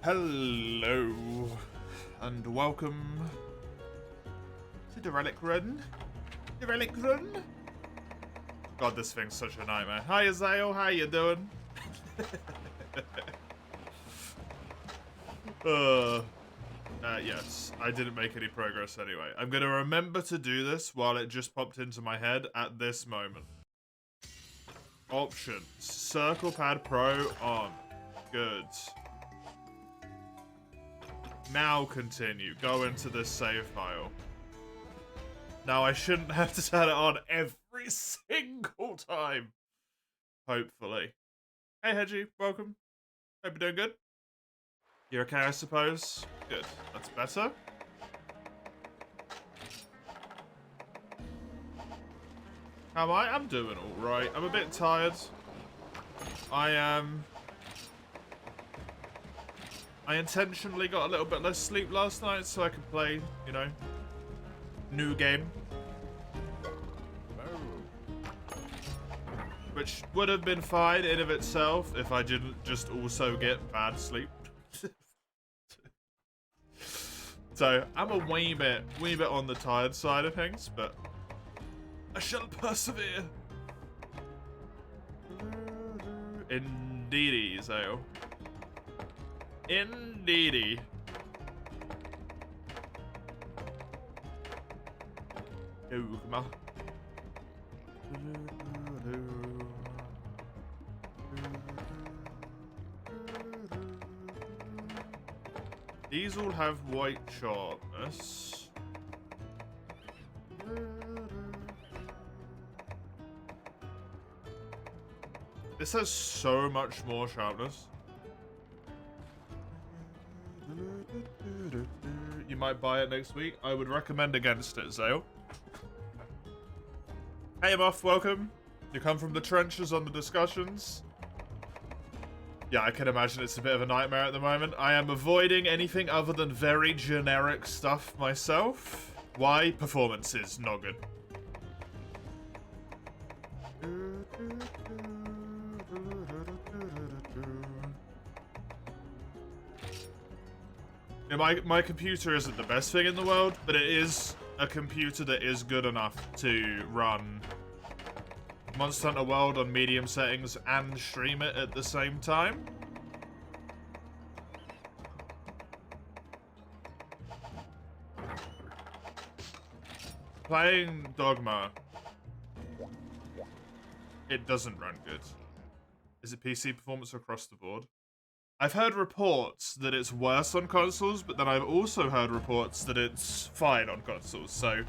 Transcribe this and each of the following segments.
Hello, and welcome to the Relic Run. The Relic Run? God, this thing's such a nightmare. Hi, Azael, how you doing? Yes, I didn't make any progress anyway. I'm gonna remember to do this while it just popped into my head at this moment. Options. Circle Pad Pro on. Good. Now continue. Go into this save file. Now I shouldn't have to turn it on every single time. Hopefully. Hey Hedgie, welcome. Hope you're doing good. You're okay, I suppose? Good. That's better. How am I? I'm doing alright. I'm a bit tired. I intentionally got a little bit less sleep last night so I could play, you know, new game. Which would have been fine in of itself if I didn't just also get bad sleep. So I'm a wee bit on the tired side of things, but I shall persevere. Indeedy, Zale. Indeedy. Dogma. These all have white sharpness. This has so much more sharpness. You might buy it next week. I would recommend against it, Zale. Hey, Muff, welcome. You come from the trenches on the discussions. Yeah, I can imagine it's a bit of a nightmare at the moment. I am avoiding anything other than very generic stuff myself. Why? Performance is not good. My computer isn't the best thing in the world, but it is a computer that is good enough to run Monster Hunter World on medium settings and stream it at the same time. Playing Dogma, it doesn't run good. Is it PC performance across the board? I've heard reports that it's worse on consoles, but then I've also heard reports that it's fine on consoles, so...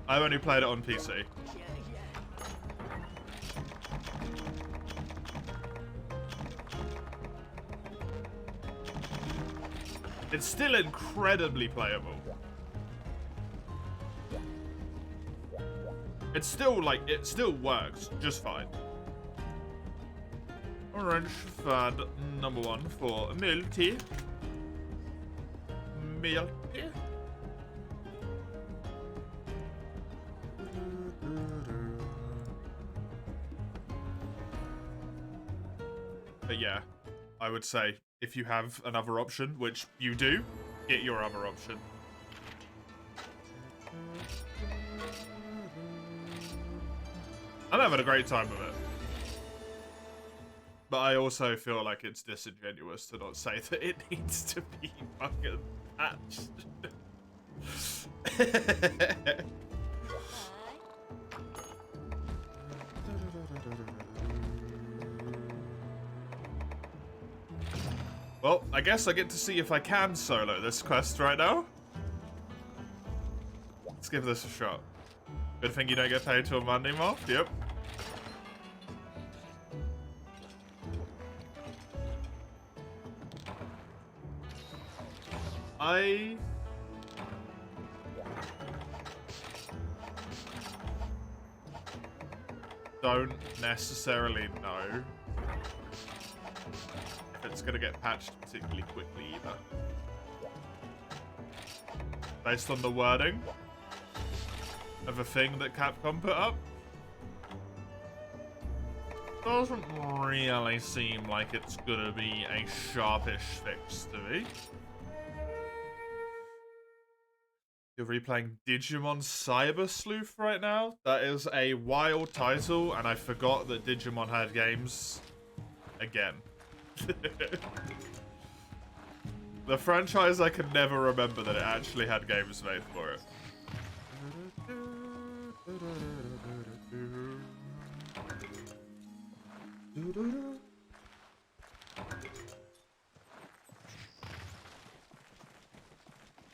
I've only played it on PC. It's still incredibly playable. It's still, like, it still works just fine. Orange fad number 1 for milk tea. Milk tea. But yeah, I would say if you have another option, which you do, get your other option. I'm having a great time with it. But I also feel like it's disingenuous to not say that it needs to be fucking patched. Well, I guess I get to see if I can solo this quest right now. Let's give this a shot. Good thing you don't get paid till Monday, Moth. Yep. I don't necessarily know if it's going to get patched particularly quickly either. Based on the wording of a thing that Capcom put up. Doesn't really seem like it's gonna be a sharpish fix to me. You're replaying Digimon Cyber Sleuth right now? That is a wild title, and I forgot that Digimon had games again. The franchise, I can never remember that it actually had games made for it.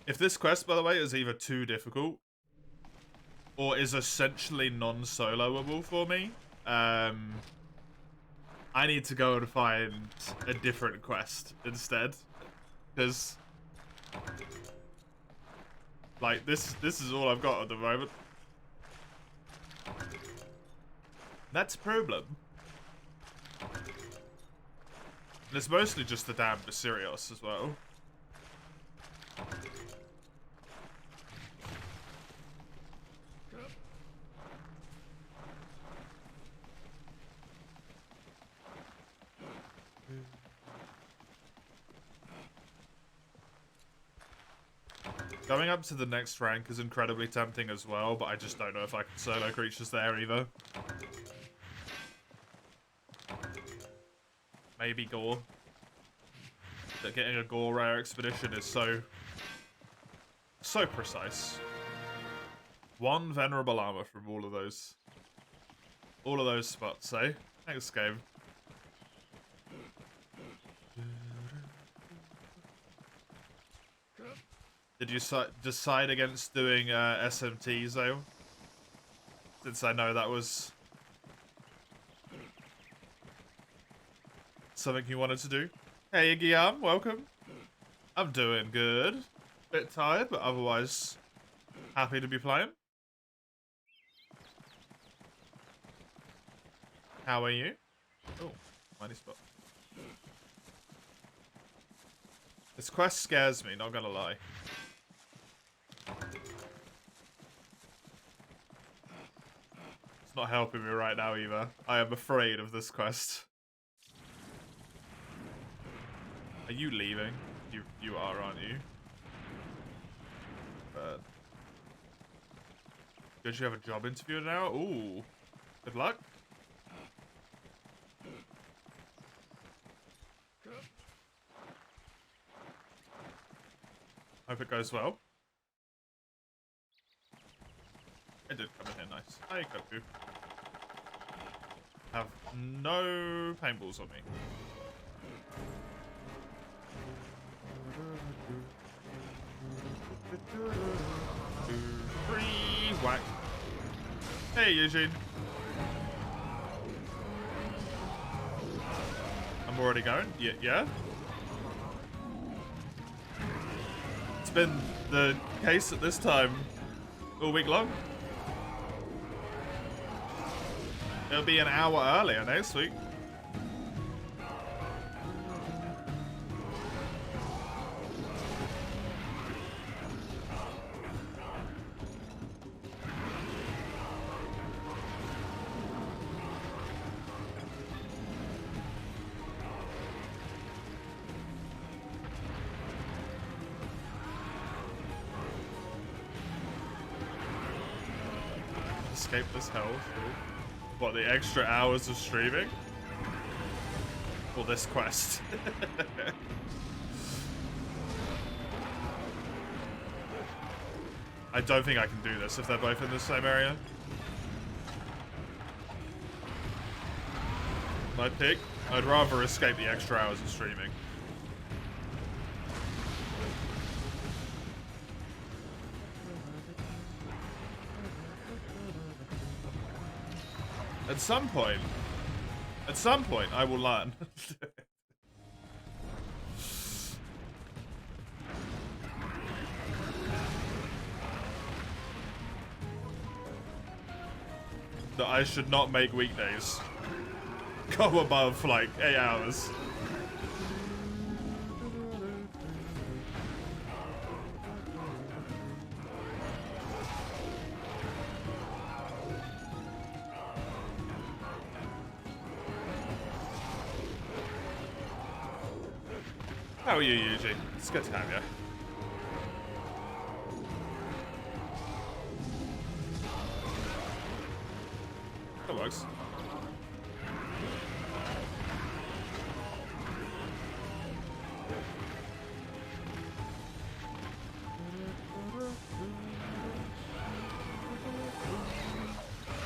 If this quest, by the way, is either too difficult or is essentially non-soloable for me, I need to go and find a different quest instead. Because, like, this is all I've got at the moment. That's a problem. And it's mostly just the damn Sirius as well. Going up to the next rank is incredibly tempting as well, but I just don't know if I can solo creatures there either. Maybe Gore. But getting a Gore rare expedition is so precise. One venerable armor from all of those spots, eh? Thanks, game. Did you decide against doing SMTs though? Since I know that was something you wanted to do. Hey Guillaume, welcome. I'm doing good. Bit tired, but otherwise happy to be playing. How are you? Oh, mighty spot. This quest scares me, not gonna lie. It's not helping me right now either. I am afraid of this quest. Are you leaving? You are, aren't you? Did you have a job interview now? Ooh. Good luck. Hope it goes well. It did come in here, nice. Hi, Goku. Have no paintballs on me. Free whack. Hey, Eugene. I'm already going? Yeah? It's been the case at this time all week long. It'll be an hour earlier next week. Escape this hell. What, the extra hours of streaming? Or this quest? I don't think I can do this if they're both in the same area. My pick? I'd rather escape the extra hours of streaming. At some point, I will learn. That I should not make weekdays go above, like, 8 hours. How are you, Yuji? It's good to have you. That works.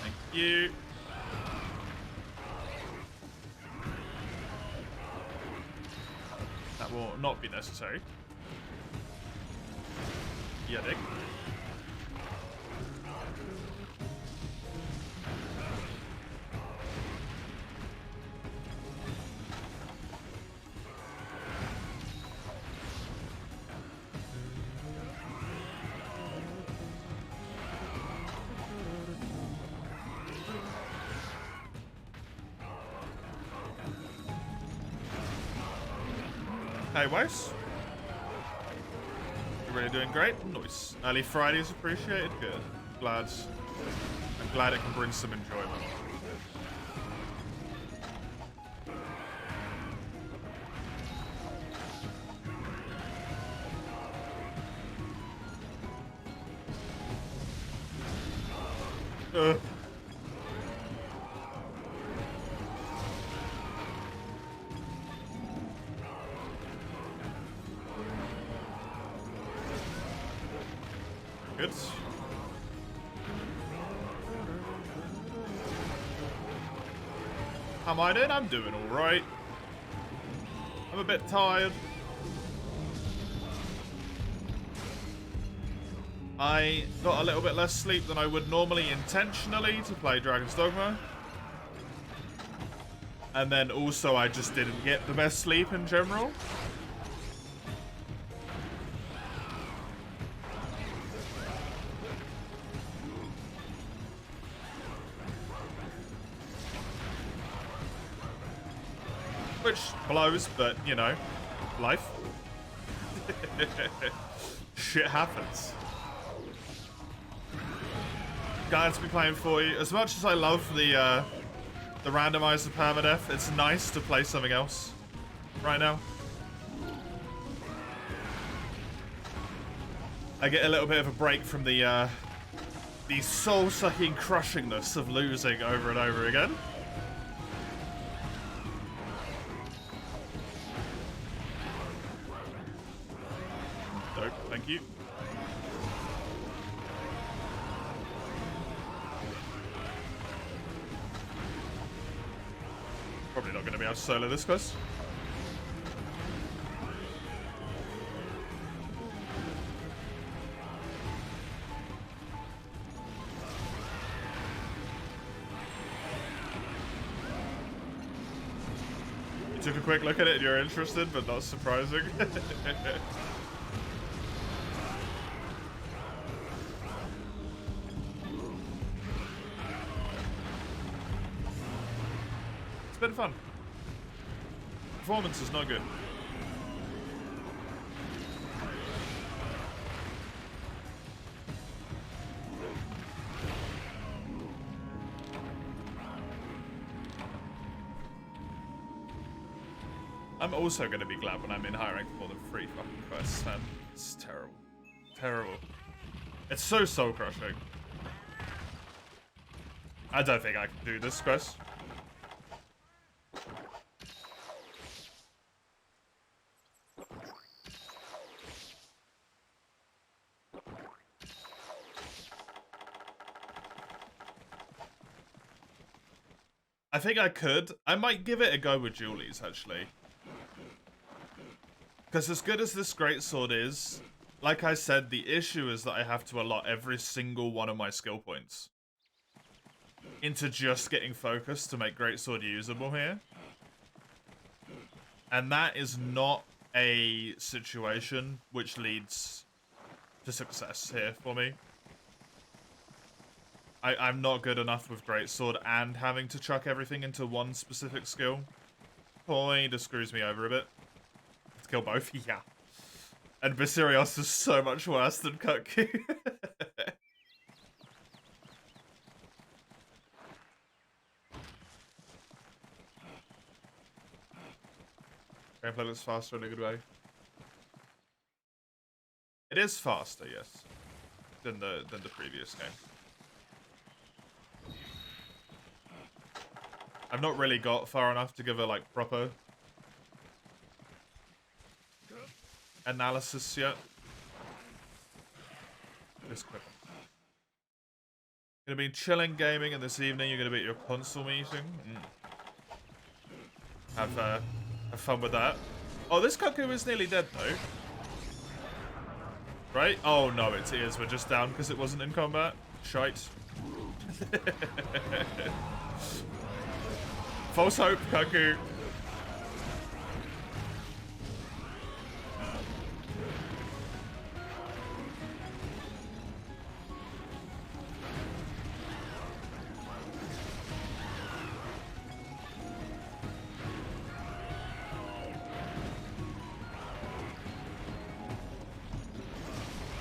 Thank you. That will not be necessary. Yeah, Dick. Hey, Wes. You're really doing great. Nice. Early Fridays appreciated. Good. I'm glad it can bring some enjoyment. Good. How am I doing? I'm doing alright. I'm a bit tired. I got a little bit less sleep than I would normally intentionally to play Dragon's Dogma. And then also I just didn't get the best sleep in general. Which blows, but you know, life. Shit happens. Glad to be playing for you. As much as I love the randomizer permadeath, it's nice to play something else right now. I get a little bit of a break from the soul-sucking crushingness of losing over and over again. Dope, thank you. Probably not going to be able to solo this quest. You took a quick look at it and you're interested, but not surprising. It's been fun. Performance is not good. I'm also going to be glad when I'm in high rank for more than 3 fucking quests, man. It's terrible. Terrible. It's so soul-crushing. I don't think I can do this quest. I think I could. I might give it a go with Julie's, actually. Because as good as this greatsword is, like I said, the issue is that I have to allot every single one of my skill points into just getting focused to make greatsword usable here. And that is not a situation which leads to success here for me. I'm not good enough with greatsword and having to chuck everything into one specific skill. Kind of screws me over a bit. Let's kill both, yeah. And Viserios is so much worse than Kutku. Gameplay looks faster in a good way. It is faster, yes, than the previous game. I've not really got far enough to give a like proper analysis yet. This quick. Gonna be chilling gaming, and this evening you're gonna be at your console meeting. Have fun with that. Oh, this cuckoo is nearly dead though. Right? Oh no, its ears were just down because it wasn't in combat. Shite. False hope, cuckoo.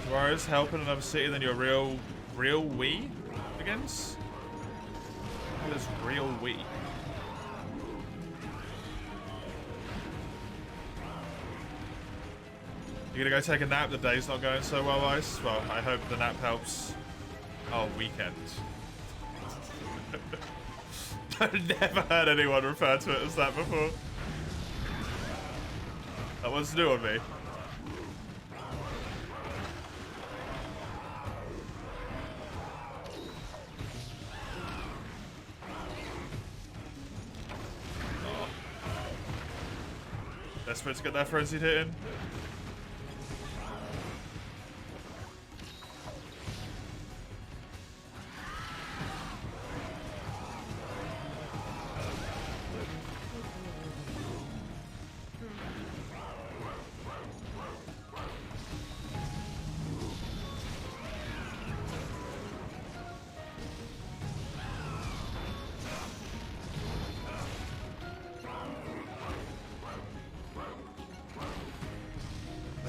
Tomorrow's helping another city than your real we against? What is real we? You gonna go take a nap? The day's not going so well, Ice. Well, I hope the nap helps. Oh, weekend. I've never heard anyone refer to it as that before. That one's new on me. Desperate to get that frenzied hit in.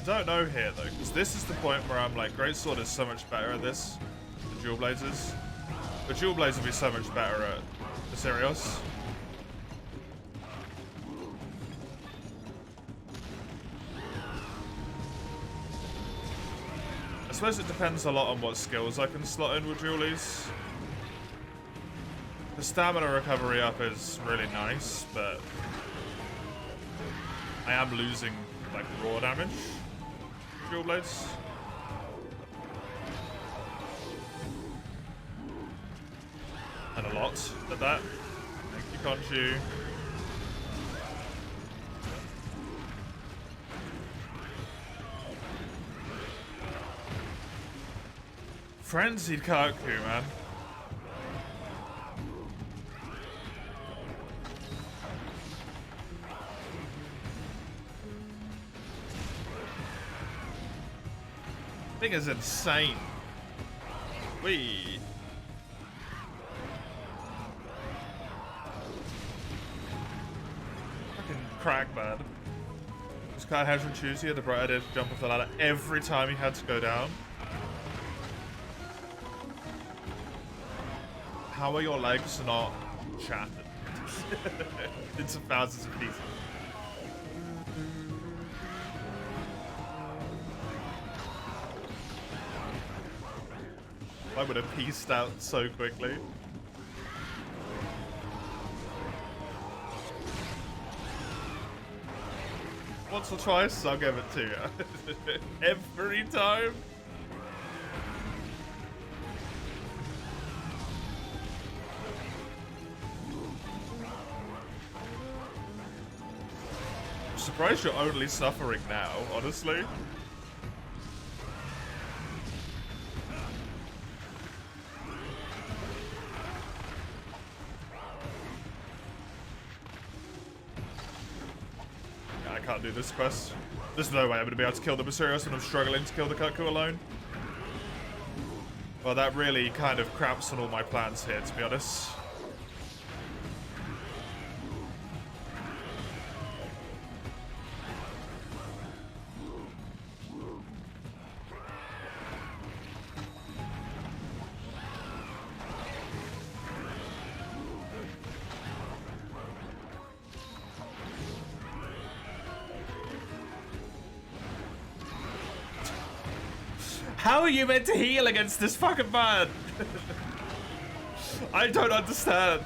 I don't know here though, because this is the point where I'm like, Greatsword is so much better at this than Dual Blades is. But Dual Blades will be so much better at the Serios. I suppose it depends a lot on what skills I can slot in with Dualies. The stamina recovery up is really nice, but I am losing like raw damage. Dual Blades. And a lot at that. Thank you, Conchu. Frenzied Kaku, man. Thing is insane. Wee. Fucking crack, man. This guy has from Tuesday had the bright idea to jump off the ladder every time he had to go down. How are your legs not shattered into thousands of pieces? I would have pieced out so quickly. Once or twice, I'll give it to you. Every time. I'm surprised you're only suffering now, honestly. I can't do this quest. There's no way I'm going to be able to kill the Mysterious when I'm struggling to kill the Cuckoo alone. Well, that really kind of cramps on all my plans here, to be honest. How are you meant to heal against this fucking man? I don't understand.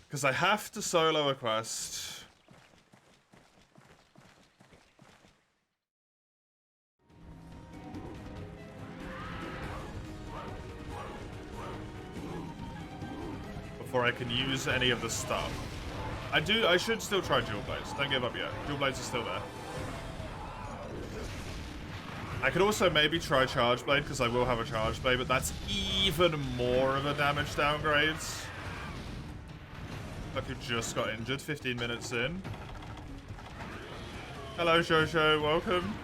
Because I have to solo a quest. Before I can use any of the stuff. I should still try dual blades. Don't give up yet. Dual blades are still there. I could also maybe try charge blade because I will have a charge blade, but that's even more of a damage downgrade. Like who just got injured 15 minutes in. Hello, Shosho. Welcome.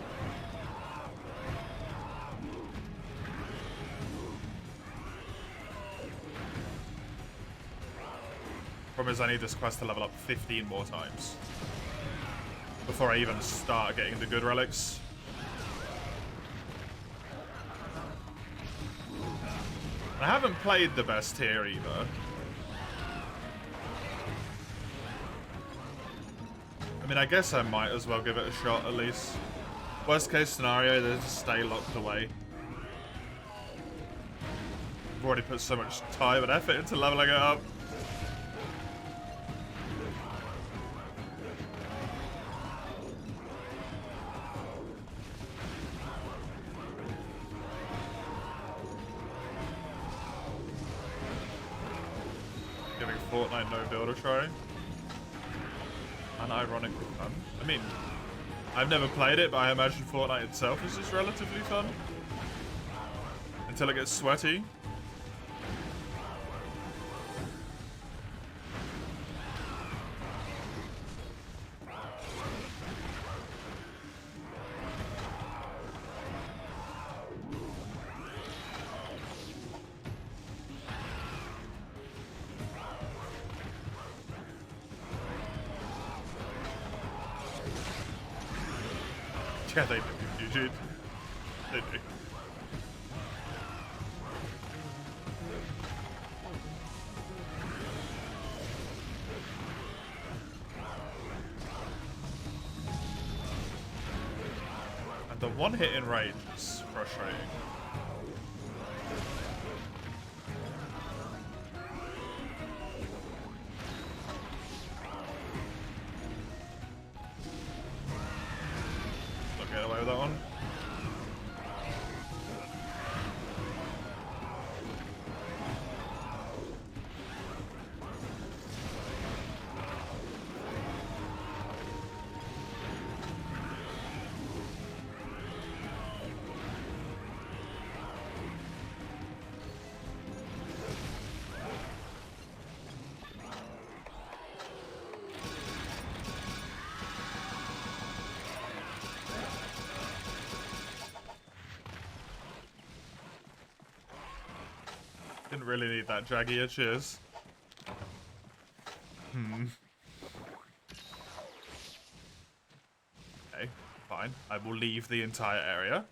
Problem is I need this quest to level up 15 more times before I even start getting the good relics. I haven't played the best tier either. I mean, I guess I might as well give it a shot at least. Worst case scenario, they just stay locked away. I've already put so much time and effort into leveling it up. Giving Fortnite no builder try. Unironically fun. I mean, I've never played it, but I imagine Fortnite itself is just relatively fun. Until it gets sweaty. Yeah, they do, dude. They do. And the one hit in range is frustrating. Get away with that one. Didn't really need that Jagia, cheers. Okay, fine. I will leave the entire area.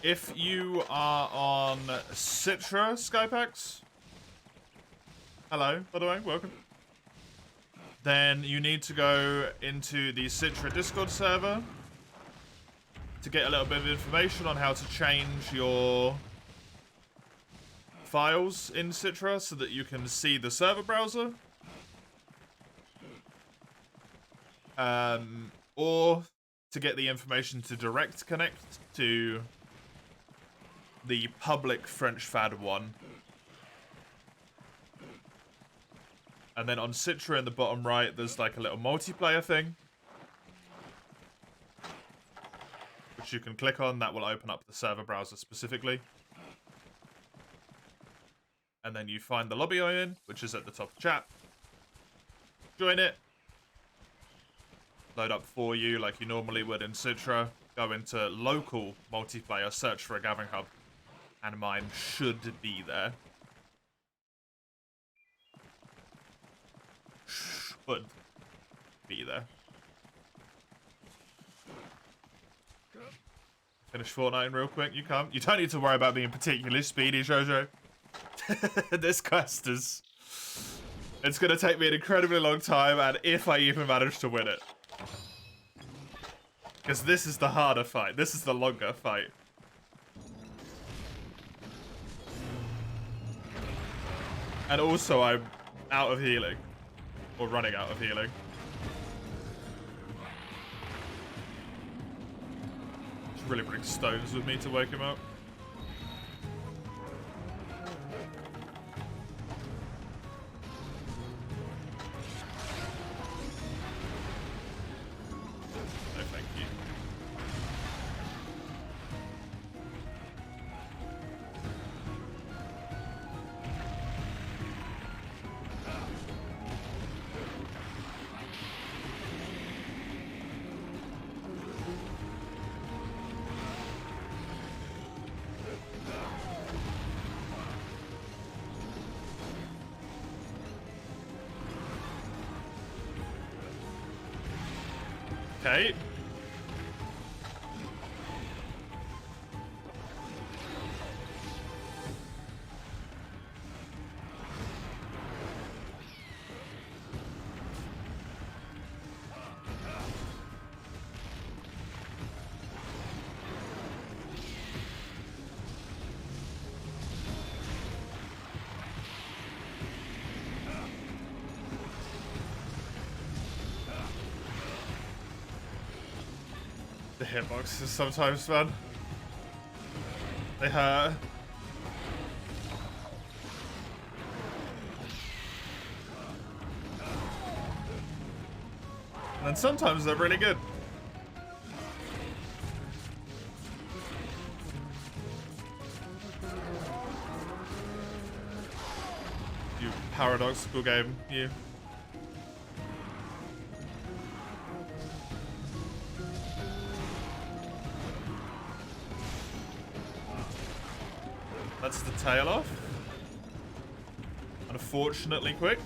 If you are on Citra Skypacks, hello, by the way, welcome. Then you need to go into the Citra Discord server to get a little bit of information on how to change your files in Citra so that you can see the server browser. Or to get the information to direct connect to the public French FAD one. And then on Citra in the bottom right, there's like a little multiplayer thing, which you can click on. That will open up the server browser specifically. And then you find the lobby you're in, which is at the top of the chat. Join it. Load up for you like you normally would in Citra. Go into local multiplayer, search for a gathering hub. And mine should be there. would be there. Finish Fortnite real quick, you come. You don't need to worry about being particularly speedy, Jojo. This quest is... It's going to take me an incredibly long time, and if I even manage to win it. Because this is the harder fight. This is the longer fight. And also, I'm out of healing. Or running out of healing. Just really bring stones with me to wake him up. No, thank you. Okay. The hitboxes sometimes fun. They hurt. And then sometimes they're really good. You paradoxical game, you. That's the tail off. Unfortunately quick.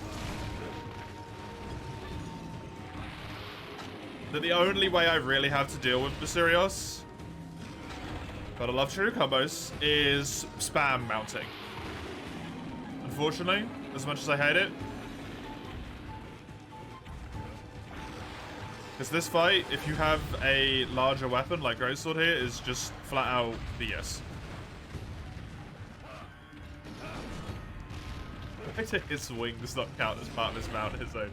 That the only way I really have to deal with Basurios, but I love true combos, is spam mounting. Unfortunately, as much as I hate it. Because this fight, if you have a larger weapon like Greatsword here, is just flat out BS. I think his wing does not count as part of his mount his own.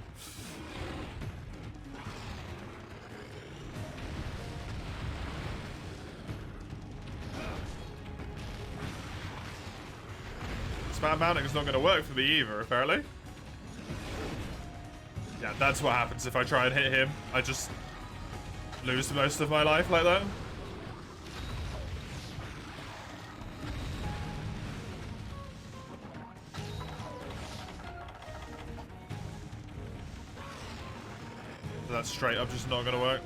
Spam mounting is not going to work for me either, apparently. Yeah, that's what happens if I try and hit him. I just lose most of my life like that. So that's straight up just not gonna work.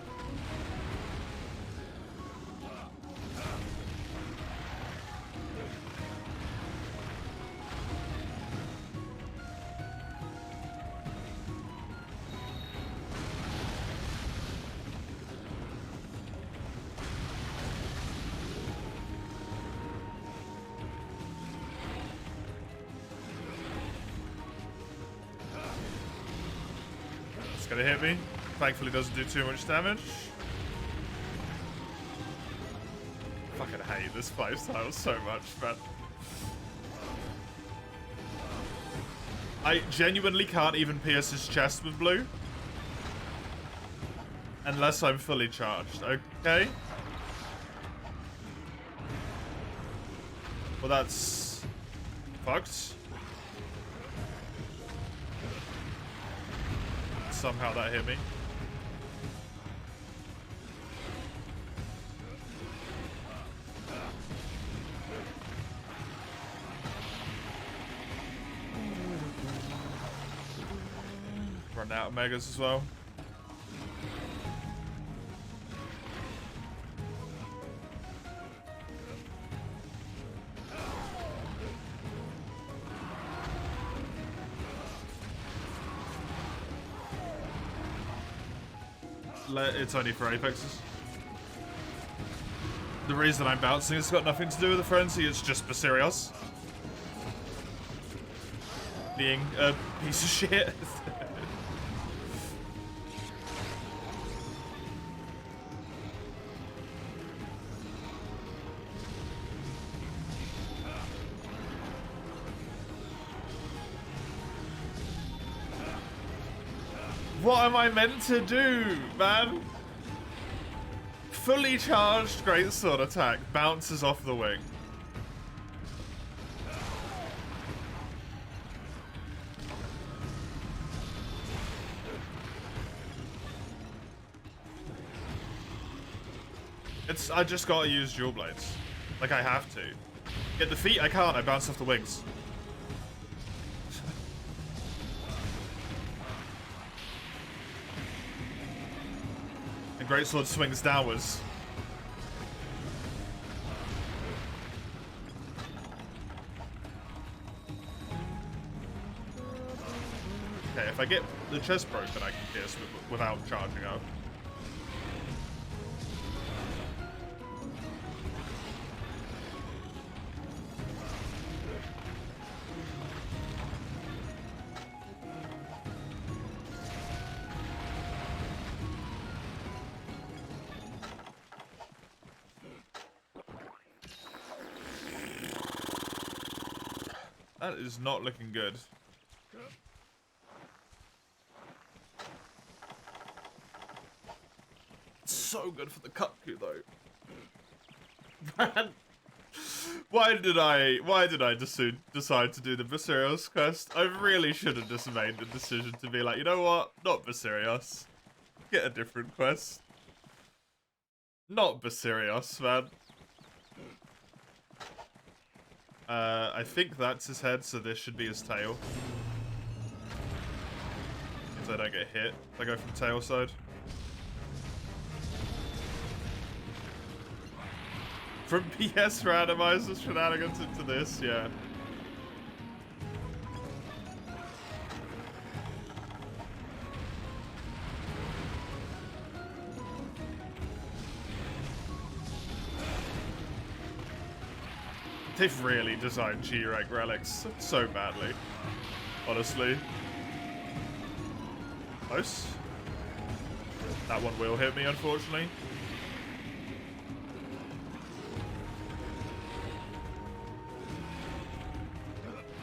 It's gonna hit me. Thankfully doesn't do too much damage. Fucking hate this playstyle so much, man. I genuinely can't even pierce his chest with blue. Unless I'm fully charged, okay? Well, that's fucked. Somehow that hit me. Run out of megas as well. It's only for apexes. The reason I'm bouncing has got nothing to do with the frenzy, it's just Basirios being a piece of shit. What am I meant to do, man? Fully charged greatsword attack bounces off the wing. I just gotta use dual blades. Like, I have to. Get the feet, I can't, I bounce off the wings. And greatsword swings downwards. Okay, if I get the chest broken, I can pierce without charging up. That is not looking good. So good for the Cupku though. Man, why did I decide to do the Basirios quest? I really should have just made the decision to be like, you know what? Not Basirios. Get a different quest. Not Basirios, man. I think that's his head, so this should be his tail. If I don't get hit, if I go from tail side. From PS randomizers shenanigans into this, yeah. They've really designed G-Rank relics so badly. Honestly. Close. That one will hit me, unfortunately.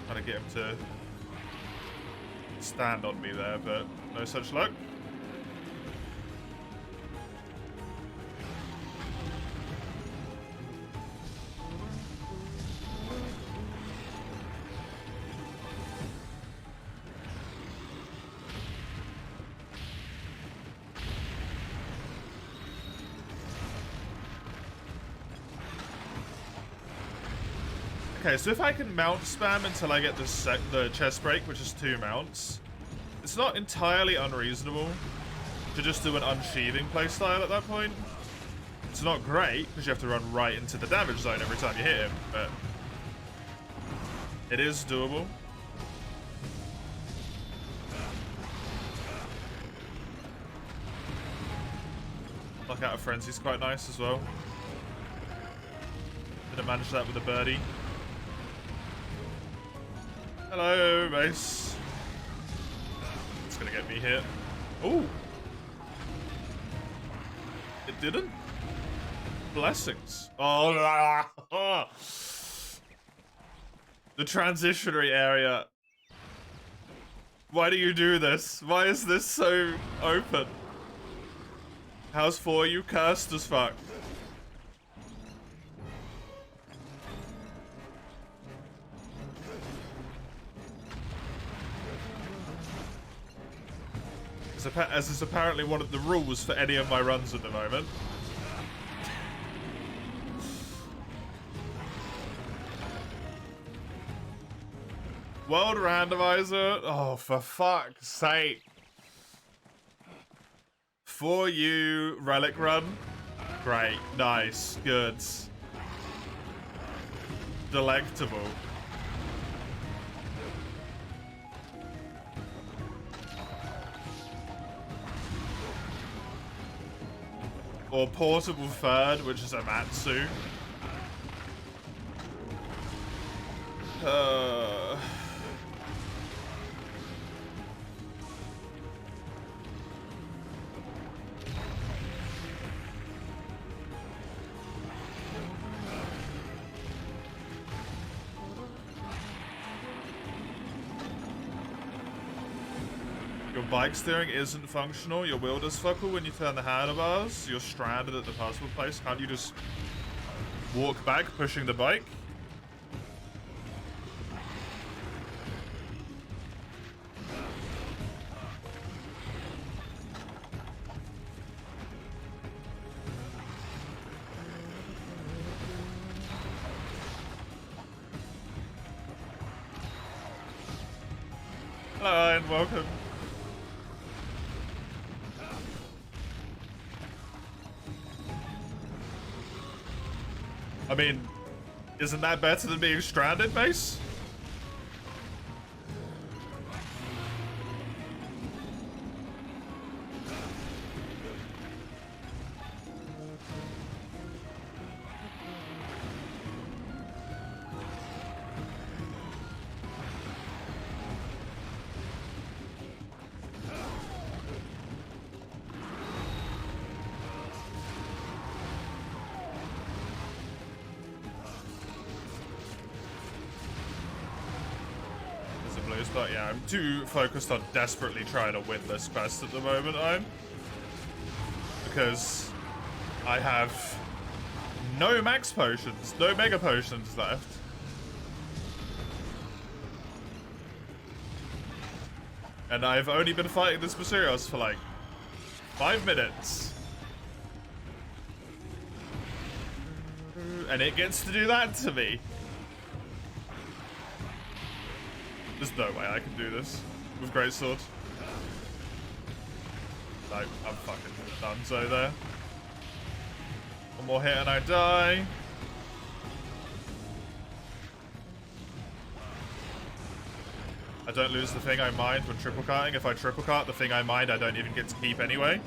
Trying to get him to stand on me there, but no such luck. Okay, so if I can mount spam until I get the chest break, which is 2 mounts, it's not entirely unreasonable to just do an unsheathing playstyle at that point. It's not great, because you have to run right into the damage zone every time you hit him, but it is doable. Lockout of Frenzy's quite nice as well. Didn't manage that with a birdie. Hello, base. It's gonna get me hit. Ooh. It didn't? Blessings. Oh, the transitionary area. Why do you do this? Why is this so open? How's 4U cursed as fuck? As is apparently one of the rules for any of my runs at the moment. World randomizer? Oh, for fuck's sake. 4U Relic run? Great, nice, good. Delectable. Or portable third, which is a Matsu. Your bike steering isn't functional. Your wheel does fuckle when you turn the handlebars. You're stranded at the possible place. Can't you just walk back pushing the bike? Hello and welcome. I mean, isn't that better than being stranded, Mace? But yeah, I'm too focused on desperately trying to win this quest at the moment, because I have no max potions, no mega potions left. And I've only been fighting this Basurios for like 5 minutes. And it gets to do that to me. There's no way I can do this with Greatsword. No, I'm fucking donezo there. One more hit and I die. I don't lose the thing I mined when triple carting. If I triple cart, the thing I mined I don't even get to keep anyway.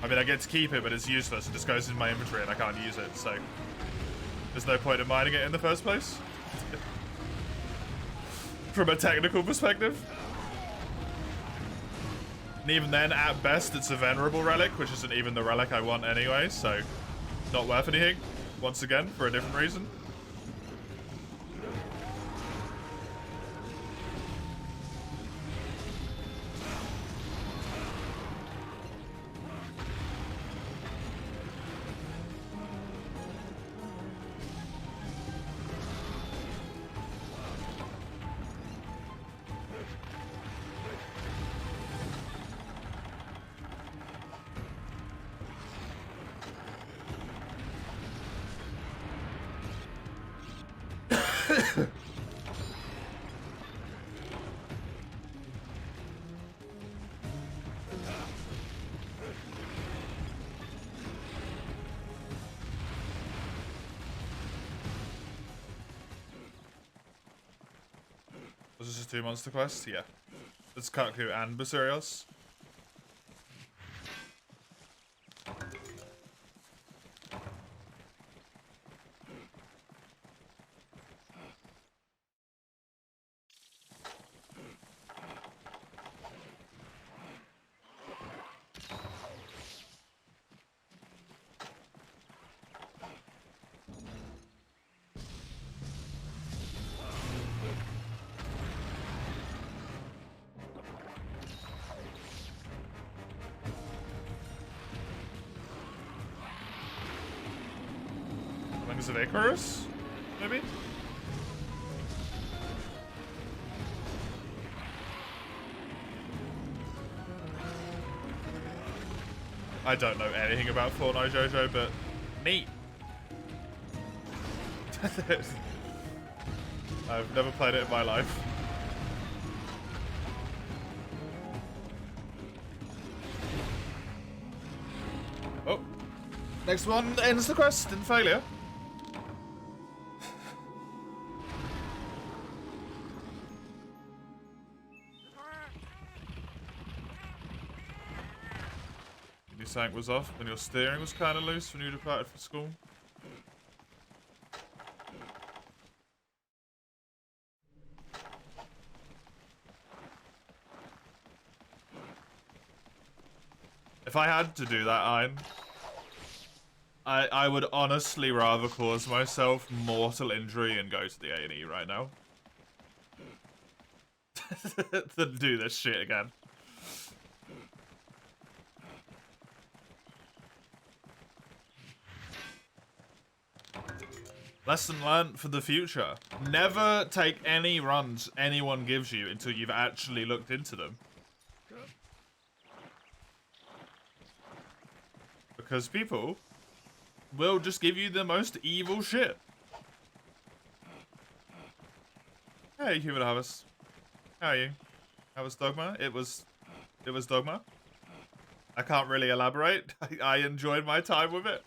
I mean, I get to keep it, but it's useless. It just goes in my inventory and I can't use it, so there's no point in mining it in the first place. From a technical perspective. And even then, at best, it's a venerable relic, which isn't even the relic I want anyway, so not worth anything, once again, for a different reason. Was this a 2 monster quest? Yeah. It's Kaku and Basurios. Wings of Icarus? Maybe? I don't know anything about Fortnite JoJo, but neat. I've never played it in my life. Oh. Next one ends the quest in failure. something was off and your steering was kind of loose when you departed for school? If I had to do that, I would honestly rather cause myself mortal injury and go to the A&E right now. Than do this shit again. Lesson learned for the future. Never take any runs anyone gives you until you've actually looked into them. Because people will just give you the most evil shit. Hey, Human Harvest. How are you? How was Dogma? It was Dogma. I can't really elaborate. I enjoyed my time with it.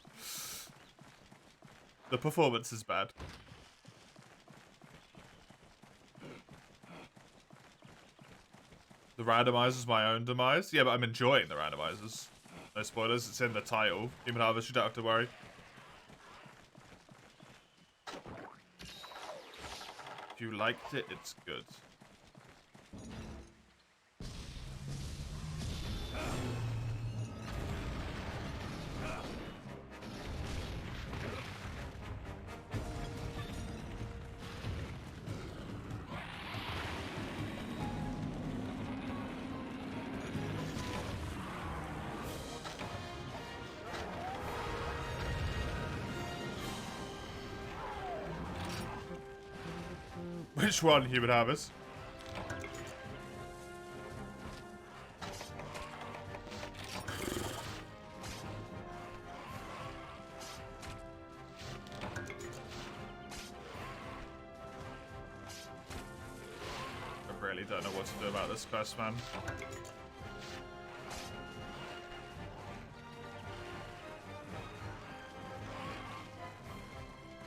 The performance is bad. The randomizer's my own demise? Yeah, but I'm enjoying the randomizers. No spoilers, it's in the title. Human Harvest, you don't have to worry. If you liked it, it's good. Which one, Human Harvest? I really don't know what to do about this quest, man.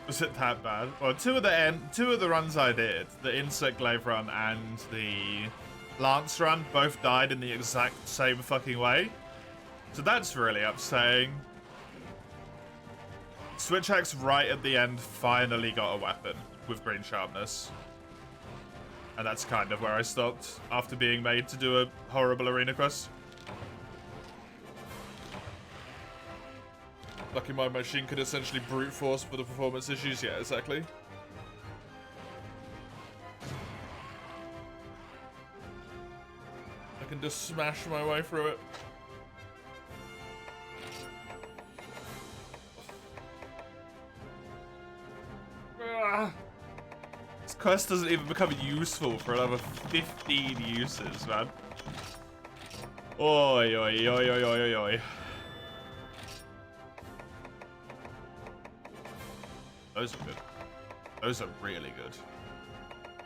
Was it that bad? Well, two of the runs I did, the Insect Glaive run and the Lance run, both died in the exact same fucking way. So that's really upsetting. Switch Axe right at the end finally got a weapon with green sharpness. And that's kind of where I stopped after being made to do a horrible arena quest. Lucky my machine could essentially brute force for the performance issues. Yeah, exactly. I can just smash my way through it. This quest doesn't even become useful for another 15 uses, man. Oi, oi, oi, oi, oi, oi. Those are good. Those are really good.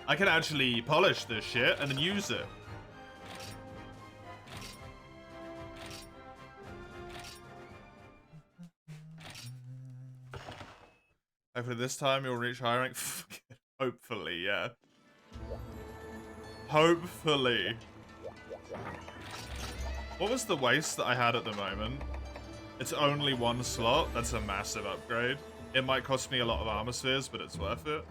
I can actually polish this shit and then use it. Hopefully this time you'll reach high rank. Hopefully, yeah. Hopefully. What was the waste that I had at the moment? It's only one slot. That's a massive upgrade. It might cost me a lot of armor spheres, but it's worth it.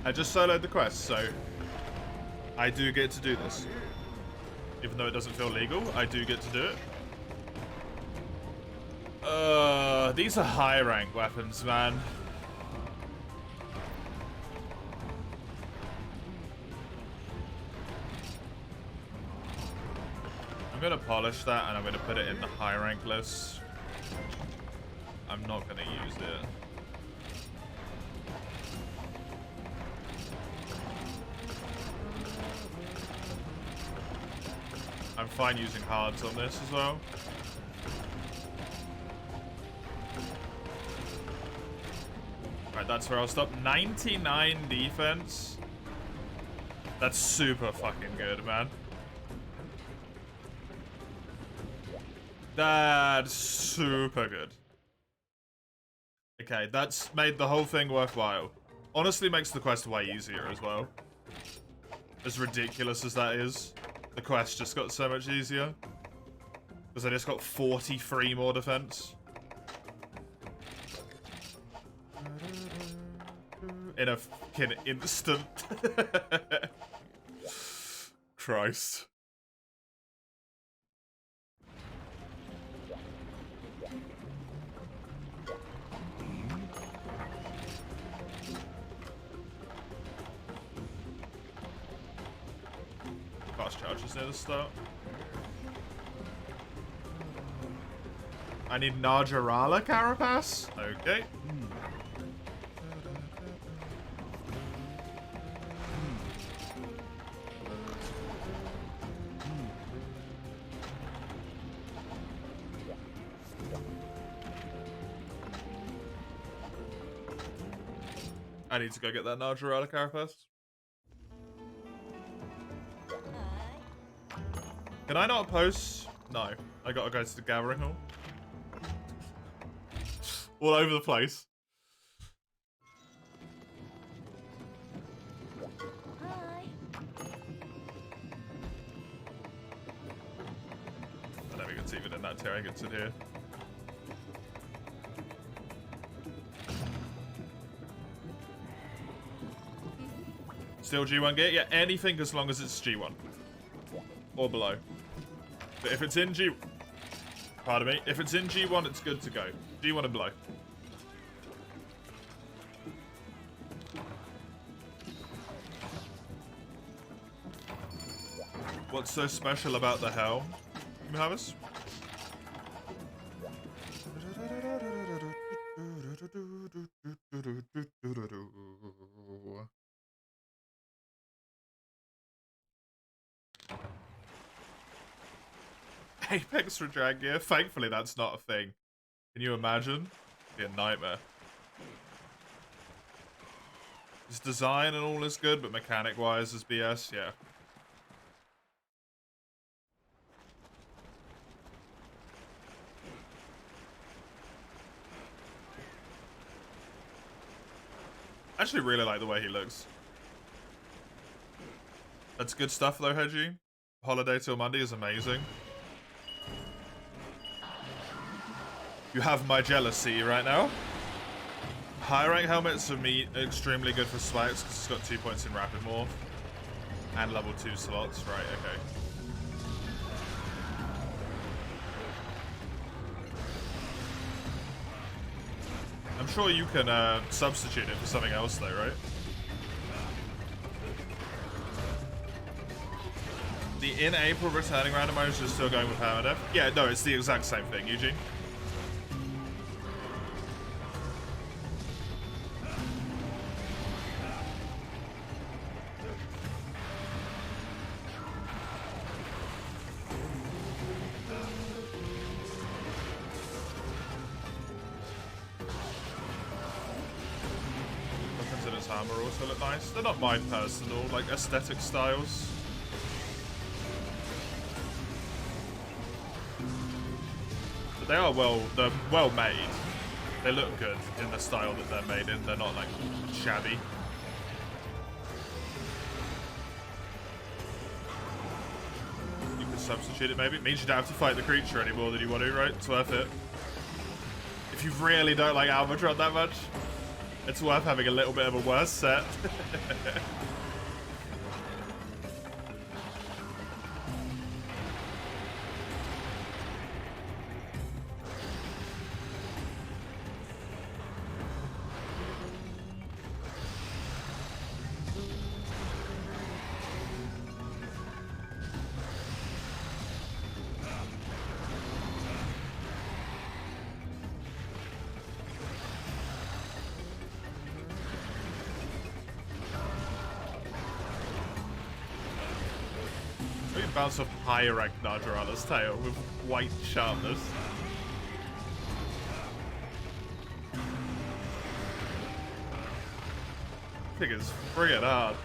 I just soloed the quest, so I do get to do this. Even though it doesn't feel legal, I do get to do it. These are high rank weapons, man. I'm gonna polish that and I'm gonna put it in the high rank list. I'm not gonna use it. I'm fine using hards on this as well. Right, that's where I'll stop. 99 defense. That's super fucking good, man. That's super good. Okay, that's made the whole thing worthwhile. Honestly makes the quest way easier as well. As ridiculous as that is, the quest just got so much easier. Because I just got 43 more defense. In a fucking instant. Christ. Fast charges near the start. I need Najarala Carapace? Okay. I need to go get that Najarala Carapace. Can I not post? No. I gotta go to the gathering hall. All over the place. Hi. I don't think it's even in that tier. I think it's in here. Still G1 gear? Yeah, anything as long as it's G1. Or below. But if it's in G... Pardon me. If it's in G1, it's good to go. G1 and below. What's so special about the helm, Havis? Apex for drag gear? Thankfully, that's not a thing. Can you imagine? It'd be a nightmare. His design and all is good, but mechanic-wise is BS, yeah. I actually really like the way he looks. That's good stuff though, Hedgie. Holiday till Monday is amazing. You have my jealousy right now. High rank helmets for me extremely good for swipes because it's got 2 points in rapid morph. And level 2 slots, right, okay. I'm sure you can substitute it for something else though, right? The in April returning randomizer is still going with permadeath? Yeah, no, it's the exact same thing, Eugene. Armor also look nice. They're not my personal, like, aesthetic styles. But they are they're well made. They look good in the style that they're made in. They're not, like, shabby. You can substitute it, maybe. It means you don't have to fight the creature anymore than you want to, right? It's worth it. If you really don't like Albatron that much, it's worth having a little bit of a worse set. Bounce off higher rank Najarala's tail with white sharpness. I think it's friggin' hard.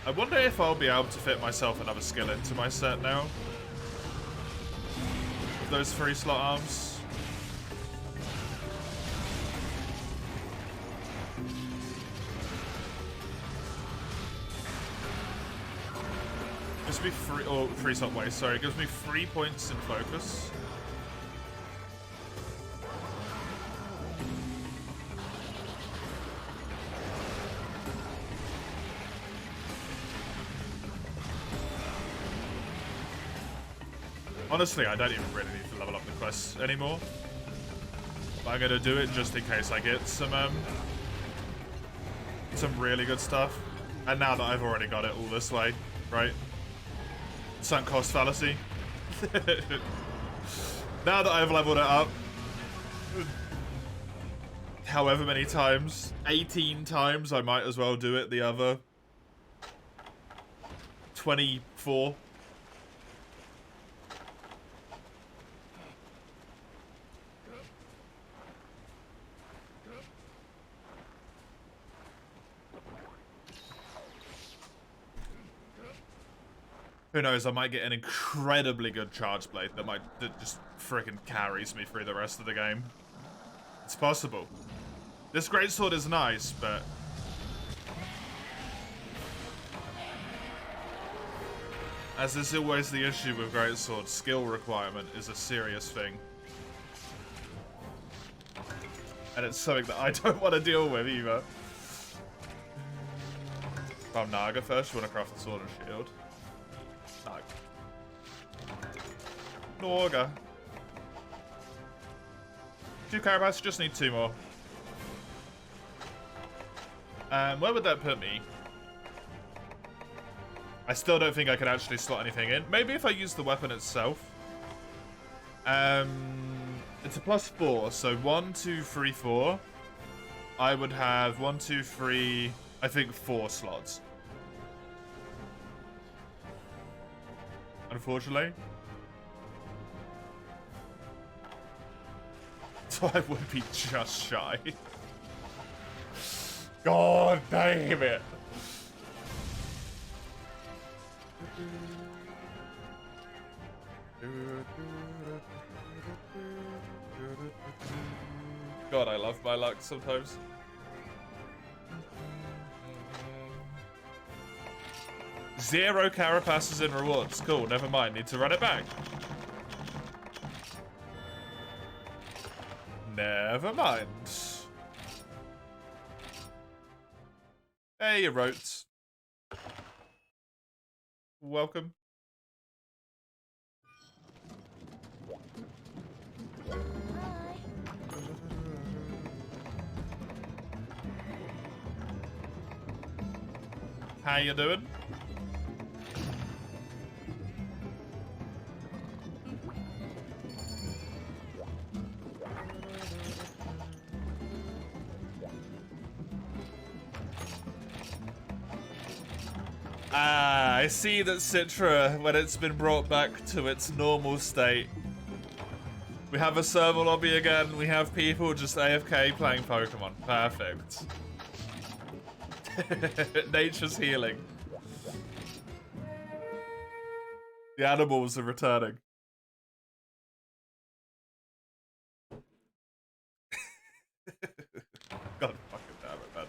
I wonder if I'll be able to fit myself another skill into my set now. With those 3 slot arms. Gives me 3 slot waste, sorry. It gives me 3 points in focus. Honestly, I don't even really need to level up the quests anymore. But I'm gonna do it just in case I get some really good stuff. And now that I've already got it all this way, right? Sunk cost fallacy. Now that I've leveled it up, however many times, 18 times, I might as well do it the other 24. Who knows, I might get an incredibly good charge blade that just freaking carries me through the rest of the game. It's possible. This greatsword is nice, but as is always the issue with greatsword, skill requirement is a serious thing. And it's something that I don't want to deal with either. From Naga first, you want to craft the sword and shield. Naga. 2 carapace, just need 2 more. Where would that put me? I still don't think I could actually slot anything in. Maybe if I use the weapon itself. It's a +4, so 1, 2, 3, 4. I would have 1, 2, 3, I think 4 slots. Unfortunately. So I would be just shy. God damn it. God, I love my luck sometimes. Zero carapaces in rewards. Cool, never mind. Need to run it back. Never mind. Hey, you rotes. Welcome. How you doing? Ah, I see that Citra, when it's been brought back to its normal state, we have a server lobby again, we have people just AFK playing Pokemon. Perfect. Nature's healing. The animals are returning. God fucking damn it, man.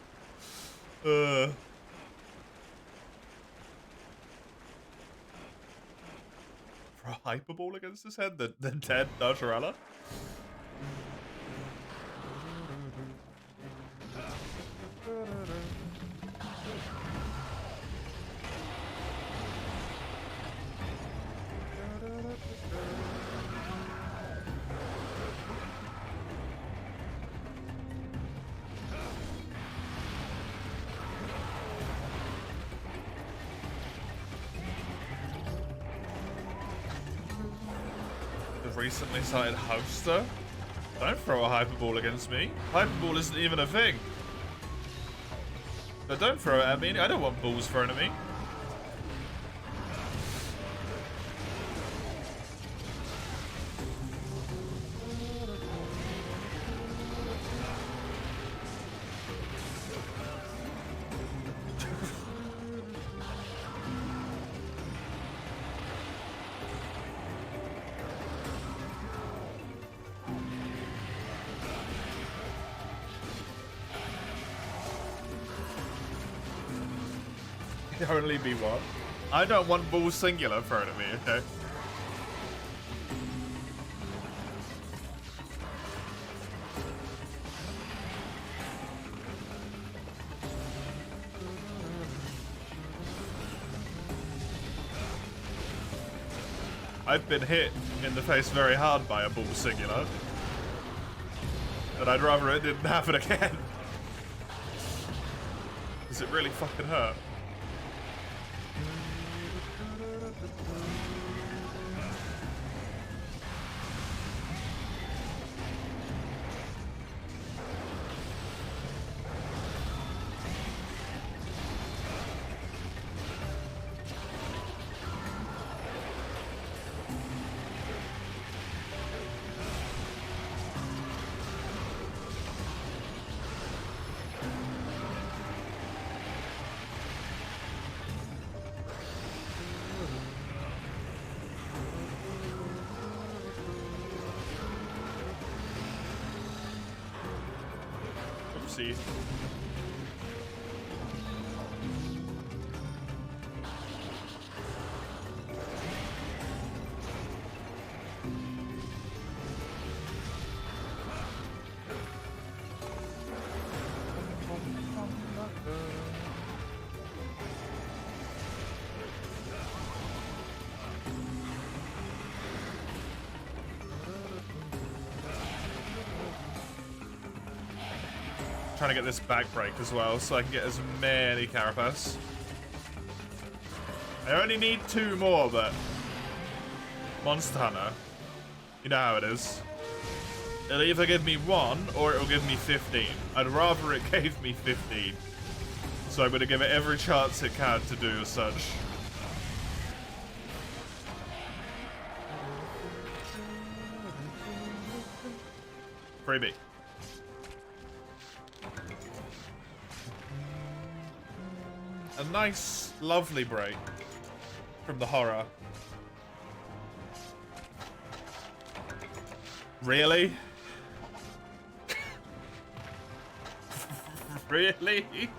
For a hyper ball against his head, the dead Najarella. Recently started Hoster. Don't throw a hyperball against me. Hyperball isn't even a thing. But don't throw it at me. I don't want balls thrown at me. Only be one. I don't want ball singular thrown at me, okay? I've been hit in the face very hard by a ball singular. And I'd rather it didn't happen again. Does it really fucking hurt? See. Trying to get this back break as well so I can get as many carapace. I only need 2 more, but Monster Hunter, you know how it is. It'll either give me 1 or it'll give me 15. I'd rather it gave me 15. So I'm going to give it every chance it can to do as such. Freebie. A nice, lovely break from the horror. Really? Really?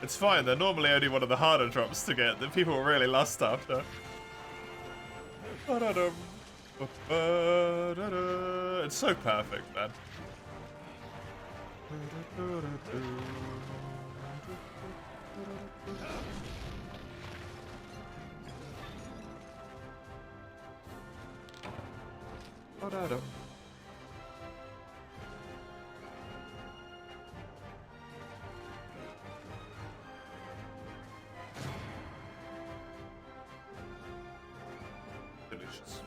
It's fine, they're normally only one of the harder drops to get that people really lust after. It's so perfect, man. Delicious.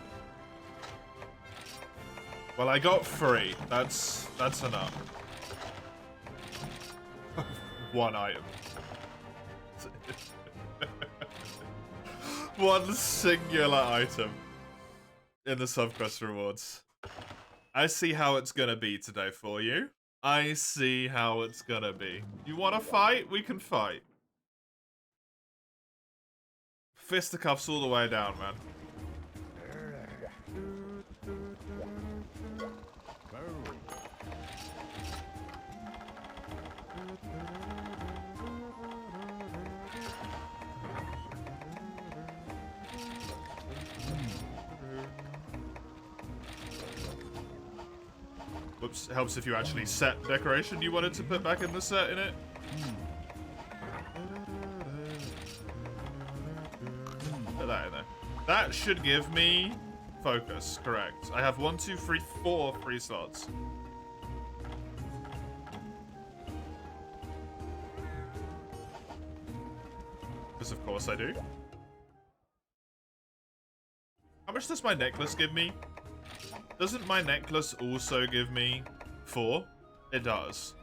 Well, I got 3. That's enough. 1 item. One singular item in the subquest rewards. I see how it's gonna be today for you. I see how it's gonna be. You wanna fight? We can fight. Fisticuffs all the way down, man. Whoops, it helps if you actually set decoration you wanted to put back in the set in it. Put that in there. That should give me focus, correct. I have 1, 2, 3, 4 free slots. Because of course I do. How much does my necklace give me? Doesn't my necklace also give me 4? It does.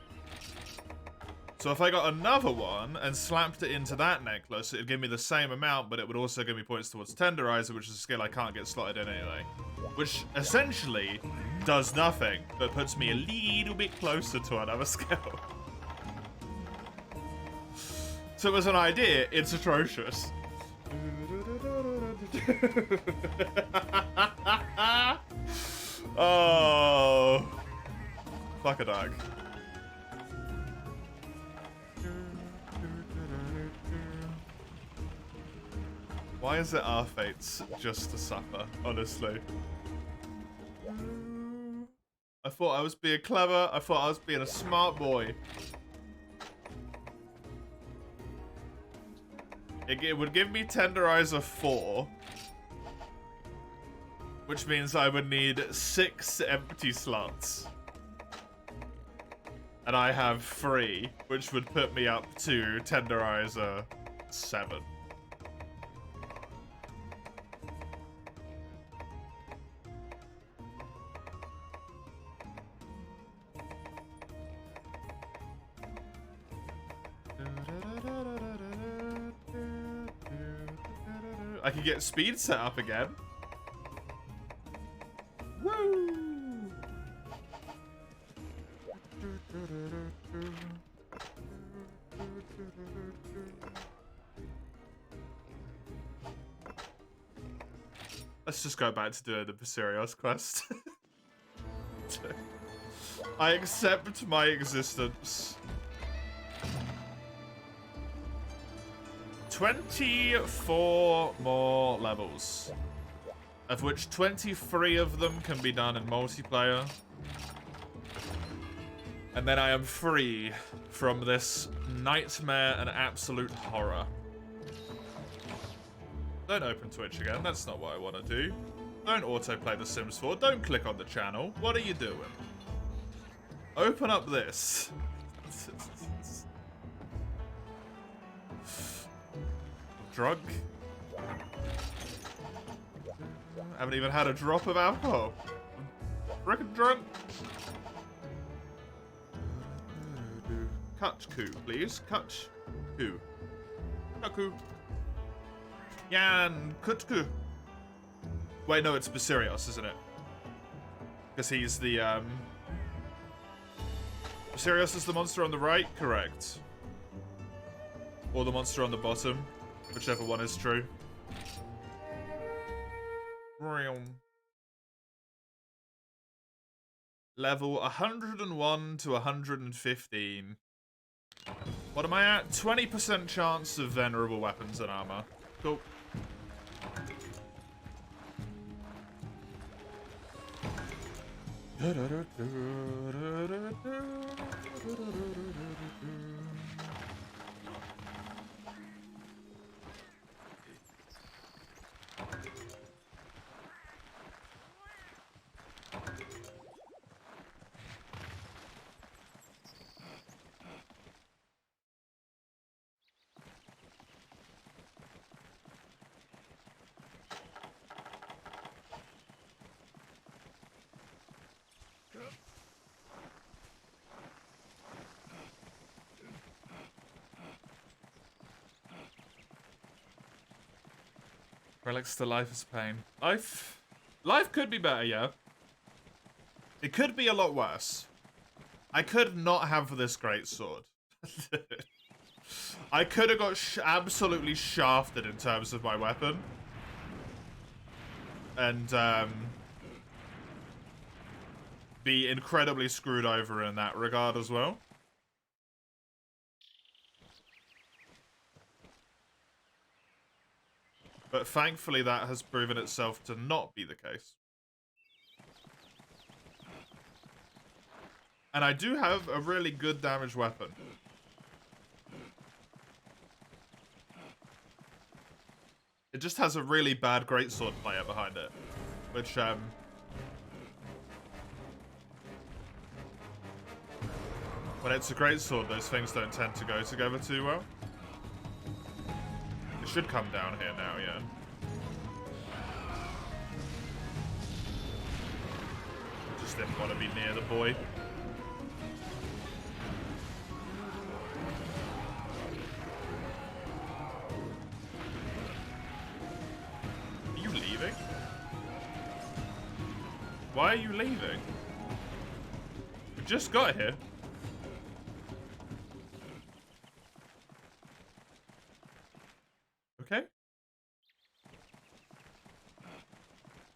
So if I got another one and slapped it into that necklace, it'd give me the same amount, but it would also give me points towards Tenderizer, which is a skill I can't get slotted in anyway. Which essentially does nothing, but puts me a little bit closer to another skill. So as an idea, it's atrocious. Oh. Fuck a dog. Why is it our fates just to suffer, honestly? I thought I was being clever. I thought I was being a smart boy. It would give me Tenderizer 4. Which means I would need 6 empty slots. And I have 3, which would put me up to Tenderizer 7. I can get speed set up again. Woo! Let's just go back to doing the Viserios quest. I accept my existence. 24 more levels, of which 23 of them can be done in multiplayer. And then I am free from this nightmare and absolute horror. Don't open Twitch again, that's not what I want to do. Don't autoplay The Sims 4, don't click on the channel. What are you doing? Open up this. Drug. Haven't even had a drop of alcohol. Freaking drunk. Kutku, please. Kutku. Kutku. Yan Kutku. Wait, no, it's Viserios, isn't it? Because he's the, Viserios is the monster on the right? Correct. Or the monster on the bottom. Whichever one is true. Level 101 to 115. What am I at? 20% chance of venerable weapons and armor. Cool. Relics to life is pain. Life could be better, yeah. It could be a lot worse. I could not have this great sword. I could have got absolutely shafted in terms of my weapon. And, be incredibly screwed over in that regard as well. But thankfully that has proven itself to not be the case. And I do have a really good damage weapon. It just has a really bad greatsword player behind it. Which, when it's a greatsword, those things don't tend to go together too well. It should come down here now, yeah. Just didn't want to be near the boy. Are you leaving? Why are you leaving? We just got here. Okay.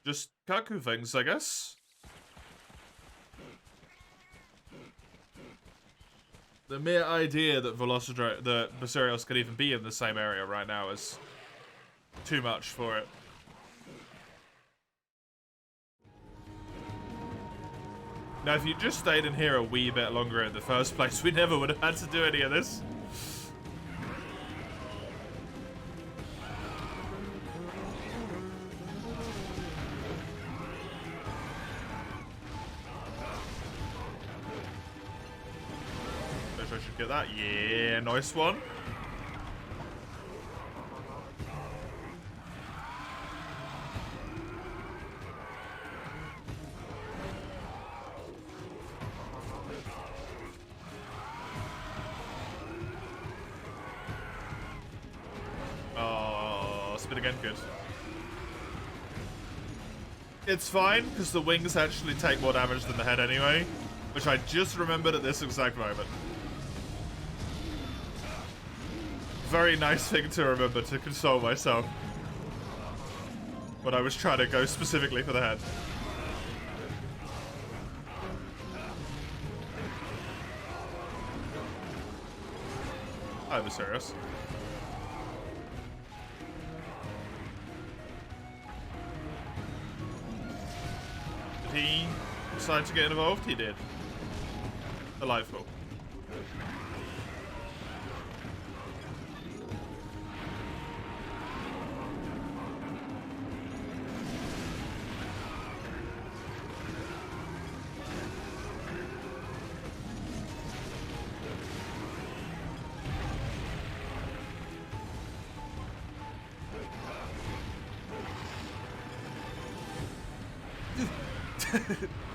Just Kaku things, I guess. The mere idea that Viserios could even be in the same area right now is too much for it. Now, if you just stayed in here a wee bit longer in the first place, we never would have had to do any of this. I should get that. Yeah, nice one. Spin again, good. It's fine, because the wings actually take more damage than the head anyway, which I just remembered at this exact moment. Very nice thing to remember to console myself when I was trying to go specifically for the head. I was serious. Did he decide to get involved? He did. Delightful.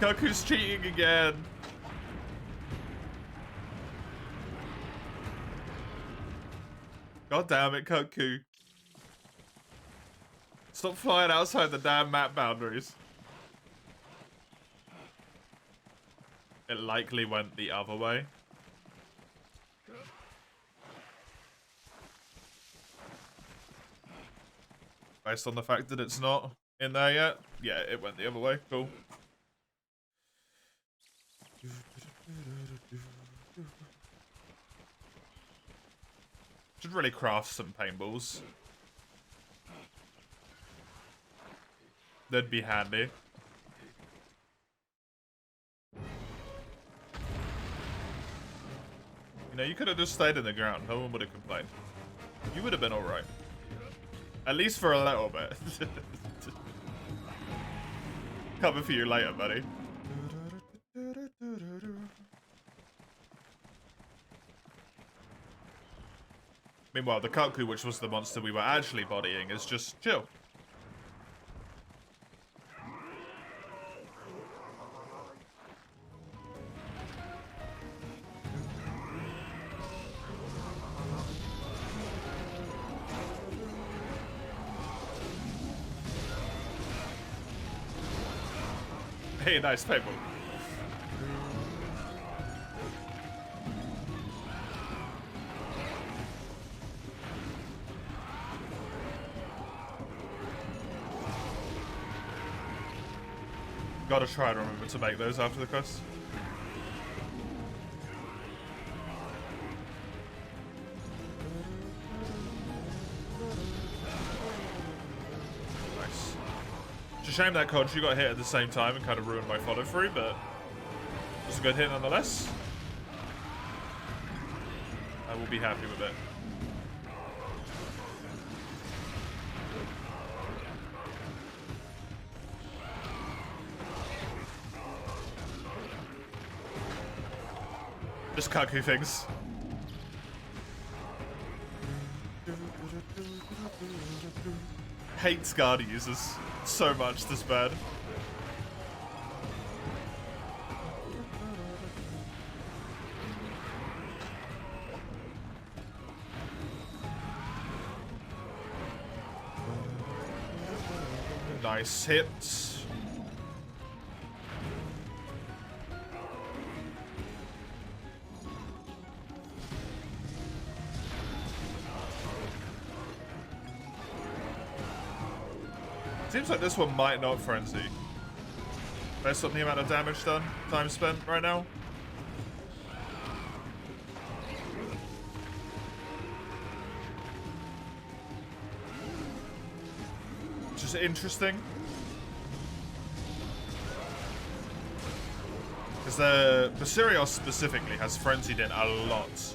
Goku's cheating again. God damn it, Goku. Stop flying outside the damn map boundaries. It likely went the other way. Based on the fact that it's not in there yet. Yeah, it went the other way. Cool. Should really craft some paintballs. That'd be handy. You know, you could have just stayed in the ground. No one would have complained. You would have been alright. At least for a little bit. Coming for you later, buddy. Meanwhile, the Kaku, which was the monster we were actually bodying, is just chill. Hey, nice paintball. Gotta try and remember to make those after the quest. Nice. It's a shame that Conchu got hit at the same time and kind of ruined my follow through, but it was a good hit nonetheless. I will be happy with it. Just Kaku things. Hates guard users so much this bad. Nice hit. Seems Seems like this one might not frenzy. Based on the amount of damage done, time spent right now. Just interesting. Because the Basirios specifically has frenzied in a lot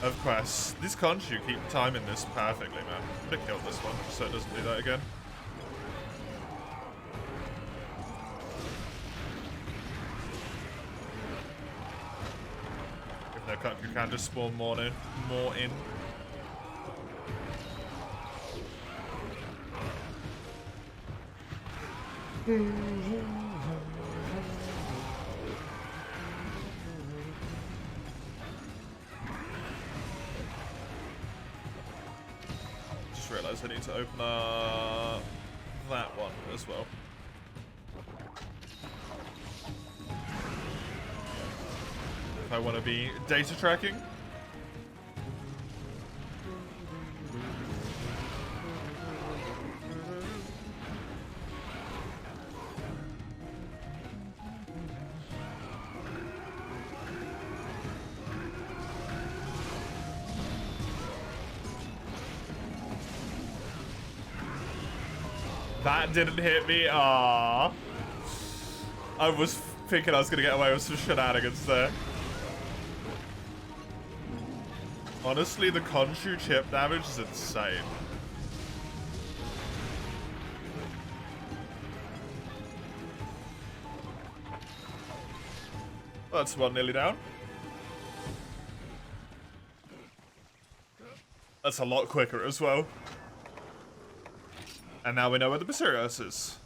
of quests. This Khonshu keep timing this perfectly, man. I'm gonna kill this one so it doesn't do that again. If no Khonshu can just spawn more in. Just realised I need to open up that one as well. If I want to be data tracking. That didn't hit me. Aww. I was thinking I was gonna get away with some shenanigans there. Honestly, the Khonshu chip damage is insane. That's one nearly down. That's a lot quicker as well. And now we know where the Basirios is.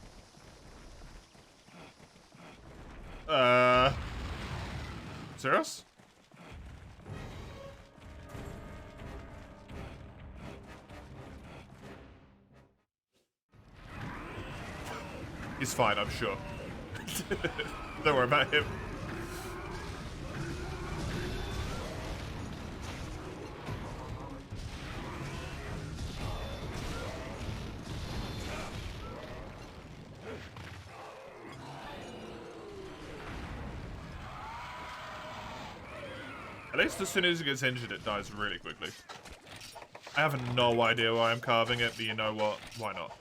Basirios? He's fine, I'm sure. Don't worry about him. At least as soon as it gets injured, it dies really quickly. I have no idea why I'm carving it, but you know what? Why not?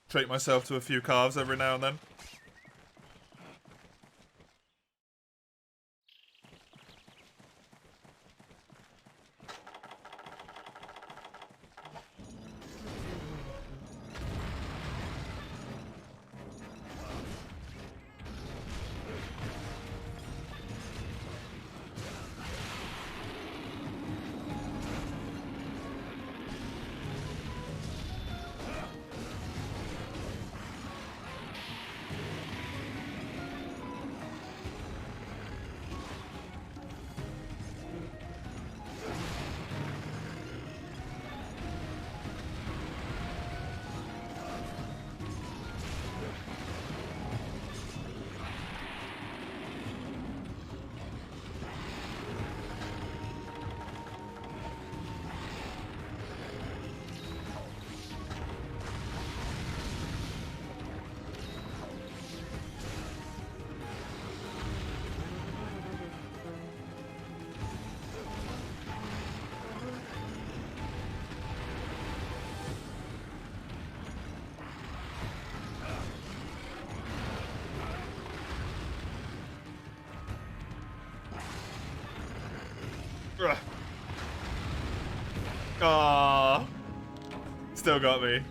Treat myself to a few carves every now and then. Aww. Still got me.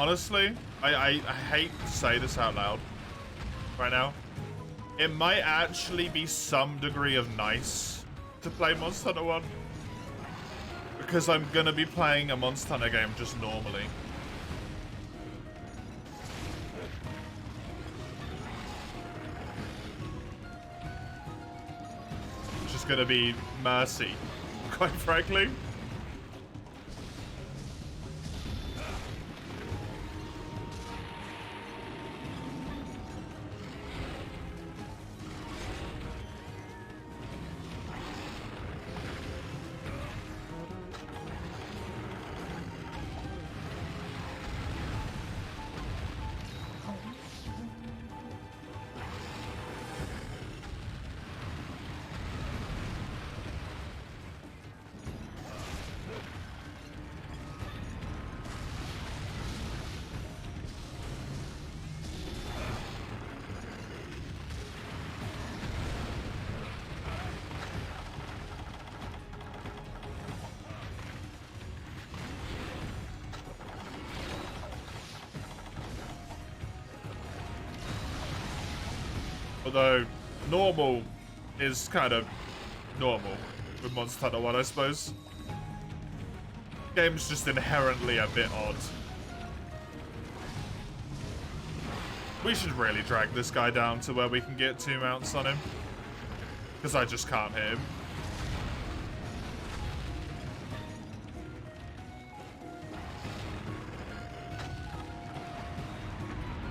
Honestly, I hate to say this out loud right now. It might actually be some degree of nice to play Monster Hunter 1. Because I'm going to be playing a Monster Hunter game just normally. It's just going to be mercy, quite frankly. Although, normal is kind of normal with Monster Hunter 1, I suppose. Game's just inherently a bit odd. We should really drag this guy down to where we can get 2 mounts on him. Because I just can't hit him.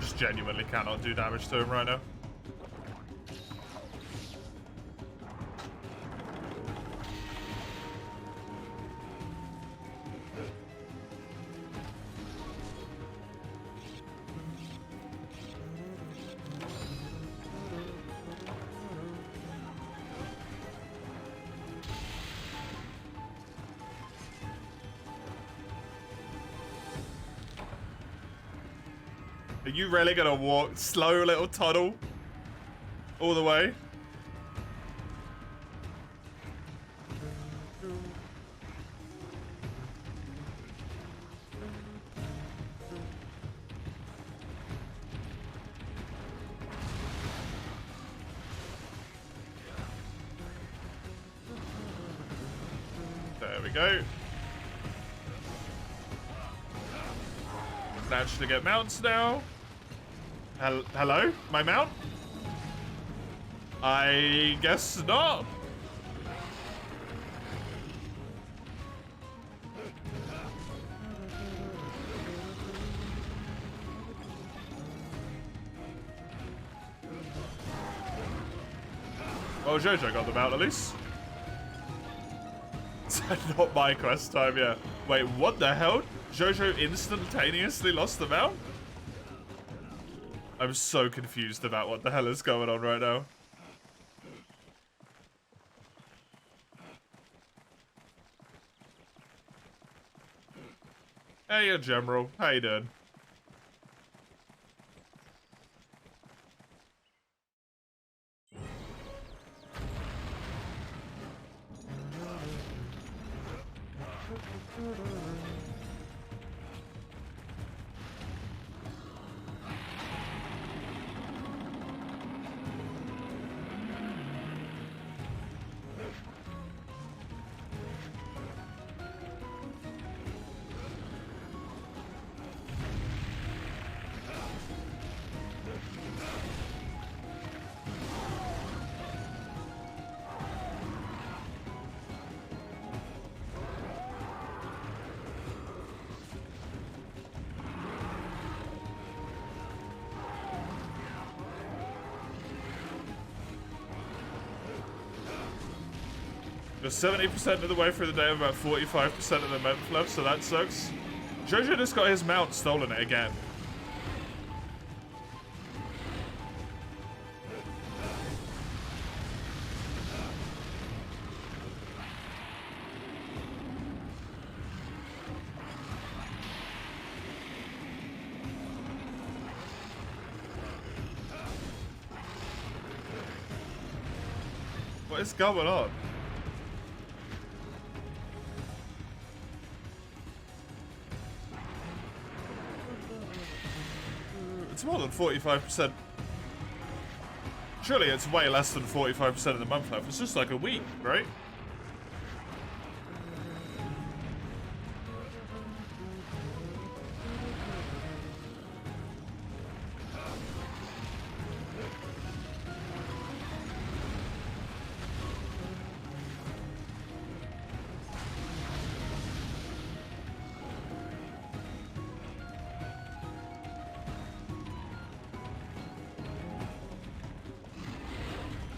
Just genuinely cannot do damage to him right now. Are you really gonna walk slow little tunnel all the way? There we go. Can actually get mounts now. Hello? My mount? I guess not. Well, Jojo got the mount at least. Not my quest time, yeah. Wait, what the hell? Jojo instantaneously lost the mount? I'm so confused about what the hell is going on right now. Hey, General. How you doing? We're 70% of the way through the day, about 45% of the month left, so that sucks. Jojo just got his mount stolen it again. What is going on? It's more than 45%. Surely it's way less than 45% of the month left. It's just like a week, right?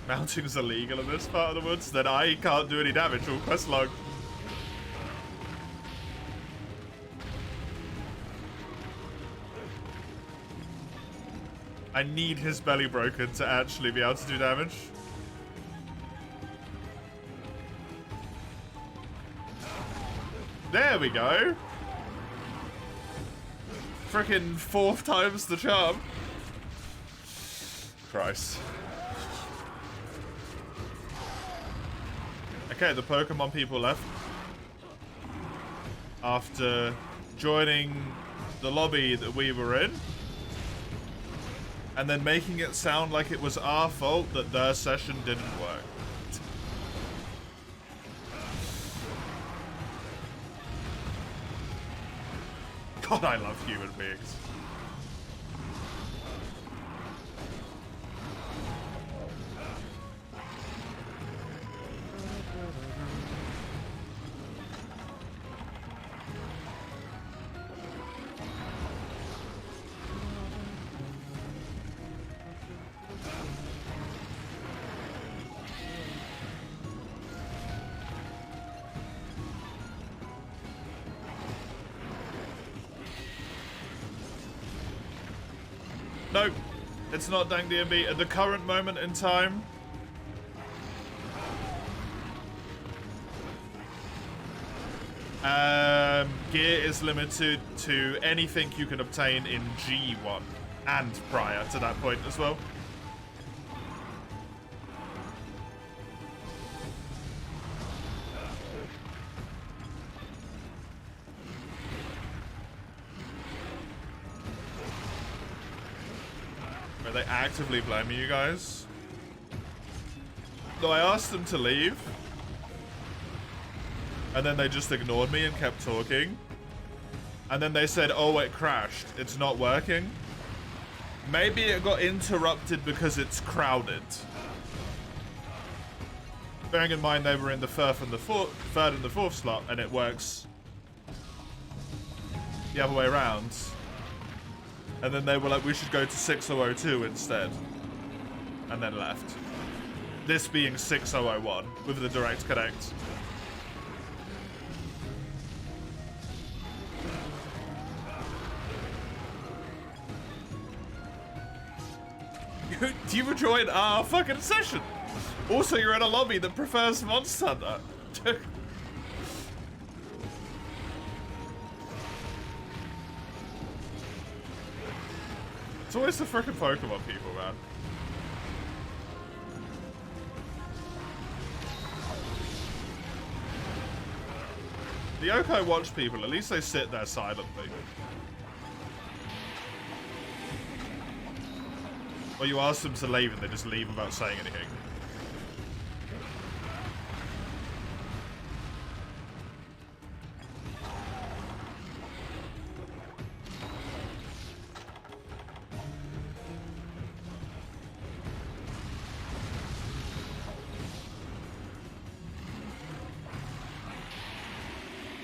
Mounting is illegal in this part of the woods, then I can't do any damage all quest long. I need his belly broken to actually be able to do damage. There we go. Frickin' 4th time's the charm. Christ. Okay, the Pokemon people left after joining the lobby that we were in and then making it sound like it was our fault that their session didn't work. God, I love human beings. Nope, it's not Dang DMB. At the current moment in time, gear is limited to anything you can obtain in G1 and prior to that point as well. Are they actively blaming you guys? No, I asked them to leave. And then they just ignored me and kept talking. And then they said, oh, it crashed. It's not working. Maybe it got interrupted because it's crowded. Bearing in mind they were in the third and the fourth slot, and it works the other way around. And then they were like, we should go to 6002 instead. And then left. This being 6001 with the direct connect. You joined our fucking session. Also, you're in a lobby that prefers Monster Hunter. It's always the frickin' Pokemon people, man. The Yokai Watch people, at least they sit there silently. Or you ask them to leave and they just leave without saying anything.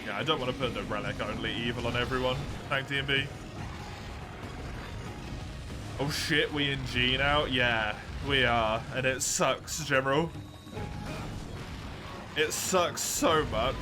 Yeah, I don't want to put the Relic only evil on everyone. Thank DMB. Oh shit, we in G now? Yeah, we are. And it sucks, General. It sucks so much.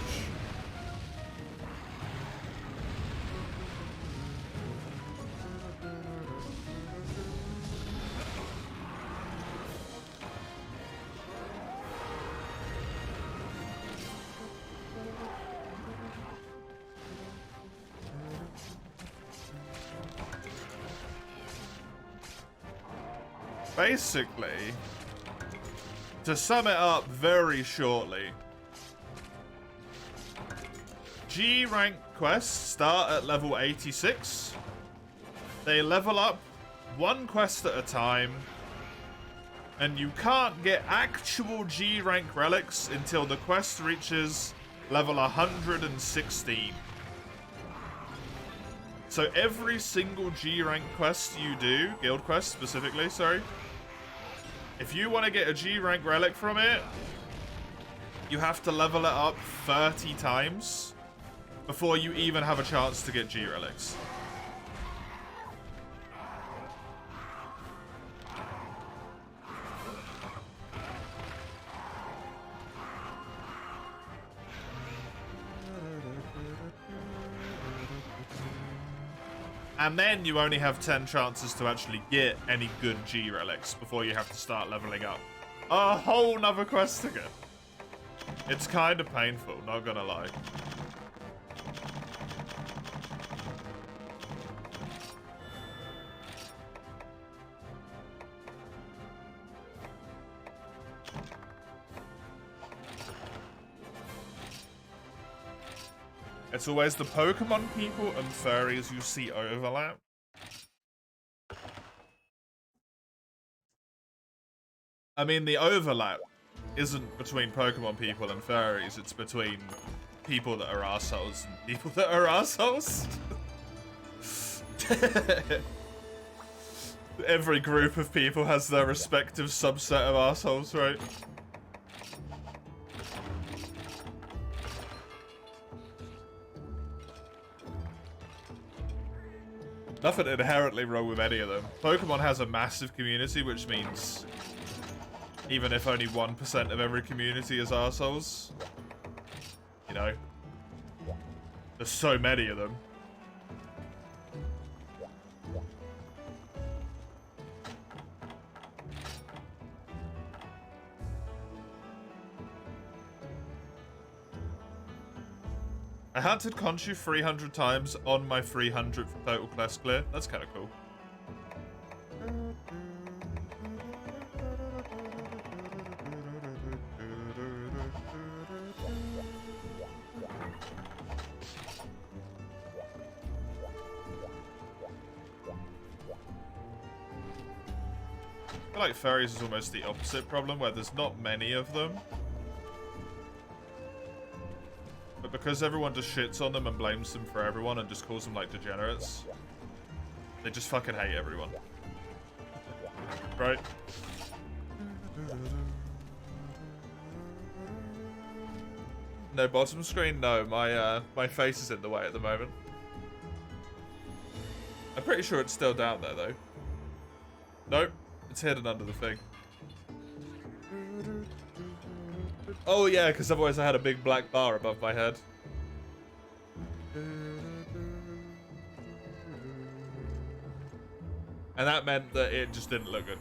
Basically, to sum it up very shortly, G rank quests start at level 86. They level up one quest at a time, and you can't get actual G rank relics until the quest reaches level 116. So every single G rank quest you do, guild quest specifically, sorry, if you want to get a G rank relic from it, you have to level it up 30 times before you even have a chance to get G relics. And then you only have 10 chances to actually get any good G relics before you have to start leveling up. A whole nother quest to get. It's kind of painful, not gonna lie. It's always the Pokemon people and furries you see overlap. I mean, the overlap isn't between Pokemon people and furries, it's between people that are assholes and people that are assholes. Every group of people has their respective subset of assholes, right? Nothing inherently wrong with any of them. Pokemon has a massive community, which means even if only 1% of every community is assholes, you know, there's so many of them. I hunted Conchu 300 times on my 300th total quest clear. That's kind of cool. I feel like fairies is almost the opposite problem, where there's not many of them. But because everyone just shits on them and blames them for everyone and just calls them like degenerates, they just fucking hate everyone. Right? No bottom screen? No, my face is in the way at the moment. I'm pretty sure it's still down there though. Nope, it's hidden under the thing. Oh yeah, because otherwise I had a big black bar above my head. And that meant that it just didn't look good.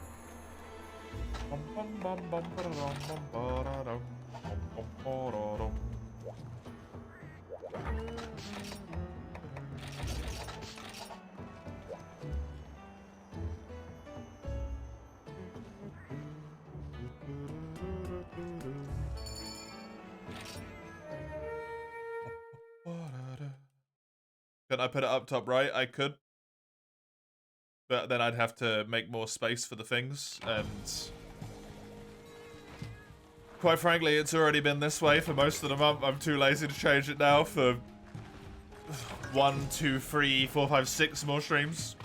Can I put it up top right? I could. But then I'd have to make more space for the things, and quite frankly, it's already been this way for most of the month. I'm too lazy to change it now for 1, 2, 3, 4, 5, 6 more streams.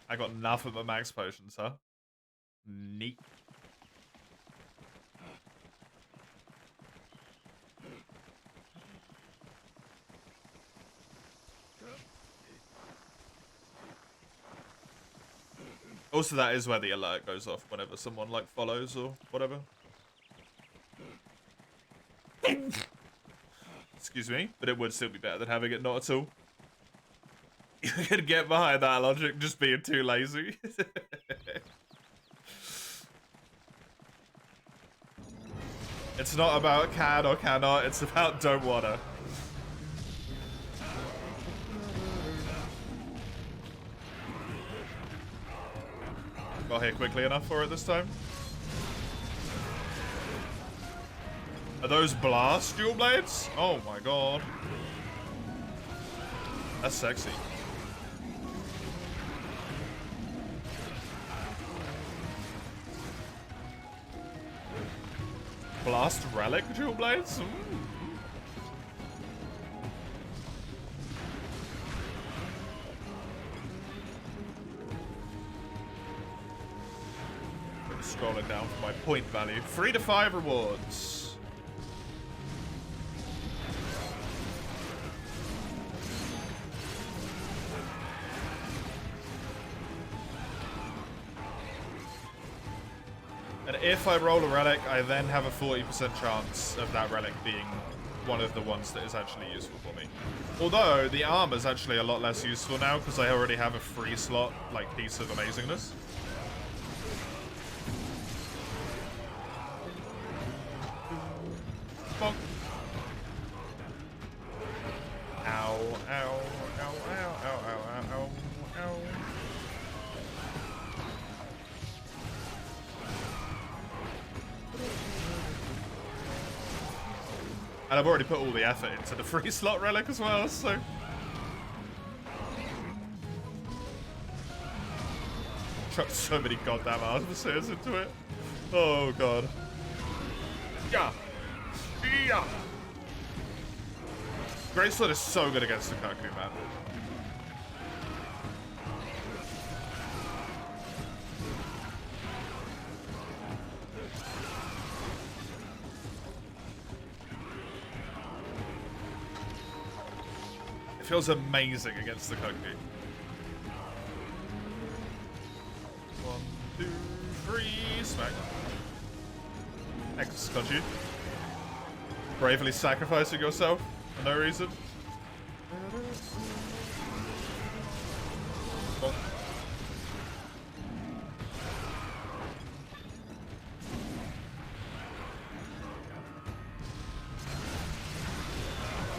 I got nothing but max potions, huh? Neat. Also, that is where the alert goes off whenever someone, like, follows or whatever. Excuse me, but it would still be better than having it not at all. You can get behind that logic, just being too lazy. It's not about can or cannot, it's about don't wanna. Got here quickly enough for it this time. Are those blast dual blades? Oh my god. That's sexy. Blast Relic dual blades? Ooh. Scrolling down for my point value. 3 to 5 rewards. And if I roll a relic, I then have a 40% chance of that relic being one of the ones that is actually useful for me. Although, the armor is actually a lot less useful now because I already have a free slot, like, piece of amazingness. Bonk. Ow, ow, ow, ow, ow, ow, ow, ow. And I've already put all the effort into the free slot relic as well, so... Chucked so many goddamn artificers into it. Oh god. Yeah. Yeah. Great Sword is so good against the Kaku, man. It feels amazing against the Kaku. 1, 2, 3, smack. Thanks, Scotchy. Bravely sacrificing yourself for no reason. Bonk.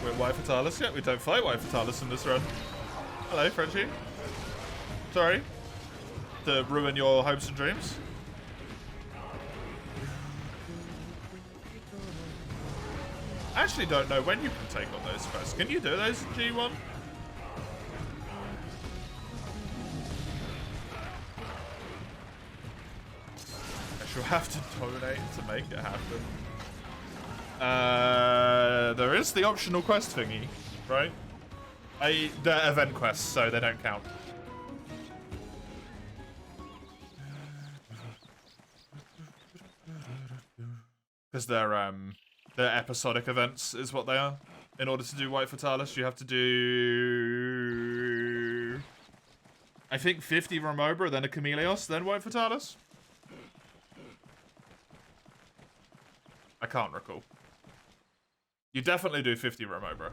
We're White Fatalis? Yeah, we don't fight White Fatalis in this run. Hello, Frenchie. Sorry to ruin your hopes and dreams. I actually don't know when you can take on those quests. Can you do those in G1? I shall have to donate to make it happen. There is the optional quest thingy, right? They're event quests, so they don't count. Because they're episodic events is what they are. In order to do White Fatalis, you have to do... I think 50 Remobra, then a Chameleos, then White Fatalis? I can't recall. You definitely do 50 Remobra.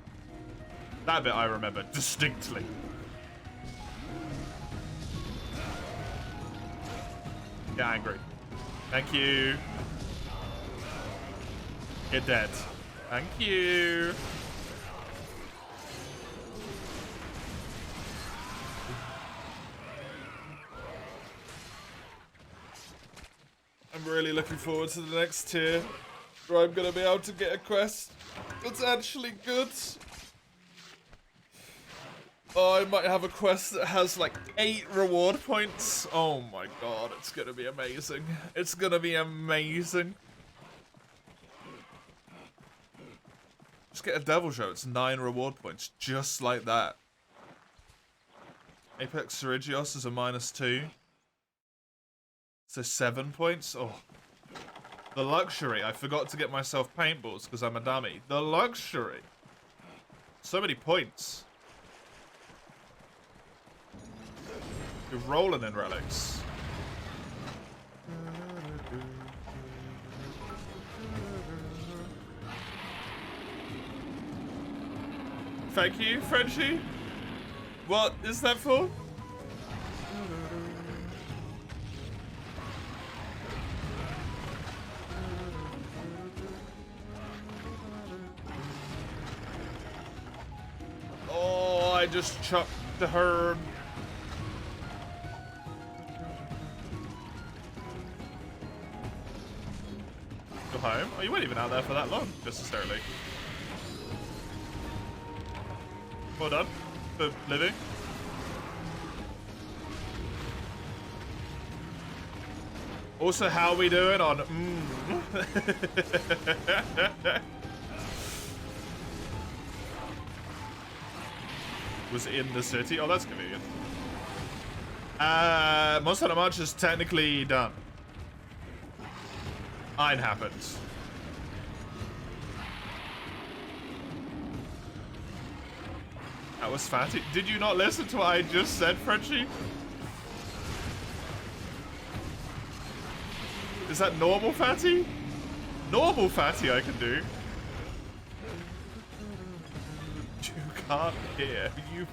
That bit I remember distinctly. Get angry. Thank you. Get dead. Thank you. I'm really looking forward to the next tier where I'm gonna be able to get a quest that's actually good. Oh, I might have a quest that has like 8 reward points. Oh my god, it's gonna be amazing. It's gonna be amazing. Just get a Devil Show, it's 9 reward points, just like that. Apex Serigios is a -2. So 7 points? Oh. The luxury, I forgot to get myself paintballs because I'm a dummy. The luxury. So many points. You're rolling in relics. Thank you, Frenchie. What is that for? Oh, I just chucked the herb. home. Oh, you weren't even out there for that long, necessarily. Well done for living. Also, how are we doing on... Was in the city? Oh, that's convenient. Monster Hunter March is technically done. It happens. That was fatty. Did you not listen to what I just said, Frenchie? Is that normal fatty? Normal fatty I can do. You can't hear. You...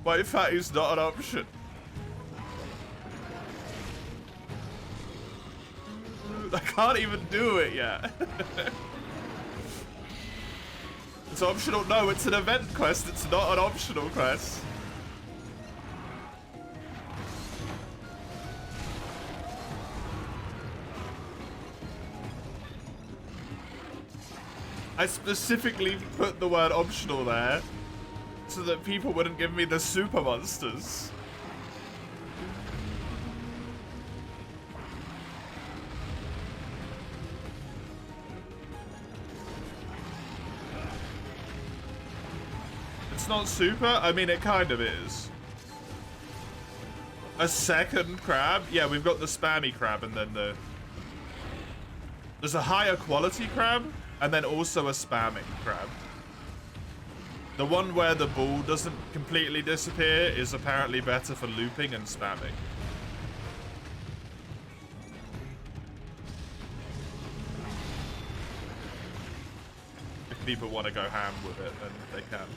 My fatty's not an option. I can't even do it yet. It's optional. No, it's an event quest. It's not an optional quest. I specifically put the word optional there so that people wouldn't give me the super monsters. It's not super? I mean, it kind of is. A second crab? Yeah, we've got the spammy crab and then the... There's a higher quality crab and then also a spamming crab. The one where the ball doesn't completely disappear is apparently better for looping and spamming. If people want to go ham with it, then they can.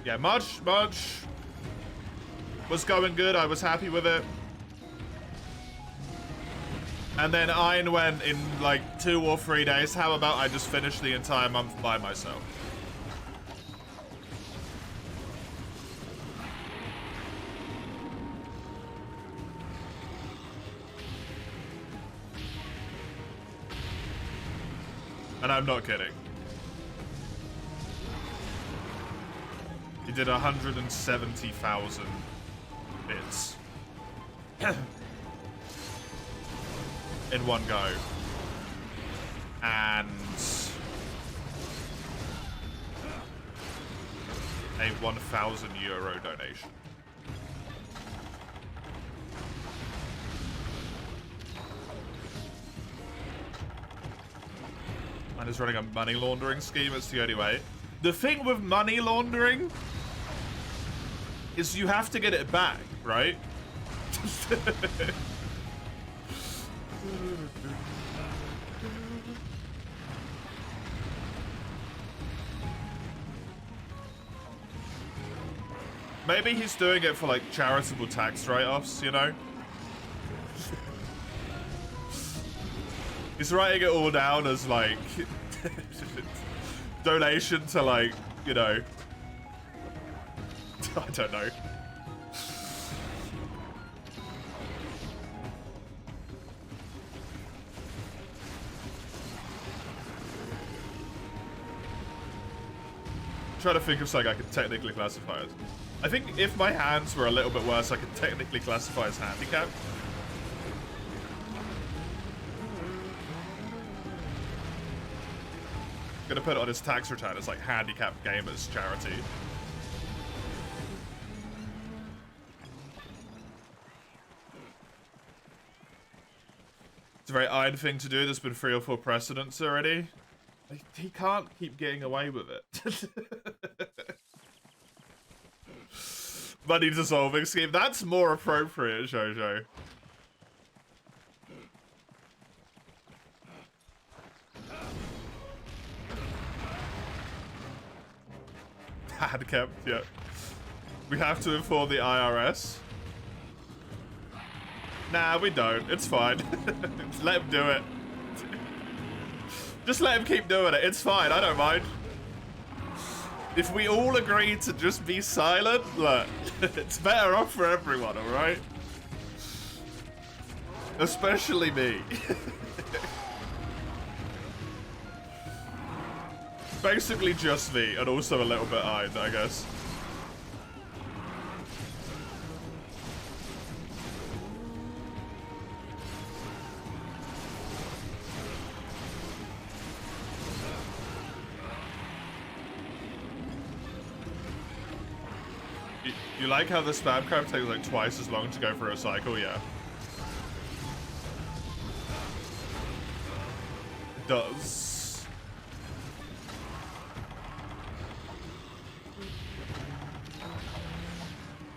Yeah, March was going good. I was happy with it. And then Iron went in like 2 or 3 days. How about I just finish the entire month by myself? And I'm not kidding. He did 170,000 bits in one go, and a €1,000 donation. And is running a money laundering scheme. It's the only way. The thing with money laundering is you have to get it back, right? Maybe he's doing it for like charitable tax write-offs, you know? He's writing it all down as like donation to like, you know, I don't know. Try to think of something I could technically classify as. I think if my hands were a little bit worse, I could technically classify as handicap. Gonna put it on his tax return as like handicap gamers charity. It's a very Iron thing to do. There's been 3 or 4 precedents already. He can't keep getting away with it. Money dissolving scheme. That's more appropriate, Jojo. Hand kept, yeah. We have to inform the IRS. Nah, we don't. It's fine. Just let him do it. Just let him keep doing it. It's fine. I don't mind. If we all agree to just be silent, look, it's better off for everyone, alright? Especially me. Basically just me, and also a little bit Ein, I guess. You like how the spam crab takes like twice as long to go through a cycle? Yeah. It does.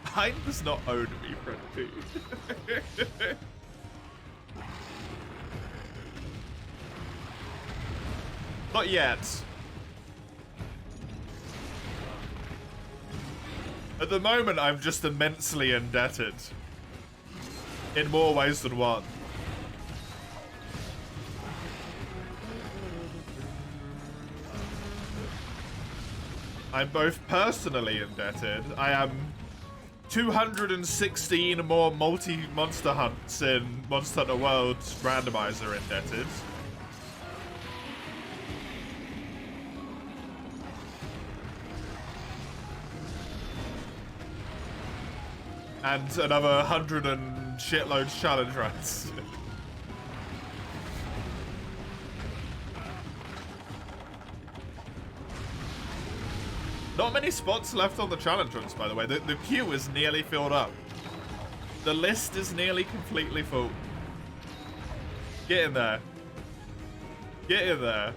Hein does not own me, Freddy. Not yet. At the moment, I'm just immensely indebted. In more ways than one. I'm both personally indebted. I am 216 more multi-monster hunts in Monster Hunter World randomizer indebted. And another 100 and shitloads challenge runs. Not many spots left on the challenge runs, by the way. The queue is nearly filled up. The list is nearly completely full. Get in there. Get in there.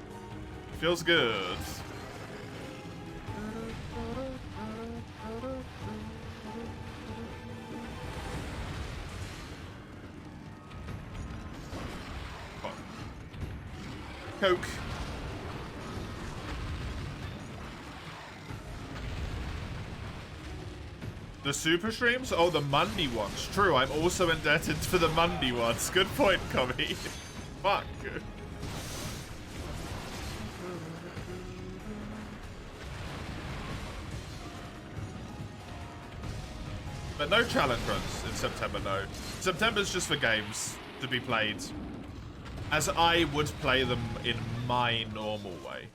Feels good. Coke. The super streams? Oh, the Monday ones. True, I'm also indebted for the Monday ones. Good point, Cubby. Fuck. But no challenge runs in September, no. September's just for games to be played as I would play them in my normal way.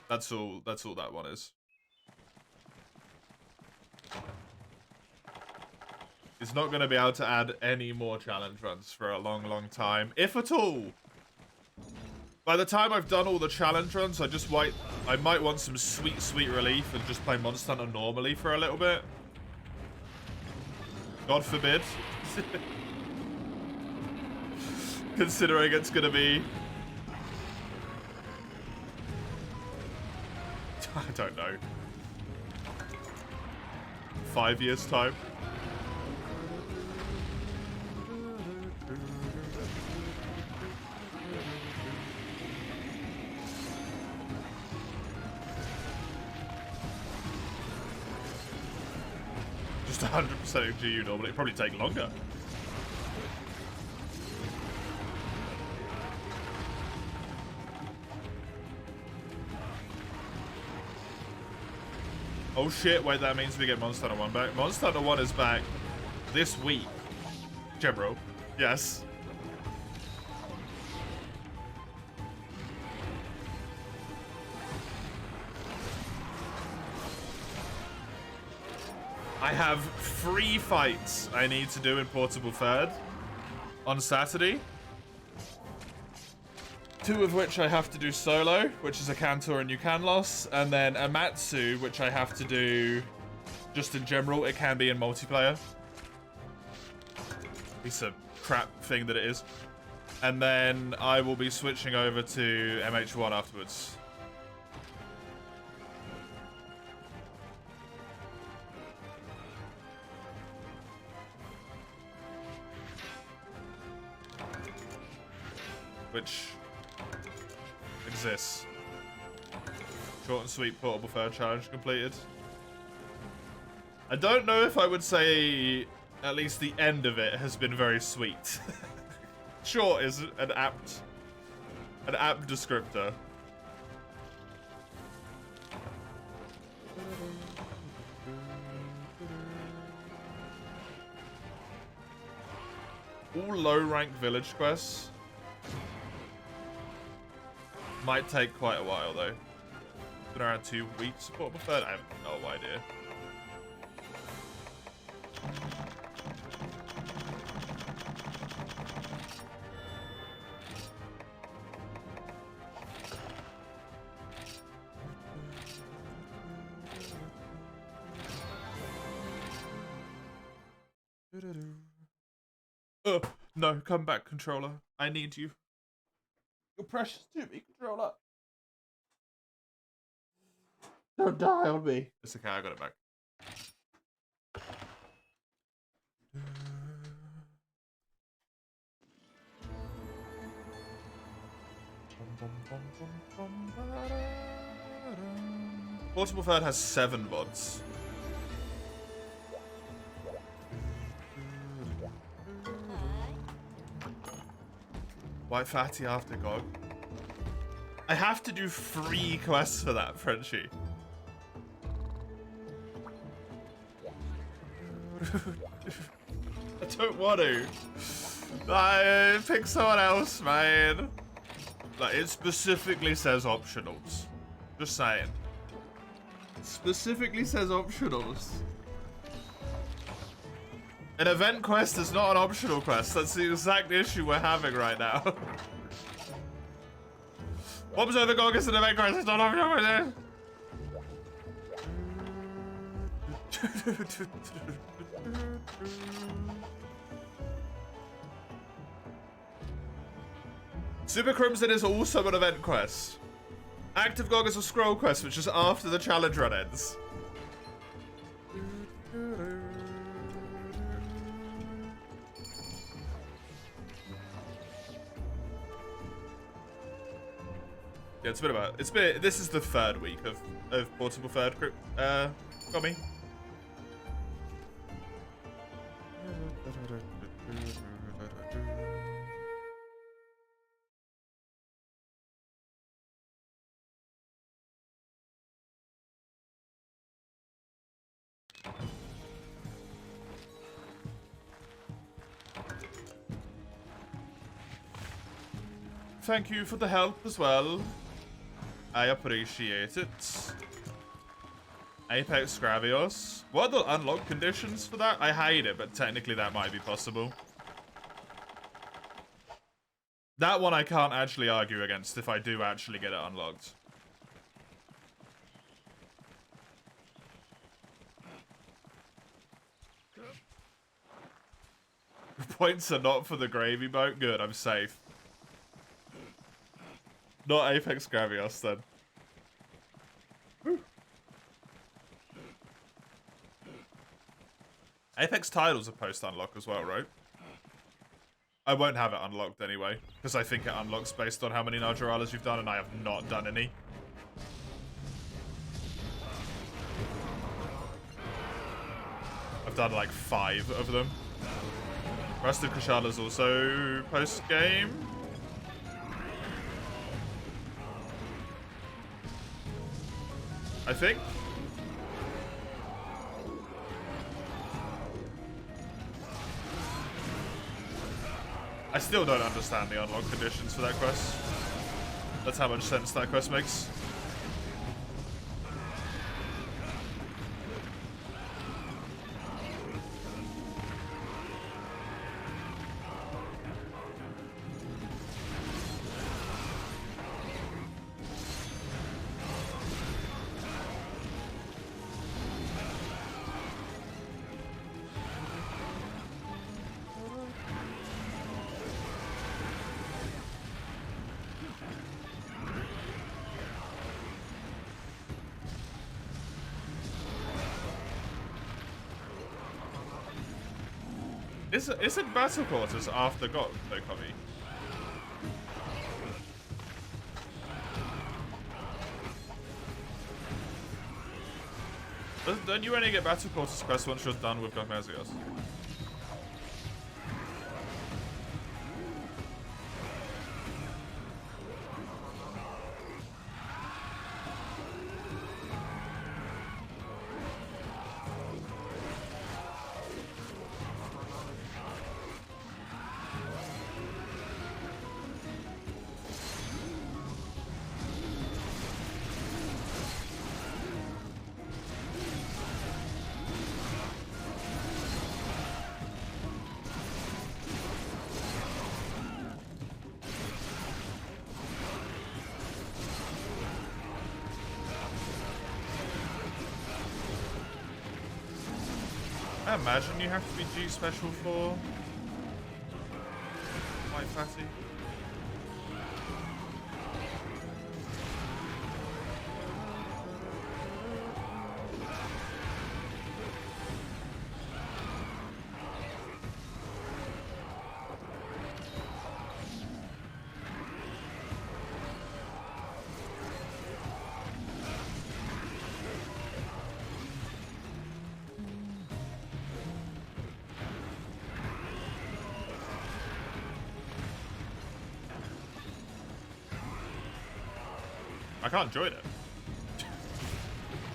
That's all that one is. It's not going to be able to add any more challenge runs for a long, long time, if at all. By the time I've done all the challenge runs, I might want some sweet, sweet relief and just play Monster Hunter normally for a little bit. God forbid. Considering it's gonna be... I don't know. 5 years' time. Just 100% GU normally. It'd probably take longer. Oh shit, wait, that means we get Monster Hunter 1 back. Monster Hunter 1 is back this week. Gebro. Yes. I have 3 fights I need to do in Portable Third on Saturday. 2 of which I have to do solo, which is a Cantor and Yukanlos, and then a Matsu, which I have to do just in general. It can be in multiplayer. It's a crap thing that it is. And then I will be switching over to MH1 afterwards. Which exists. short and sweet portable third challenge completed. I don't know if I would say at least the end of it has been very sweet. Short is an apt descriptor. All low-ranked village quests might take quite a while, though. Been around 2 weeks. Support preferred? I have no idea. Oh, no, come back, controller. I need you. You're precious to me, controller. Don't die on me. It's okay, I got it back. Portable Third has 7 VODs. White Fatty after GOG. I have to do 3 quests for that, Frenchie. I don't want to. Pick someone else, man. Like, it specifically says optionals. Just saying. It specifically says optionals. An event quest is not an optional quest. That's the exact issue we're having right now. Observer GOG is an event quest. It's not optional. Super Crimson is also an event quest. Active GOG is a scroll quest, which is after the challenge run ends. Yeah, this is the 3rd week of Portable Third, got me. Thank you for the help as well. I appreciate it. Apex Gravios. What are the unlock conditions for that? I hate it, but technically that might be possible. That one I can't actually argue against if I do actually get it unlocked. Points are not for the gravy boat. Good, I'm safe. Not Apex Gravios, then. Woo. Apex titles are post-unlock as well, right? I won't have it unlocked anyway, because I think it unlocks based on how many Najaralas you've done, and I have not done any. I've done like 5 of them. Rest of Kashala's also post-game. I think. I still don't understand the unlock conditions for that quest. That's how much sense that quest makes. Isn't Battle Quarters after GOG, though, Covey? Don't you only get battle quarters quest once you're done with Gogmazios? I imagine you have to be G special for White Fatty. I can't join it.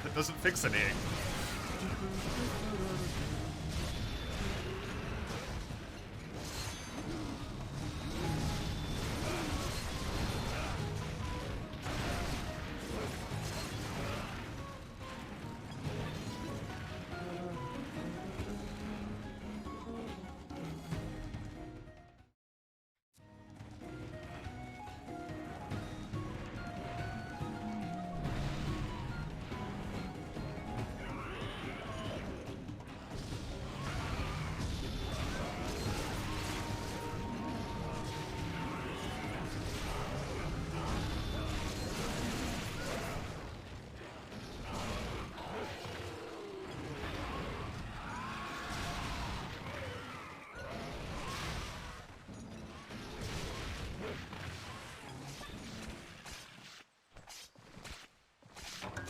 It doesn't fix anything.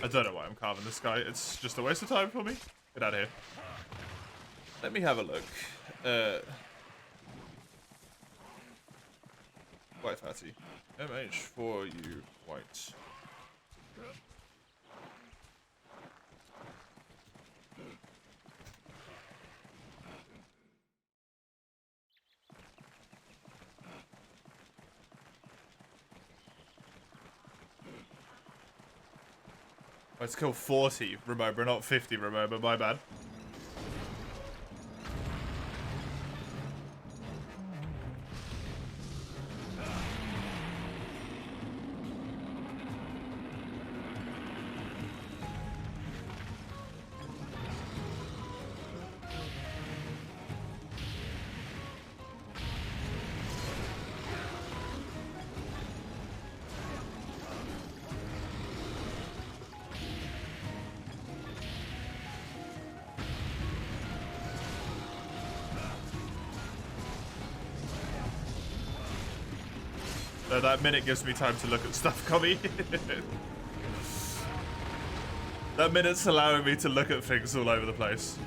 I don't know why I'm carving this guy. It's just a waste of time for me. Get out of here. Let me have a look. White Fatty. MH4U white. Let's kill 40, remember, not 50, remember, my bad. That minute gives me time to look at stuff, Commy. That minute's allowing me to look at things all over the place.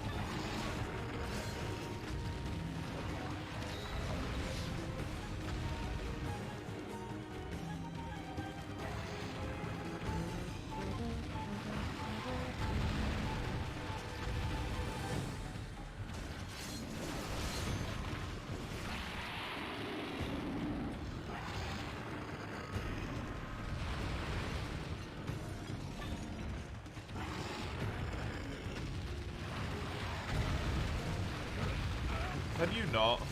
Can you not?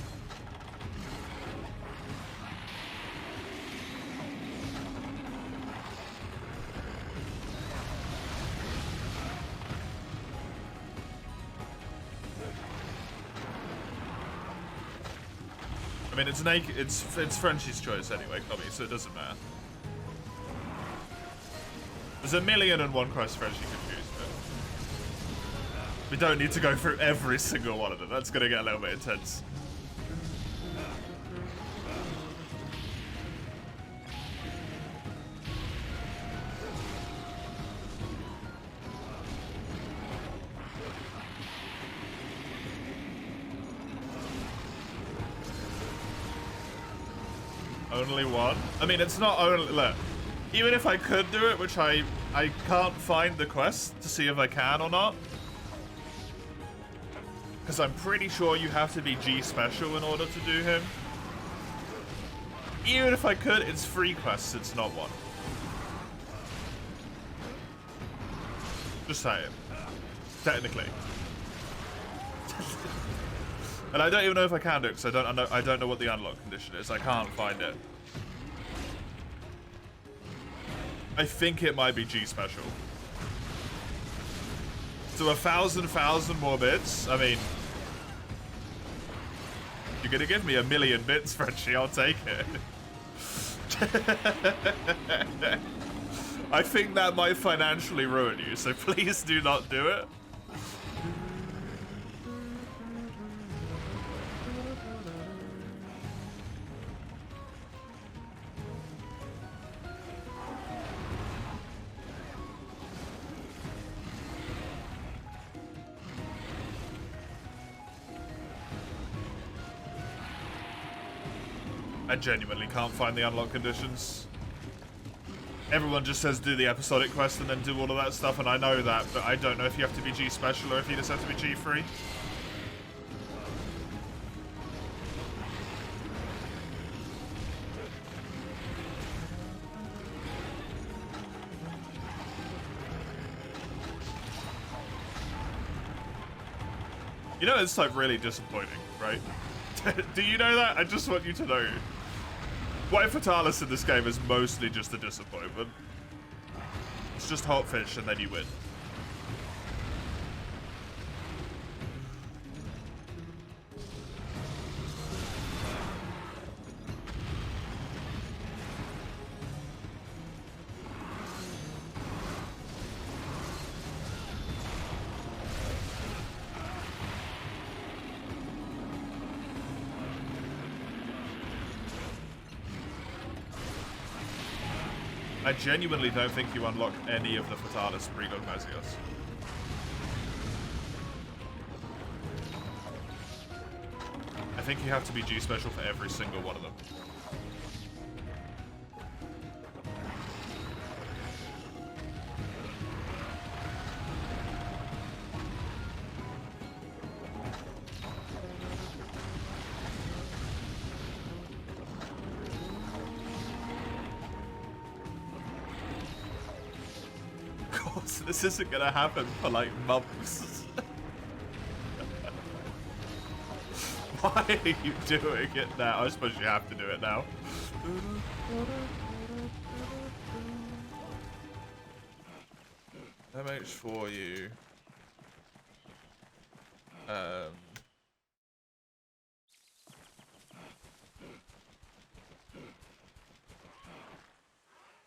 I mean, it's naked. It's Frenchie's choice anyway, Cubby, so it doesn't matter. There's a million and one cross Frenchie could choose, but we don't need to go through every single one of them. That's gonna get a little bit intense. Only one? I mean, it's not only... Look, even if I could do it, which I can't find the quest to see if I can or not. Because I'm pretty sure you have to be G special in order to do him. Even if I could, it's free quests, it's not one. Just saying. Technically. And I don't even know if I can do it, because I don't know what the unlock condition is. I can't find it. I think it might be G special. So 1,000 more bits. I mean, you're gonna give me 1,000,000 bits, Frenchie. I'll take it. I think that might financially ruin you, so please do not do it. I genuinely can't find the unlock conditions. Everyone just says do the episodic quest and then do all of that stuff, and I know that, but I don't know if you have to be G special or if you just have to be G free. You know, it's like really disappointing, right? Do you know that? I just want you to know. White Fatalis in this game is mostly just a disappointment. It's just hot fish and then you win. I genuinely don't think you unlock any of the Fatalis pre-Gogmasios. I think you have to be G special for every single one of them. This isn't gonna happen for like months. Why are you doing it now? I suppose you have to do it now. MH4U.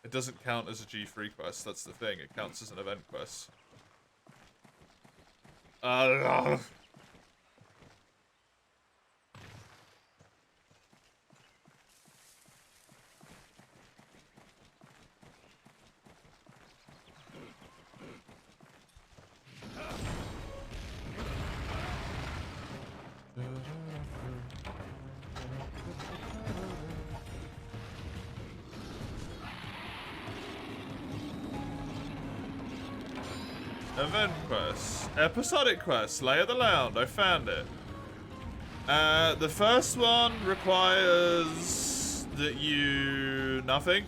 It doesn't count as a G3 quest, that's the thing. It counts as an event quest. Event quest. Episodic quest. Lay of the Land. I found it. The first one requires that you... nothing.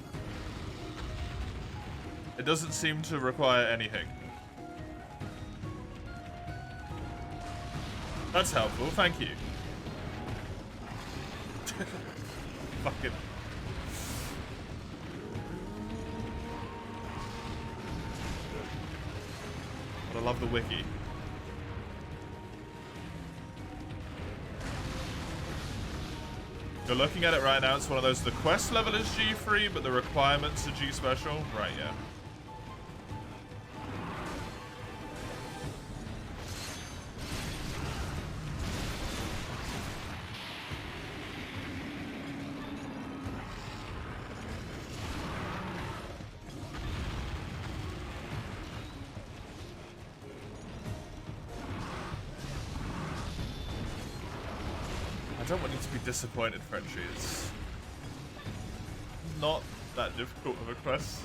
It doesn't seem to require anything. That's helpful. Thank you. Fucking... I love the wiki. You're looking at it right now, it's one of those, the quest level is G3, but the requirements are G special. Right, yeah. I don't want you to be disappointed, Frenchies. not that difficult of a quest.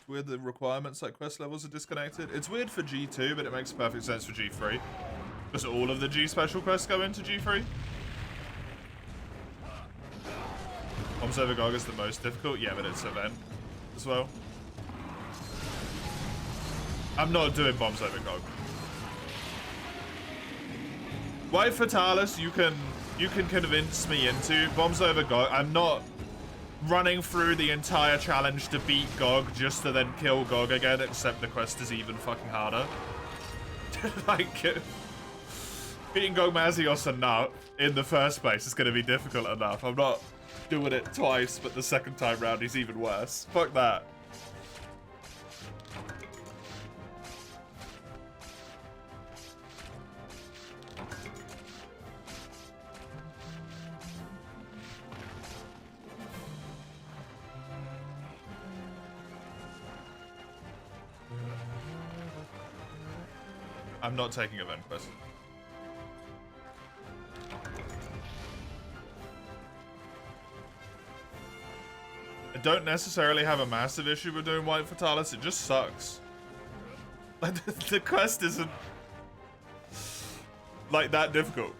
Weird the requirements like quest levels are disconnected. It's weird for G2, but it makes perfect sense for G3. Because all of the G special quests go into G3. Bombs over GOG is the most difficult. Yeah, but it's event as well. I'm not doing bombs over GOG. White Fatalis, you can convince me into. Bombs over GOG, I'm not running through the entire challenge to beat GOG just to then kill GOG again, except the quest is even fucking harder. Like, beating GOG Mazios enough in the first place is going to be difficult enough. I'm not doing it twice, but the second time round is even worse. Fuck that. I'm not taking event quest. I don't necessarily have a massive issue with doing White Fatalis, it just sucks. Like, the quest isn't like that difficult.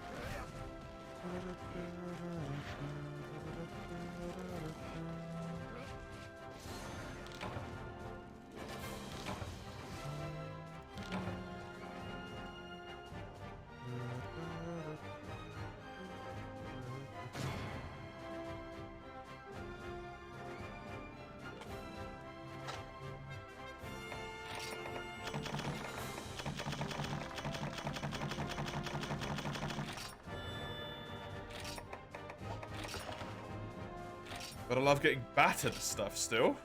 But I love getting battered stuff still.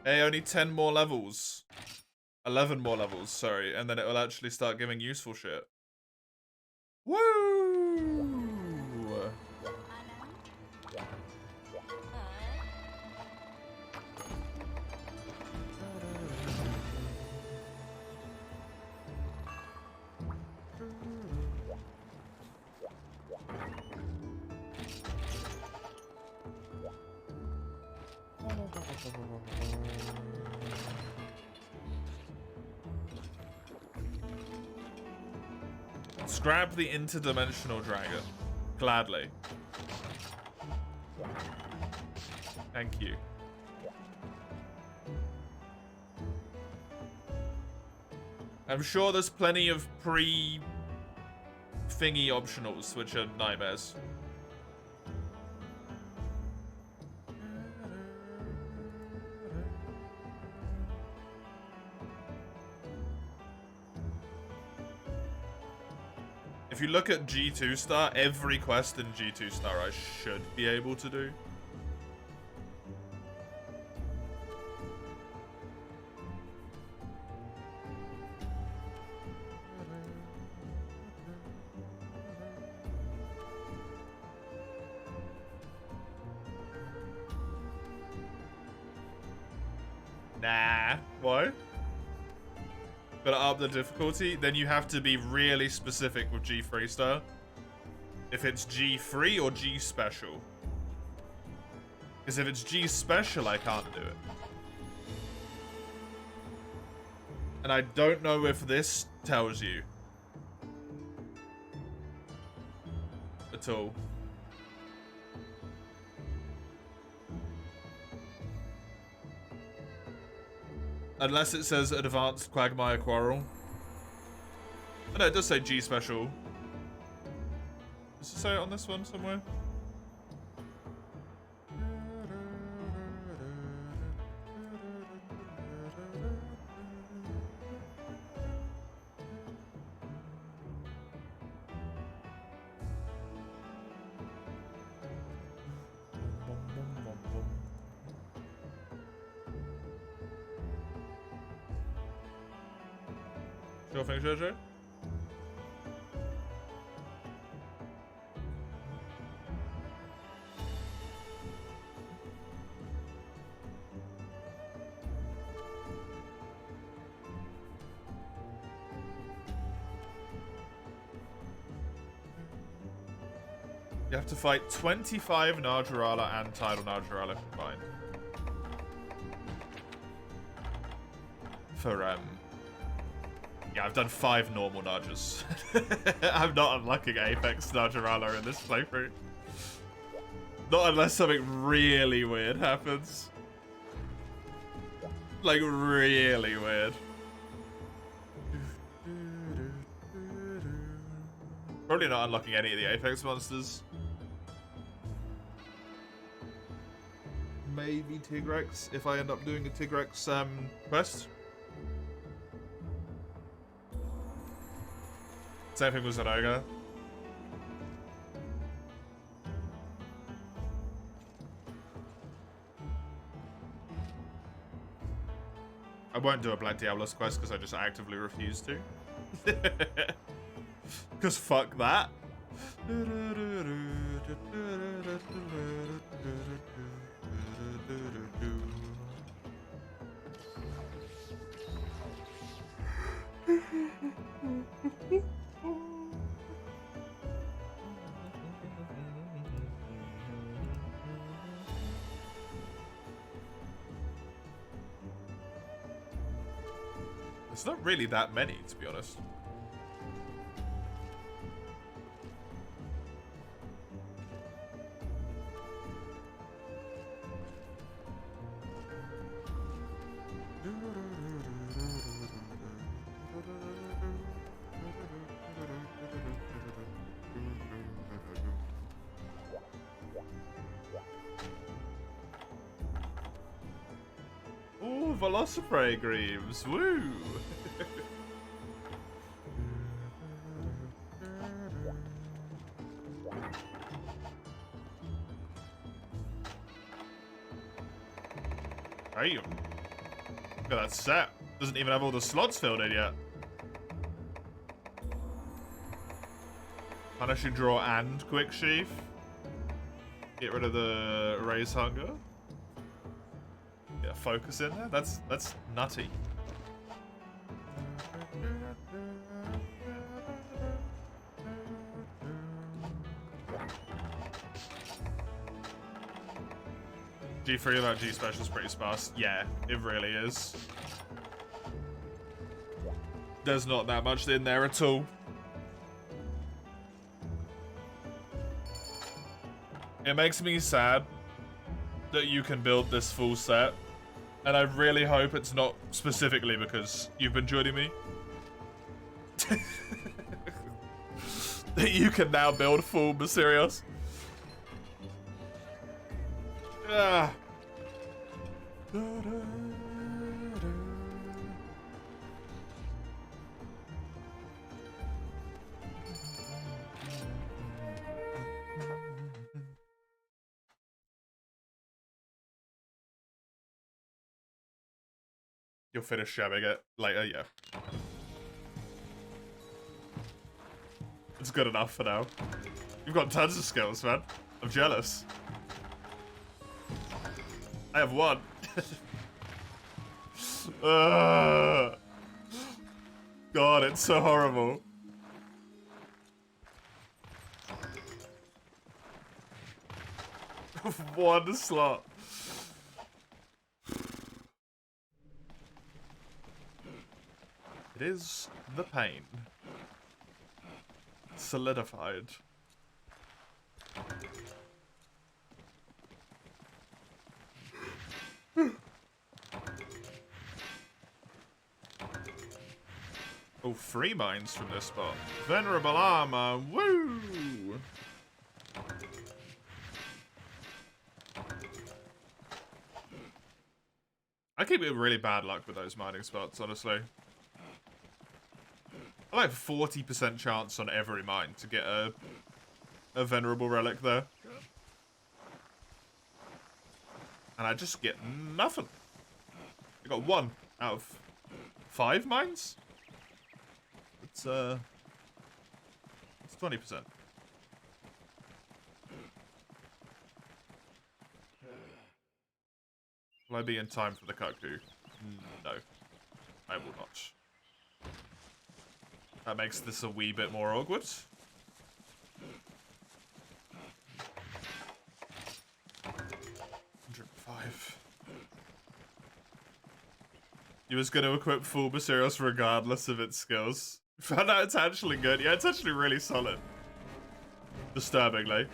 Hey, only 10 more levels. 11 more levels, sorry. And then it will actually start giving useful shit. Woo! Scrap the interdimensional dragon. Gladly. Thank you. I'm sure there's plenty of pre-thingy optionals, which are nightmares. If you look at G2 Star, every quest in G2 Star I should be able to do. Nah. Why? Gotta up the difficulty, then you have to be really specific with G3 Star. If it's G3 or G Special. Because if it's G Special, I can't do it. And I don't know if this tells you. At all. Unless it says Advanced Quagmire Quarrel. Oh, no, it does say G Special. Does it say it on this one somewhere? Sure thing, Jojo. You have to fight 25 Najarala and Tidal Najarala combined. For, yeah, I've done 5 normal Najas. I'm not unlocking Apex Najarala in this playthrough. Not unless something really weird happens. Like, really weird. Probably not unlocking any of the Apex monsters. Maybe Tigrex, if I end up doing a Tigrex quest. Same thing with Zenoga. I won't do a Black Diablos quest because I just actively refuse to. Because fuck that. It's not really that many, to be honest. Ooh, Velociprey Greaves, woo! Damn. Look at that set. Doesn't even have all the slots filled in yet. Punishing Draw and Quick Sheath. Get rid of the Raise Hunger. Get a focus in there. That's nutty. G3 about G special is pretty sparse. Yeah, it really is. There's not that much in there at all. It makes me sad that you can build this full set, and I really hope it's not specifically because you've been joining me. That you can now build full Mysterios. Ah. You'll finish shabbing it later, yeah. It's good enough for now. You've got tons of skills, man. I'm jealous. I have one. God, it's so horrible. One slot. It is the pain. Solidified. Oh, 3 mines from this spot. Venerable armor, woo! I keep getting really bad luck with those mining spots, honestly. I like 40% chance on every mine to get a venerable relic there. And I just get nothing. I got 1 out of 5 mines? It's 20%. Will I be in time for the cuckoo? No, I will not. That makes this a wee bit more awkward. 105. You was going to equip full Basarios regardless of its skills. Found out it's actually good. Yeah, it's actually really solid. Disturbingly.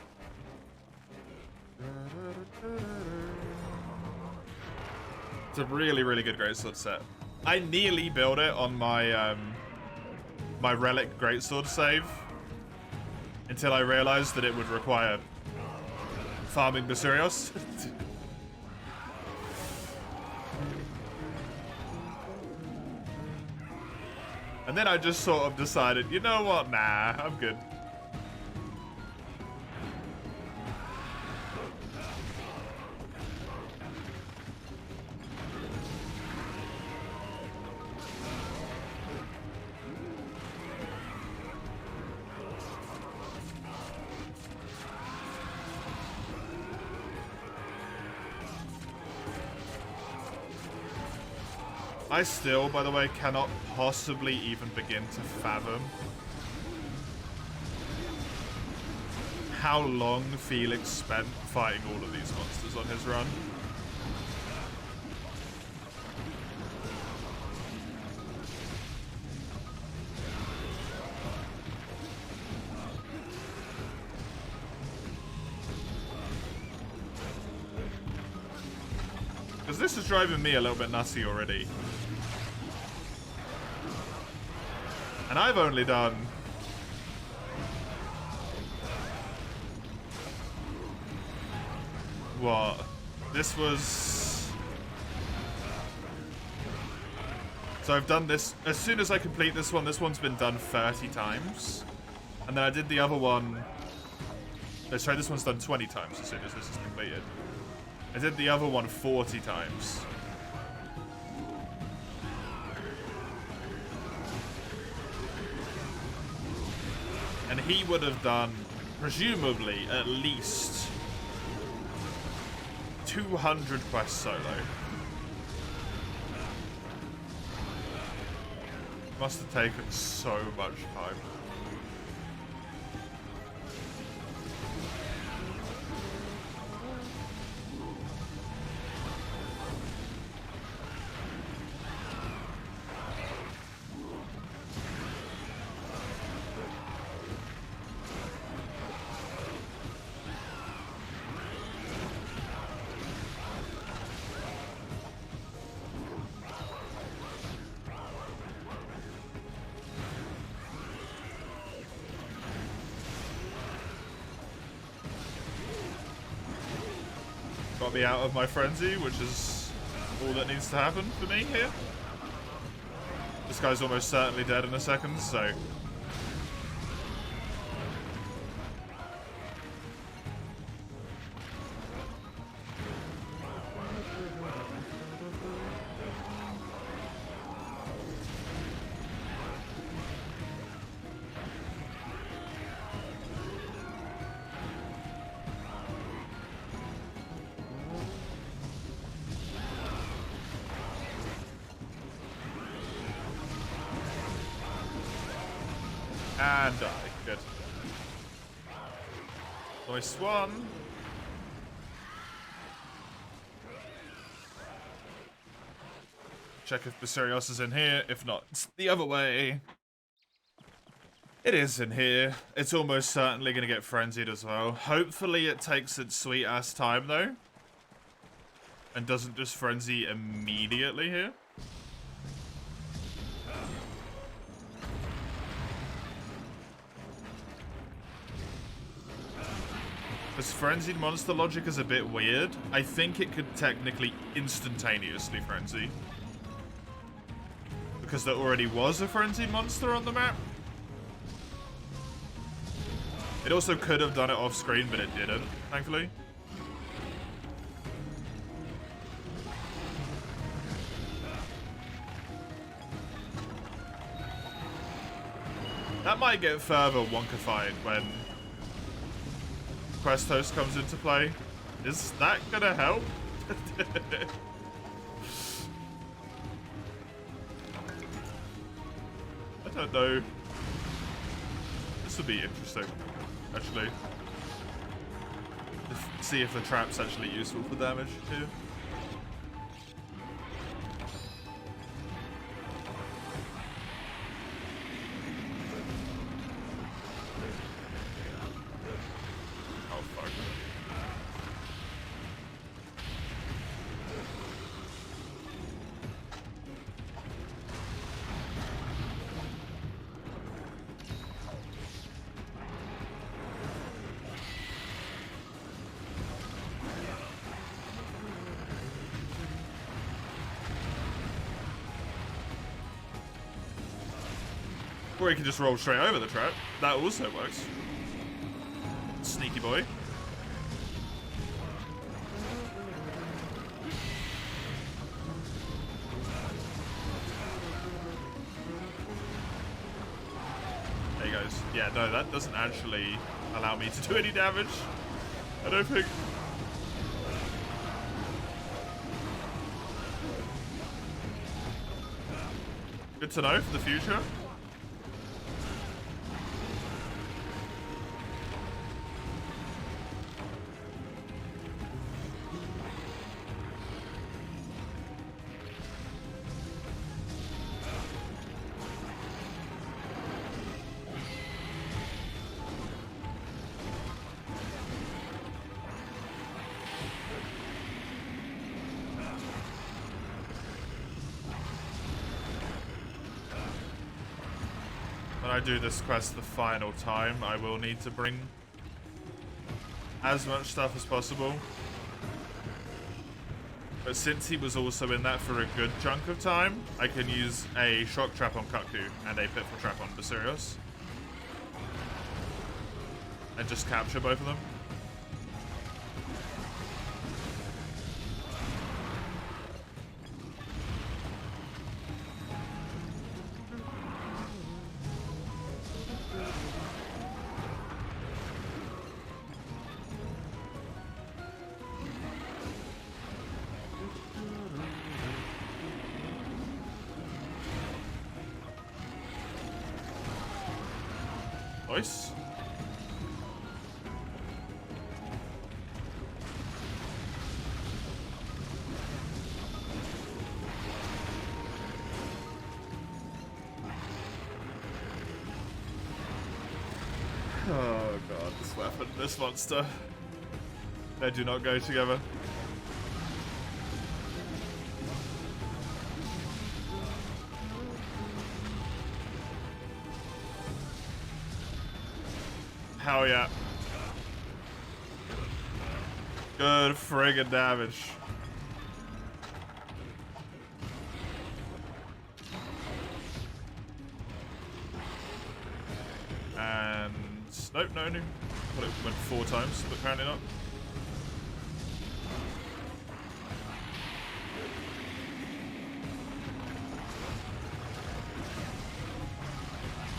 It's a really, really good greatsword set. I nearly built it on my my Relic greatsword save until I realized that it would require farming Basarios. And then I just sort of decided, you know what? Nah, I'm good. I still, by the way, cannot possibly even begin to fathom how long Felix spent fighting all of these monsters on his run. Because this is driving me a little bit nutty already. And I've only done what? This was... So I've done this, as soon as I complete this one's been done 30 times. And then I did the other one, oh, sorry, this one's done 20 times as soon as this is completed. I did the other one 40 times. And he would have done, presumably, at least 200 quests solo. Must have taken so much time. Got me out of my frenzy, which is all that needs to happen for me here. This guy's almost certainly dead in a second, so... And die. Good. Nice one. Check if Basarios is in here. If not, it's the other way. It is in here. It's almost certainly going to get frenzied as well. Hopefully it takes its sweet ass time though. And doesn't just frenzy immediately here. This frenzied monster logic is a bit weird. I think it could technically instantaneously frenzy. Because there already was a frenzied monster on the map. It also could have done it off screen, but it didn't, thankfully. That might get further wonkified when Quest Host comes into play. Is that gonna help? I don't know. This would be interesting, actually. See if the trap's actually useful for damage, too. Oh, fuck. Or he can just roll straight over the trap. That also works. Sneaky boy. There he goes. Yeah, no, that doesn't actually allow me to do any damage. I don't think. Good to know for the future. When I do this quest the final time, I will need to bring as much stuff as possible. But since he was also in that for a good chunk of time, I can use a shock trap on Kutku and a pitfall trap on Basarios. And just capture both of them. Nice. Oh god, this weapon, this monster. They do not go together. Hell yeah. Good friggin' damage. And nope, no. Thought it went 4 times, but apparently not.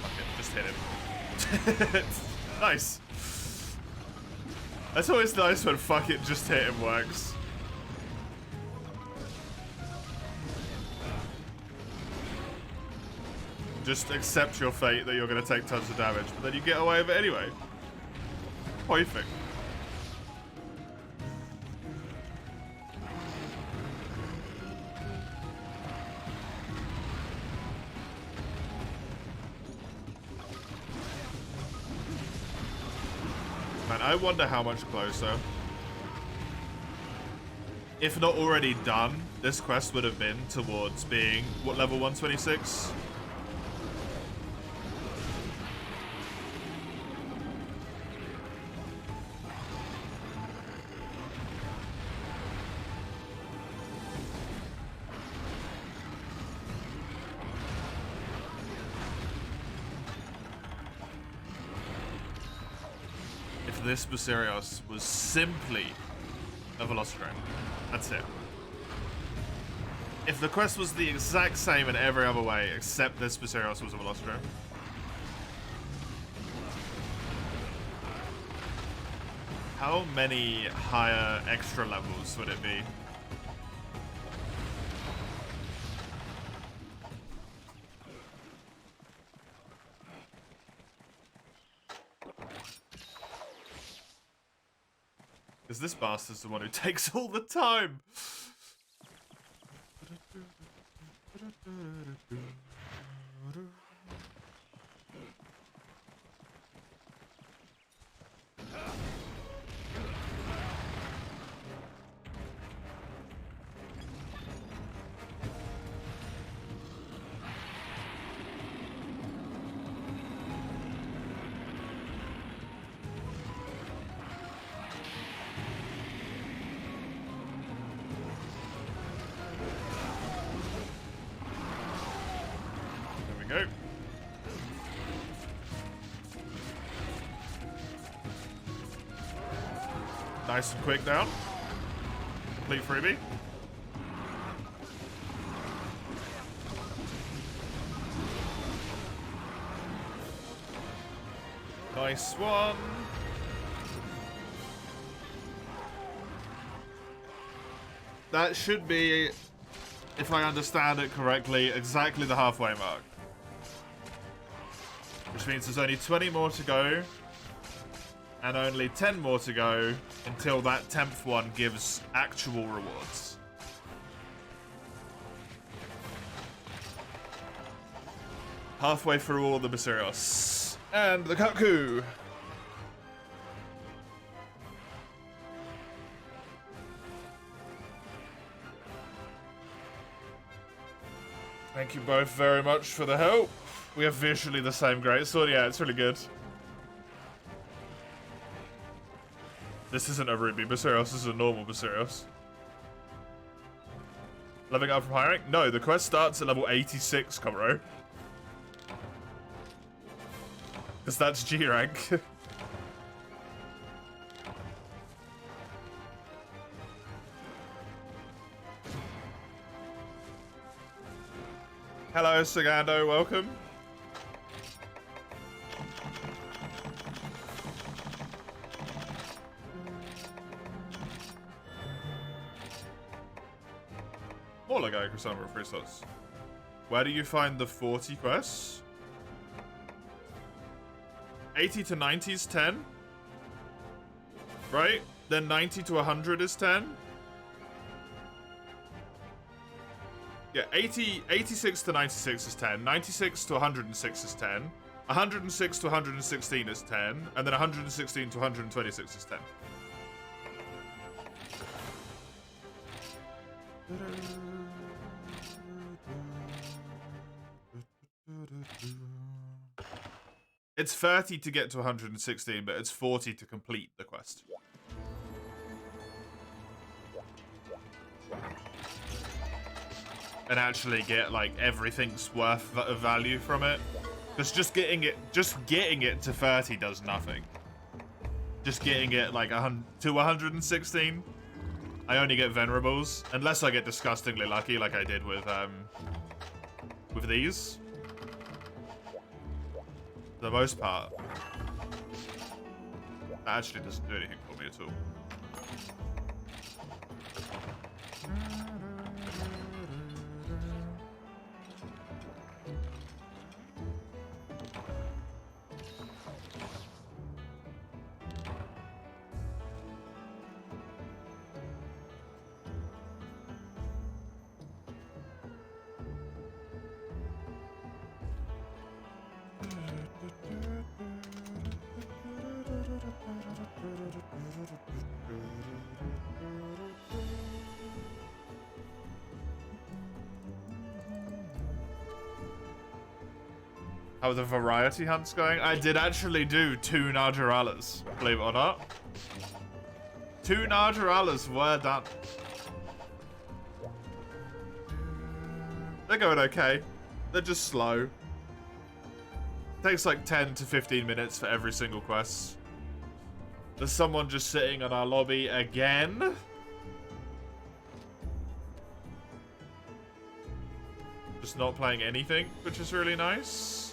Fuck it, just hit him. Nice. That's always nice when fuck it, just hit him works. Just accept your fate that you're going to take tons of damage, but then you get away with it anyway. Perfect. Man, I wonder how much closer, if not already done, this quest would have been towards being, what, level 126? This Basarios was simply a Velocitrine. That's it. If the quest was the exact same in every other way, except this Basarios was a Velocitrine. How many higher extra levels would it be? Because this bastard's the one who takes all the time. Go. Nice and quick down. Complete freebie. Nice one. That should be, if I understand it correctly, exactly the halfway mark. Which means there's only 20 more to go, and only 10 more to go until that 10th one gives actual rewards. Halfway through all of the Basirios. And the Kaku! Thank you both very much for the help. We have visually the same greatsword. Yeah, it's really good. This isn't a Ruby Basirios, this is a normal Basirios. Leveling up from high rank? No, the quest starts at level 86, Comro. Because that's G rank. Hello, Sagando, welcome. More like Akrasama 3 slots. Where do you find the 40 quests? 80 to 90 is 10. Right? Then 90 to 100 is 10. Yeah, 86 to 96 is 10. 96 to 106 is 10. 106 to 116 is 10. And then 116 to 126 is 10. It's 30 to get to 116, but it's 40 to complete the quest. And actually get like everything's worth of value from it. Because just getting it to 30 does nothing. Just getting it like to 116, I only get venerables unless I get disgustingly lucky, like I did with these. For the most part, that actually doesn't do anything for me at all. How are the variety hunts going? I did actually do 2 Najaralas, believe it or not. 2 Najaralas were done. They're going okay. They're just slow. Takes like 10 to 15 minutes for every single quest. There's someone just sitting in our lobby again. Just not playing anything, which is really nice.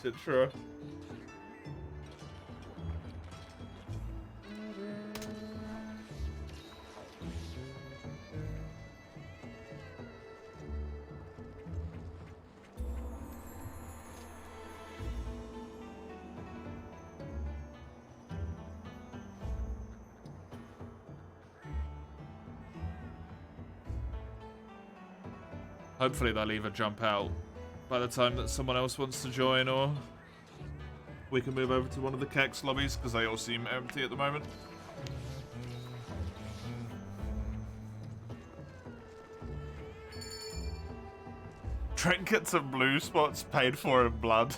Citra. Hopefully they'll either jump out by the time that someone else wants to join, or we can move over to one of the Kex lobbies, because they all seem empty at the moment. Trinkets and blue spots paid for in blood.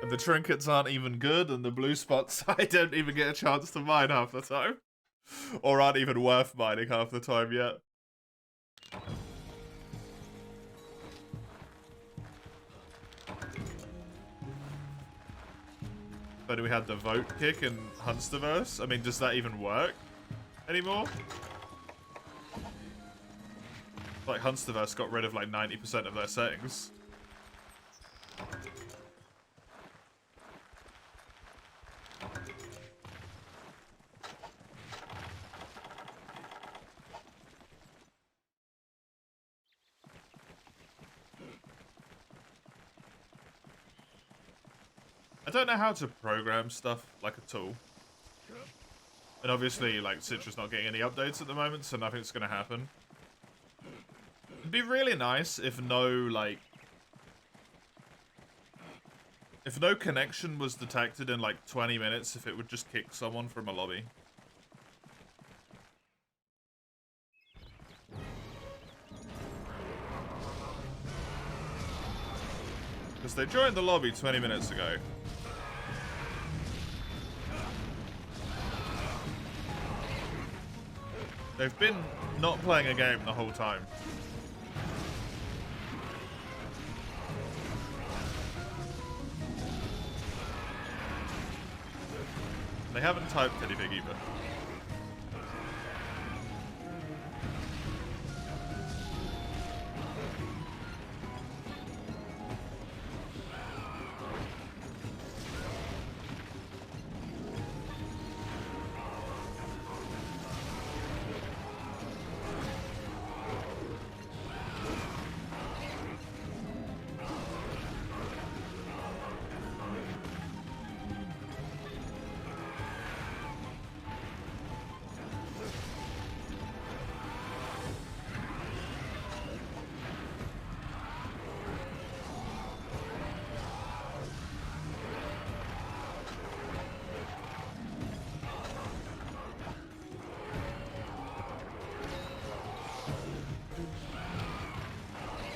And the trinkets aren't even good, and the blue spots I don't even get a chance to mine half the time. Or aren't even worth mining half the time yet. But we had the vote kick in Hunsterverse. I mean, does that even work anymore? Like, Hunsterverse got rid of like 90% of their settings. I don't know how to program stuff, like, at all. And obviously, like, Citra's not getting any updates at the moment, so nothing's gonna happen. It'd be really nice if no, like... if no connection was detected in, like, 20 minutes, if it would just kick someone from a lobby. Because they joined the lobby 20 minutes ago. They've been not playing a game the whole time. They haven't typed anything either.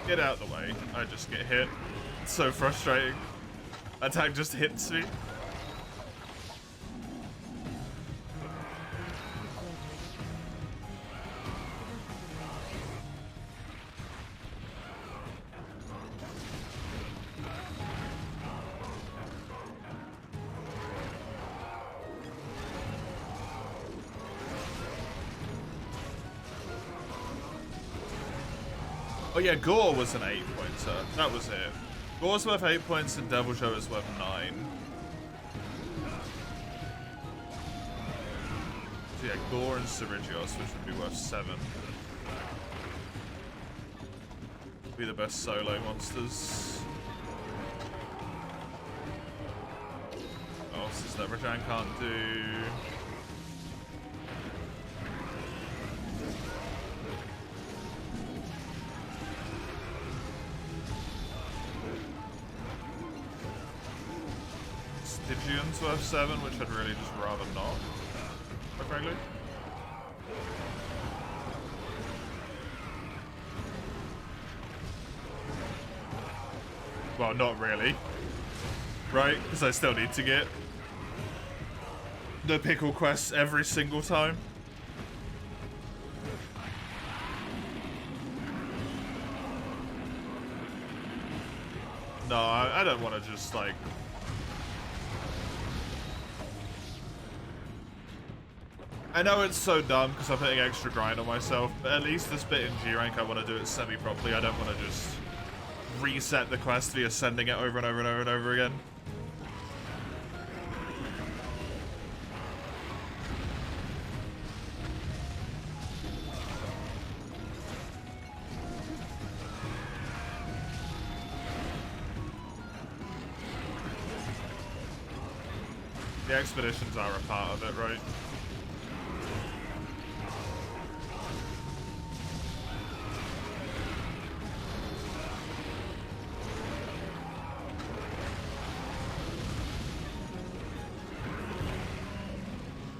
Get out of the way. I just get hit. It's so frustrating. Attack just hits me. Oh yeah, Gore was an 8-pointer. That was it. Gore's worth 8 points and Devil Joe is worth 9. So yeah, Gore and Sirigios, which would be worth 7. Be the best solo monsters. Oh, this is that Rajan can't do. Stygian's worth 7, which I'd really just rather not, quite frankly. Well, not really. Right? Because I still need to get the pickle quests every single time. No, I don't want to just, like... I know it's so dumb because I'm putting extra grind on myself, but at least this bit in G-Rank I want to do it semi-properly. I don't want to just reset the quest via sending it over and over and over and over again. The expeditions are a part of it, right?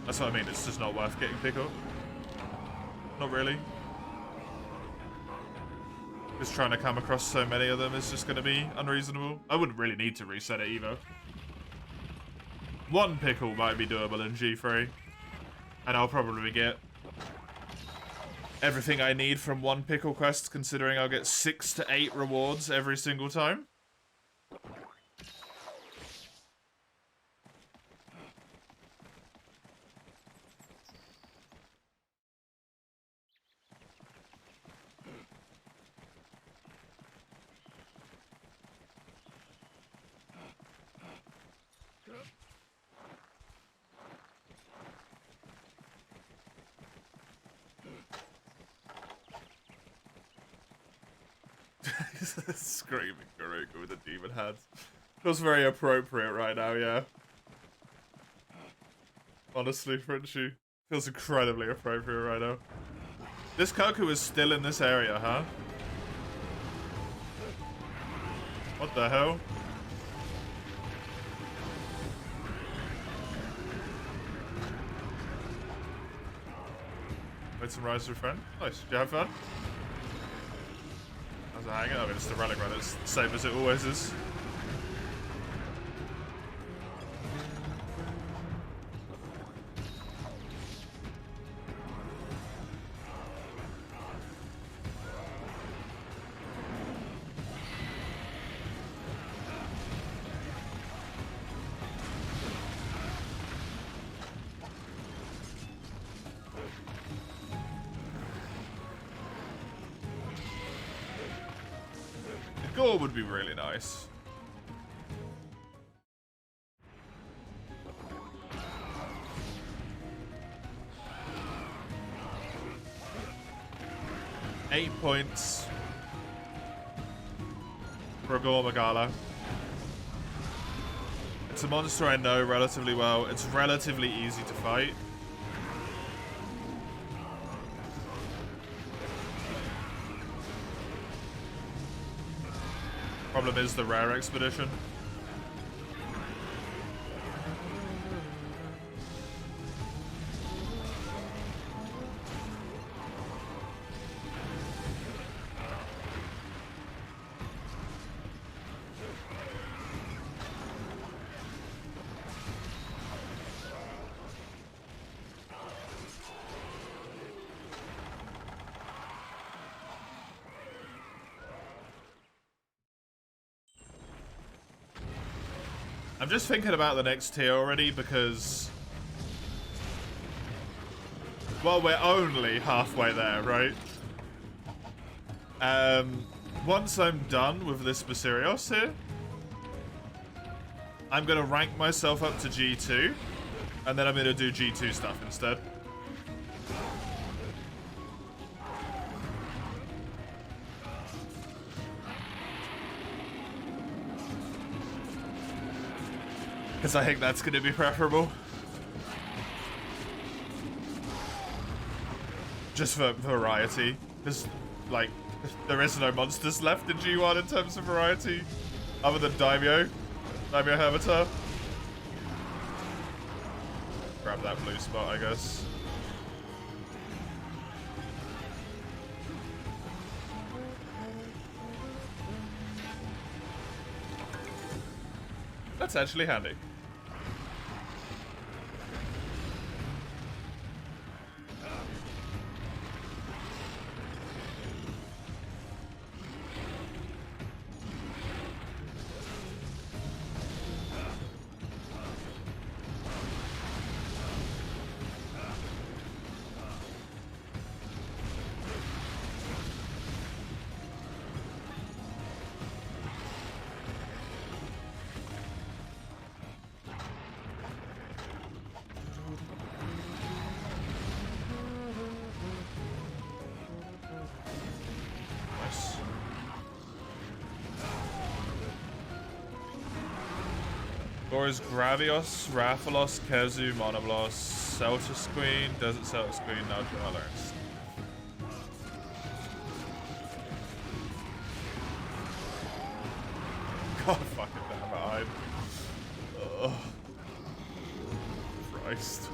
That's what I mean, it's just not worth getting pick up. Not really. Just trying to come across so many of them is just going to be unreasonable. I wouldn't really need to reset it either. One pickle might be doable in G3. And I'll probably get everything I need from one pickle quest, considering I'll get 6 to 8 rewards every single time. Screaming Garuka with a demon hands. Feels very appropriate right now, yeah. Honestly, Frenchie. Feels incredibly appropriate right now. This Koku is still in this area, huh? What the hell? Made some rice with a friend. Nice. Did you have fun? How's it hanging? I mean, it's the Relic run. It's the same as it always is. Gore would be really nice. Eight points for a Gore Magala. It's a monster I know relatively well. It's relatively easy to fight. Problem is the rare expedition. I'm just thinking about the next tier already because, well, we're only halfway there, right? Once I'm done with this Basirios here, I'm going to rank myself up to G2, and then I'm going to do G2 stuff instead. Because I think that's going to be preferable. Just for variety. Because, like, there is no monsters left in G1 in terms of variety. Other than Daimyo. Daimyo Hermitar. Grab that blue spot, I guess. That's actually handy. Or is Gravios, Rathalos, Kezu, Monoblos, Celtis Queen, Desert Celtis Queen, now Dwellers. God fucking damn it, Ugh. Christ.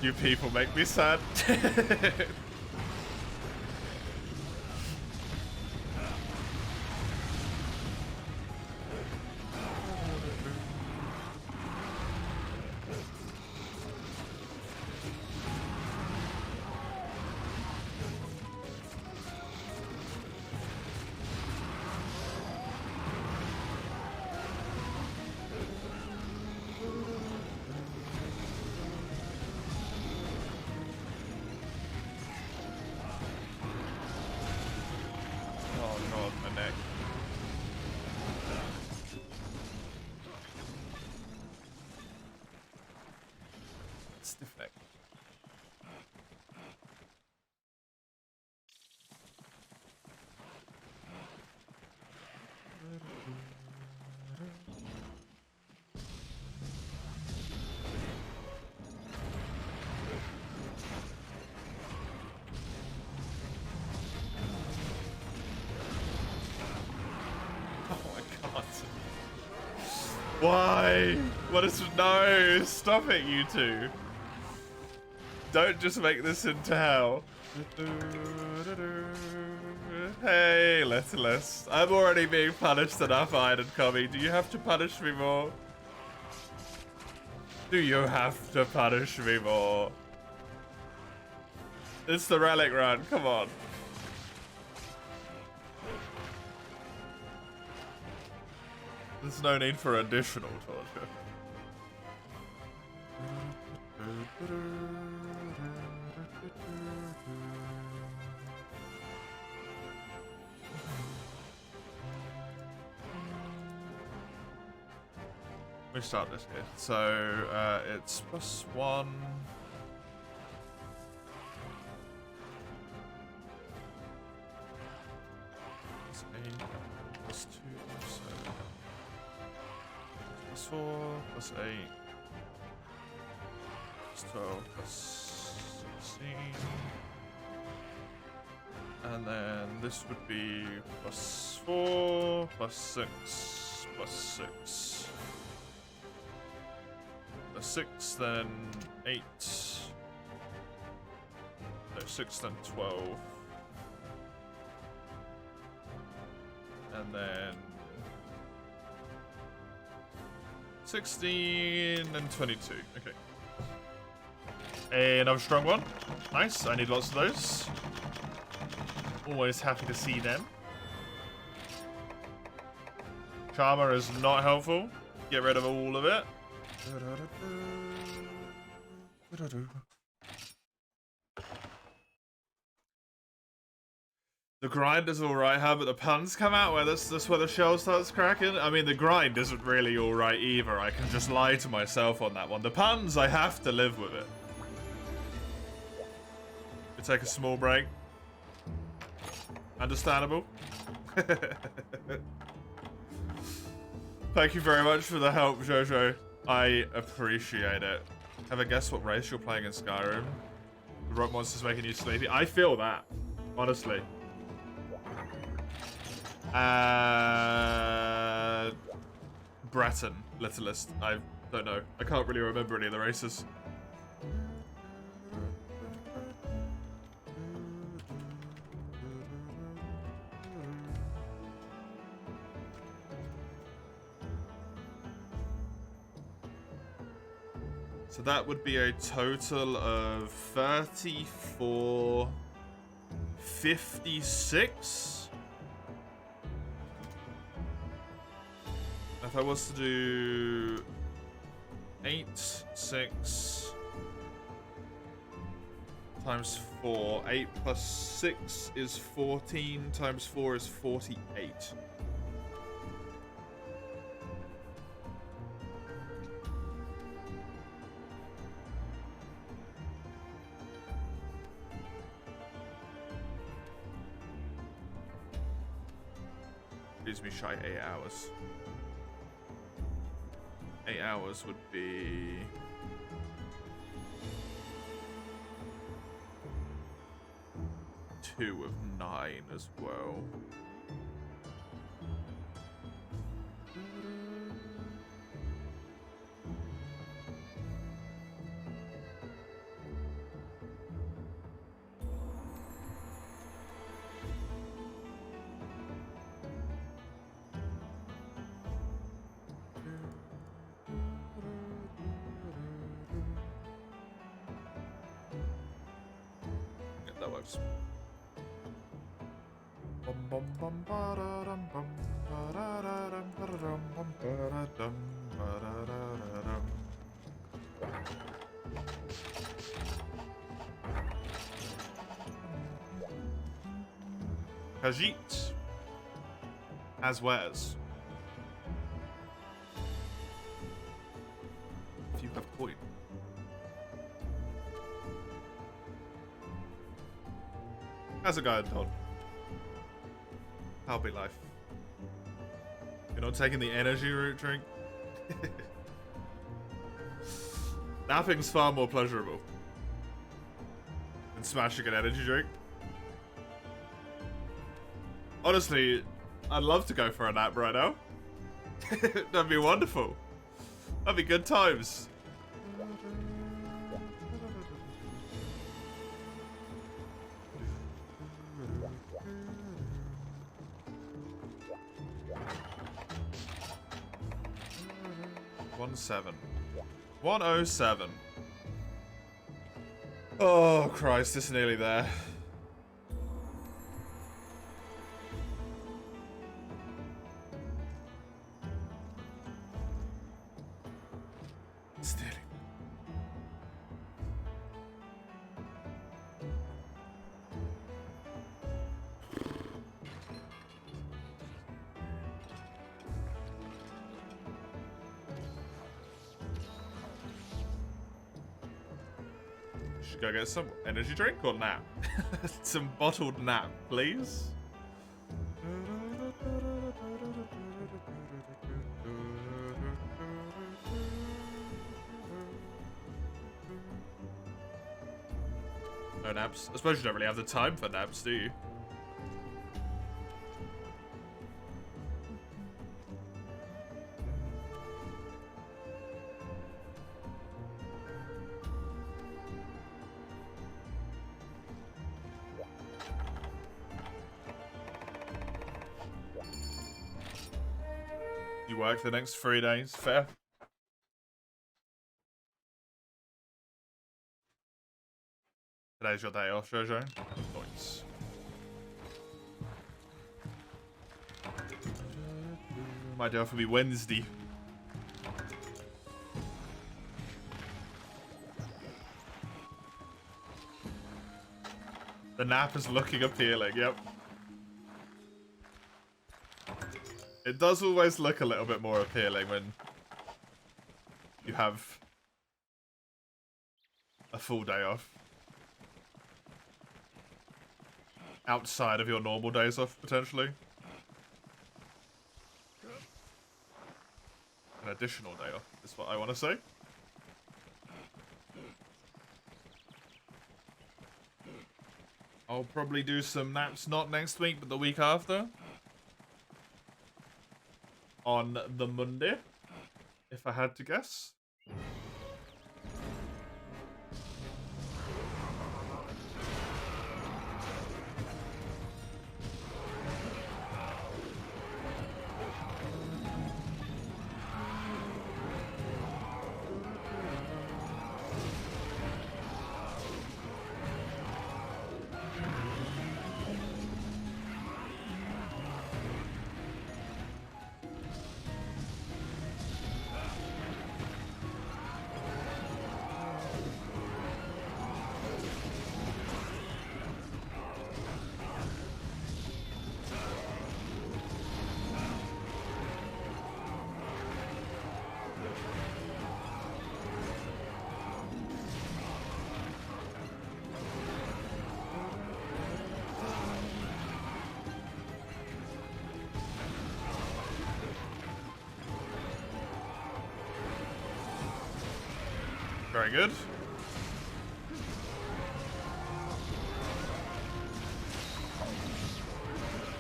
You people make me sad. Why? What is... No! Stop it, you two. Don't just make this into hell. Hey, Littlest. I'm already being punished enough, Iron and Commie. Do you have to punish me more? Do you have to punish me more? It's the Relic run, come on. There's no need for additional torture. Let me start this here. So, it's +1. +8, +2, so... +4, +8, +12, +16. And then this would be +4, +6, +6. +6, then 8. No, 6, then 12. And then 16 and 22. Okay. Another strong one. Nice. I need lots of those. Always happy to see them. Charmer is not helpful. Get rid of all of it. The grind is alright, how but the puns come out where that's where the shell starts cracking? I mean, the grind isn't really alright either. I can just lie to myself on that one. The puns, I have to live with it. We take a small break. Understandable. Thank you very much for the help, Jojo. I appreciate it. Have a guess what race you're playing in Skyrim? The rock monster's making you sleepy. I feel that, honestly. Breton, Littlest. I don't know. I can't really remember any of the races. So that would be a total of 34 56. If I was to do 8, 6 times 4. 8 plus 6 is 14 times 4 is 48. Gives me shy 8 hours. 8 hours would be 2 of 9 as well. Yeah, that works. Khajiit as wares. If you have coin. How's it going, Don? How be life? You're not taking the energy root drink? Napping's far more pleasurable than smashing an energy drink. Honestly, I'd love to go for a nap right now. That'd be wonderful. That'd be good times. $107. 107. Oh Christ, it's nearly there. It's nearly. Should go get some energy drink or nap? Some bottled nap, please. No naps. I suppose you don't really have the time for naps, do you? You work the next 3 days, fair. Today's your day off, Jojo. Points. My day off will be Wednesday. The nap is looking appealing, yep. It does always look a little bit more appealing when you have a full day off. Outside of your normal days off, potentially. An additional day off is what I want to say. I'll probably do some naps, not next week, but the week after. On the Monday, if I had to guess. Very good.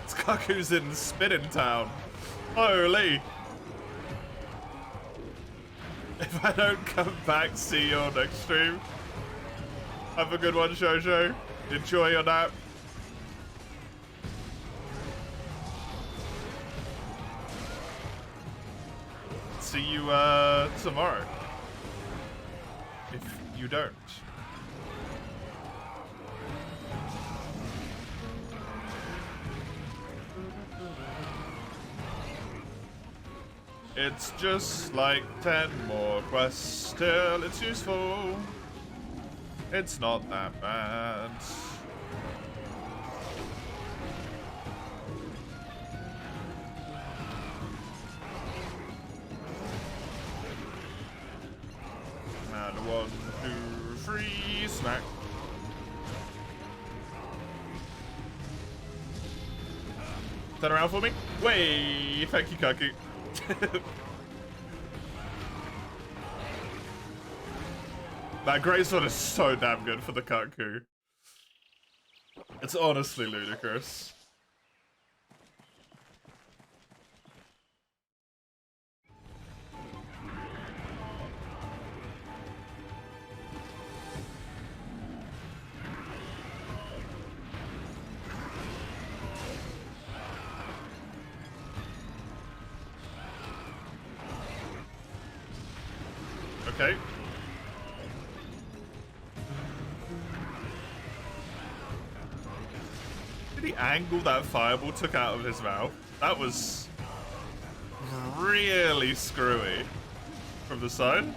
This Kaku's in Spinning Town. Holy. If I don't come back, see you on next stream. Have a good one, Shoujo. Enjoy your nap. See you tomorrow. If you don't. It's just like 10 more quests till it's useful. It's not that bad. And 1, 2, 3, smack. Turn around for me. Way, thank you, Kaku. That greatsword is so damn good for the Kaku. It's honestly ludicrous. Okay. Did he angle that fireball took out of his mouth? That was really screwy from the side.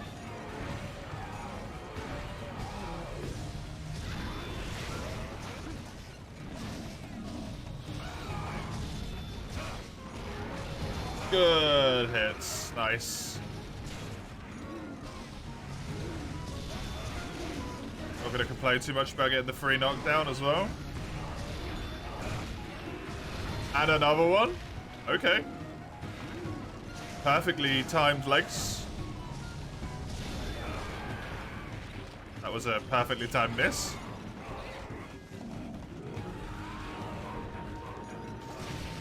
Good hits. Nice. Not gonna complain too much about getting the free knockdown as well. And another one. Okay. Perfectly timed legs. That was a perfectly timed miss.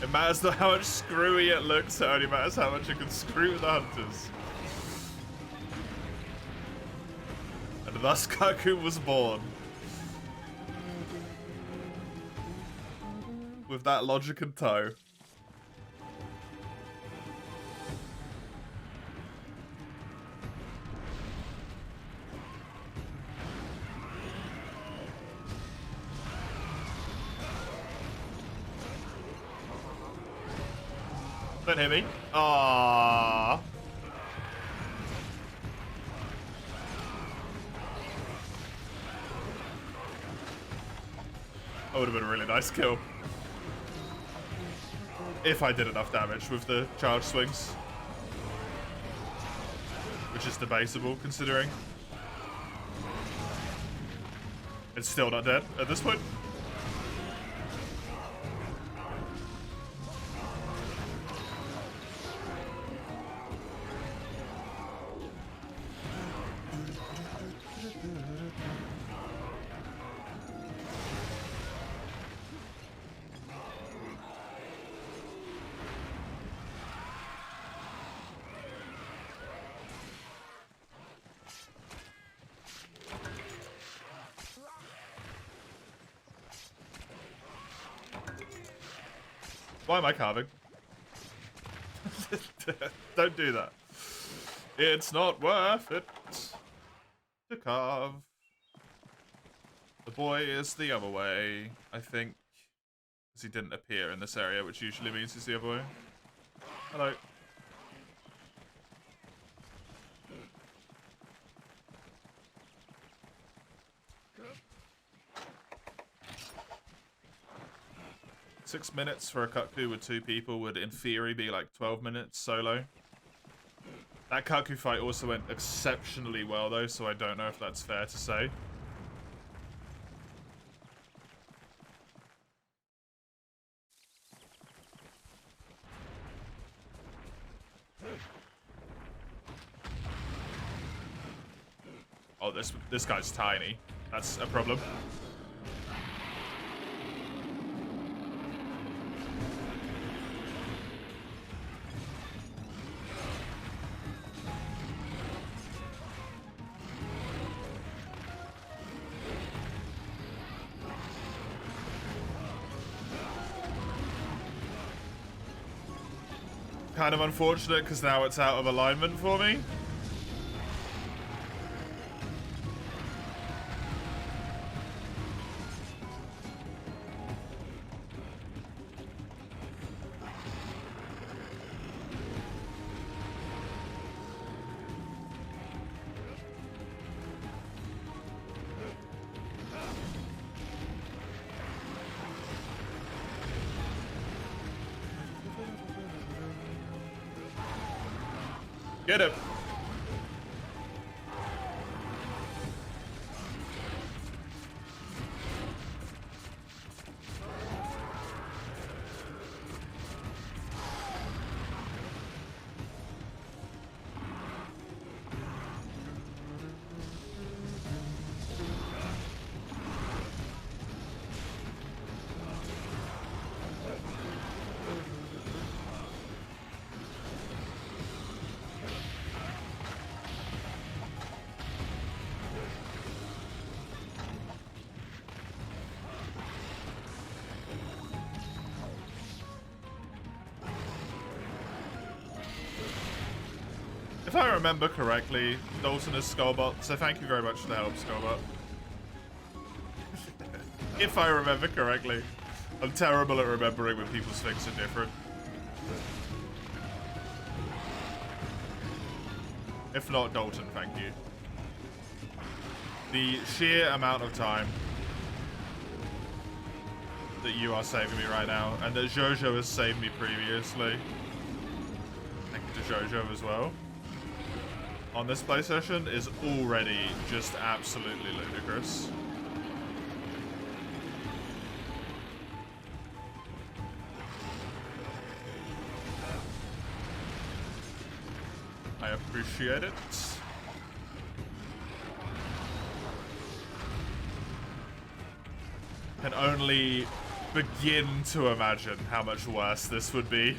It matters not how much screwy it looks, it only matters how much you can screw the hunters. And thus Kaku was born. With that logic in tow. Don't hit me. Aww. That would have been a really nice kill. If I did enough damage with the charge swings. Which is debatable, considering. It's still not dead at this point. Why am I carving? Don't do that. It's not worth it to carve. The boy is the other way, I think. Because he didn't appear in this area, which usually means he's the other way. Hello. Six minutes for a Kaku with 2 people would, in theory, be like 12 minutes solo. That Kaku fight also went exceptionally well, though, so I don't know if that's fair to say. Oh, this guy's tiny. That's a problem. Kind of unfortunate because now it's out of alignment for me. Get him. If I remember correctly, Dalton is Skullbot, so thank you very much for the help, Skullbot. If I remember correctly. I'm terrible at remembering when people's things are different. If not, Dalton, thank you. The sheer amount of time that you are saving me right now, and that Jojo has saved me previously. Thank you to Jojo as well. On this play session is already just absolutely ludicrous. I appreciate it. Can only begin to imagine how much worse this would be.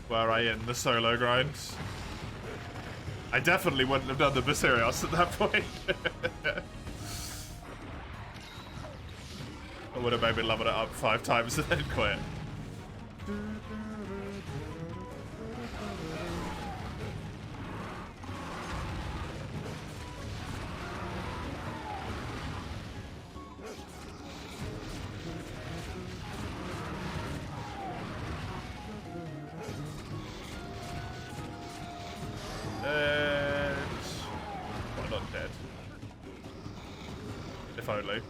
Were I in the solo grind? I definitely wouldn't have done the Basirios at that point. I would have maybe leveled it up 5 times and then quit. Well, not dead. If only.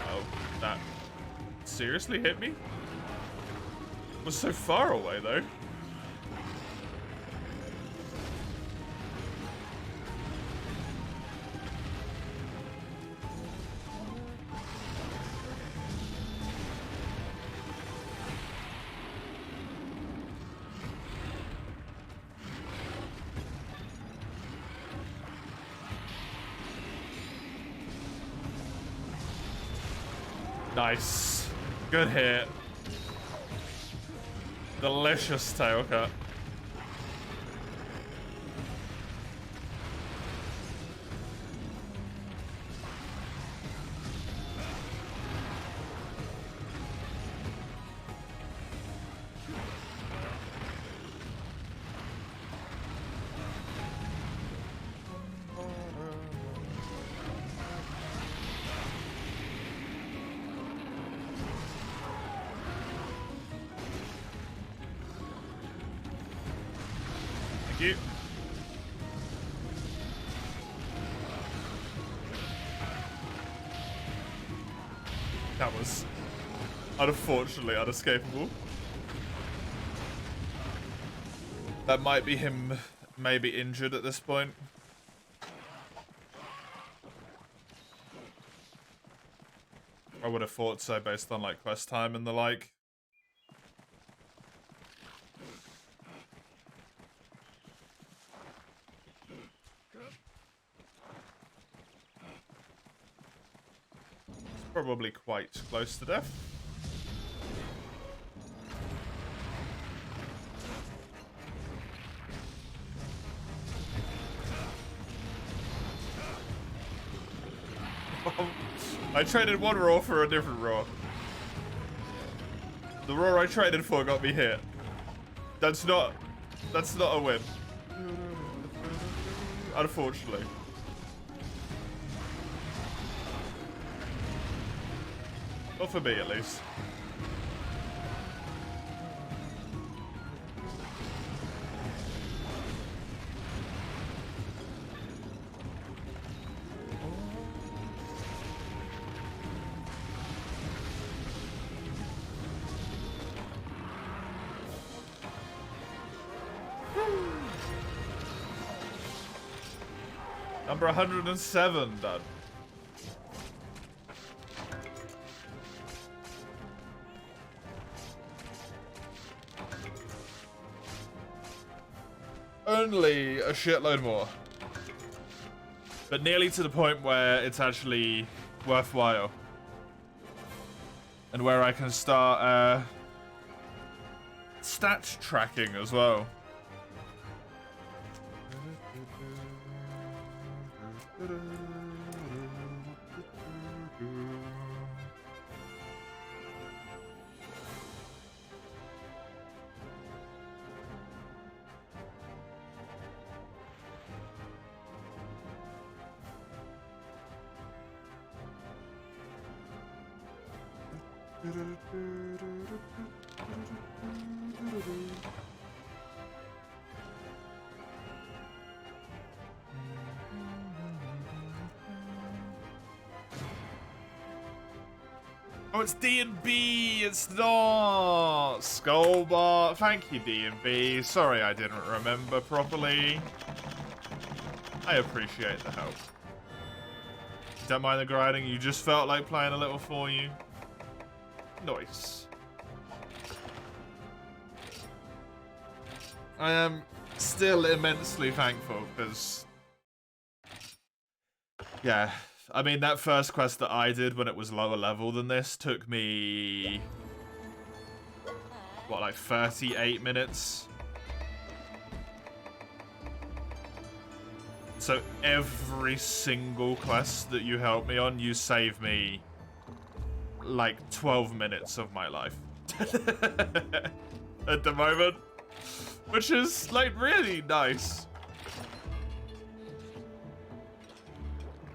Oh, that seriously hit me? It was so far away, though. Nice. Good hit. Delicious tail cut. Thank you. That was unfortunately unescapable. That might be him maybe injured at this point. I would have thought so based on like quest time and the like. It's probably quite close to death. I traded one raw for a different raw. The raw I traded for got me hit. That's not a win. Unfortunately. Not for me, at least. Number 107 done. Only a shitload more. But nearly to the point where it's actually worthwhile. And where I can start stat tracking as well. Oh, it's D&B, it's not Skullbar. Thank you, D&B. Sorry I didn't remember properly. I appreciate the help. Don't mind the grinding, you just felt like playing a little for you. Nice. I am still immensely thankful, because... yeah. I mean, that first quest that I did when it was lower level than this took me... what, like 38 minutes? So every single quest that you helped me on, you saved me like 12 minutes of my life. At the moment. Which is like really nice.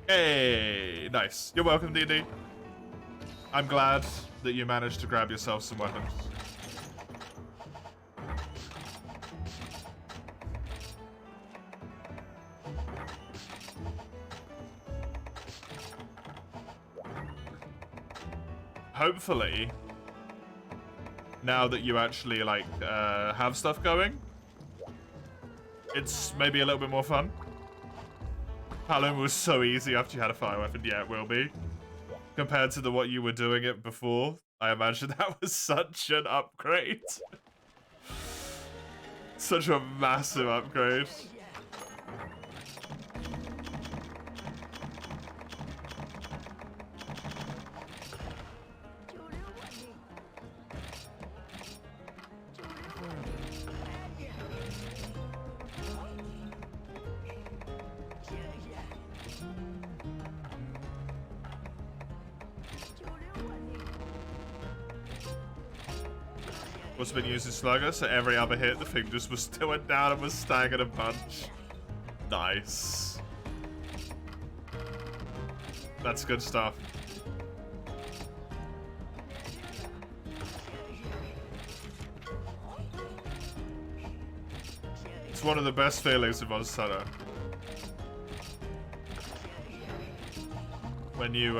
Hey, nice. You're welcome, DD. I'm glad that you managed to grab yourself some weapons. Hopefully, now that you actually like have stuff going, it's maybe a little bit more fun. Palom was so easy after you had a fire weapon. Yeah, it will be. Compared to what you were doing it before, I imagine that was such an upgrade. Such a massive upgrade. Must have been using Slugger, so every other hit the thing just was still went down and was staggered a bunch. Nice. That's good stuff. It's one of the best feelings of Monster Hunter. When you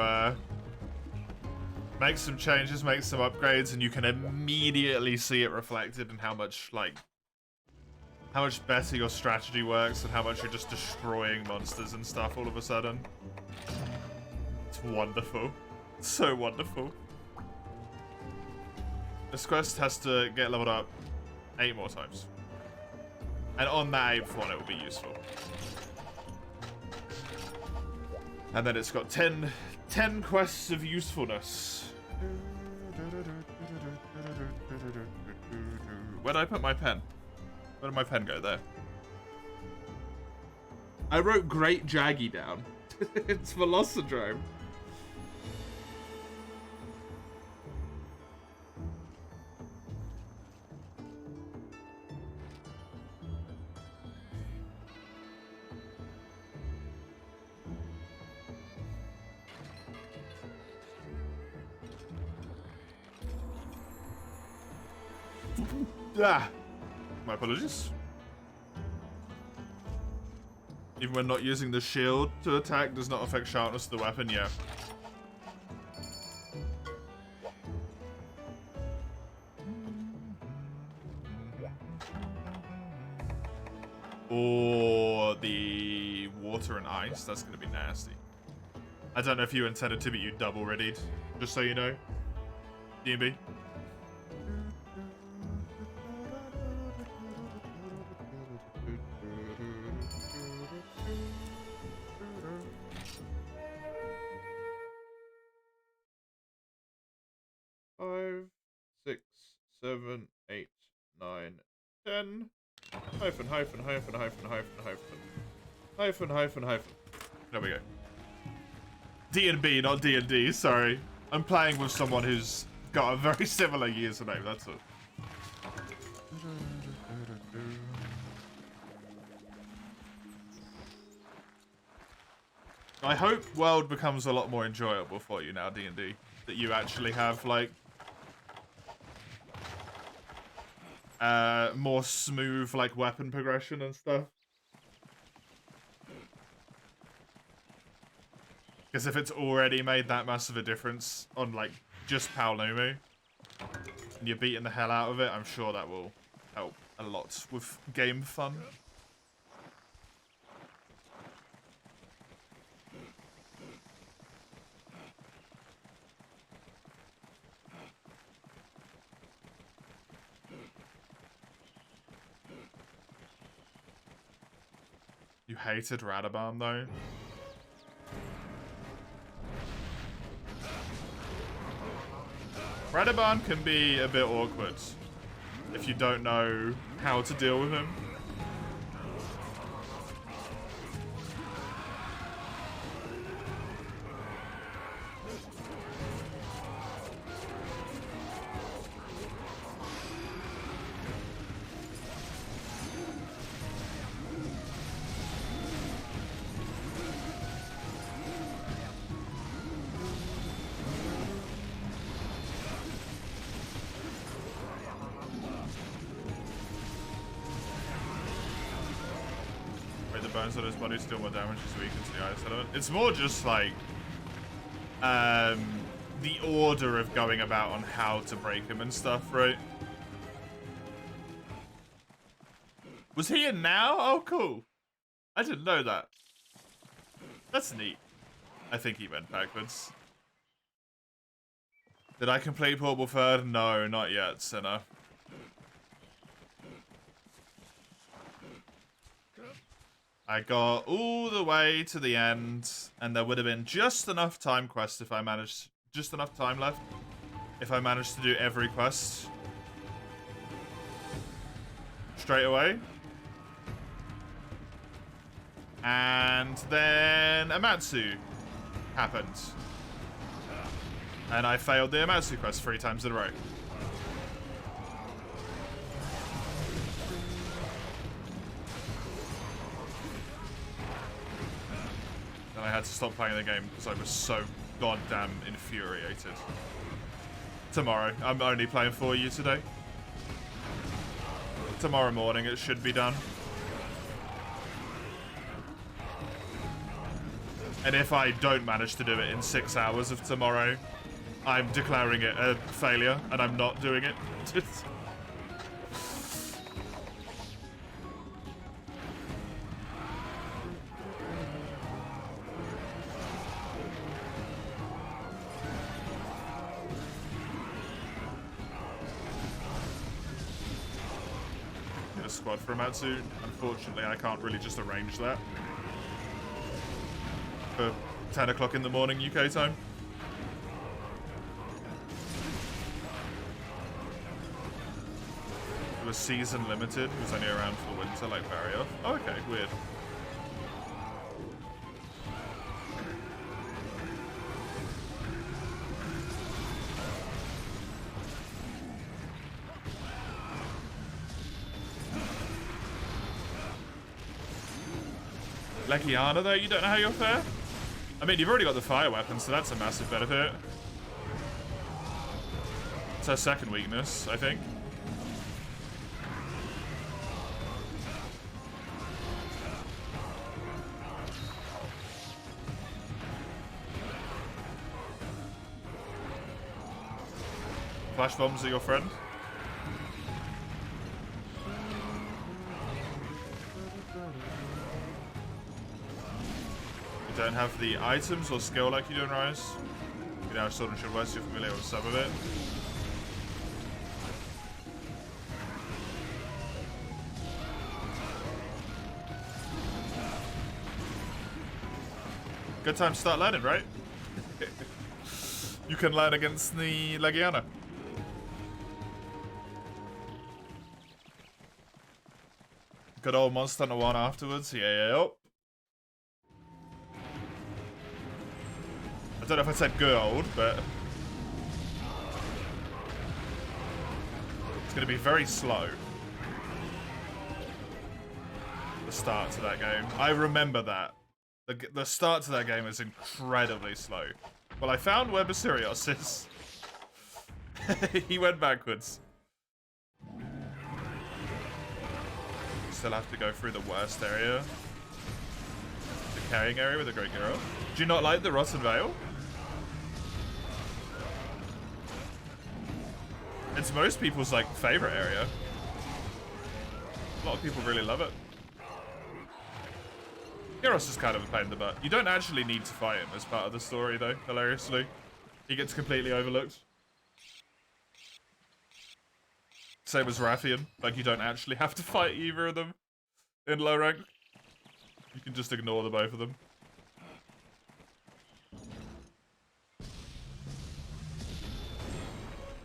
make some changes, make some upgrades, and you can immediately see it reflected in how much better your strategy works and how much you're just destroying monsters and stuff all of a sudden. It's wonderful. So wonderful. This quest has to get leveled up 8 more times. And on that 8th one, it will be useful. And then it's got 10 quests of usefulness. Where did I put my pen? Where did my pen go? There. I wrote Great Jaggy down. It's Velocidrome. Ah, my apologies. Even when not using the shield to attack does not affect sharpness of the weapon, yeah. Or the water and ice, that's gonna be nasty. I don't know if you intended to, but you double readied, just so you know. D&B. Hyphen. There we go. D&B, not D&D, sorry. I'm playing with someone who's got a very similar username, that's all. I hope World becomes a lot more enjoyable for you now, D&D. That you actually have, like, more smooth, like, weapon progression and stuff. Because if it's already made that massive a difference on, like, just Palnomu, and you're beating the hell out of it, I'm sure that will help a lot with game fun. You hated Radabomb, though? Radabomb can be a bit awkward if you don't know how to deal with him. So his body still more damage is weak into the ice element. It's more just like the order of going about on how to break him and stuff, right? Was he in now? Oh, cool. I didn't know that. That's neat. I think he went backwards. Did I complete Portable Third? No, not yet, Sinner. I got all the way to the end, and there would have been just enough time quest if I managed, just enough time left if I managed to do every quest straight away. And then Amatsu happened. And I failed the Amatsu quest 3 times in a row. And I had to stop playing the game because I was so goddamn infuriated. Tomorrow. I'm only playing 4U today. Tomorrow morning it should be done. And if I don't manage to do it in 6 hours of tomorrow, I'm declaring it a failure and I'm not doing it. squad for Amatsu. Unfortunately, I can't really just arrange that for 10 o'clock in the morning UK time. It was season limited. It was only around for the winter, like barrier. Oh, okay, weird. Legiana, though, you don't know how you're fair? I mean, you've already got the fire weapon, so that's a massive benefit. It's her second weakness, I think. Flash bombs are your friend. You don't have the items or skill like you do in Rise. You know, Sword and Shield West, you're familiar with some of it. Good time to start learning, right? You can learn against the Legiana. Good old Monster Hunter 1 afterwards. Yeah. I don't know if I said good old, but it's going to be very slow. The start to that game. I remember that. The start to that game is incredibly slow. Well, I found where Basirios is. He went backwards. Still have to go through the worst area. The carrying area with the Great Hero. Do you not like the Rotten Vale? It's most people's, like, favorite area. A lot of people really love it. Gyros is kind of a pain in the butt. You don't actually need to fight him as part of the story, though, hilariously. He gets completely overlooked. Same as Rathian. Like, you don't actually have to fight either of them in low rank. You can just ignore the both of them.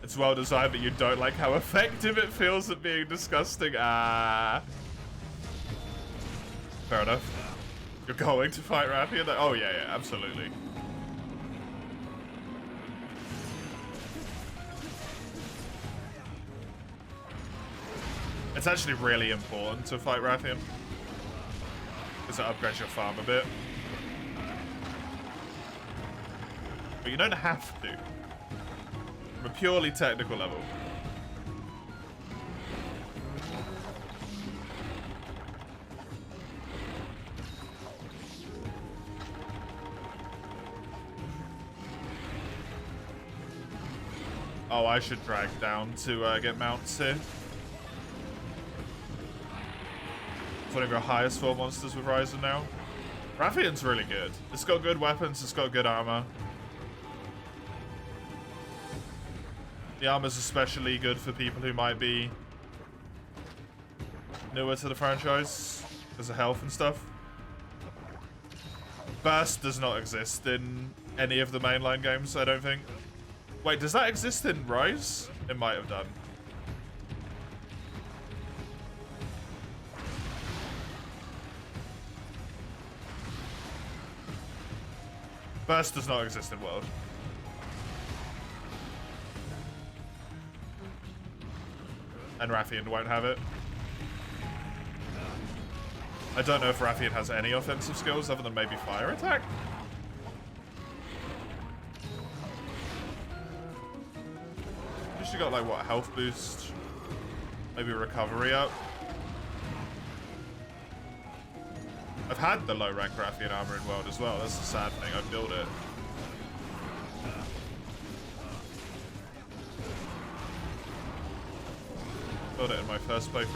It's well designed, but you don't like how effective it feels at being disgusting. Ah. Fair enough. You're going to fight Rathian? Oh, yeah, absolutely. It's actually really important to fight Rathian, because it upgrades your farm a bit. But you don't have to. From a purely technical level. Oh, I should drag down to get mounts here. It's one of your highest 4 monsters with Ryzen now. Rathian's really good. It's got good weapons, it's got good armor. The armor's especially good for people who might be newer to the franchise because of health and stuff. Burst does not exist in any of the mainline games, I don't think. Wait, does that exist in Rise? It might have done. Burst does not exist in World. And Rathian won't have it. I don't know if Rathian has any offensive skills other than maybe fire attack. She got like what, health boost, maybe recovery up. I've had the low rank Rathian armor in World as well. That's the sad thing. I built it. Built it in my first playthrough.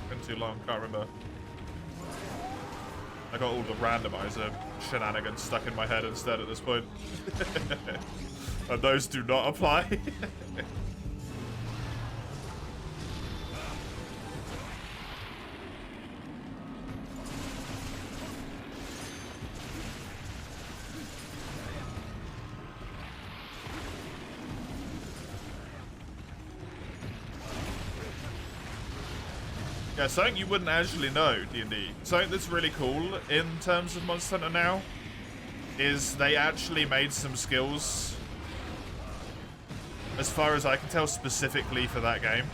Been too long. Can't remember. I got all the randomizer shenanigans stuck in my head instead at this point. And those do not apply. Yeah, something you wouldn't actually know, D&D. Something that's really cool in terms of Monster Hunter now is they actually made some skills, as far as I can tell, specifically for that game.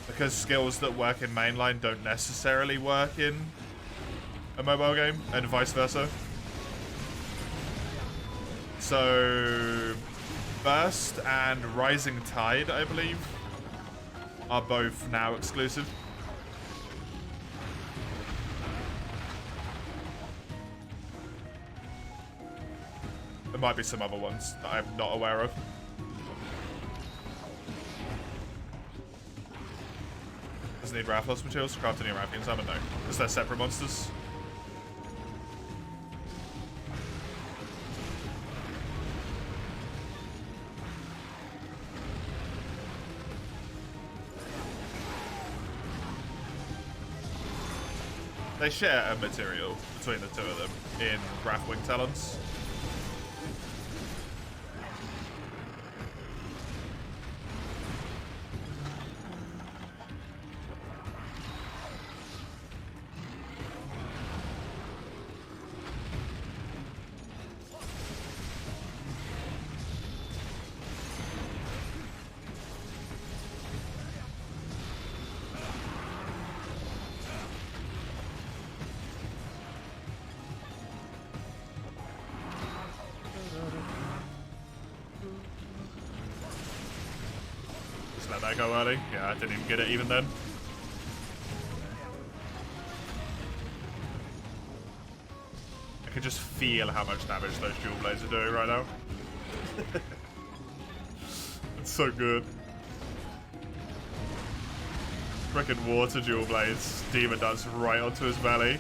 Because skills that work in mainline don't necessarily work in a mobile game, and vice versa. So, Burst and Rising Tide, I believe, are both now exclusive. There might be some other ones that I'm not aware of. Doesn't need Rathlos materials to craft any Rathian Salmon? No, because they're separate monsters. They share a material between the two of them in Wrathwing Talons. Let that go early. Yeah, I didn't even get it even then. I can just feel how much damage those dual blades are doing right now. It's so good. Frickin' water dual blades. Demon does right onto his belly.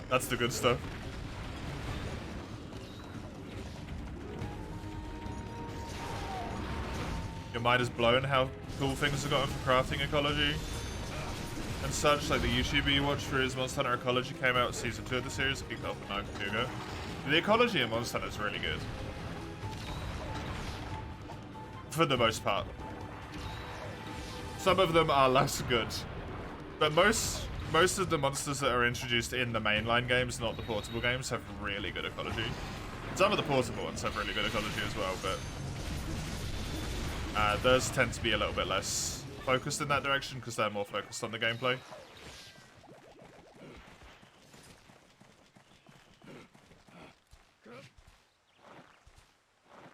That's the good stuff. Your mind is blown how cool things have gotten for crafting ecology and such. Like the YouTuber you watched for his Monster Hunter Ecology came out season 2 of the series, kicked off a night or two ago. The ecology in Monster Hunter is really good. For the most part. Some of them are less good. But most of the monsters that are introduced in the mainline games, not the portable games, have really good ecology. Some of the portable ones have really good ecology as well, but those tend to be a little bit less focused in that direction because they're more focused on the gameplay.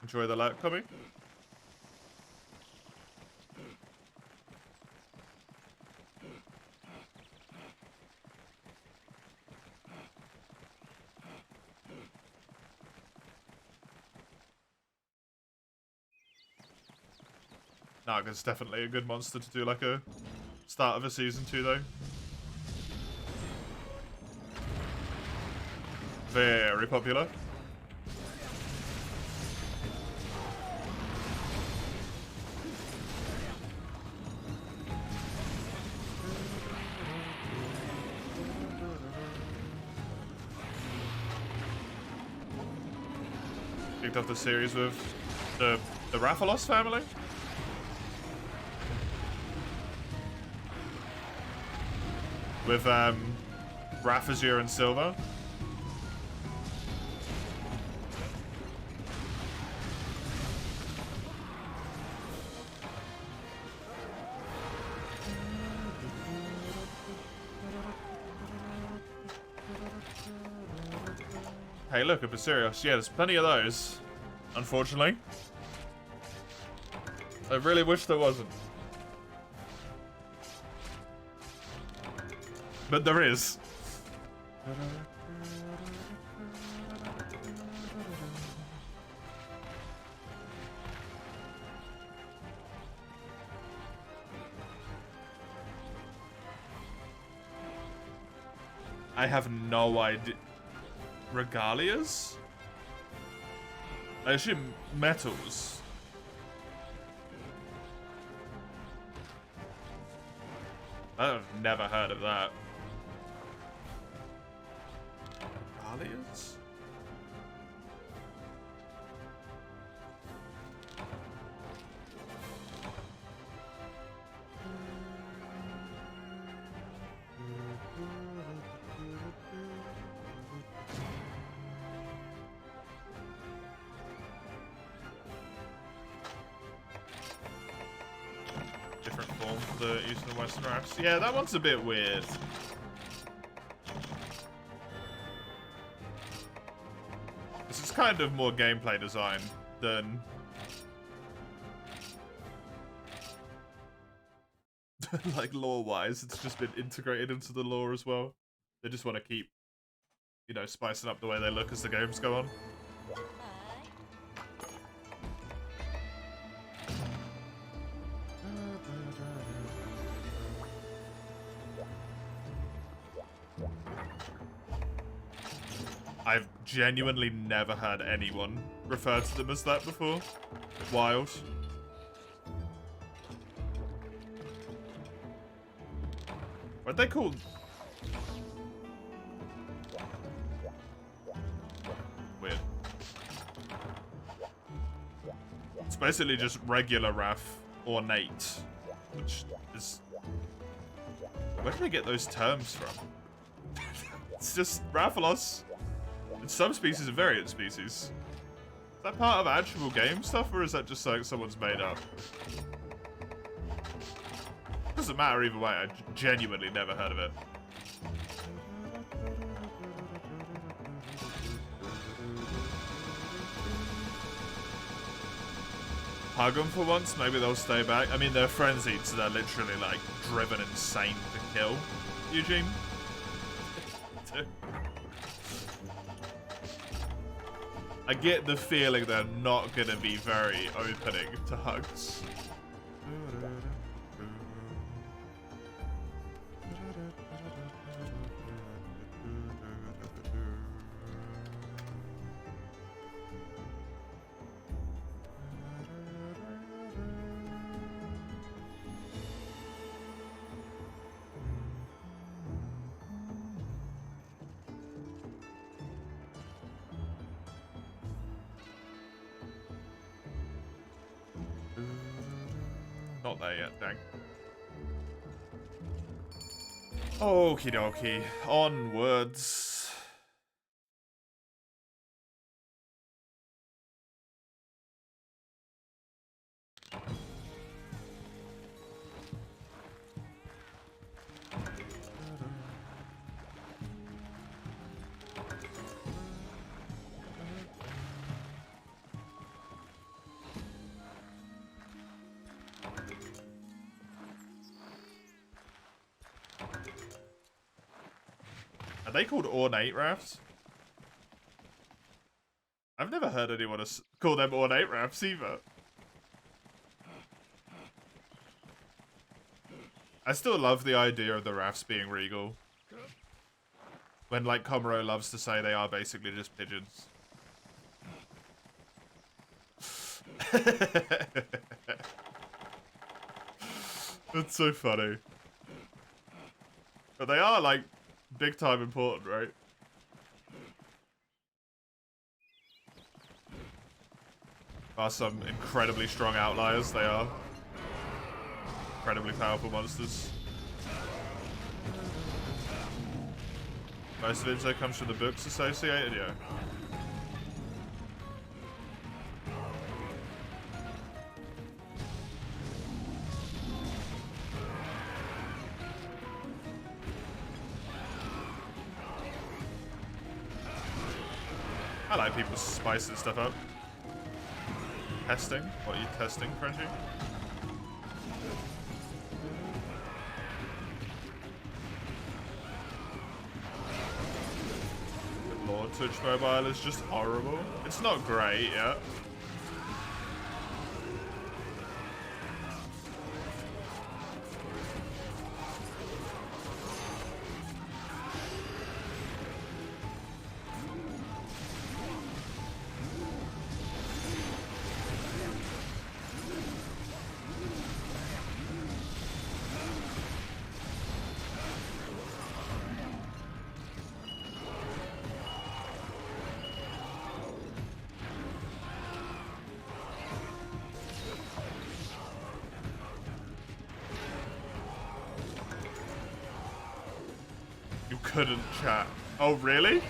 Enjoy the light coming. Nah, it's definitely a good monster to do like a start of a season 2 though. Very popular. Kicked off the series with the Rathalos family. With Rathazure and Silver. Hey, look, a Basirios. Yeah, there's plenty of those, unfortunately. I really wish there wasn't. But there is. I have no idea. Regalias? I assume metals. I've never heard of that. Regalias? the East and Western rafts. Yeah, that one's a bit weird. This is kind of more gameplay design than... like, lore-wise. It's just been integrated into the lore as well. They just want to keep, you know, spicing up the way they look as the games go on. I've genuinely never had anyone refer to them as that before. Wild. What'd they call... Weird. It's basically just regular RAF ornate, which is... Where did they get those terms from? It's just Rathalos. It's subspecies and variant species. Is that part of actual game stuff, or is that just something someone's made up? Doesn't matter either way, I genuinely never heard of it. Hug them for once, maybe they'll stay back. I mean, they're frenzied, so they're literally, like, driven insane to kill. Eugene? I get the feeling they're not gonna be very opening to hugs. Not there yet, dang. Okie dokie. Onwards. Are they called ornate rafts? I've never heard anyone call them ornate rafts either. I still love the idea of the rafts being regal. When, like, Komuro loves to say they are basically just pigeons. That's so funny. But they are, like, big time important, right? Are some incredibly strong outliers, they are. Incredibly powerful monsters. Most of it comes from the books associated, yeah. I like people spicing stuff up. Testing? What are you testing, Frenchie? Good lord, Twitch Mobile is just horrible. It's not great, yeah. Couldn't chat. Oh, really?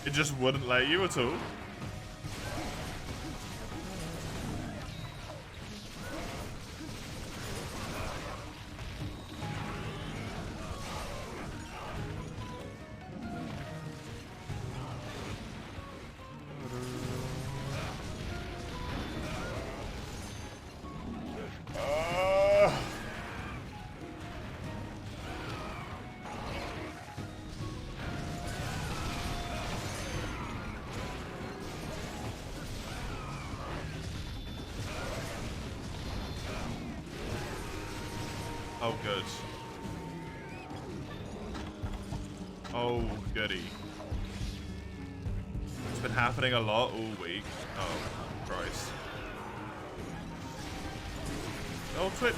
It just wouldn't let you at all? Oh, good. Oh, goody. It's been happening a lot all week. Oh, Christ. Oh, Twitch.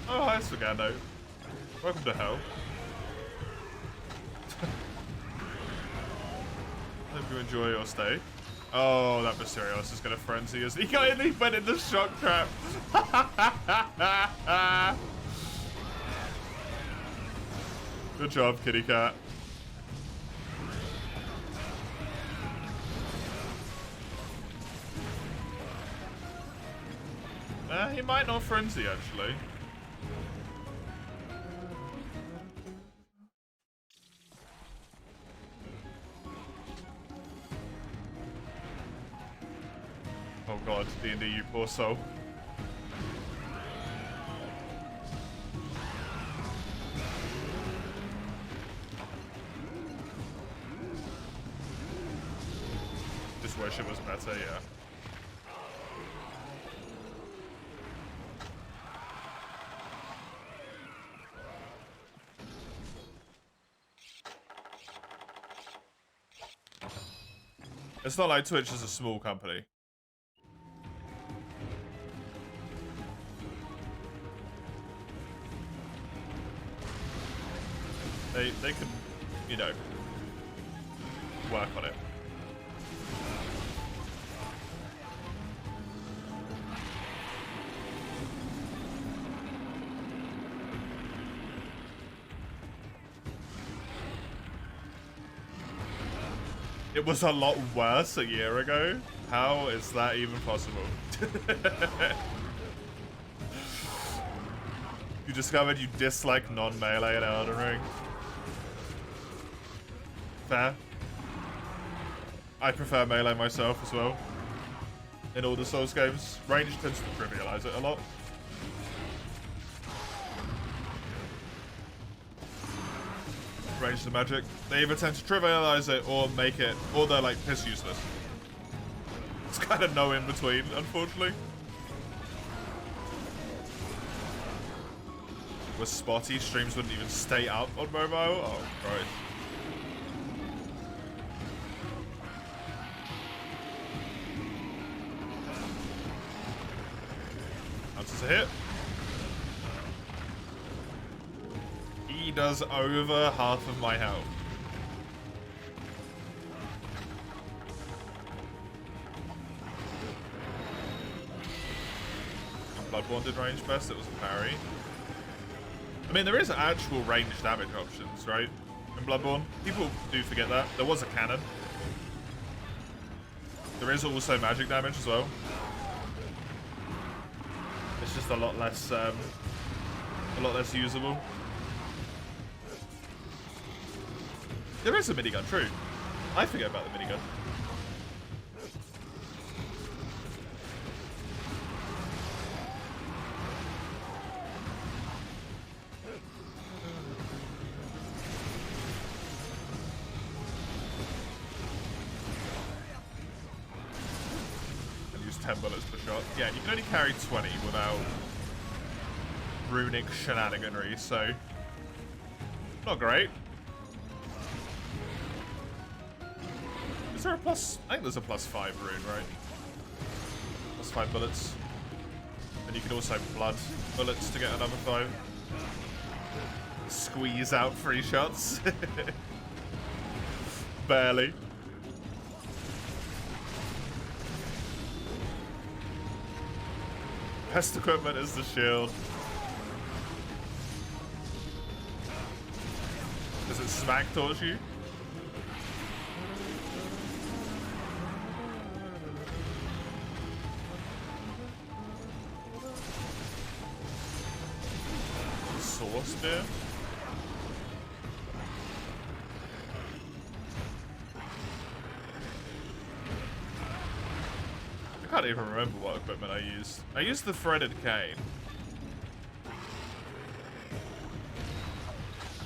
Oh, hi, Sagando. Welcome to hell. Hope you enjoy your stay. Oh, that Mysterious is gonna frenzy us. He went in the shock trap. Good job, kitty cat. He might not frenzy, actually. Oh god, D&D, you poor soul. Just wish it was better, yeah. It's not like Twitch is a small company. They could, you know, work on it. It was a lot worse a year ago. How is that even possible? You discovered you dislike non-melee in Elden Ring. Fair. I prefer melee myself as well. In all the Souls games, range tends to trivialize it a lot. Range the magic. They either tend to trivialize it or make it, or they're like piss useless. It's kind of no in between, unfortunately. Was spotty, streams wouldn't even stay up on mobile. Oh, Christ. That's a hit. He does over half of my health. Bloodborne did range best, it was a parry. I mean, there is actual range damage options, right? In Bloodborne. People do forget that. There was a cannon. There is also magic damage as well. It's just a lot less usable. There is a minigun, true. I forget about the minigun. And use 10 bullets per shot. Yeah, you can only carry 20 without runic shenaniganry, so not great. Is there a plus? I think there's a +5 rune, right? +5 bullets. And you can also blood bullets to get another 5. Squeeze out 3 shots. Barely. Pest equipment is the shield. Does it smack towards you? Source spear? I kind can't even remember what equipment I used. I used the threaded cane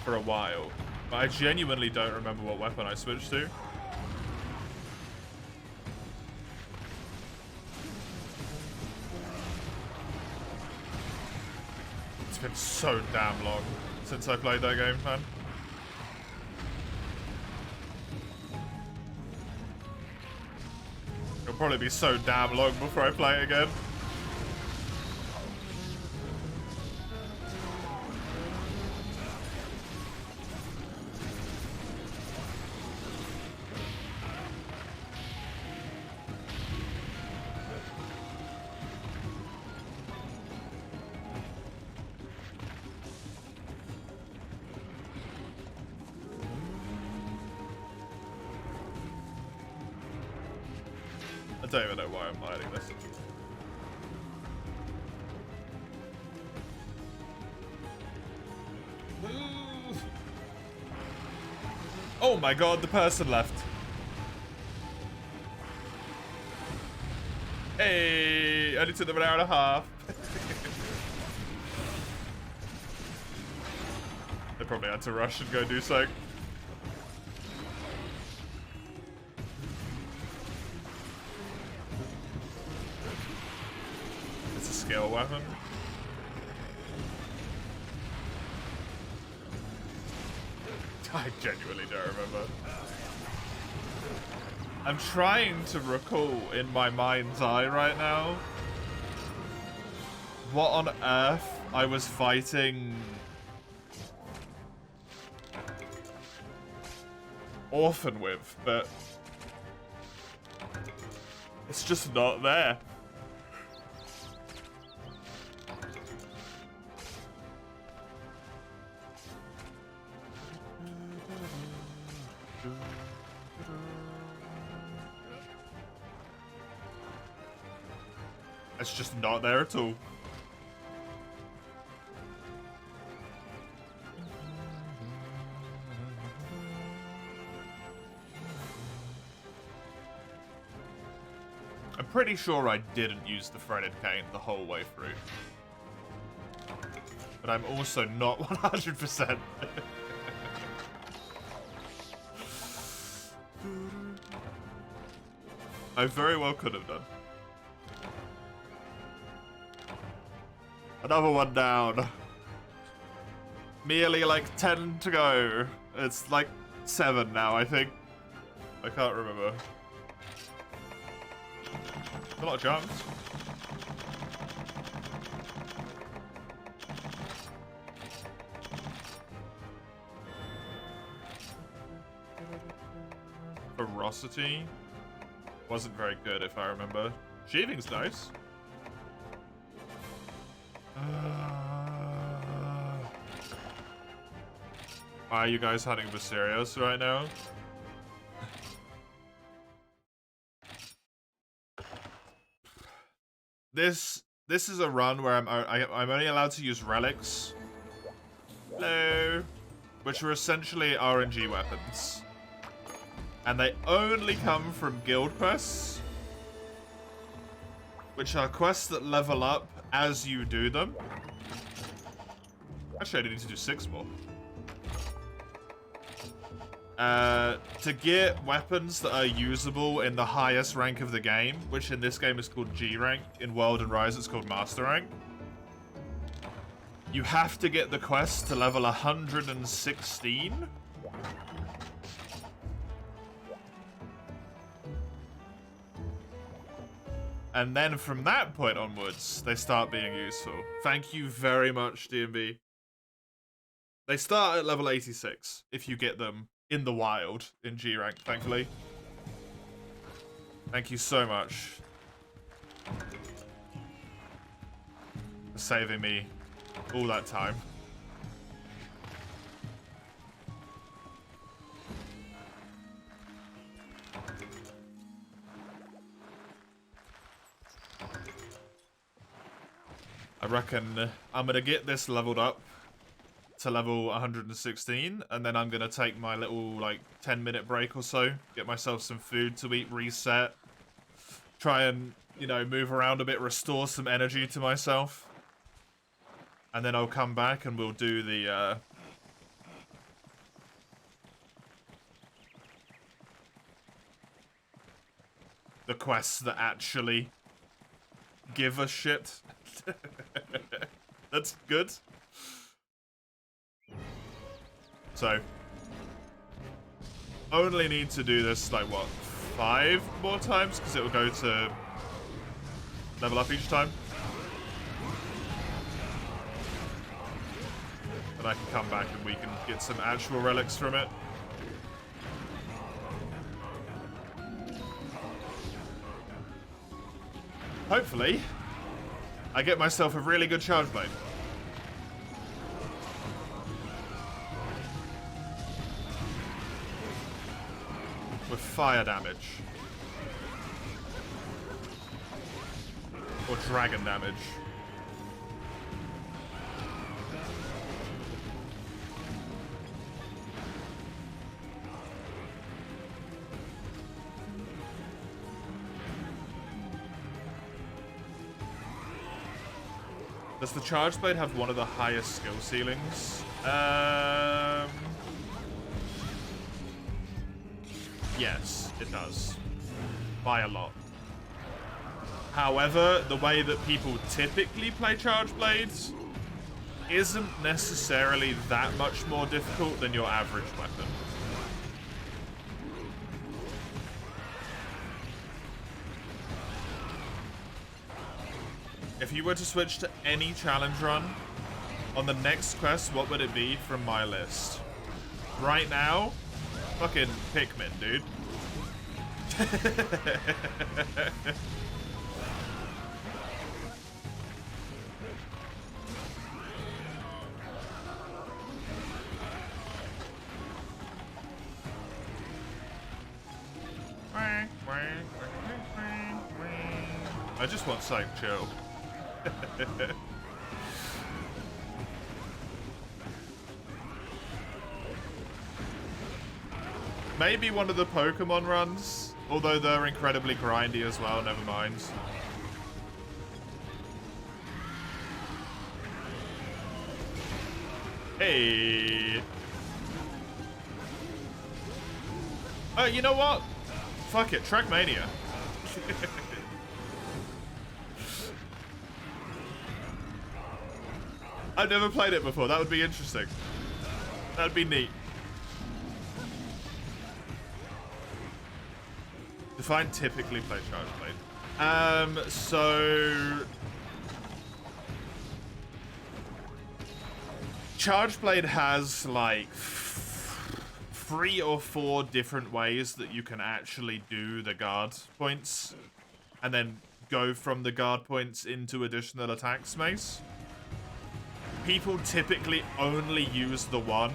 for a while, but I genuinely don't remember what weapon I switched to. It's been so damn long since I played that game, man. It'll probably be so damn long before I play it again. I don't even know why I'm hiding this. Oh my god, the person left. Hey, only took them an hour and a half. They probably had to rush and go do something. Skill weapon. I genuinely don't remember. I'm trying to recall in my mind's eye right now what on earth I was fighting Orphan with, but it's just not there. It's just not there at all. I'm pretty sure I didn't use the threaded cane the whole way through. But I'm also not 100%. I very well could have done. Another one down. Merely like 10 to go. It's like 7 now, I think. I can't remember. A lot of jumps. Ferocity wasn't very good, if I remember. Sheathing's nice. Are you guys hunting Viserios right now? This is a run where I'm only allowed to use relics. Hello. Which are essentially RNG weapons. And they only come from guild quests. Which are quests that level up as you do them. Actually, I need to do 6 more. To get weapons that are usable in the highest rank of the game, which in this game is called G rank, in World and Rise it's called Master rank, you have to get the quest to level 116. And then from that point onwards, they start being useful. Thank you very much, DMB. They start at level 86 if you get them in the wild in G rank, thankfully. Thank you so much for saving me all that time. I reckon I'm gonna get this leveled up to level 116, and then I'm gonna take my little like 10-minute break or so, get myself some food to eat, reset, try and you know, move around a bit, restore some energy to myself. And then I'll come back and we'll do the quests that actually give a shit. That's good. So, only need to do this, like, what, 5 more times? Because it will go to level up each time. And I can come back and we can get some actual relics from it. Hopefully, I get myself a really good charge blade. With fire damage. Or dragon damage. Does the charge blade have one of the highest skill ceilings? Yes, it does. By a lot. However, the way that people typically play charge blades isn't necessarily that much more difficult than your average weapon. If you were to switch to any challenge run on the next quest, what would it be from my list? Right now, fucking Pikmin, dude. I just want something chill. Maybe one of the Pokemon runs, although they're incredibly grindy as well, never mind. Hey! Oh, you know what? Fuck it, Trackmania. I've never played it before. That would be interesting. That'd be neat. Define typically play charge blade. So charge blade has like 3 or 4 different ways that you can actually do the guard points, and then go from the guard points into additional attacks mace. People typically only use the one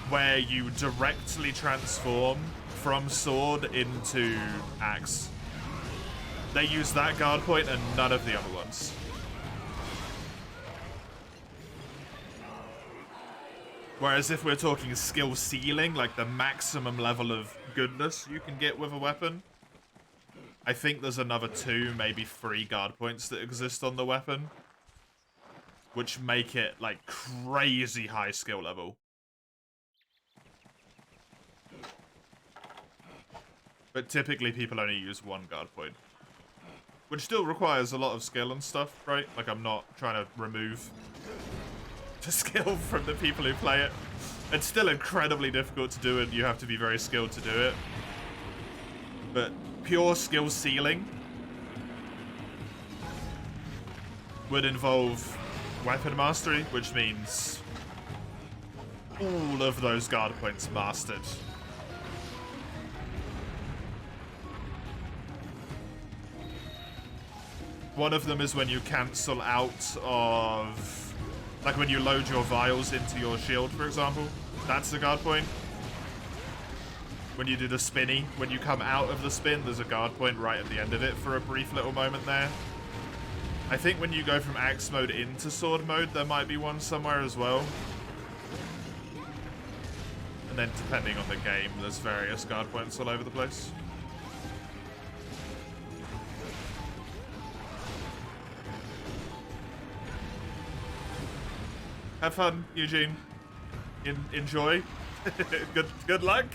where you directly transform from sword into axe. They use that guard point and none of the other ones. Whereas if we're talking skill ceiling, like the maximum level of goodness you can get with a weapon, I think there's another 2, maybe 3 guard points that exist on the weapon, which make it like crazy high skill level. But typically people only use 1 guard point, which still requires a lot of skill and stuff, right? Like, I'm not trying to remove the skill from the people who play it. It's still incredibly difficult to do, and you have to be very skilled to do it. But pure skill ceiling would involve weapon mastery, which means all of those guard points mastered. One of them is when you cancel out of, like when you load your vials into your shield, for example. That's the guard point. When you do the spinny, when you come out of the spin, there's a guard point right at the end of it for a brief little moment there. I think when you go from axe mode into sword mode, there might be one somewhere as well. And then depending on the game, there's various guard points all over the place. Have fun, Eugene. Enjoy. Good luck.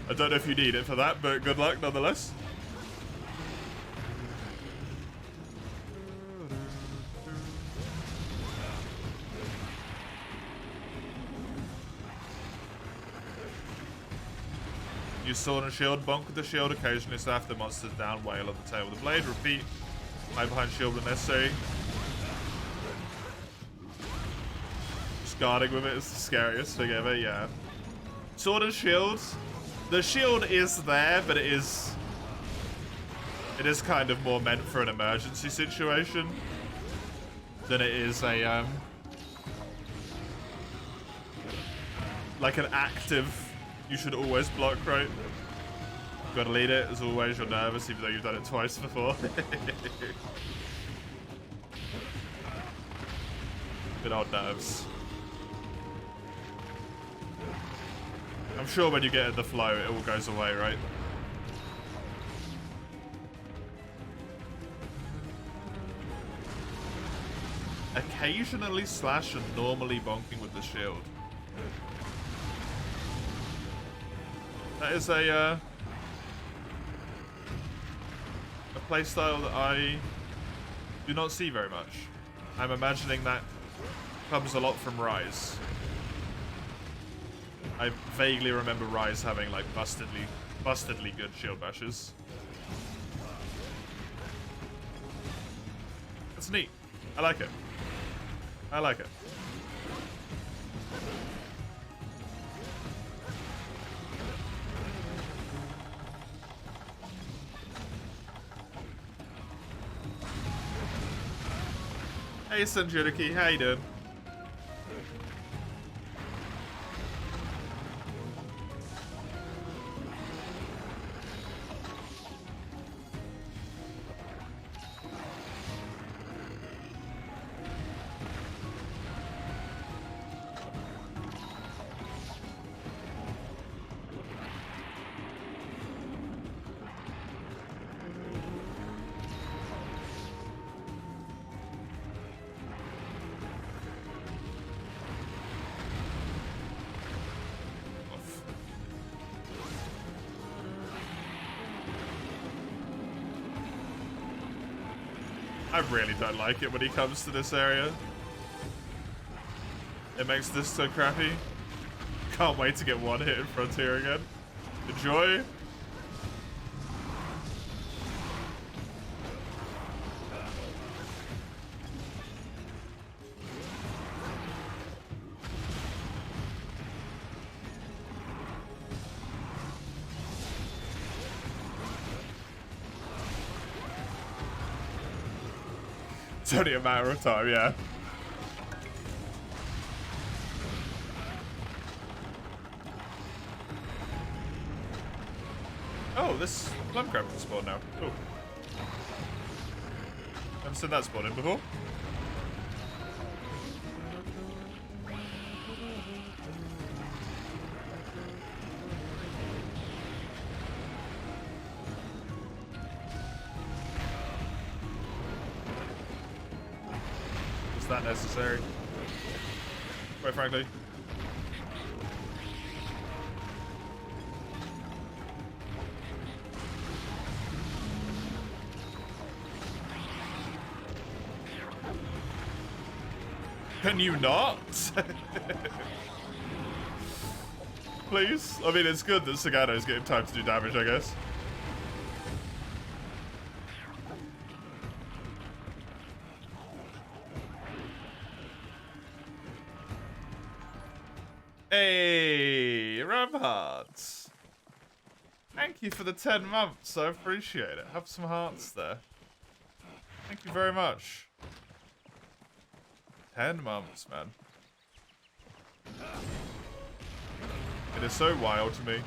I don't know if you need it for that, but good luck nonetheless. Use sword and shield, bonk with the shield occasionally, so after the monster's down, wail on the tail with the blade, repeat. Hide behind shield when necessary. Just guarding with it is the scariest thing ever, yeah. Sword and shield. The shield is there, but it is kind of more meant for an emergency situation than it is a like an active. You should always block, right? Gotta lead it, as always. You're nervous, even though you've done it twice before. Good old nerves. I'm sure when you get in the flow, it all goes away, right? Occasionally slash and normally bonking with the shield. That is a playstyle that I do not see very much. I'm imagining that comes a lot from Rise. I vaguely remember Rise having like bustedly good shield bashes. That's neat. I like it. I like it. Hey Sanjuriki, how you doing? I really don't like it when he comes to this area. It makes this so crappy. Can't wait to get one hit in Frontier again. Enjoy. It's only a matter of time, yeah. Oh, this plum crab can spawn now. Cool. Haven't seen that spawn in before. That necessary, quite frankly. Can you not? Please? I mean, it's good that Sagano's getting time to do damage, I guess. Hey, Ramhearts. Thank you for the 10 months. I appreciate it. Have some hearts there. Thank you very much. 10 months, man. It is so wild to me.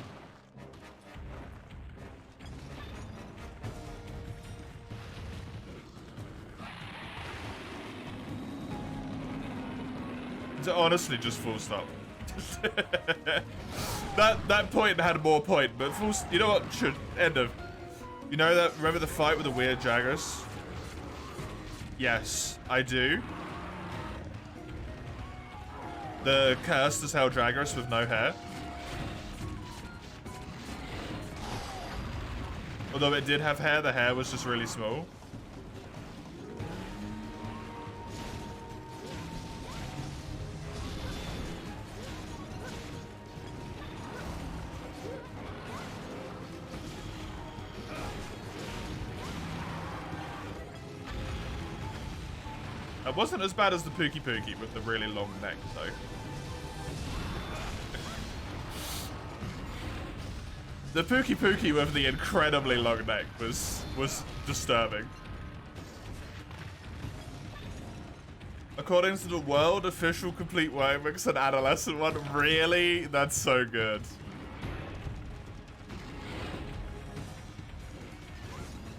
It's honestly just full stop. that point had more point, but full. You know what? Should end of. You know that? Remember the fight with the weird Jaggers? Yes, I do. The cursed as hell Draggers with no hair. Although it did have hair, the hair was just really small. It wasn't as bad as the Pookie Pookie with the really long neck, though. The Pookie Pookie with the incredibly long neck was disturbing. According to the world official complete work mix, an adolescent one. Really? That's so good.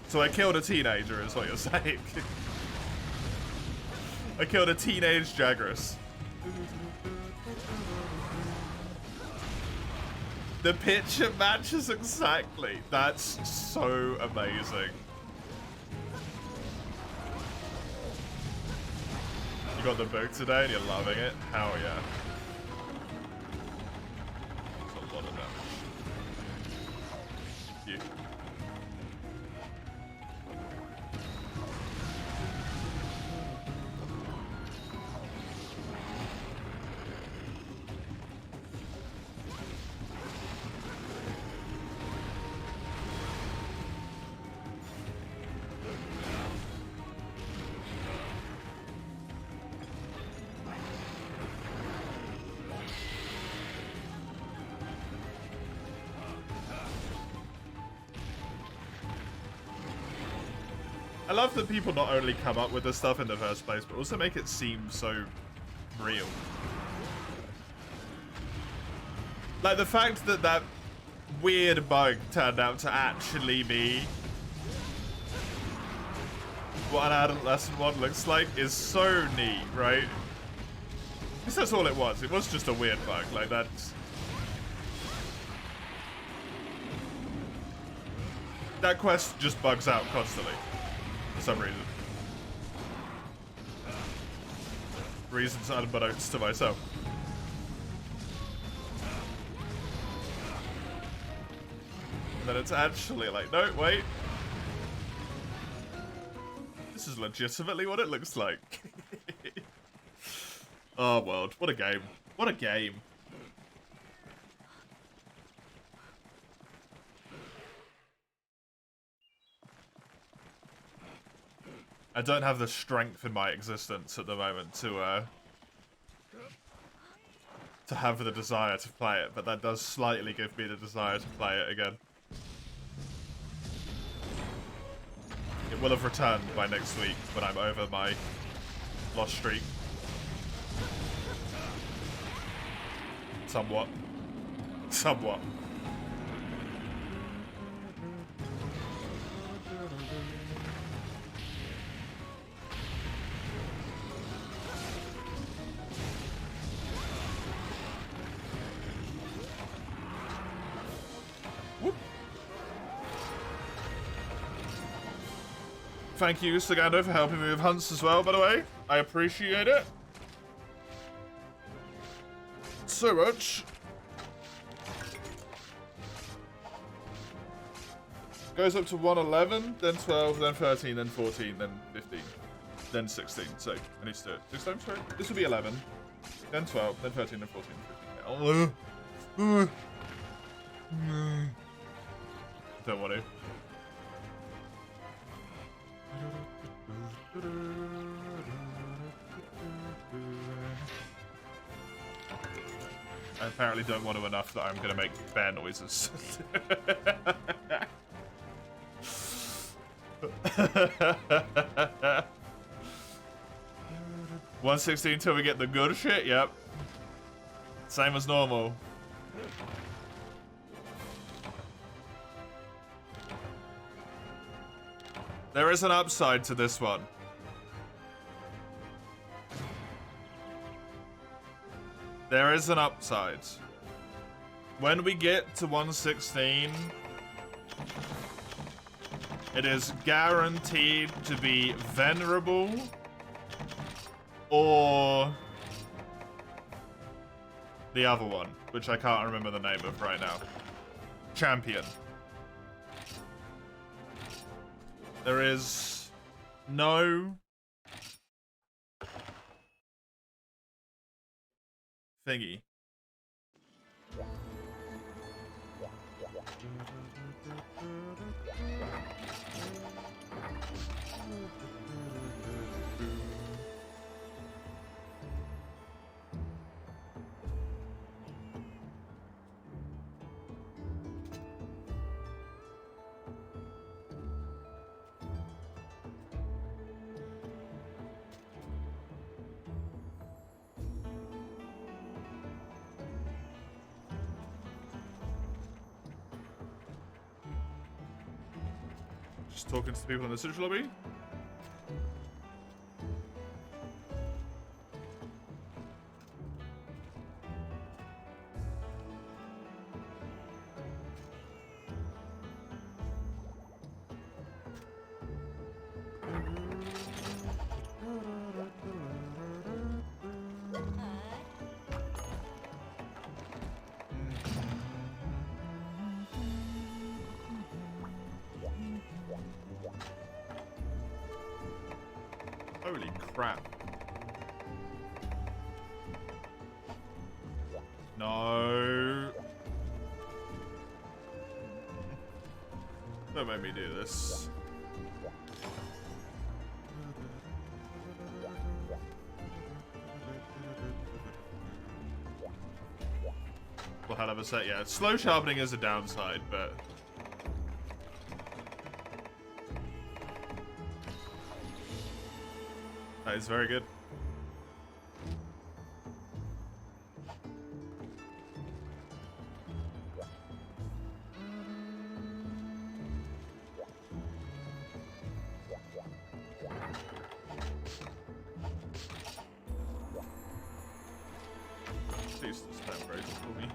So I killed a teenager, is what you're saying. I killed a teenage Jagras. The picture matches exactly. That's so amazing. You got the book today and you're loving it? Hell yeah. That's a lot of damage. You. I love that people not only come up with this stuff in the first place, but also make it seem so real. Like the fact that that weird bug turned out to actually be what an adolescent one looks like is so neat, right? Because that's all it was. It was just a weird bug. Like that's... That quest just bugs out constantly. For some reason. Reasons unbeknownst to myself. And then it's actually like, no, wait. This is legitimately what it looks like. Oh, world. What a game. What a game. I don't have the strength in my existence at the moment to have the desire to play it, but that does slightly give me the desire to play it again. It will have returned by next week when I'm over my lost streak. Somewhat. Somewhat. Thank you, Sagando, for helping me with hunts as well, by the way. I appreciate it so much. Goes up to 111, then 12, then 13, then 14, then 15, then 16. So, I need to do it 6 times, right? This will be 11, then 12, then 13, then 14, then 15. Don't want to. I apparently don't want to enough that I'm going to make bear noises. 116 till we get the good shit, yep. Same as normal. There is an upside to this one. There is an upside. When we get to 116, It is guaranteed to be venerable or the other one, which I can't remember the name of right now. Champion. There is no thingy. Just talking to the people in the social lobby. Holy crap. No. Don't make me do this. Well, hell of a set, yeah. Slow sharpening is a downside, but... that is very good. Please, this time brace for me.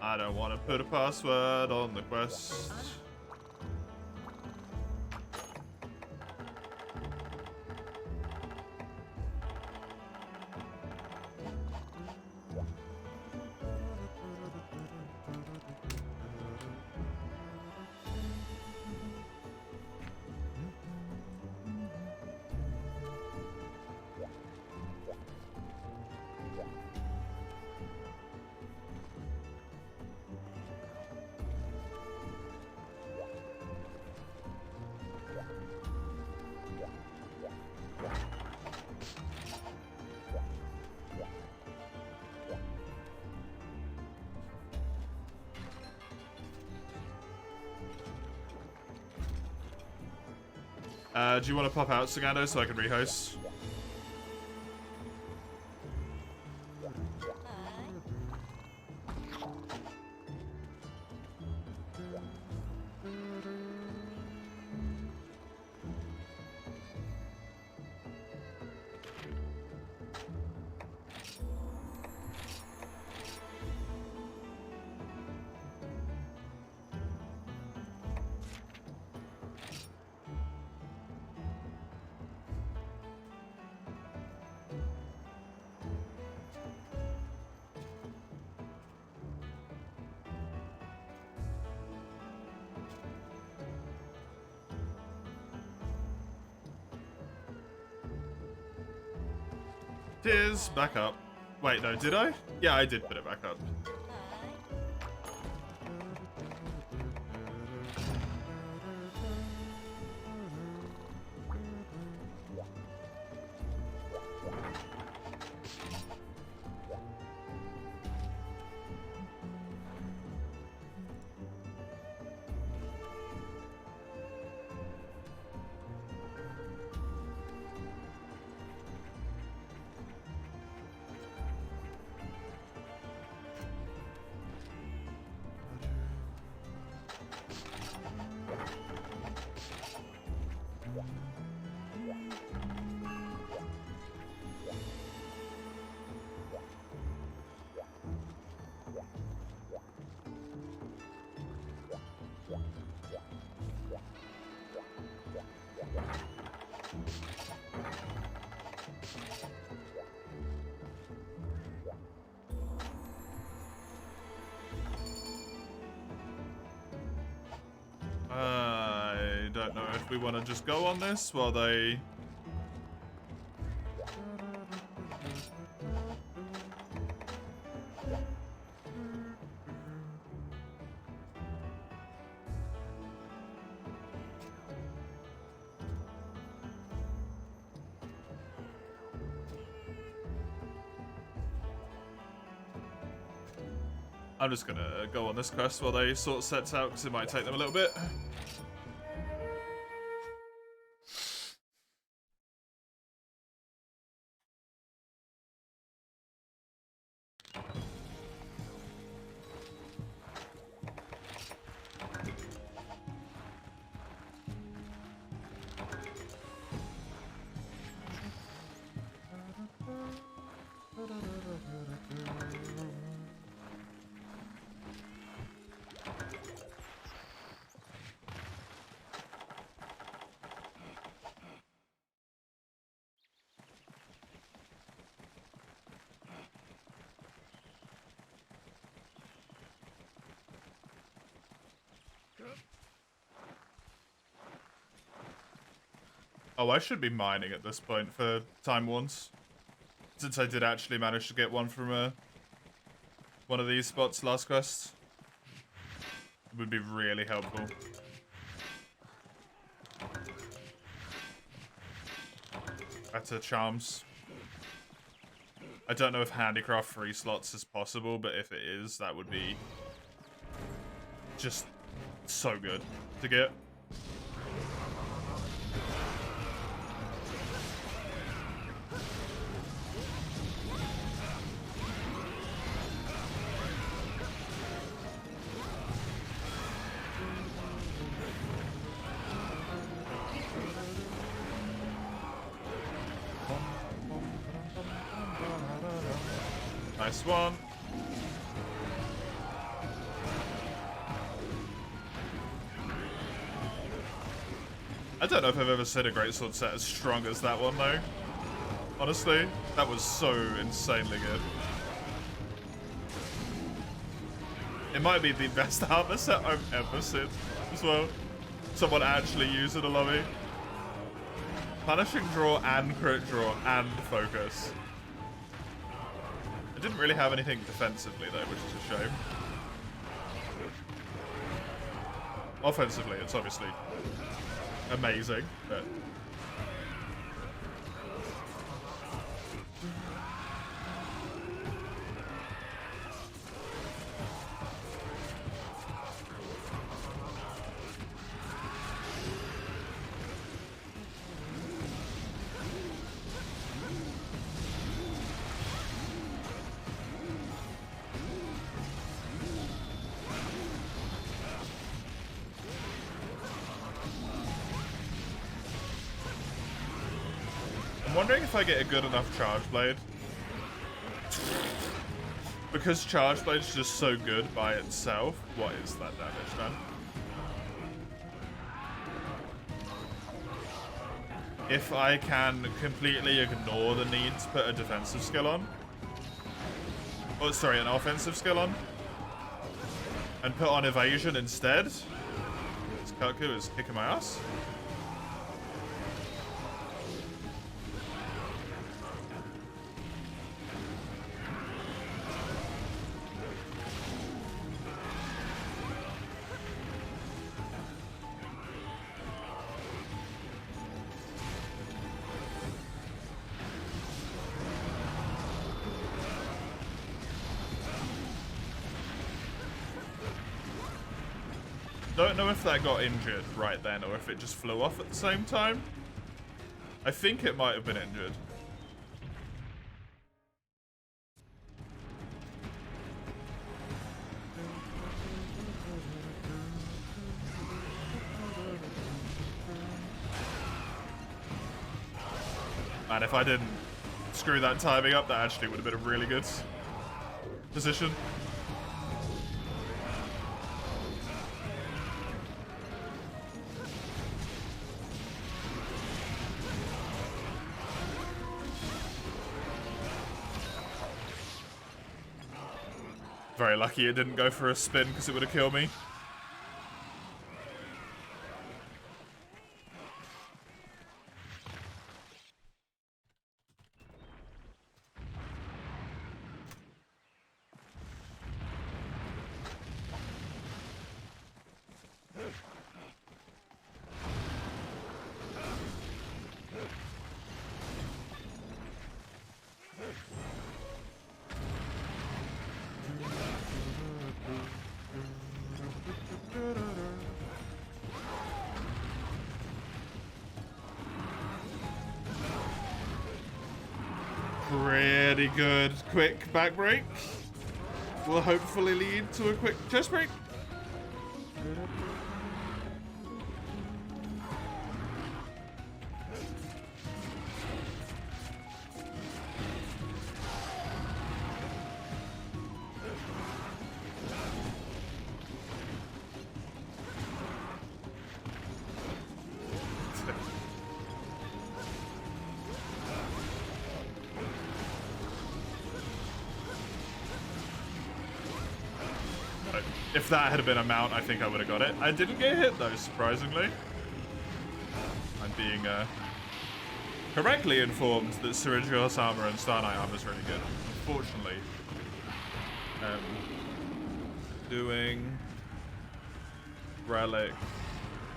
I don't want to put a password on the quest. Do you want to pop out, Sagando, so I can rehost? Tears, back up. Wait, no, did I? Yeah, I did put it back up. don't know if we want to just go on this while they... I'm just gonna go on this quest while they sort sets out, because it might take them a little bit. Oh, I should be mining at this point for Time Wands, since I did actually manage to get one from one of these spots last quest. It would be really helpful. Better charms. I don't know if handicraft 3 slots is possible, but if it is, that would be just so good to get. Nice one. I don't know if I've ever seen a greatsword set as strong as that one, though. Honestly, that was so insanely good. It might be the best armor set I've ever seen as well. Someone actually use in a lobby. Punishing draw and crit draw and focus. I didn't really have anything defensively though, which is a shame. Offensively, it's obviously amazing, but... I'm wondering if I get a good enough charge blade. Because charge blade's just so good by itself. What is that damage, man? If I can completely ignore the need to put a defensive skill on. Oh, sorry, an offensive skill on. And put on evasion instead. This Kaku is kicking my ass. Don't know if that got injured right then or if it just flew off at the same time. I think it might have been injured. Man, if I didn't screw that timing up, that actually would have been a really good position. Very lucky it didn't go for a spin because it would have killed me. Pretty good. Quick back break. Will hopefully lead to a quick chest break. If that had been a mount, I think I would have got it. I didn't get hit though, surprisingly. I'm being correctly informed that Syringeos armor and Star Knight armor is really good. Unfortunately, doing Relic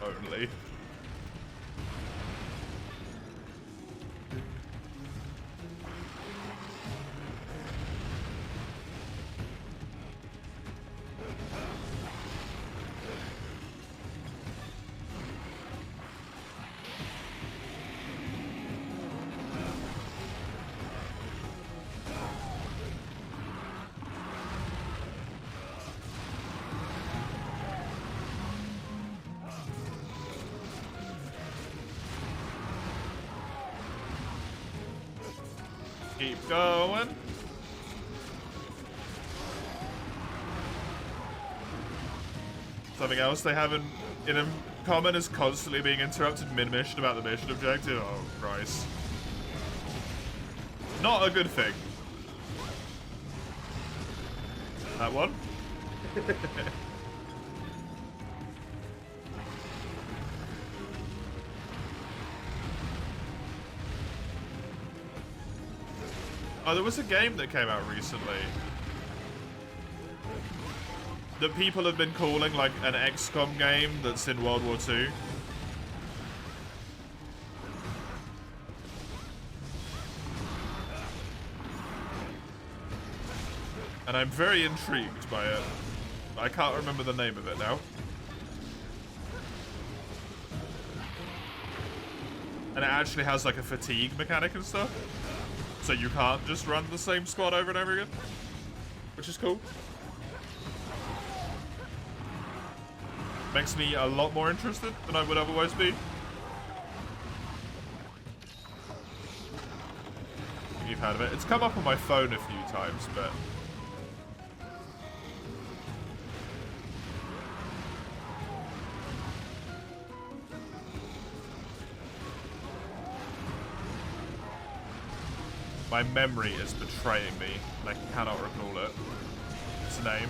only. Keep going. Something else they have in common is constantly being interrupted mid-mission about the mission objective. Oh, Christ. Not a good thing. That one? Oh, there was a game that came out recently that people have been calling like an XCOM game that's in World War II. And I'm very intrigued by it. I can't remember the name of it now. And it actually has like a fatigue mechanic and stuff. So you can't just run the same squad over and over again, which is cool. Makes me a lot more interested than I would otherwise be. You've heard of it. It's come up on my phone a few times, but... my memory is betraying me, and I cannot recall it. Its name.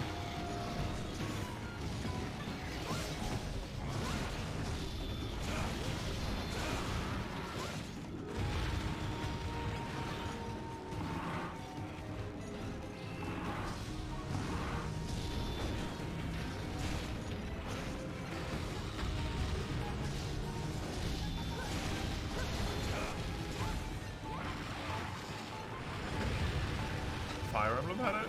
Fire Emblem had it?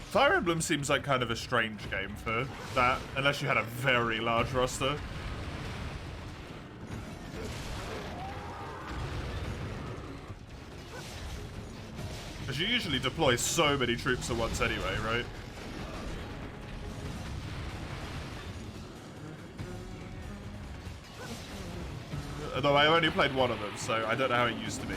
Fire Emblem seems like kind of a strange game for that, unless you had a very large roster. Because you usually deploy so many troops at once anyway, right? Although I only played one of them, so I don't know how it used to be.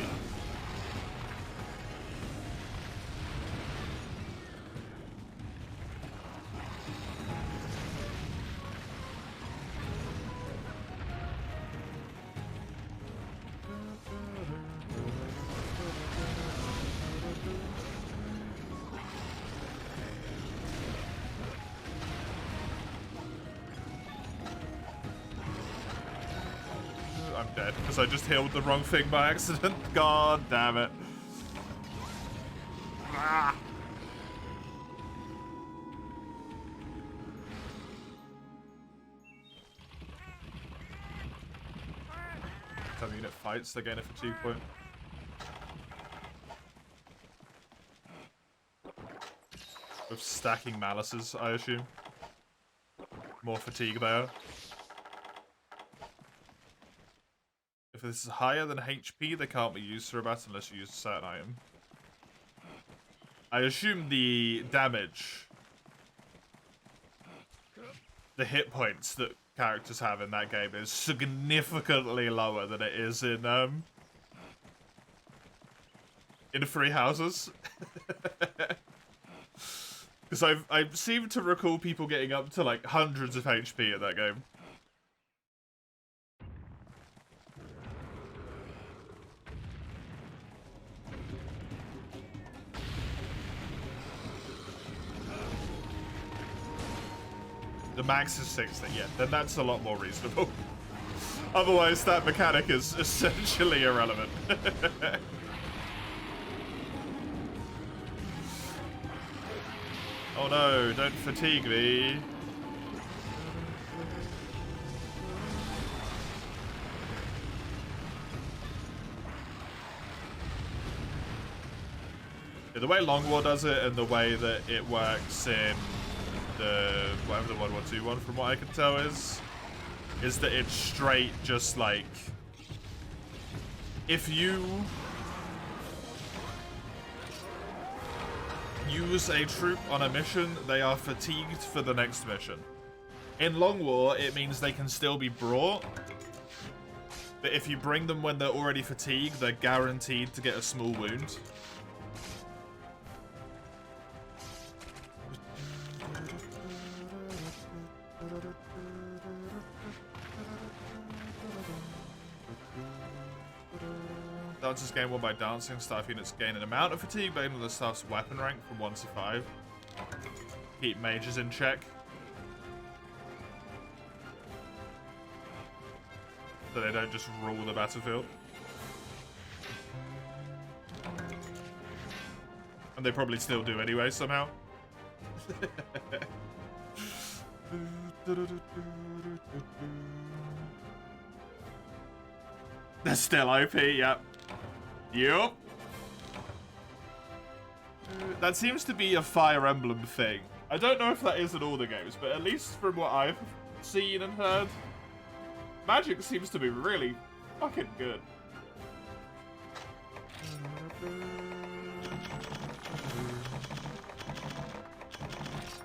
I'm dead because I just healed the wrong thing by accident. God damn it. Ah. Time unit fights, they gain a fatigue point. With stacking malices, I assume. More fatigue there. If this is higher than HP, they can't be used for a battle unless you use a certain item. I assume the damage, the hit points that characters have in that game is significantly lower than it is in Free Houses. Because I seem to recall people getting up to like hundreds of HP in that game. The max is 60, yeah, then that's a lot more reasonable. Otherwise, that mechanic is essentially irrelevant. Oh no, don't fatigue me. Yeah, the way Long War does it and the way that it works in the whatever the 1121 from what I can tell is that it's straight just like if you use a troop on a mission, they are fatigued for the next mission. In Long War, it means they can still be brought, but if you bring them when they're already fatigued, they're guaranteed to get a small wound. Dancers gain 1 by dancing. Staff units gain an amount of fatigue based on the staff's weapon rank from 1 to 5. Keep mages in check. So they don't just rule the battlefield. And they probably still do anyway, somehow. They're still OP, yep. Yup. That seems to be a Fire Emblem thing. I don't know if that is in all the games, but at least from what I've seen and heard, magic seems to be really fucking good.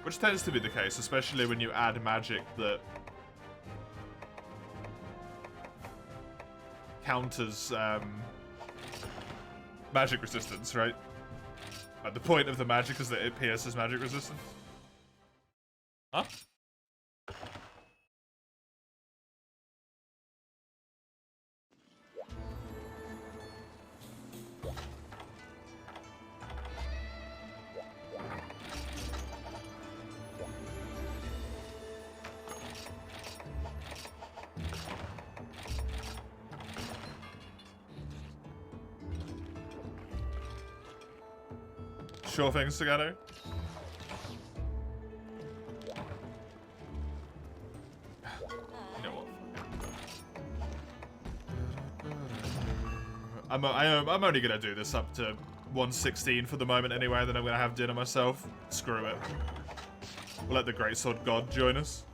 Which tends to be the case, especially when you add magic that counters magic resistance, right? Like the point of the magic is that it pierces magic resistance. Huh? Sure things together. You know what? I'm only gonna do this up to 116 for the moment anyway, then I'm gonna have dinner myself. Screw it. We'll let the Greatsword God join us.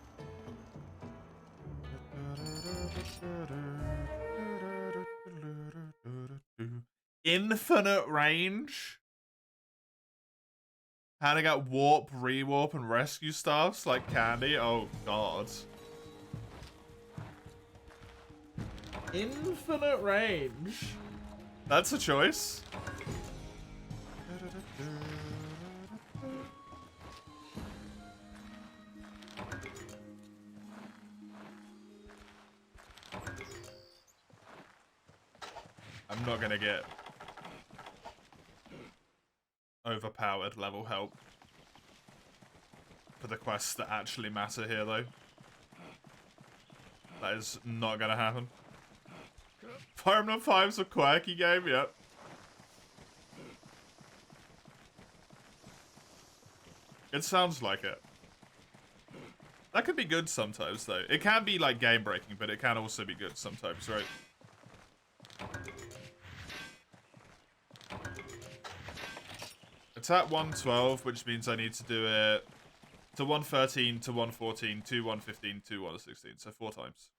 Infinite range? Handing out warp, rewarp, and rescue staffs like candy? Oh, God. Infinite range? That's a choice. I'm not gonna get overpowered level help for the quests that actually matter here, though. That is not gonna happen. Fire Emblem 5's a quirky game, yep. It sounds like it. That could be good sometimes, though. It can be, like, game-breaking, but it can also be good sometimes, right? It's at 112, which means I need to do it to 113, to 114, to 115, to 116. So 4 times.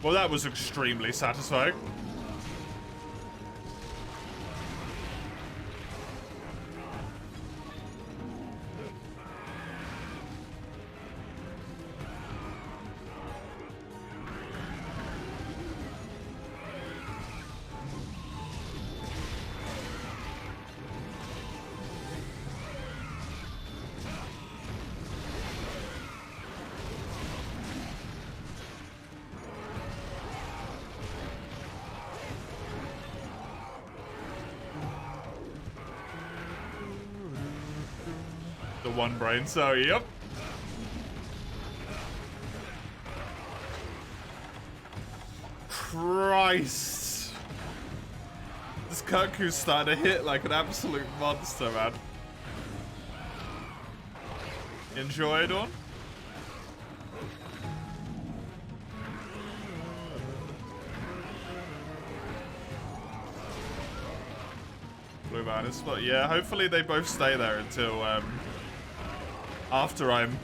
Well, that was extremely satisfying. One brain cell, yep. Christ. This Kirku's starting to hit like an absolute monster, man. Enjoy it on. Blue minus, but yeah, hopefully they both stay there until after I'm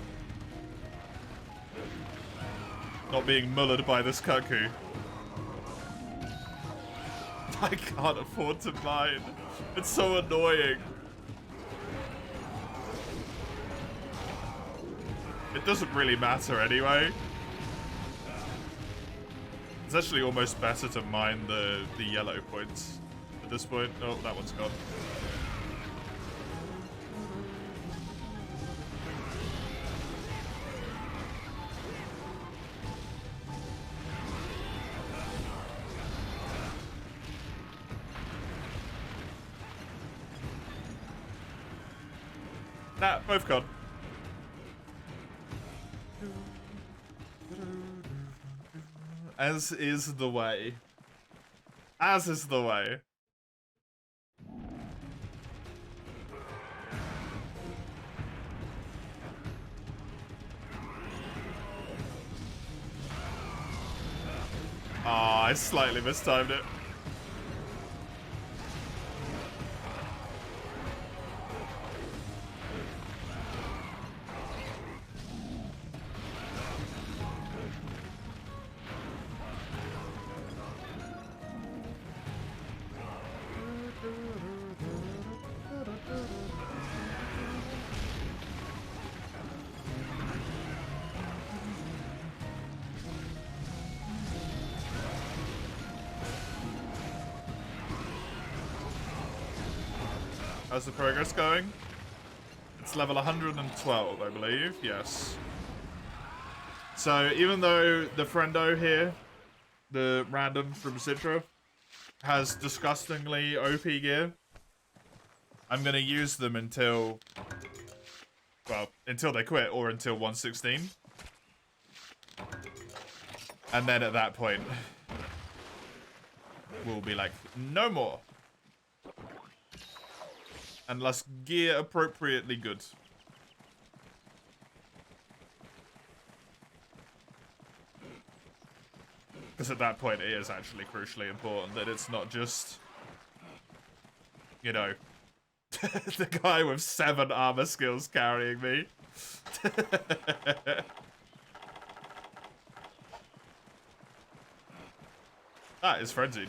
not being mullered by this Kirku. I can't afford to mine. It's so annoying. It doesn't really matter anyway. It's actually almost better to mine the yellow points at this point. Oh, that one's gone. Nah, both gone. As is the way. As is the way. Ah, I slightly mistimed it. How's the progress going? It's level 112, I believe. Yes. So even though the friendo here, the random from Citra, has disgustingly OP gear, I'm gonna use them until, well, until they quit or until 116. And then at that point, we'll be like, no more. Unless gear appropriately good. Because at that point, it is actually crucially important that it's not just, you know, the guy with 7 armor skills carrying me. That is frenzied.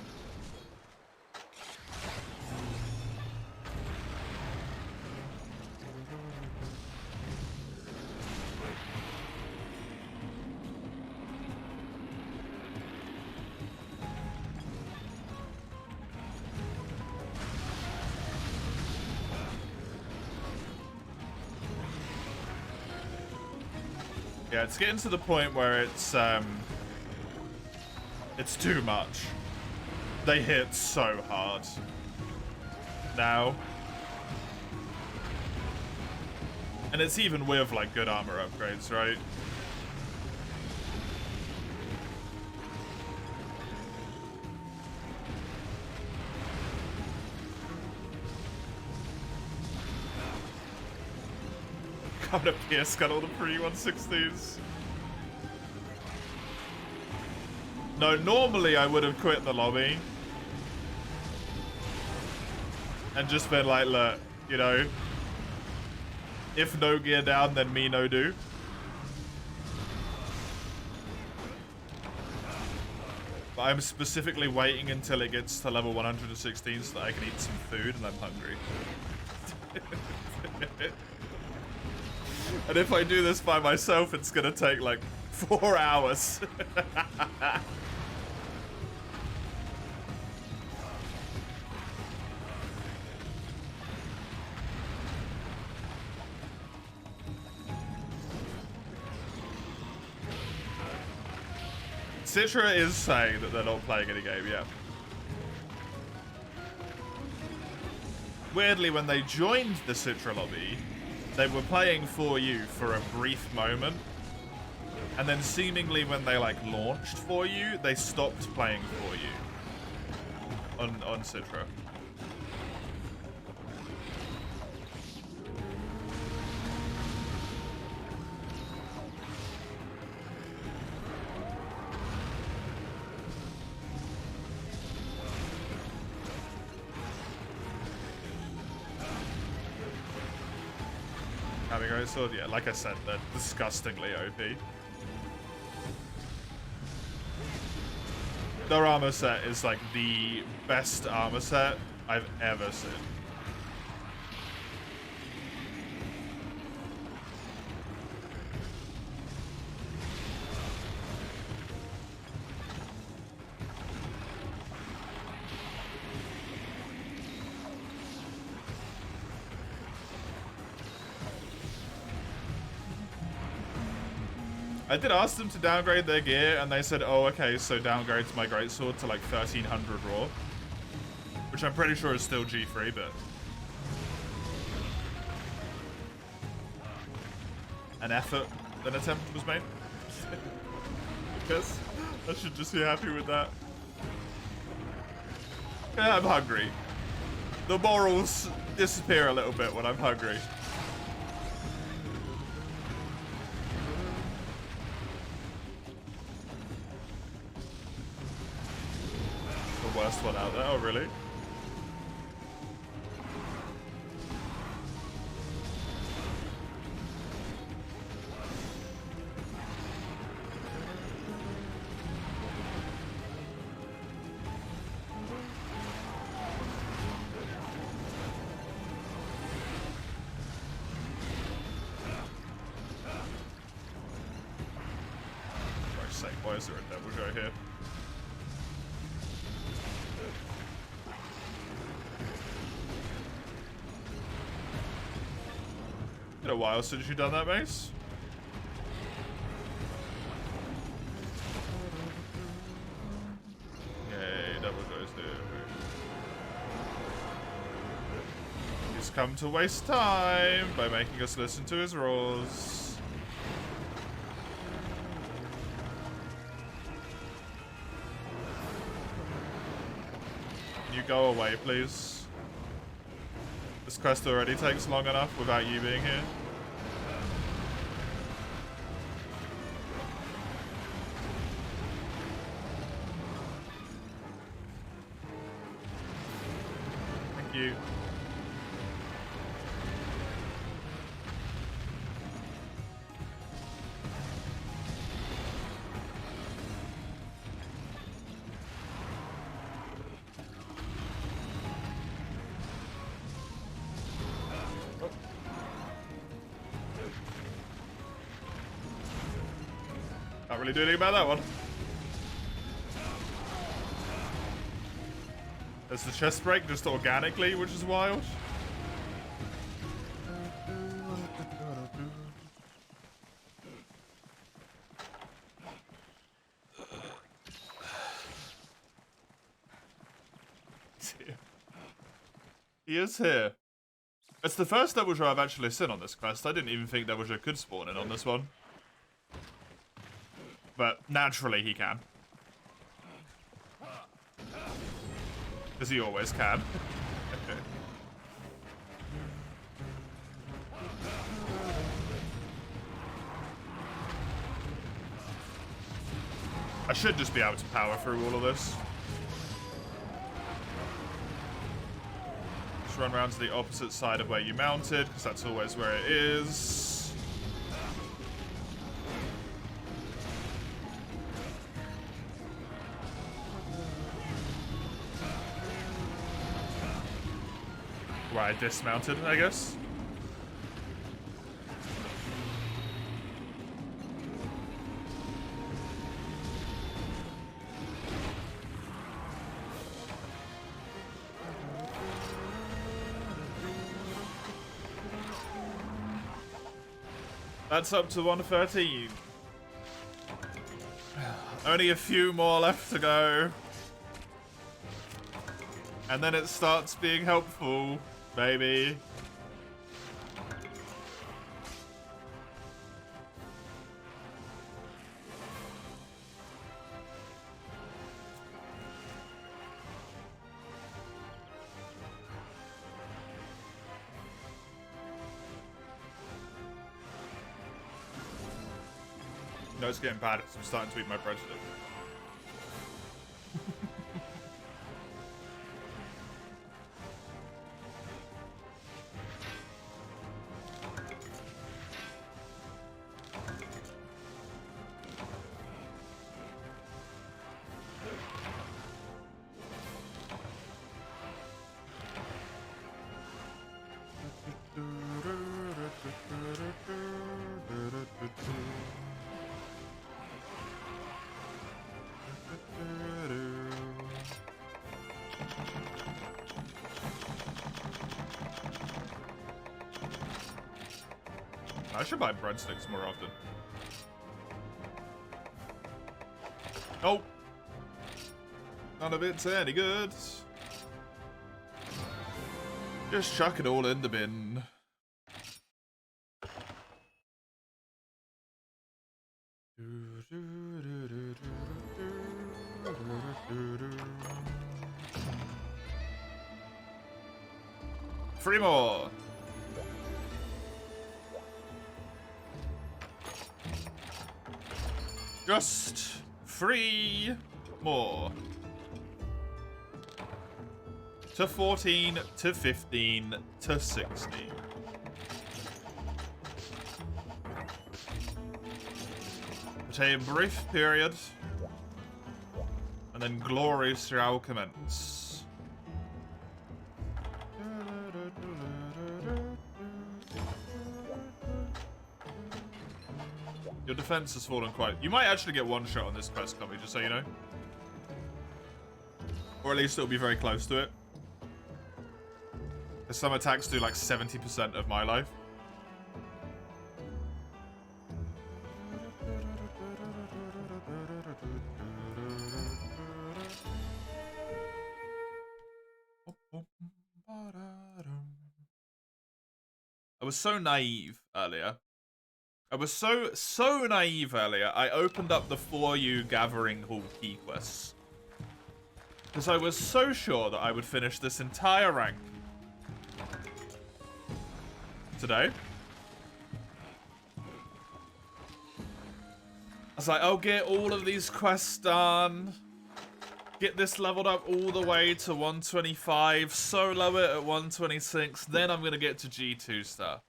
Yeah, it's getting to the point where it's too much. They hit so hard. Now. And it's even with, like, good armor upgrades, right? Coming up here, got all the pre-160s. No, normally I would have quit the lobby. And just been like, look, you know, if no gear down, then me no do. But I'm specifically waiting until it gets to level 116 so that I can eat some food, and I'm hungry. And if I do this by myself, it's gonna take like 4 hours. Citra is saying that they're not playing any game yet. Weirdly, when they joined the Citra lobby, they were playing 4U for a brief moment. And then seemingly when they like launched 4U, they stopped playing 4U on Citra. Having a sword, yeah, like I said, they're disgustingly OP. Their armor set is like the best armor set I've ever seen. I did ask them to downgrade their gear, and they said, oh, okay, so downgrade my greatsword to like 1300 raw. Which I'm pretty sure is still G3, but... an attempt was made. Because I should just be happy with that. Yeah, I'm hungry. The morals disappear a little bit when I'm hungry. Worst one out there. Oh, really? For Christ's sake, why is there a devil joy here? Been a while since you've done that, Mace. Yay, double goes there. He's come to waste time by making us listen to his rules. Can you go away, please? This quest already takes long enough without you being here. Thank you. Not really doing anything about that one. There's the chest break just organically, which is wild. He is here. It's the first double draw I've actually seen on this quest. I didn't even think double draw could spawn in on this one. But naturally he can. Because he always can. I should just be able to power through all of this. Just run around to the opposite side of where you mounted, because that's always where it is. why I dismounted, I guess. That's up to 113. Only a few more left to go. And then it starts being helpful, baby. No, it's getting bad. I'm starting to eat my breadstick. I should buy breadsticks more often. Oh! None of it's any good. Just chuck it all in the bin. Three more! Just 3 more. To 14, to 15, to 16. But a brief period, and then glory shall commence. Your defense has fallen quite... You might actually get one shot on this quest, Cubby, just so you know. Or at least it'll be very close to it. Because some attacks do like 70% of my life. I was so naive earlier. I was so naive earlier, I opened up the 4U Gathering Hall key quests. Because I was so sure that I would finish this entire rank today. I was like, I'll get all of these quests done. Get this leveled up all the way to 125, solo it at 126, then I'm going to get to G2 star.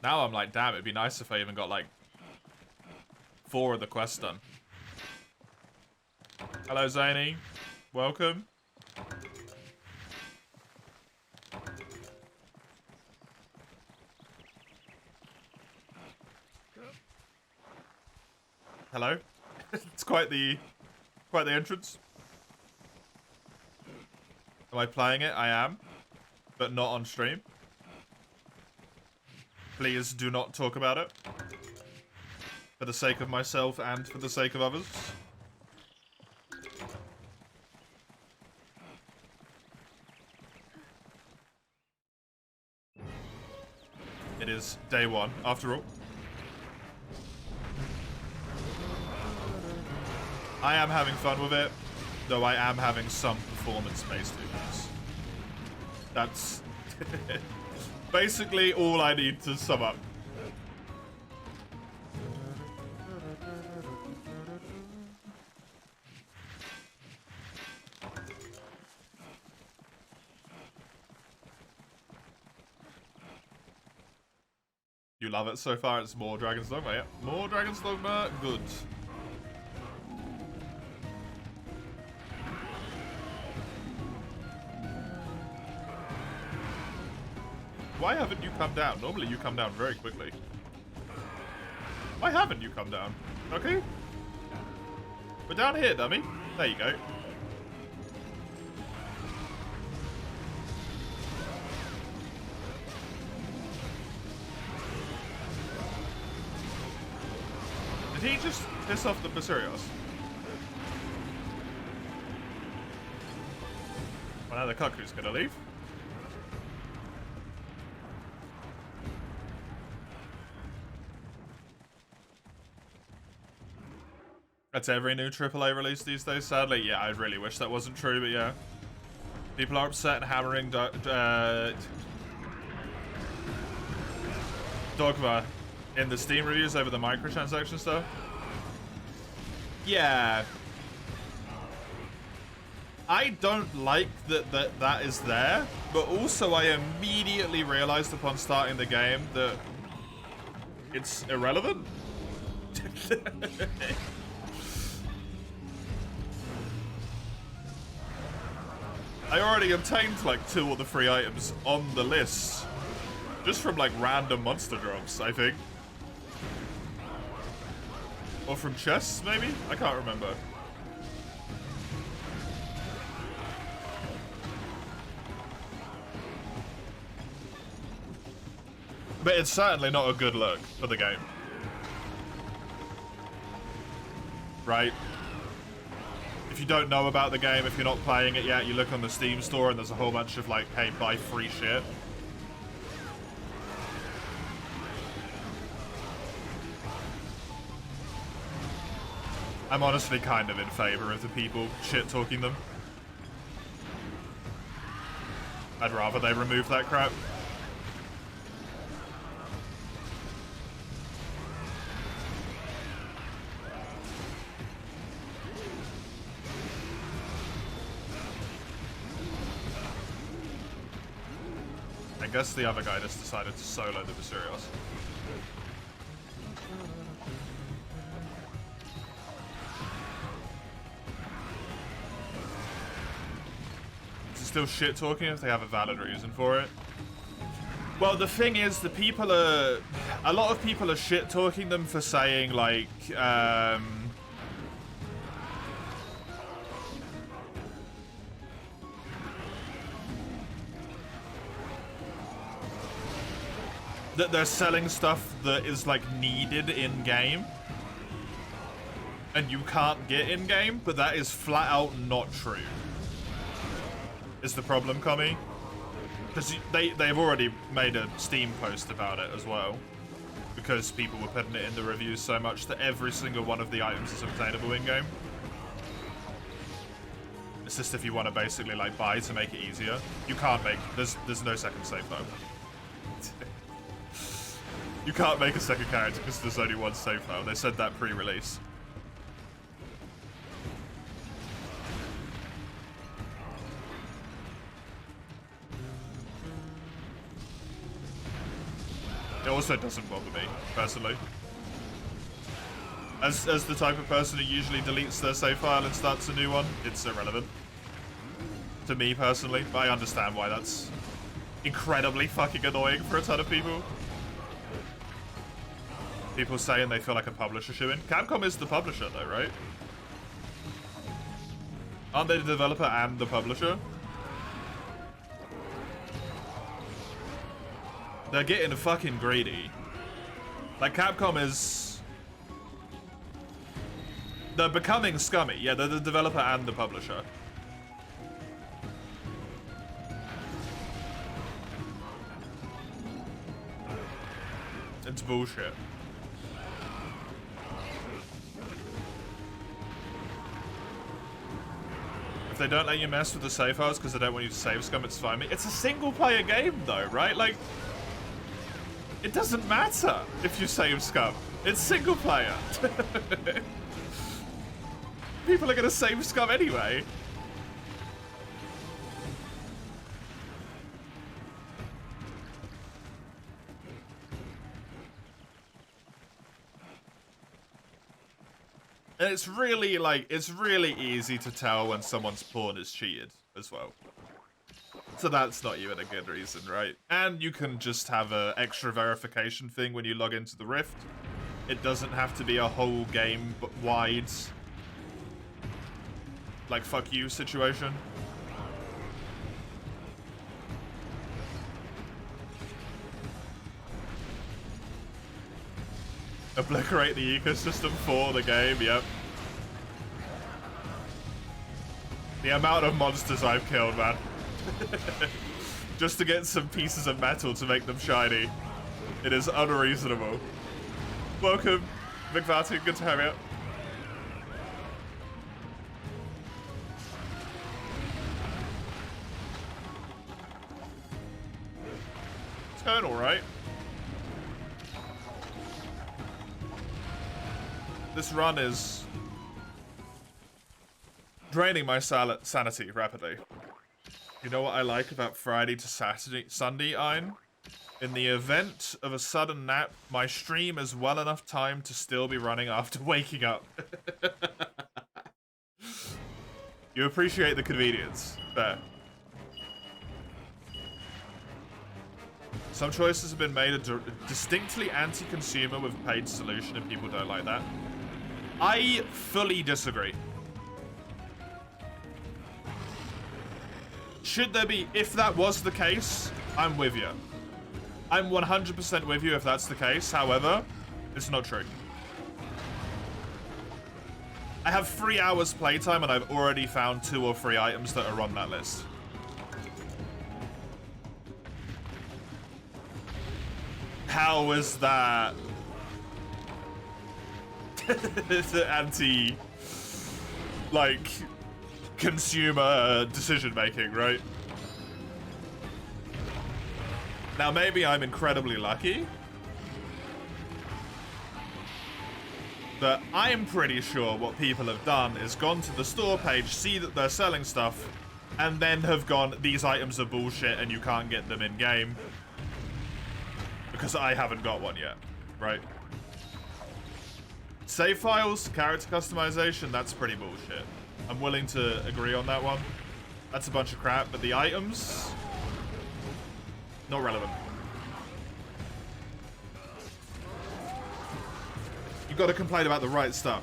Now I'm like, damn, it'd be nice if I even got like 4 of the quests done. Hello, Zany. Welcome. Hello. It's quite the entrance. Am I playing it? I am, but not on stream. Please do not talk about it. For the sake of myself and for the sake of others. It is day 1, after all. I am having fun with it, though I am having some performance-based issues. That's basically all I need to sum up. You love it so far, it's more Dragon's Dogma, yeah. More Dragon's Dogma, good. why haven't you come down? Normally you come down very quickly. Why haven't you come down? Okay. We're down here, dummy. There you go. Did he just piss off the Basurios? Well, now the Cuckoo's gonna leave. That's every new AAA release these days, sadly. Yeah, I really wish that wasn't true, but yeah. People are upset and hammering Dogma in the Steam reviews over the microtransaction stuff. Yeah. I don't like that is there, but also I immediately realized upon starting the game that it's irrelevant. I already obtained like 2 of the 3 items on the list. Just from like random monster drops, I think. Or from chests, maybe? I can't remember. But it's certainly not a good look for the game. Right? If you don't know about the game, if you're not playing it yet, you look on the Steam store and there's a whole bunch of like, hey, buy free shit. I'm honestly kind of in favor of the people shit-talking them. I'd rather they remove that crap. I guess the other guy just decided to solo the Basurios. Still shit talking if they have a valid reason for it. Well, the thing is, a lot of people are shit talking them for saying like, that they're selling stuff that is like needed in game and you can't get in game, but that is flat out not true. Is the problem, Kami? Because they've already made a Steam post about it as well. Because people were putting it in the reviews so much that every single one of the items is obtainable in-game. It's just if you want to basically like buy to make it easier. You can't make, there's no second save though. You can't make a second character because there's only one save file. They said that pre-release. It also doesn't bother me, personally. As the type of person who usually deletes their save file and starts a new one, it's irrelevant. To me, personally. But I understand why that's incredibly fucking annoying for a ton of people. People saying they feel like a publisher shoe-in. Capcom is the publisher, though, right? Aren't they the developer and the publisher? They're getting fucking greedy. Like, Capcom is... They're becoming scummy. Yeah, they're the developer and the publisher. It's bullshit. If they don't let you mess with the save files because they don't want you to save scum, it's fine. It's a single-player game, though, right? Like... It doesn't matter if you save scum. It's single player. People are gonna save scum anyway. And it's really easy to tell when someone's porn is cheated as well. So that's not even a good reason, right? And you can just have a extra verification thing when you log into the Rift. It doesn't have to be a whole game-wide, like, fuck you situation. Obliterate the ecosystem for the game, yep. The amount of monsters I've killed, man. Just to get some pieces of metal to make them shiny. It is unreasonable. Welcome, McVarty, good to have you. It's going alright. This run is draining my sanity rapidly. You know what I like about Friday to Sunday, Ein? In the event of a sudden nap, my stream is well enough time to still be running after waking up. You appreciate the convenience. Fair. Some choices have been made a distinctly anti-consumer with paid solution and people don't like that. I fully disagree. Should there be, if that was the case, I'm with you. I'm 100% with you if that's the case. However, it's not true. I have 3 hours playtime and I've already found 2 or 3 items that are on that list. How is that? It's an anti, like, consumer decision making, right? Now maybe I'm incredibly lucky, but I'm pretty sure what people have done is gone to the store page, see that they're selling stuff, and then have gone, these items are bullshit and you can't get them in game. Because I haven't got one yet, right? Save files, character customization, that's pretty bullshit. I'm willing to agree on that one. That's a bunch of crap, but the items, not relevant. You've got to complain about the right stuff.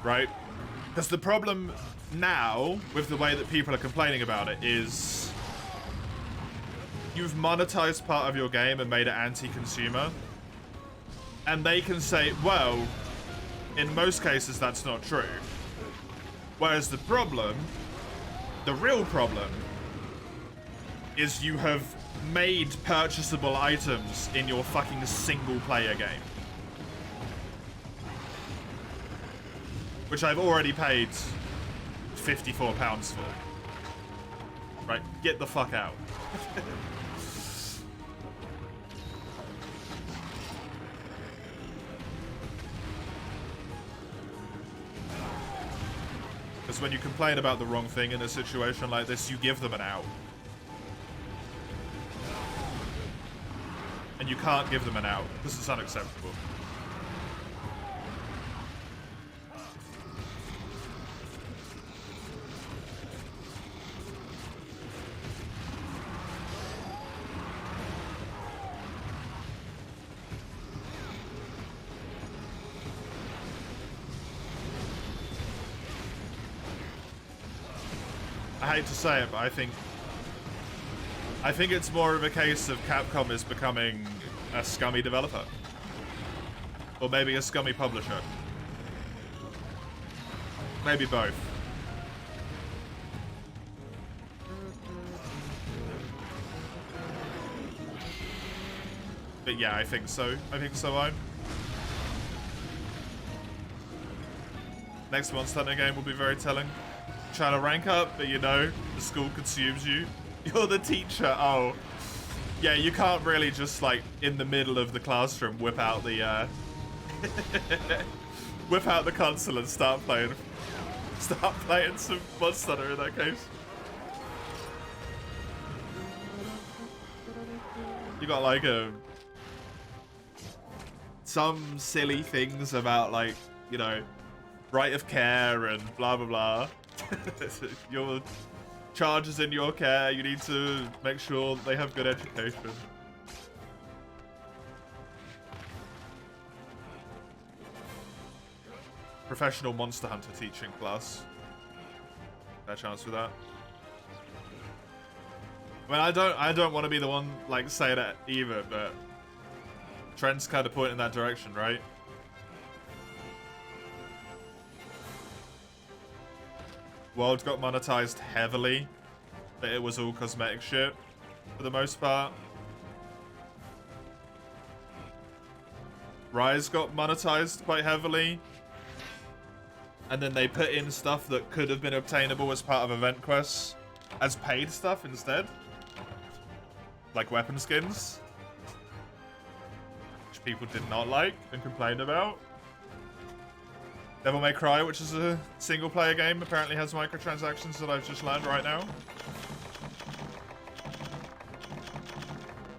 Right? Because the problem now, with the way that people are complaining about it, is you've monetized part of your game and made it anti-consumer. And they can say, well, in most cases that's not true. Whereas the problem, the real problem, is you have made purchasable items in your fucking single player game. Which I've already paid £54 for. Right, get the fuck out. Because when you complain about the wrong thing in a situation like this, you give them an out. And you can't give them an out. This is unacceptable. I hate to say it, but I think it's more of a case of Capcom is becoming a scummy developer. Or maybe a scummy publisher. Maybe both. But yeah, I think so. I think so, I'm. Next Monster Hunter game will be very telling. Trying to rank up, but you know, the school consumes you. You're the teacher. Oh. Yeah, you can't really just, like, in the middle of the classroom whip out the, whip out the console and start playing some Monster Hunter in that case. You got, like, some silly things about, like, you know, right of care and blah, blah, blah. Your charge is in your care. You need to make sure that they have good education. Professional Monster Hunter teaching class. Fair chance for that. I mean, I don't want to be the one like saying it either, but trend's kind of pointing in that direction, right? World got monetized heavily, but it was all cosmetic shit for the most part. Rise got monetized quite heavily, and then they put in stuff that could have been obtainable as part of event quests as paid stuff instead. Like weapon skins, which people did not like and complained about. Devil May Cry, which is a single-player game, apparently has microtransactions that I've just learned right now.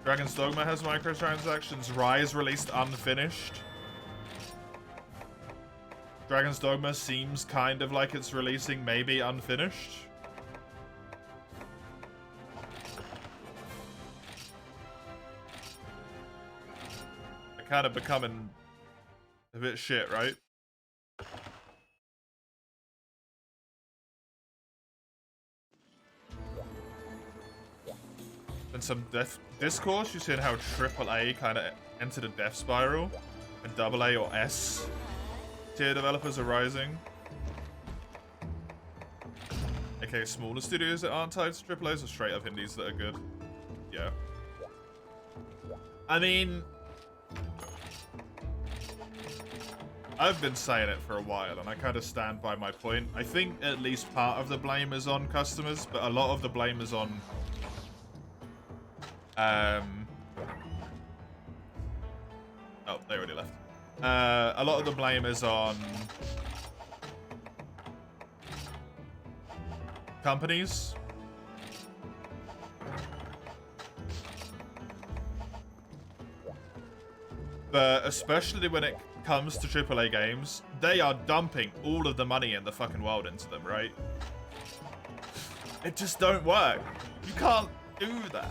Dragon's Dogma has microtransactions. Rise released unfinished. Dragon's Dogma seems kind of like it's releasing maybe unfinished. They're kind of becoming a bit shit, right? And some discourse, you've seen how AAA kind of entered a death spiral, and AA or S tier developers are rising. Okay, smaller studios that aren't tied to AAAs or straight up indies that are good. Yeah. I mean, I've been saying it for a while, and I kind of stand by my point. I think at least part of the blame is on customers, but a lot of the blame is on oh, they already left. A lot of the blame is on companies. But especially when it comes to AAA games, they are dumping all of the money in the fucking world into them, right? It just don't work. You can't do that.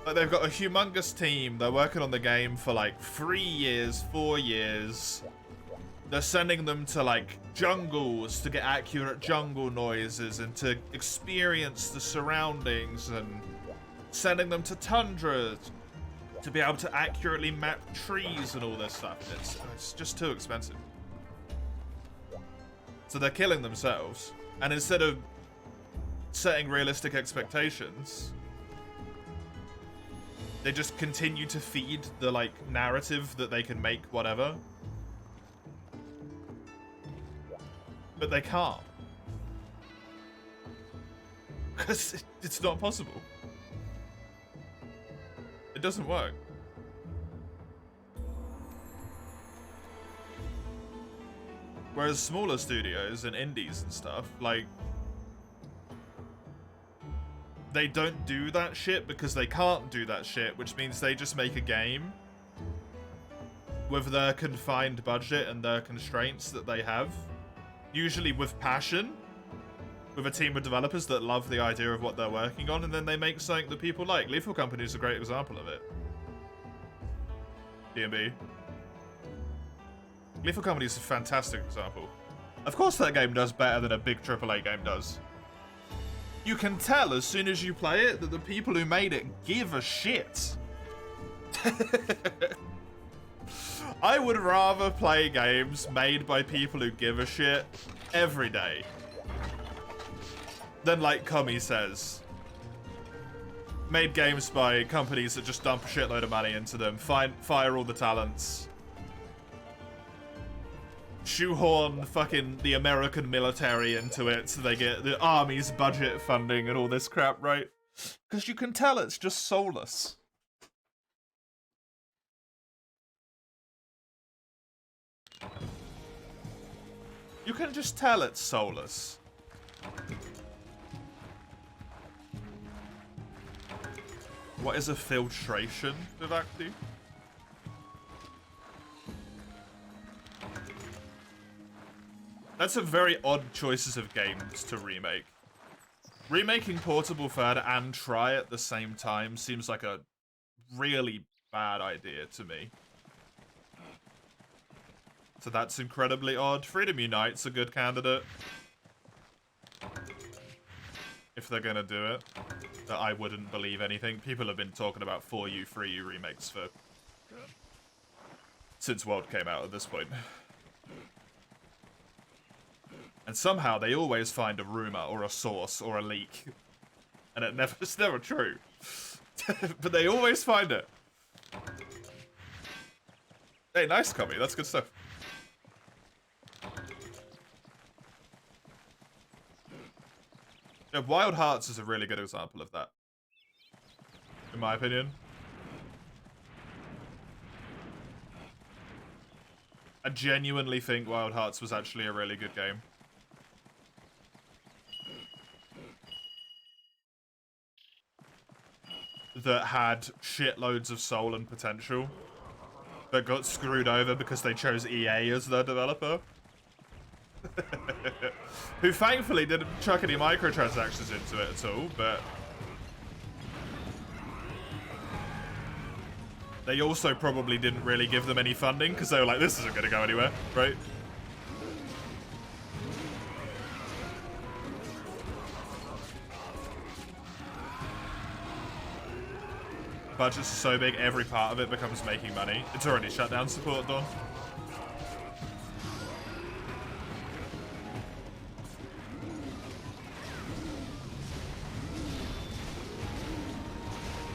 Like, they've got a humongous team. They're working on the game for like 3 years, 4 years. They're sending them to like jungles to get accurate jungle noises and to experience the surroundings, and sending them to tundras to be able to accurately map trees and all this stuff. It's just too expensive. So they're killing themselves. And instead of setting realistic expectations, they just continue to feed the, like, narrative that they can make whatever. But they can't. Because it's not possible. It doesn't work. Whereas smaller studios and indies and stuff, like, they don't do that shit because they can't do that shit, which means they just make a game with their confined budget and their constraints that they have. Usually with passion, with a team of developers that love the idea of what they're working on, and then they make something that people like. Lethal Company is a great example of it. D&B. Lethal Company is a fantastic example. Of course that game does better than a big AAA game does. You can tell as soon as you play it that the people who made it give a shit. I would rather play games made by people who give a shit every day than, like Kami says, made games by companies that just dump a shitload of money into them, fire all the talents, shoehorn fucking the American military into it so they get the army's budget funding and all this crap, right? Because you can tell it's just soulless. You can just tell it's soulless. What is a filtration, Vivakti? That's a very odd choices of games to remake. Remaking Portable Third and Try at the same time seems like a really bad idea to me. So that's incredibly odd. Freedom Unite's a good candidate. If they're gonna do it. That I wouldn't believe anything. People have been talking about 4U, 3U remakes since World came out at this point. And somehow they always find a rumor or a source or a leak. And it's never true. But they always find it. Hey, nice copy. That's good stuff. Yeah, Wild Hearts is a really good example of that. In my opinion. I genuinely think Wild Hearts was actually a really good game. That had shitloads of soul and potential. But got screwed over because they chose EA as their developer. Who thankfully didn't chuck any microtransactions into it at all, but... They also probably didn't really give them any funding because they were like, this isn't going to go anywhere, right? Budgets are so big, every part of it becomes making money. It's already shut down support, Dawn.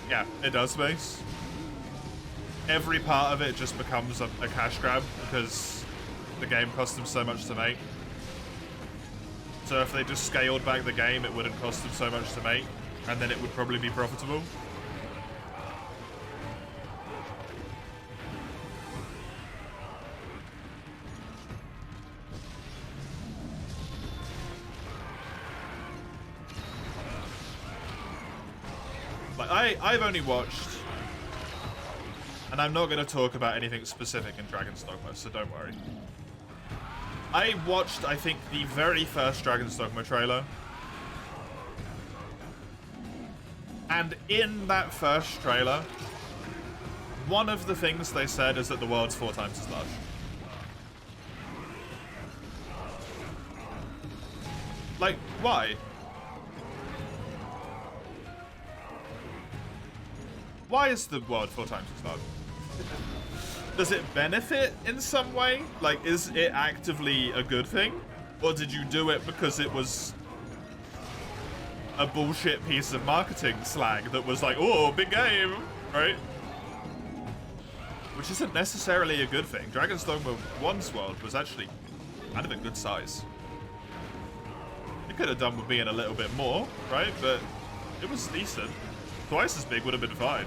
Yeah, it does, Mace. Every part of it just becomes a cash grab because the game cost them so much to make. So if they just scaled back the game, it wouldn't cost them so much to make, and then it would probably be profitable. Like, I've only watched, and I'm not going to talk about anything specific in Dragon's Dogma, so don't worry. I watched, I think, the very first Dragon's Dogma trailer. And in that first trailer, one of the things they said is that the world's 4 times as large. Like, why? Why is the world 4 times as large? Does it benefit in some way? Like, is it actively a good thing? Or did you do it because it was a bullshit piece of marketing slag that was like, oh, big game, right? Which isn't necessarily a good thing. Dragon's Dogma 1's world was actually kind of a good size. It could have done with being a little bit more, right? But it was decent. Twice as big would have been fine.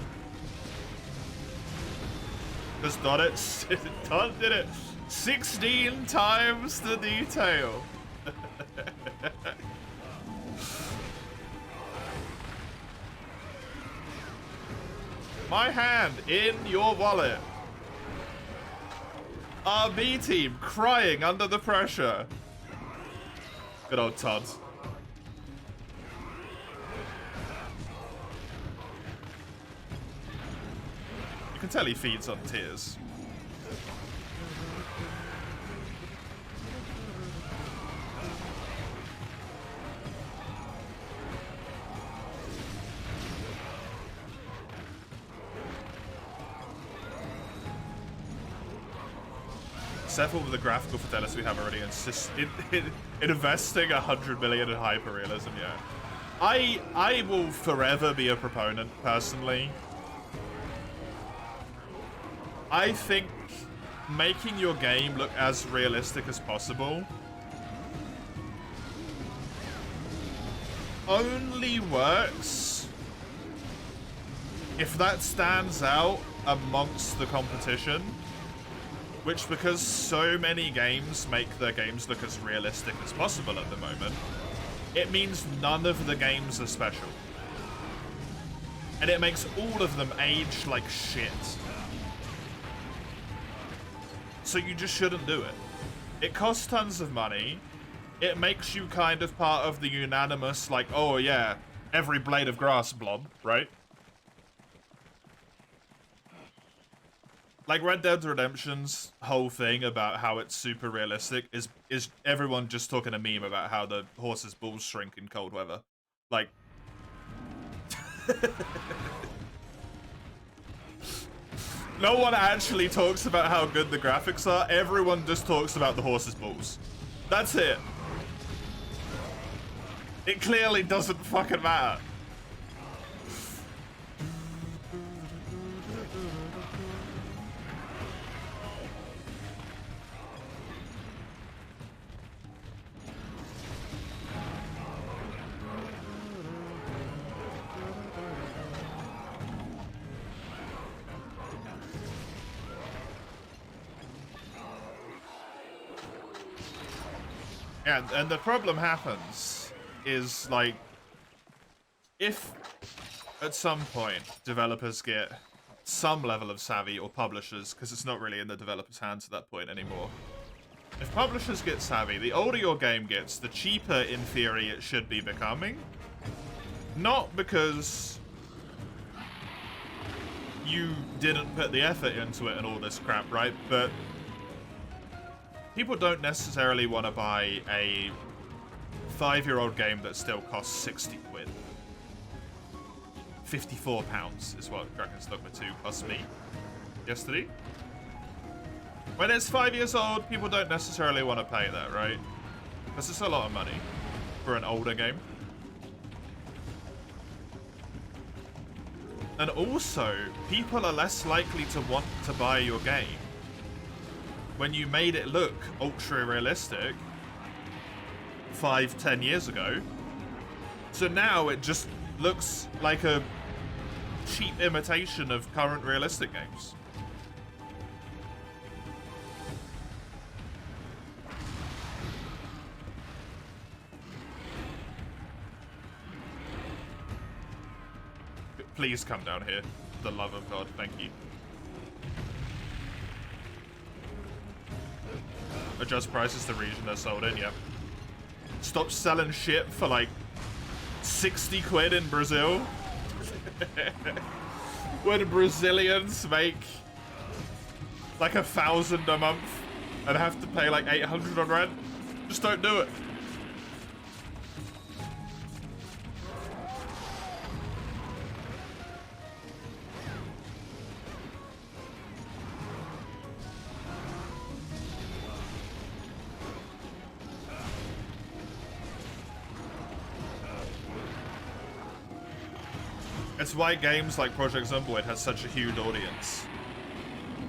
Because Dot did it 16 times the detail. My hand in your wallet. Our B team crying under the pressure. Good old Todd. You can tell he feeds on tears. Except with the graphical fidelity we have already, in investing 100 million in hyperrealism, yeah. I will forever be a proponent, personally. I think making your game look as realistic as possible only works if that stands out amongst the competition. Which, because so many games make their games look as realistic as possible at the moment, it means none of the games are special. And it makes all of them age like shit. So you just shouldn't do it. It costs tons of money. it makes you kind of part of the unanimous, like, oh yeah, every blade of grass blob, right? Like Red Dead Redemption's whole thing about how it's super realistic is everyone just talking a meme about how the horse's balls shrink in cold weather. Like no one actually talks about how good the graphics are. Everyone just talks about the horse's balls. That's it. It clearly doesn't fucking matter. And the problem happens is, like, if at some point developers get some level of savvy, or publishers, because it's not really in the developer's hands at that point anymore. If publishers get savvy, the older your game gets, the cheaper, in theory, it should be becoming. Not because you didn't put the effort into it and all this crap, right? But people don't necessarily want to buy a 5-year-old game that still costs 60 quid. £54 is what Dragon's Dogma 2 cost me yesterday. When it's 5 years old, people don't necessarily want to pay that, right? Because it's a lot of money for an older game. And also, people are less likely to want to buy your game when you made it look ultra realistic 5-10 years ago. So now it just looks like a cheap imitation of current realistic games. Please come down here. For the love of God, thank you. Adjust prices to region they're sold in, yeah. Stop selling shit for like 60 quid in Brazil. When Brazilians make like 1,000 a month and have to pay like 800 on rent, just don't do it. It's why games like Project Zomboid has such a huge audience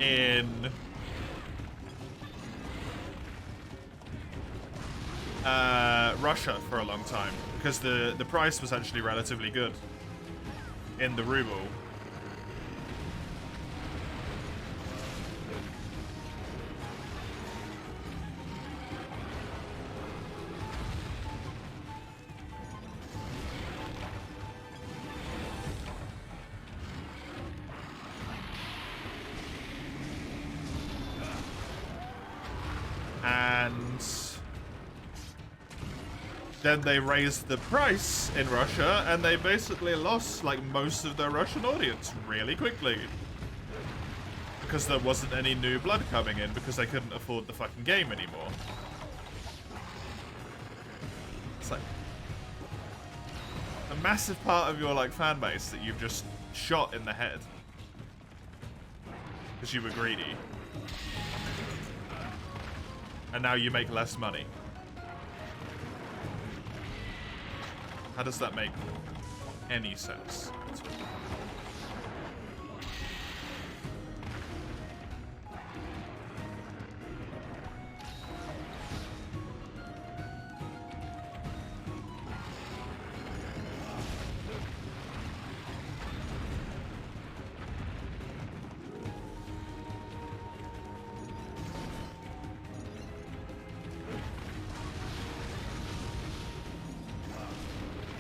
in Russia for a long time, because the price was actually relatively good in the ruble. Then they raised the price in Russia, and they basically lost like most of their Russian audience really quickly. Because there wasn't any new blood coming in, because they couldn't afford the fucking game anymore. It's like a massive part of your like fan base that you've just shot in the head. Because you were greedy. And now you make less money. How does that make any sense?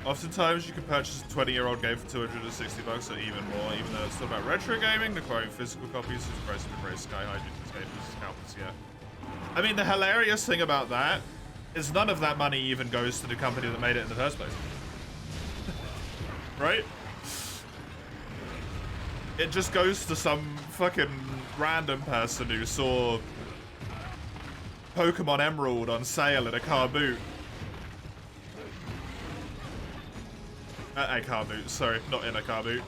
Oftentimes, you can purchase a 20-year-old game for 260 bucks or even more, even though it's still about retro gaming. Acquiring physical copies, whose price has been raised sky high due to scalpers, yeah. I mean, the hilarious thing about that is none of that money even goes to the company that made it in the first place. Right? It just goes to some fucking random person who saw Pokemon Emerald on sale at a car boot. A car boot, sorry, not in a car boot.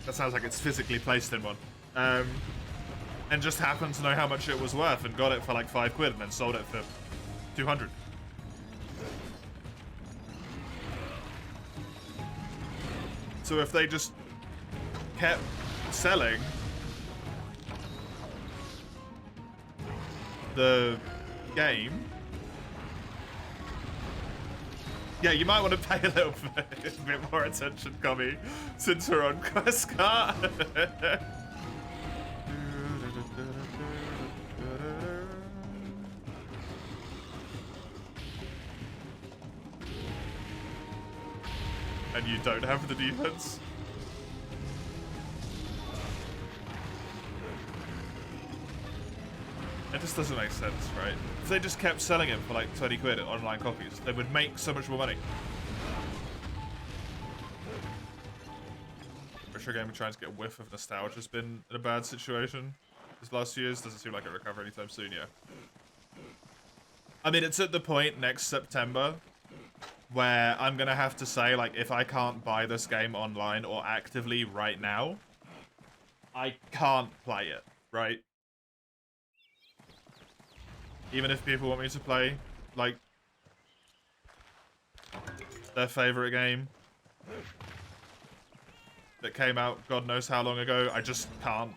That sounds like it's physically placed in one. And just happened to know how much it was worth and got it for like £5 and then sold it for 200. So if they just kept selling the game, yeah, you might want to pay a little bit more attention, Gummy, since we're on Quest Cart. And you don't have the defense. It just doesn't make sense, right? If they just kept selling it for like 20 quid at online copies, they would make so much more money. Retro Gamer trying to get a whiff of nostalgia has been in a bad situation these last few years. Doesn't seem like it'll recover anytime soon, yeah. I mean, it's at the point next September where I'm gonna have to say, like, if I can't buy this game online or actively right now, I can't play it, right? Even if people want me to play, like, their favorite game that came out God knows how long ago, I just can't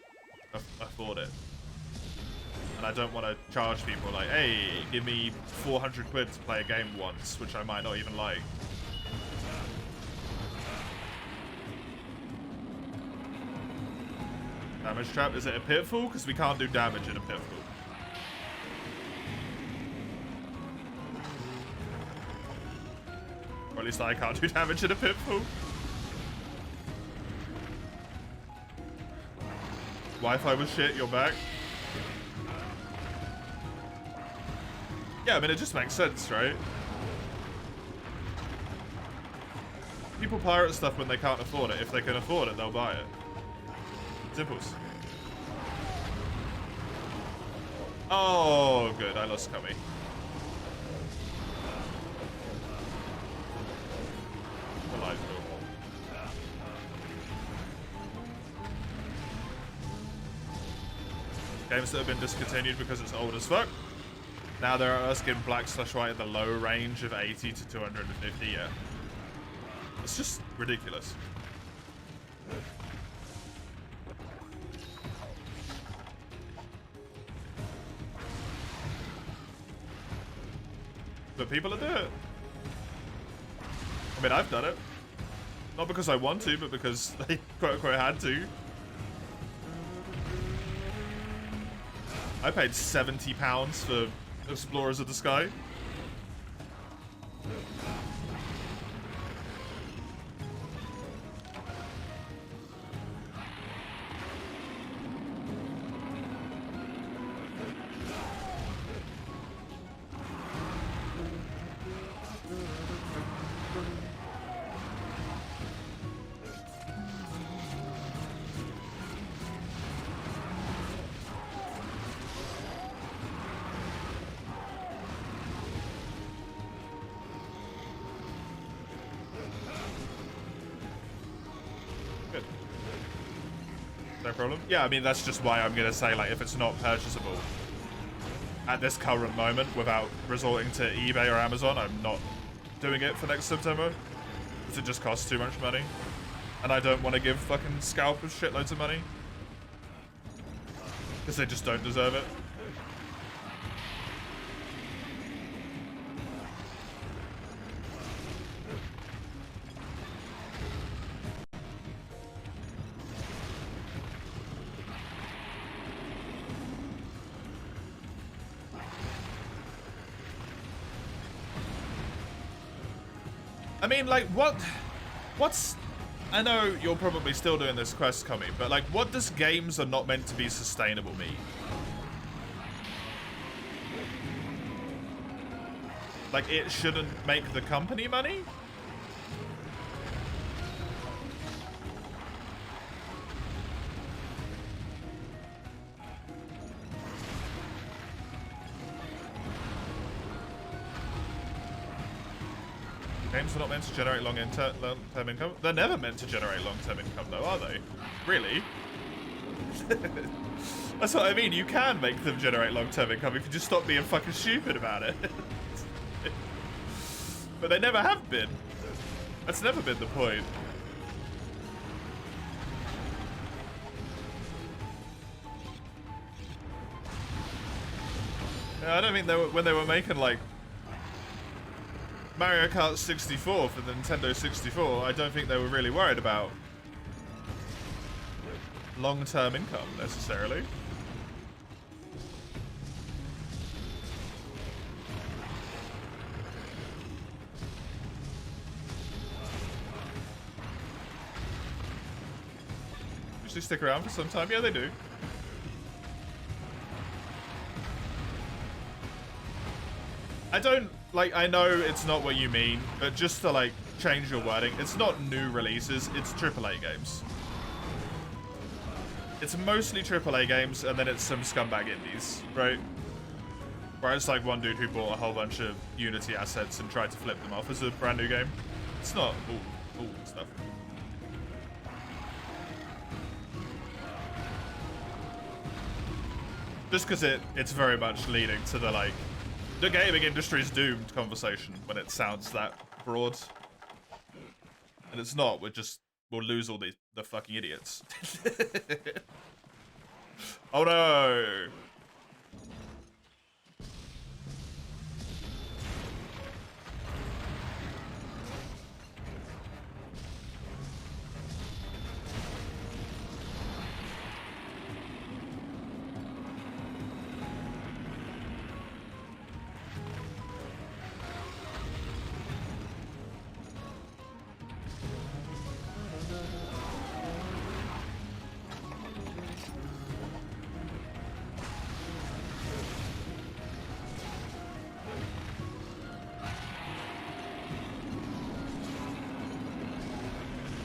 afford it. And I don't want to charge people like, hey, give me 400 quid to play a game once, which I might not even like. Damage trap, is it a pitfall? Because we can't do damage in a pitfall. Or at least I can't do damage in a pitfall. Wi-Fi was shit, you're back. Yeah, I mean, it just makes sense, right? People pirate stuff when they can't afford it. If they can afford it, they'll buy it. Simples. Oh, good. I lost Cummy. Alive, games that have been discontinued because it's old as fuck. Now they're asking black/white at the low range of 80 to 250, yeah. It's just ridiculous. But people are doing it. I mean, I've done it. Not because I want to, but because they quote-unquote had to. I paid £70 for Explorers of the Sky. Problem. Yeah, I mean, that's just why I'm gonna say, like, if it's not purchasable at this current moment without resorting to eBay or Amazon, I'm not doing it for next September because it just costs too much money and I don't want to give fucking scalpers shitloads of money because they just don't deserve it. I mean, like, what's... I know you're probably still doing this quest, Cummy, but, like, what does games are not meant to be sustainable mean? Like, it shouldn't make the company money? Games are not meant to generate long-term income? They're never meant to generate long-term income, though, are they? Really? That's what I mean. You can make them generate long-term income if you just stop being fucking stupid about it. But they never have been. That's never been the point. Yeah, I don't think they were, when they were making, like, Mario Kart 64 for the Nintendo 64, I don't think they were really worried about long-term income, necessarily. Usually stick around for some time. Yeah, they do. I don't, like, I know it's not what you mean, but just to, like, change your wording, it's not new releases, it's AAA games. It's mostly AAA games, and then it's some scumbag indies, right? Where it's like one dude who bought a whole bunch of Unity assets and tried to flip them off as a brand new game. It's not all stuff. Just because it's very much leading to the, like, the gaming industry's doomed conversation when it sounds that broad. And it's not, we'll lose all the fucking idiots. Oh no!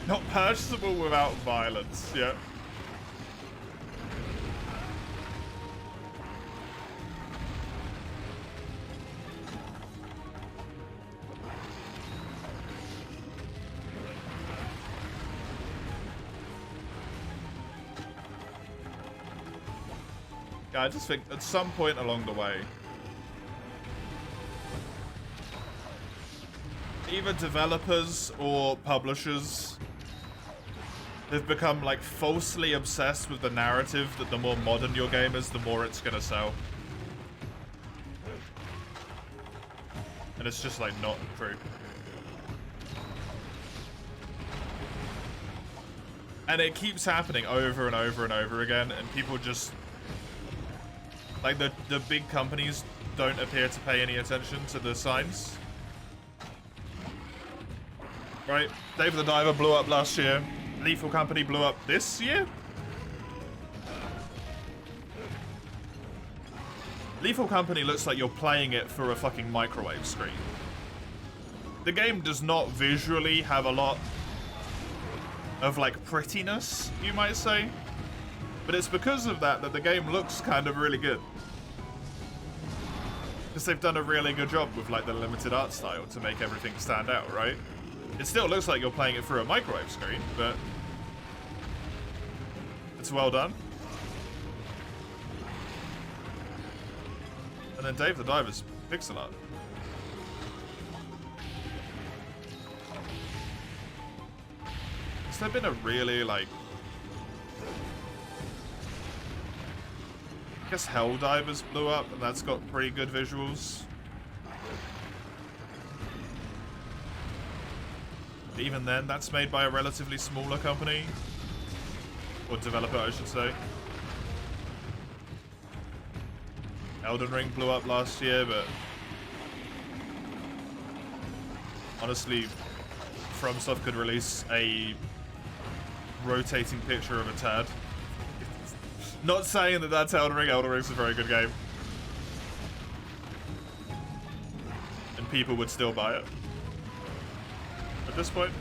Not purchasable without violence, yeah. Yeah, I just think at some point along the way, either developers or publishers have become, like, falsely obsessed with the narrative that the more modern your game is, the more it's gonna sell. And it's just, like, not true. And it keeps happening over and over and over again, and people just, like, the big companies don't appear to pay any attention to the signs. Right? Dave the Diver blew up last year. Lethal Company blew up this year? Lethal Company looks like you're playing it for a fucking microwave screen. The game does not visually have a lot of, like, prettiness, you might say. But it's because of that the game looks kind of really good. Because they've done a really good job with, like, the limited art style to make everything stand out, right? It still looks like you're playing it through a microwave screen, but it's well done. And then Dave the Diver's pixel art. Has there been a really, like, I guess Helldivers blew up, and that's got pretty good visuals. Even then, that's made by a relatively smaller company. Or developer, I should say. Elden Ring blew up last year, but honestly, FromSoft could release a rotating picture of a turd. Not saying that that's Elden Ring. Elden Ring's a very good game. And people would still buy it at this point.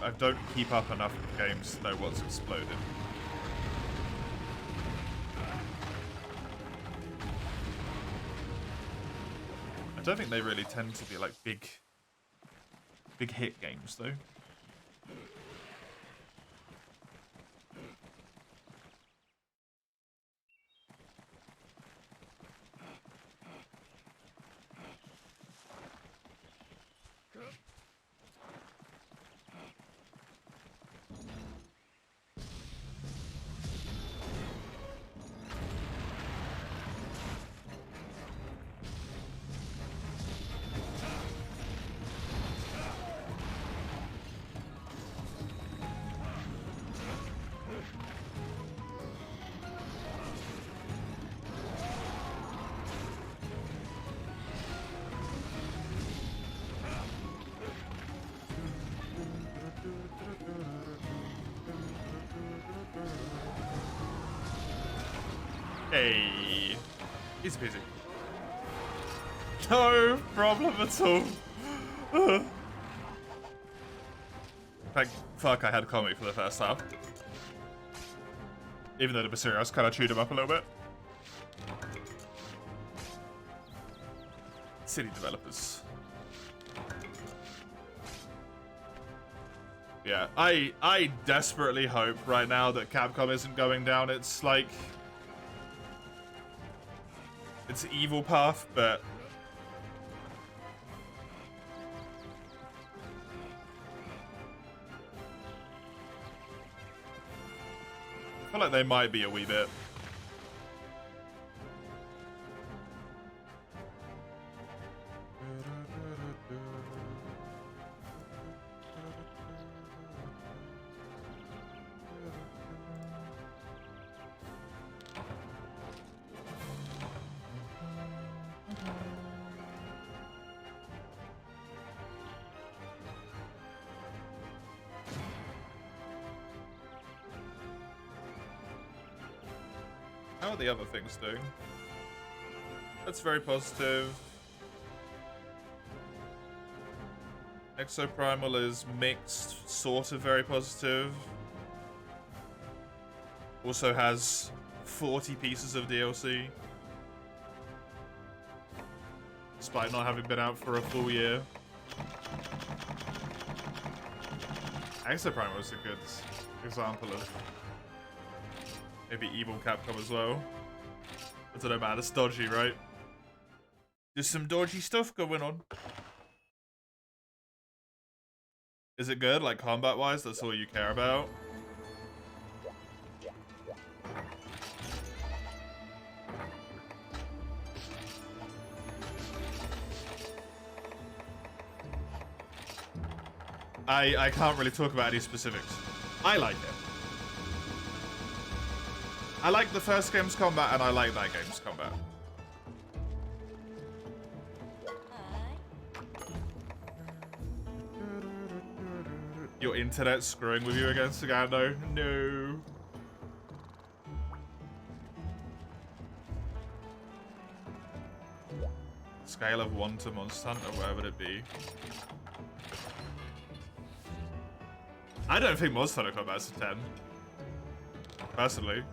I don't keep up enough with games to know what's exploded. I don't think they really tend to be like big hit games though. Hey, easy peasy. No problem at all. Thank fuck I had Comic for the first half. Even though the Basirios kind of chewed him up a little bit. City developers. Yeah, I desperately hope right now that Capcom isn't going down. It's like... it's an evil path, but... I feel like they might be a wee bit. How are the other things doing? That's very positive. Exoprimal is mixed, sort of very positive. Also has 40 pieces of DLC. Despite not having been out for a full year. Exoprimal is a good example of maybe evil Capcom as well. I don't know, man. It's dodgy, right? There's some dodgy stuff going on. Is it good? Like, combat-wise, that's all you care about? I can't really talk about any specifics. I like it. I like the first game's combat, and I like that game's combat. Your internet's screwing with you against Sagando? No. Scale of 1 to Monster Hunter, where would it be? I don't think Monster Hunter combat's a 10. Personally.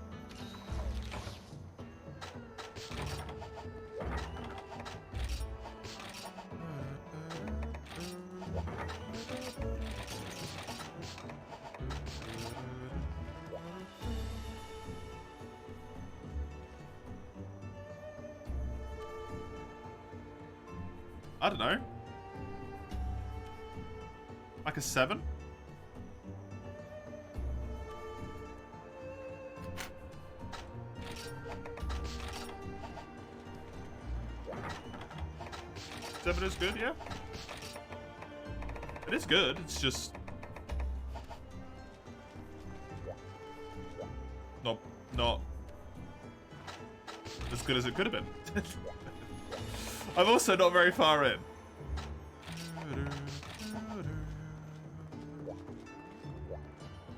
I don't know. Like a 7? Seven is good, yeah. It is good, it's just not good as it could have been. I'm also not very far in.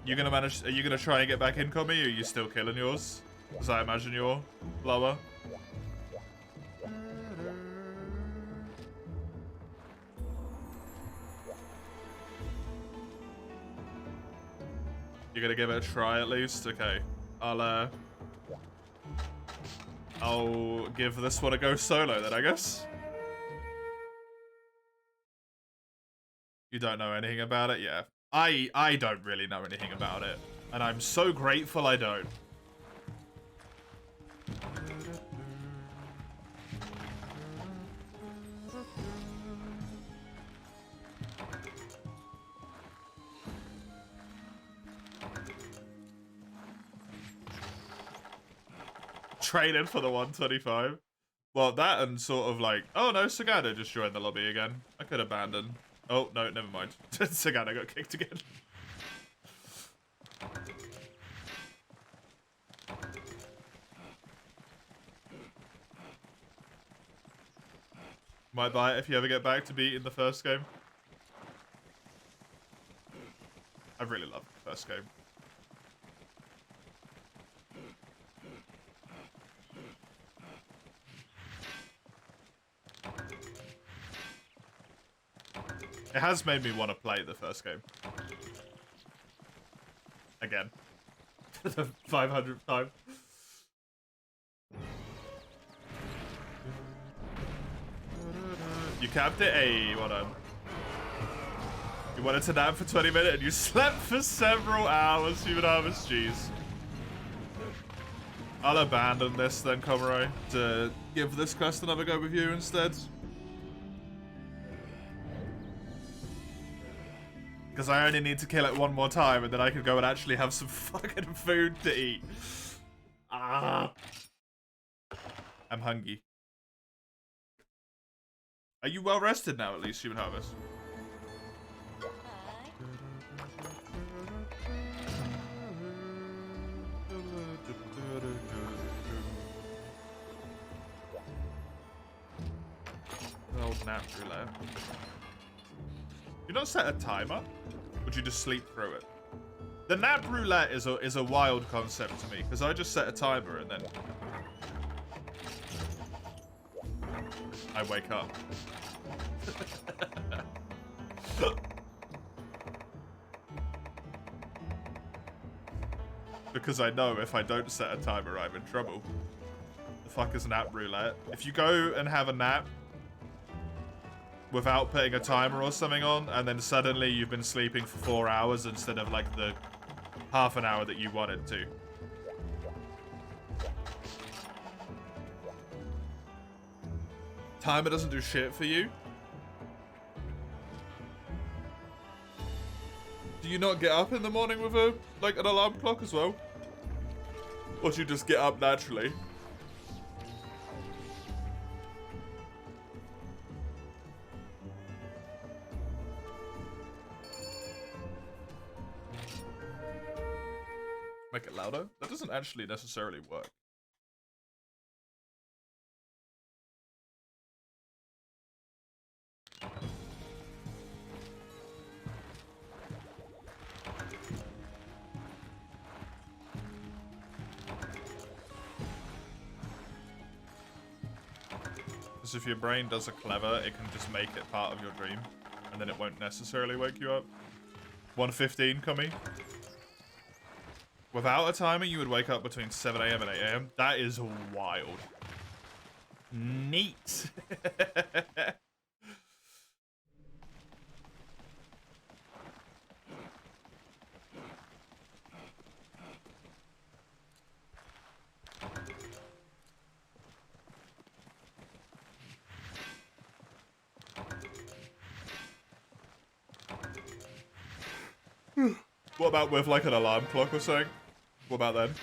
You gonna manage? Are you gonna try and get back in, Commie? Or are you still killing yours? Because I imagine you're lower. You're gonna give it a try at least? Okay. I'll give this one a go solo then, I guess. You don't know anything about it? Yeah. I don't really know anything about it. And I'm so grateful I don't. Training for the 125. Well, that and sort of like... Oh, no, Sagana just joined the lobby again. I could abandon. Oh, no, never mind. Sagana got kicked again. Might buy it if you ever get back to beating the first game. I really loved the first game. It has made me want to play the first game. Again. For the 500th time. You capped it? Hey, well done. You wanted to nap for 20 minutes and you slept for several hours, Human Harvest. Jeez. I'll abandon this then, Comorai, to give this quest another go with you instead. Because I only need to kill it one more time and then I can go and actually have some fucking food to eat. Ah. I'm hungry. Are you well rested now, at least, Human Harvest? Old nap roulette. You not set a timer? Would you just sleep through it? The nap roulette is a wild concept to me because I just set a timer and then I wake up. Because I know if I don't set a timer, I'm in trouble. The fuck is nap roulette? If you go and have a nap without putting a timer or something on, and then suddenly you've been sleeping for 4 hours instead of like the half an hour that you wanted to. Timer doesn't do shit for you? Do you not get up in the morning with a like an alarm clock as well? Or do you just get up naturally? Make it louder? That doesn't actually necessarily work. Because if your brain does a clever, it can just make it part of your dream. And then it won't necessarily wake you up. 1:15, Commie. Without a timer, you would wake up between 7 AM and 8 AM. That is wild. Neat. What about with like an alarm clock or something? What about then?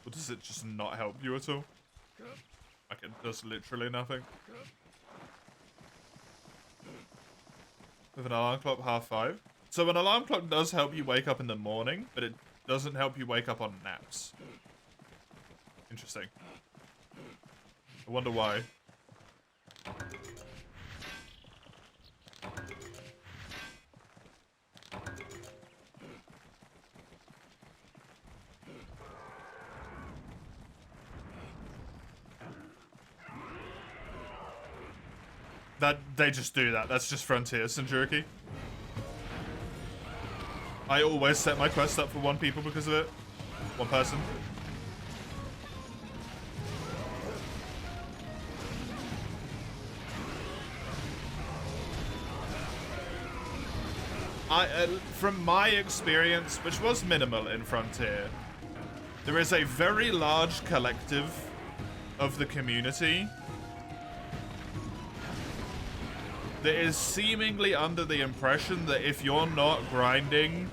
Or does it just not help you at all? Fucking Does literally nothing. With an alarm clock 5:30. So an alarm clock does help you wake up in the morning, but it doesn't help you wake up on naps. Interesting. I wonder why. They just do that. That's just Frontier Sinjurki. I always set my quest up for one people because of it. One person. From my experience, which was minimal in Frontier, there is a very large collective of the community that is seemingly under the impression that if you're not grinding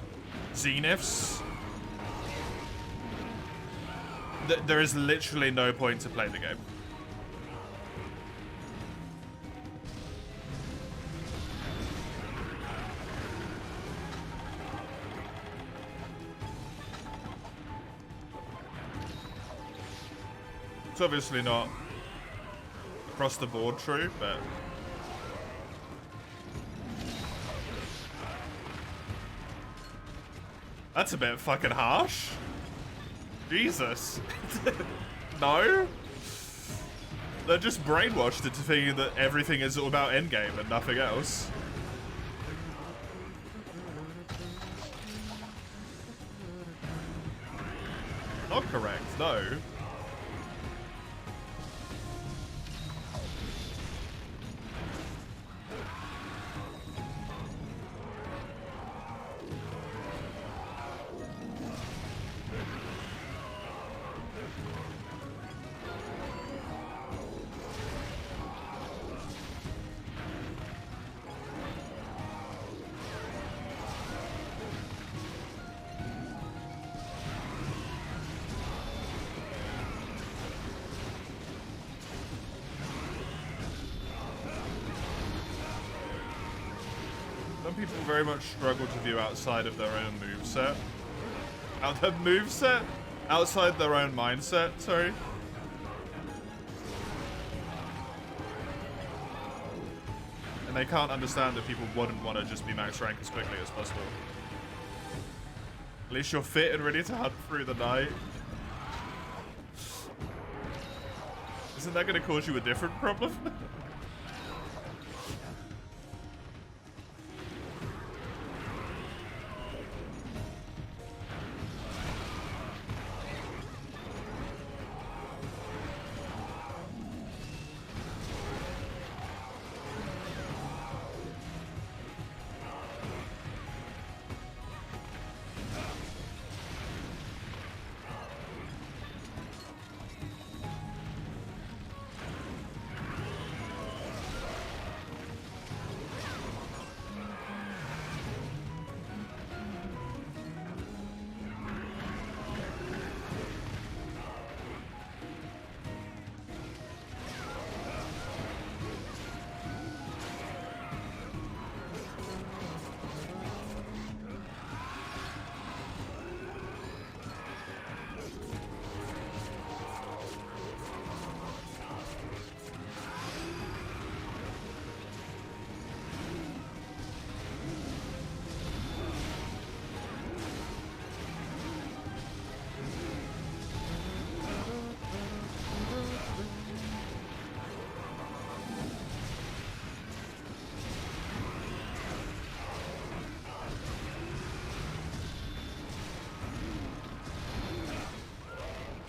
Zeniths, there is literally no point to play the game. It's obviously not across the board true, but that's a bit fucking harsh. Jesus. No? They're just brainwashed into thinking that everything is all about endgame and nothing else. Not correct, no. Some people very much struggle to view outside of their own moveset. Their moveset? Outside their own mindset, sorry. And they can't understand that people wouldn't want to just be max rank as quickly as possible. At least you're fit and ready to hunt through the night. Isn't that going to cause you a different problem?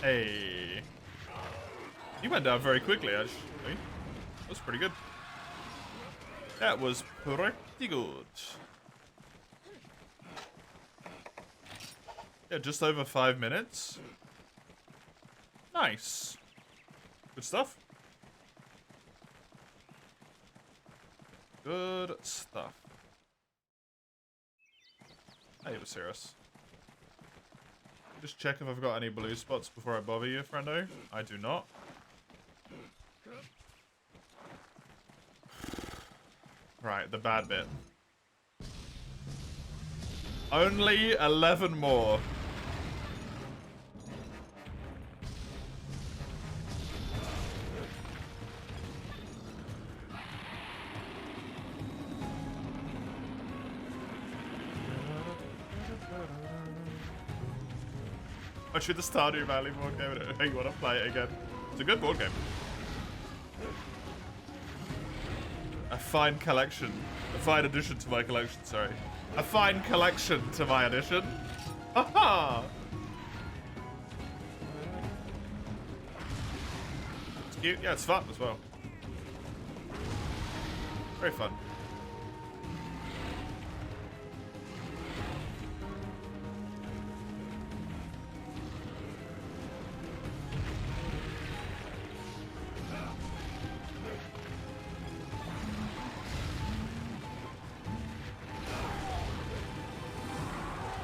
Hey. You went down very quickly, actually. That was pretty good. That was pretty good. Yeah, just over 5 minutes. Nice. Good stuff. Good stuff. Hey, it was serious. Just check if I've got any blue spots before I bother you, friendo. I do not. Right, the bad bit. Only 11 more. I should the Stardew Valley board game. Hey, you want to play it again? It's a good board game. A fine collection. A fine addition to my collection, sorry. A fine collection to my edition. Haha! It's cute. Yeah, it's fun as well. Very fun.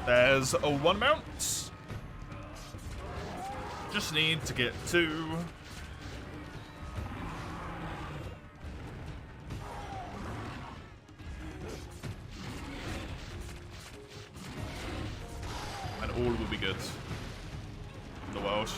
There's a one mount. Just need to get two. And all will be good in the world.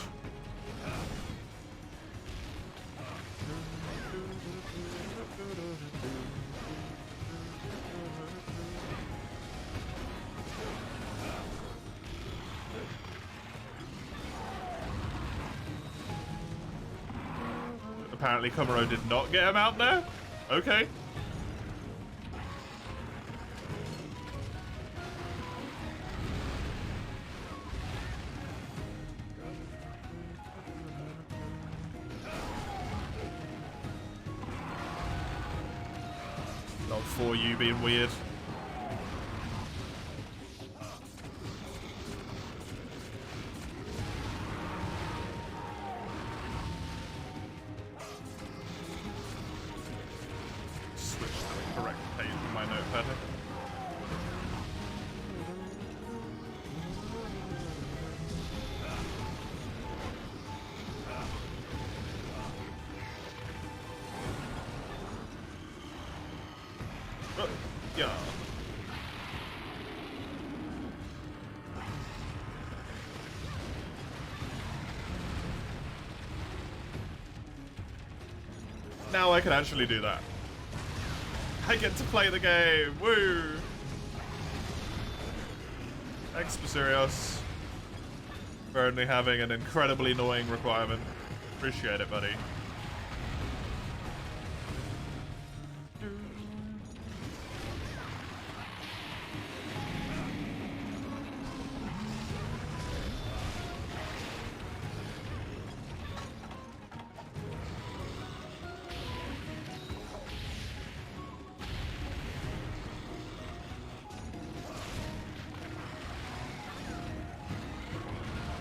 Apparently Komuro did not get him out there? Okay. Not for you being weird. Yeah. Now I can actually do that. I get to play the game. Woo! Thanks, Basurios, for only having an incredibly annoying requirement. Appreciate it, buddy.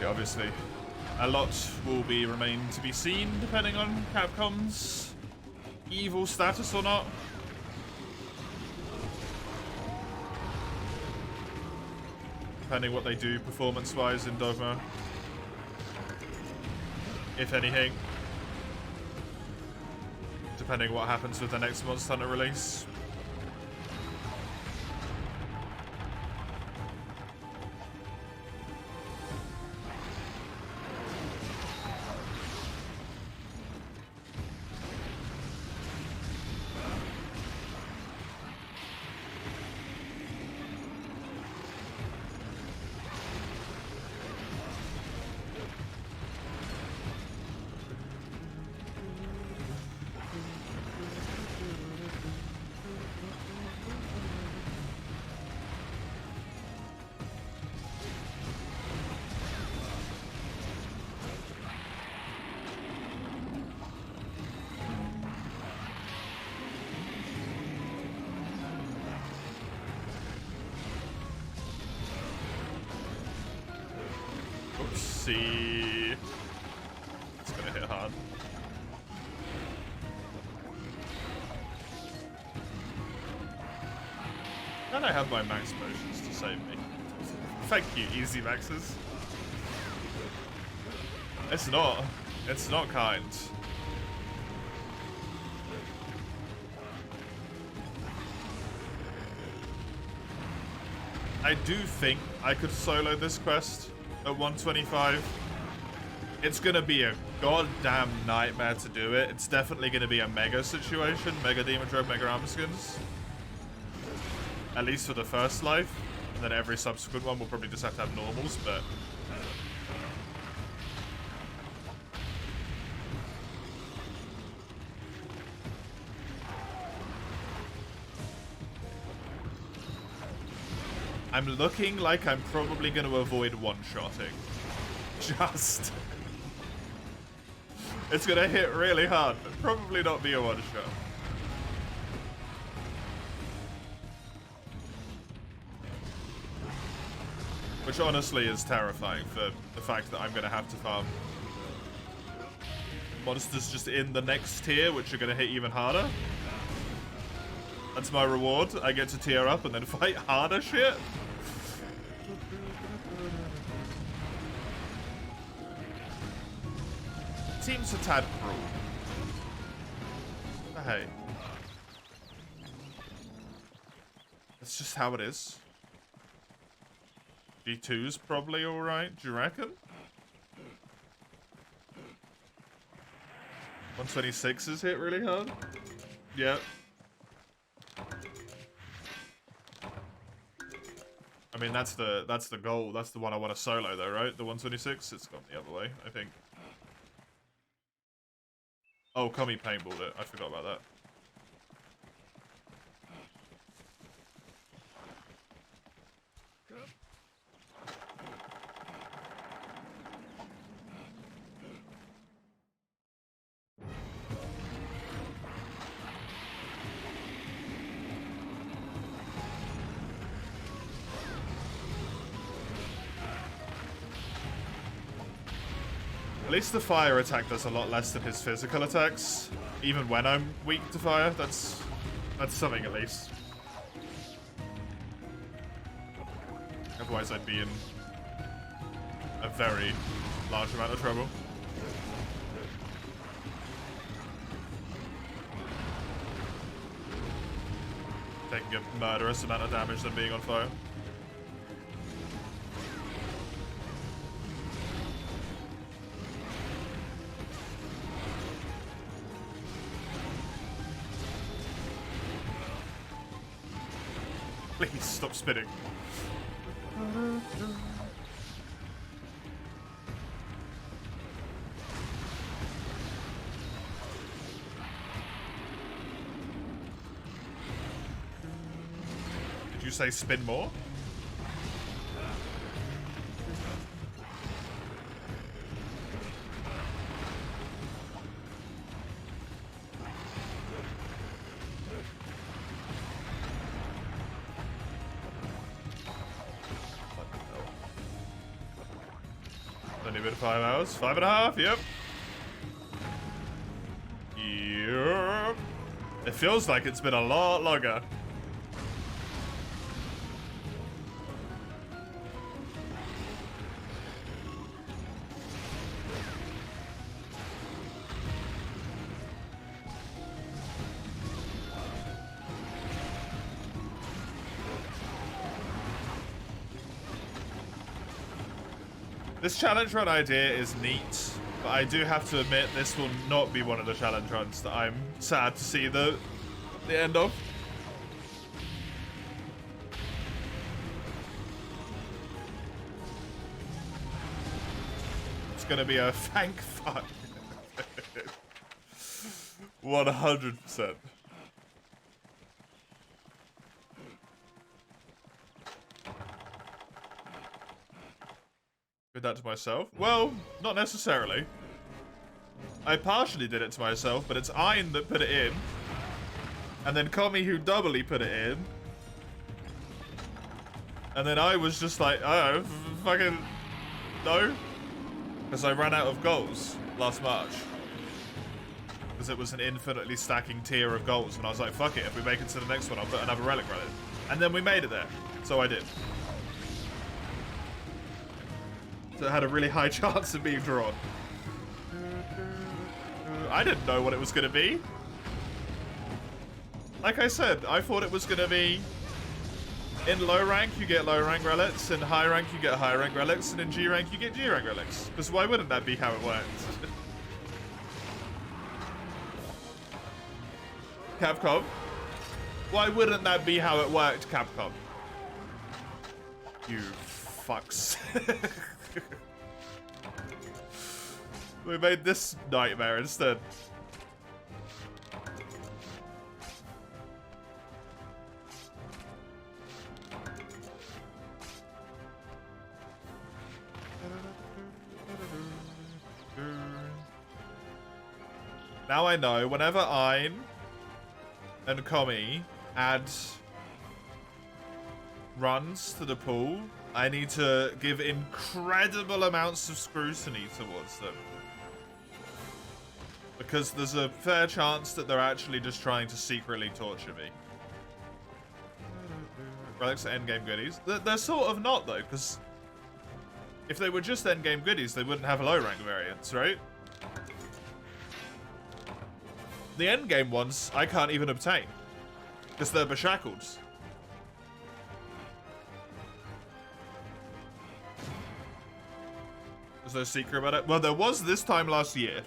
Obviously, a lot will remain to be seen depending on Capcom's evil status or not. Depending what they do performance-wise in Dogma. If anything. Depending what happens with the next Monster Hunter release. See, it's gonna hit hard. And I have my max potions to save me. Thank you, easy maxes. It's not kind. I do think I could solo this quest at 125. It's gonna be a goddamn nightmare to do it. It's definitely gonna be a mega situation. Mega Demon Drug, Mega Armor Skins. At least for the first life. And then every subsequent one will probably just have to have normals, but... I'm looking like I'm probably going to avoid one-shotting. Just... It's going to hit really hard, but probably not be a one-shot. Which honestly is terrifying for the fact that I'm going to have to farm monsters just in the next tier, which are going to hit even harder. That's my reward. I get to tier up and then fight harder shit. Seems a tad cruel. But hey. That's just how it is. G2's probably alright, do you reckon? 126 is hit really hard? Yeah. I mean, that's the goal. That's the one I want to solo, though, right? The 126? It's gone the other way, I think. Oh, Kami paintballed it. I forgot about that. At least the fire attack does a lot less than his physical attacks. Even when I'm weak to fire, that's something at least. Otherwise I'd be in a very large amount of trouble. Taking a murderous amount of damage than being on fire. Please stop spinning. Did you say spin more? Only been 5 hours. 5.5, yep. Yep. It feels like it's been a lot longer. This challenge run idea is neat, but I do have to admit this will not be one of the challenge runs that I'm sad to see the end of. It's gonna be a thank fuck. 100%. Did that to myself? Well, not necessarily. I partially did it to myself, but it's Ein that put it in. And then Kami who doubly put it in. And then I was just like, oh, fucking no. Because I ran out of goals last March. Because it was an infinitely stacking tier of goals. And I was like, fuck it, if we make it to the next one, I'll put another Relic run in. And then we made it there. So I did. So it had a really high chance of being drawn. I didn't know what it was going to be. Like I said, I thought it was going to be In low rank, you get low rank relics. In high rank, you get high rank relics. And in G rank, you get G rank relics. Because why wouldn't that be how it works? Capcom? Why wouldn't that be how it worked, Capcom? You fucks. We made this nightmare instead. Now I know whenever I'm and Komi add runs to the pool, I need to give incredible amounts of scrutiny towards them. Because there's a fair chance that they're actually just trying to secretly torture me. Relics are endgame goodies. They're sort of not, though, because if they were just endgame goodies, they wouldn't have low rank variants, right? The endgame ones, I can't even obtain. Because they're beshackled. There's no secret about it. Well, there was this time last year.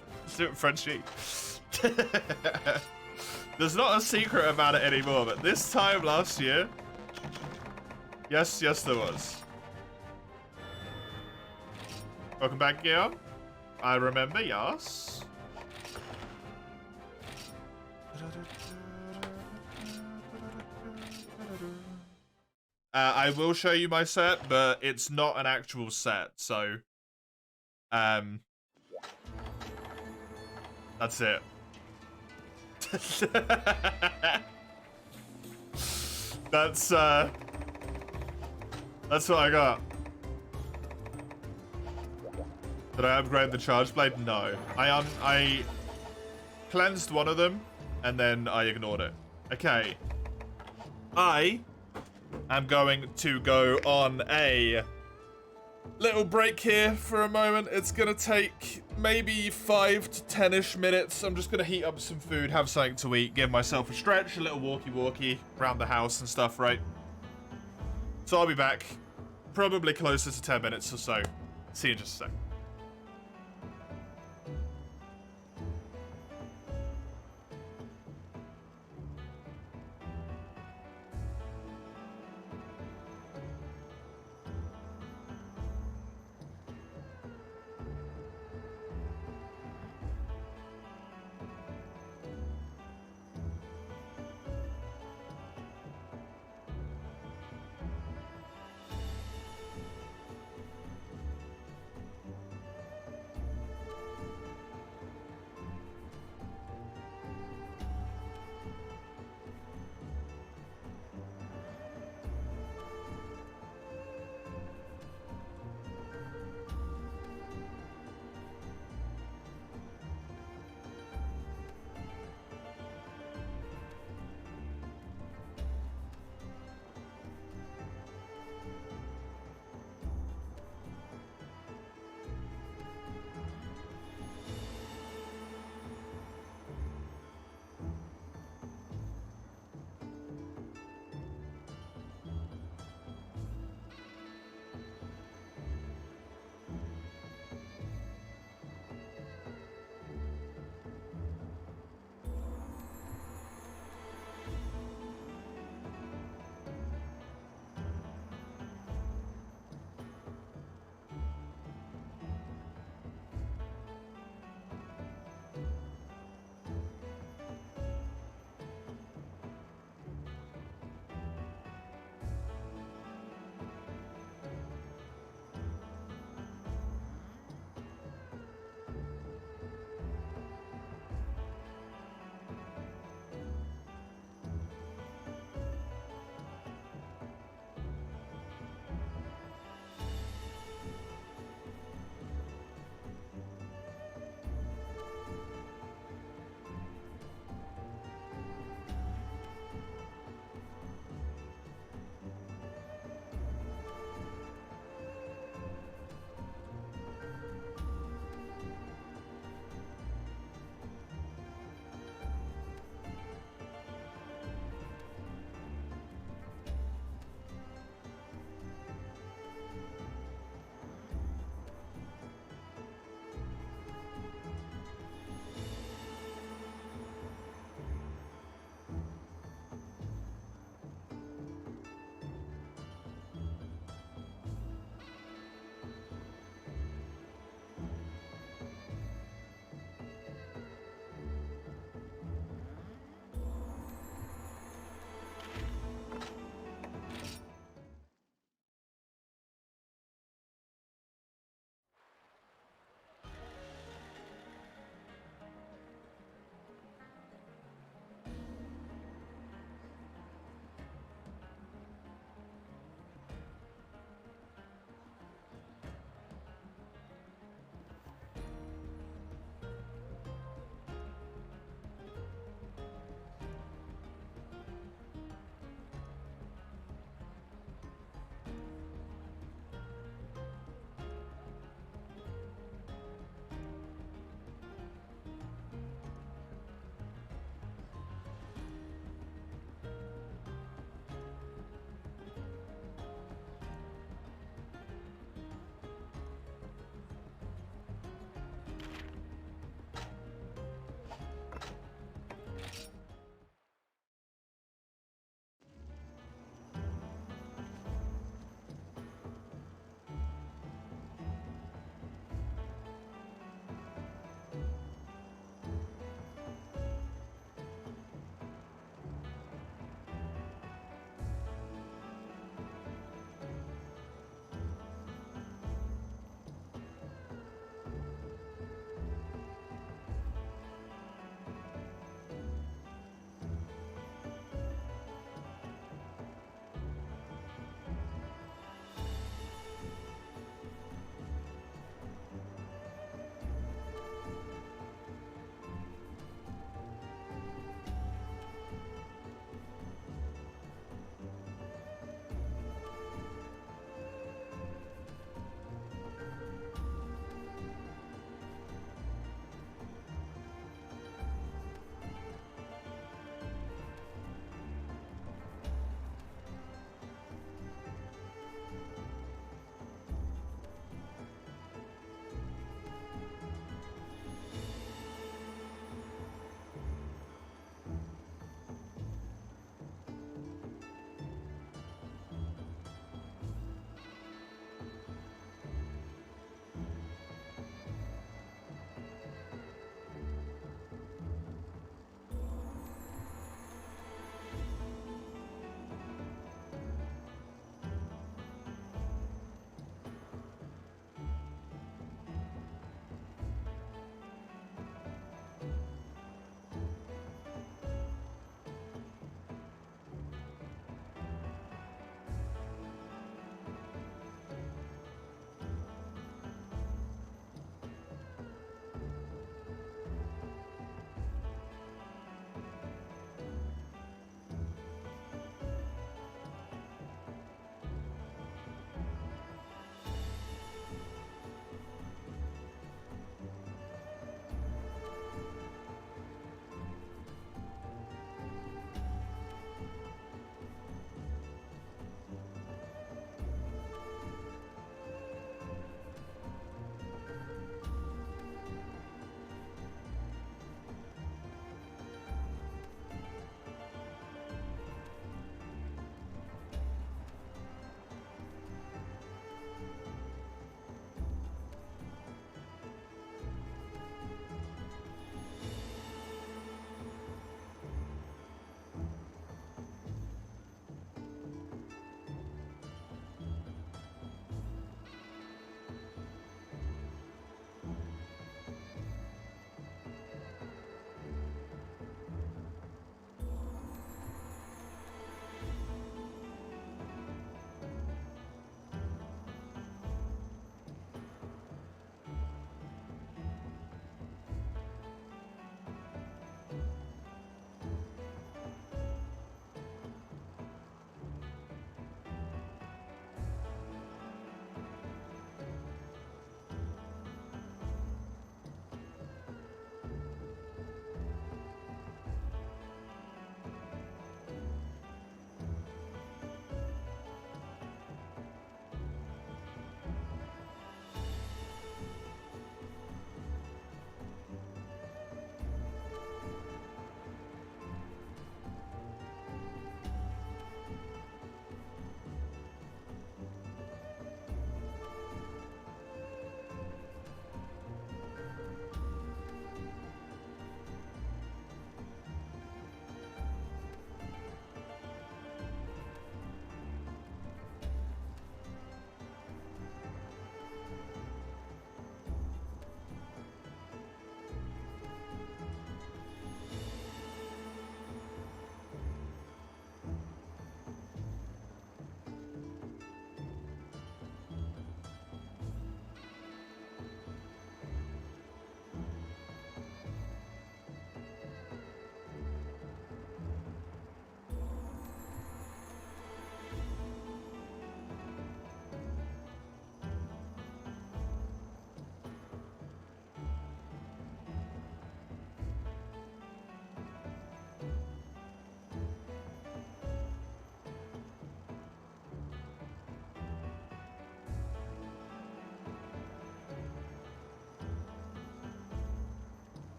Frenchie. There's not a secret about it anymore, but this time last year... Yes, there was. Welcome back, Guillaume. I remember, yes. I will show you my set, but it's not an actual set, so... That's it. That's what I got. Did I upgrade the charge blade? No. I cleansed one of them, and then I ignored it. Okay. I am going to go on a little break here for a moment. It's gonna take maybe 5 to 10-ish minutes. I'm just gonna heat up some food, have something to eat, give myself a stretch, a little walkie around the house and stuff, right? So I'll be back probably closer to 10 minutes or so. See you in just a sec.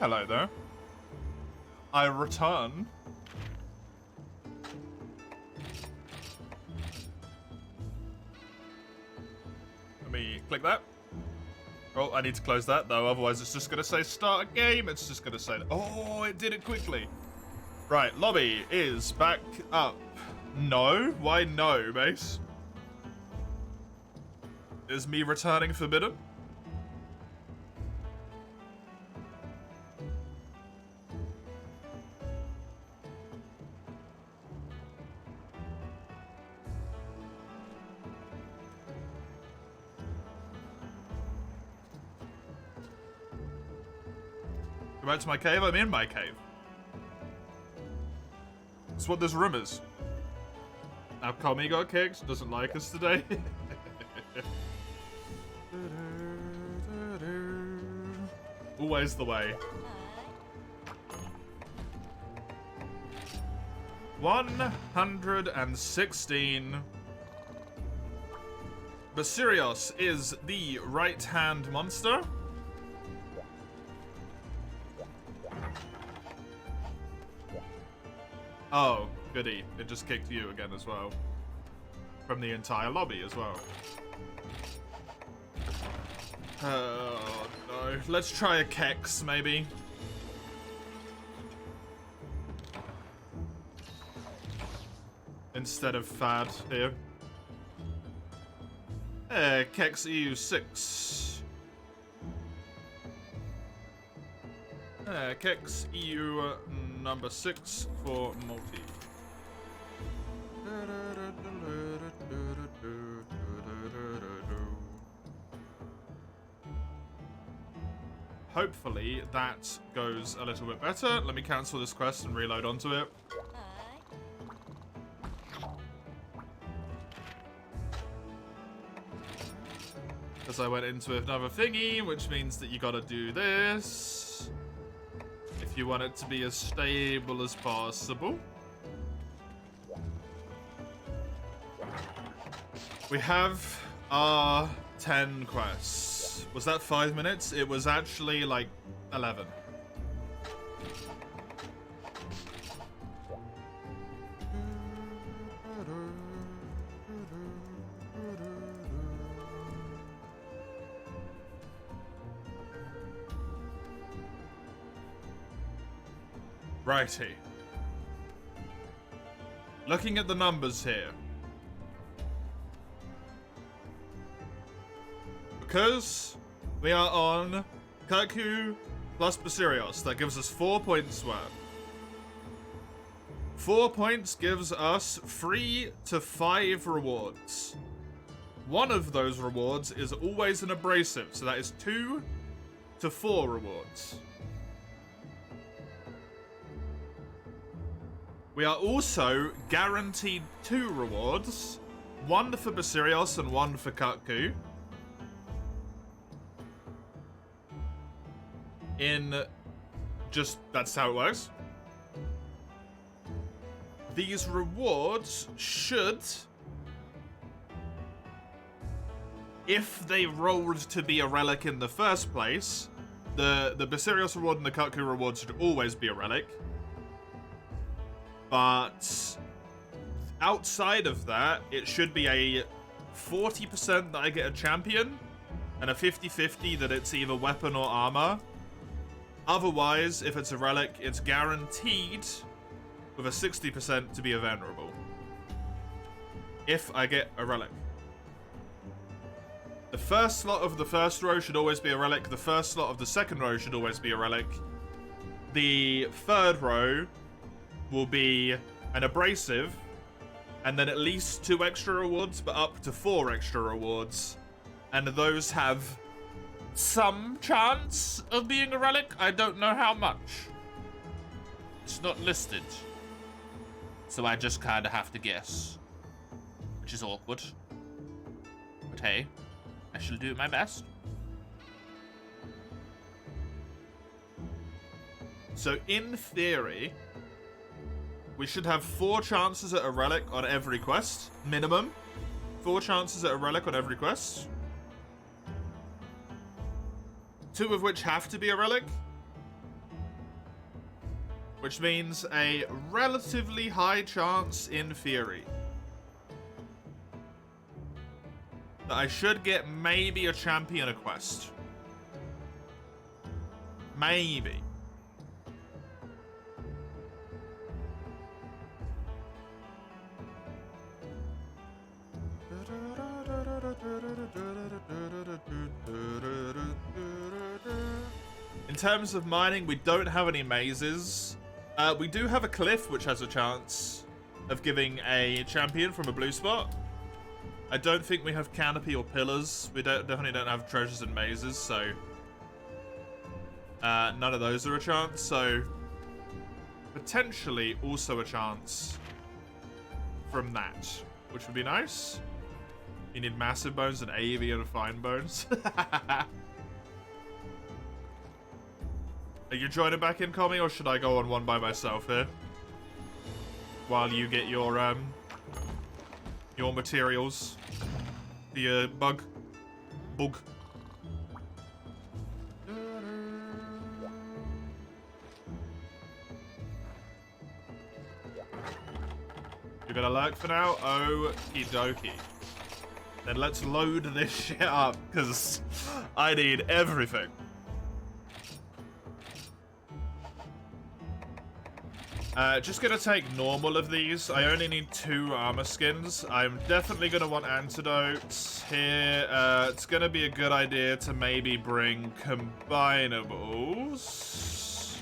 Hello there. I return. Let me click that. Oh, I need to close that though, otherwise it's just gonna say start a game. It's just gonna say, oh, it did it quickly. Right, lobby is back up. No? Why no, mate? Is me returning forbidden? Go back to my cave? I'm in my cave. That's what this room is. Now Kami got kicked, doesn't like us today. Always the way. 116. Basirios is the right-hand monster. Oh, goody. It just kicked you again as well. From the entire lobby as well. Oh, no. Let's try a Kex, maybe. Instead of Fad here. Kex EU6. Kex EU number 6 for multi. Hopefully that goes a little bit better. Let me cancel this quest and reload onto it. Because I went into another thingy, which means that you gotta do this if you want it to be as stable as possible. We have our 10 quests. Was that 5 minutes? It was actually like 11. Righty. Looking at the numbers here. Because we are on Kaku plus Basirios, that gives us 4 points worth. 4 points gives us 3 to 5 rewards. One of those rewards is always an abrasive, so that is 2 to 4 rewards. We are also guaranteed 2 rewards. 1 for Basirios and 1 for Kaku. That's how it works. These rewards should, if they rolled to be a relic in the first place, the Basirios reward and the Kaku reward should always be a relic. But outside of that, it should be a 40% that I get a champion and a 50-50 that it's either weapon or armor. Otherwise, if it's a relic, it's guaranteed with a 60% to be a venerable. If I get a relic. The first slot of the first row should always be a relic. The first slot of the second row should always be a relic. The third row will be an abrasive, and then at least 2 extra rewards, but up to 4 extra rewards. And those have some chance of being a relic. I don't know how much. It's not listed. So I just kind of have to guess. Which is awkward. But hey, I shall do my best. So in theory, we should have 4 chances at a relic on every quest. Minimum. 4 chances at a relic on every quest. 2 of which have to be a relic. which means a relatively high chance, in theory, that I should get maybe a champion, a quest. Maybe. In terms of mining, we don't have any mazes. We do have a cliff, which has a chance of giving a champion from a blue spot. I don't think we have canopy or pillars. We definitely don't have treasures and mazes, so none of those are a chance. So potentially also a chance from that, which would be nice. You need massive bones and avian fine bones. Are you joining back in, Commie, or should I go on one by myself here? While you get your materials. The bug. You're gonna lurk for now? Okie dokie. Then let's load this shit up, because I need everything. Just gonna take normal of these. I only need 2 armor skins. I'm definitely gonna want antidotes here. It's gonna be a good idea to maybe bring combinables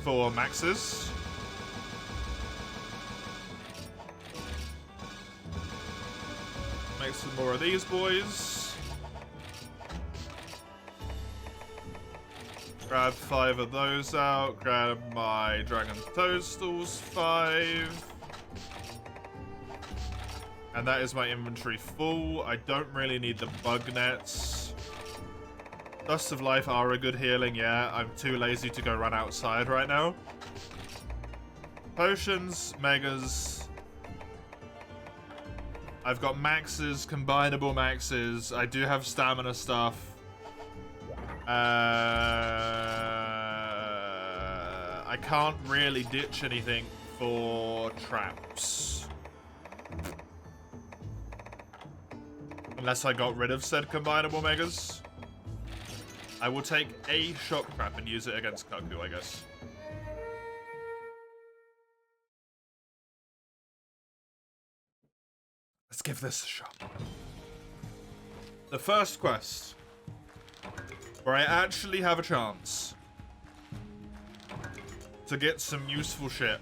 for maxes. Make some more of these boys. Grab 5 of those out. Grab my dragon toadstools 5. And that is my inventory full. I don't really need the bug nets. Dust of Life are a good healing, yeah. I'm too lazy to go run outside right now. Potions, megas. I've got maxes, combinable maxes. I do have stamina stuff. I can't really ditch anything for traps. Unless I got rid of said combinable megas. I will take a shock trap and use it against Kaku, I guess. Let's give this a shot. The first quest, where I actually have a chance to get some useful shit.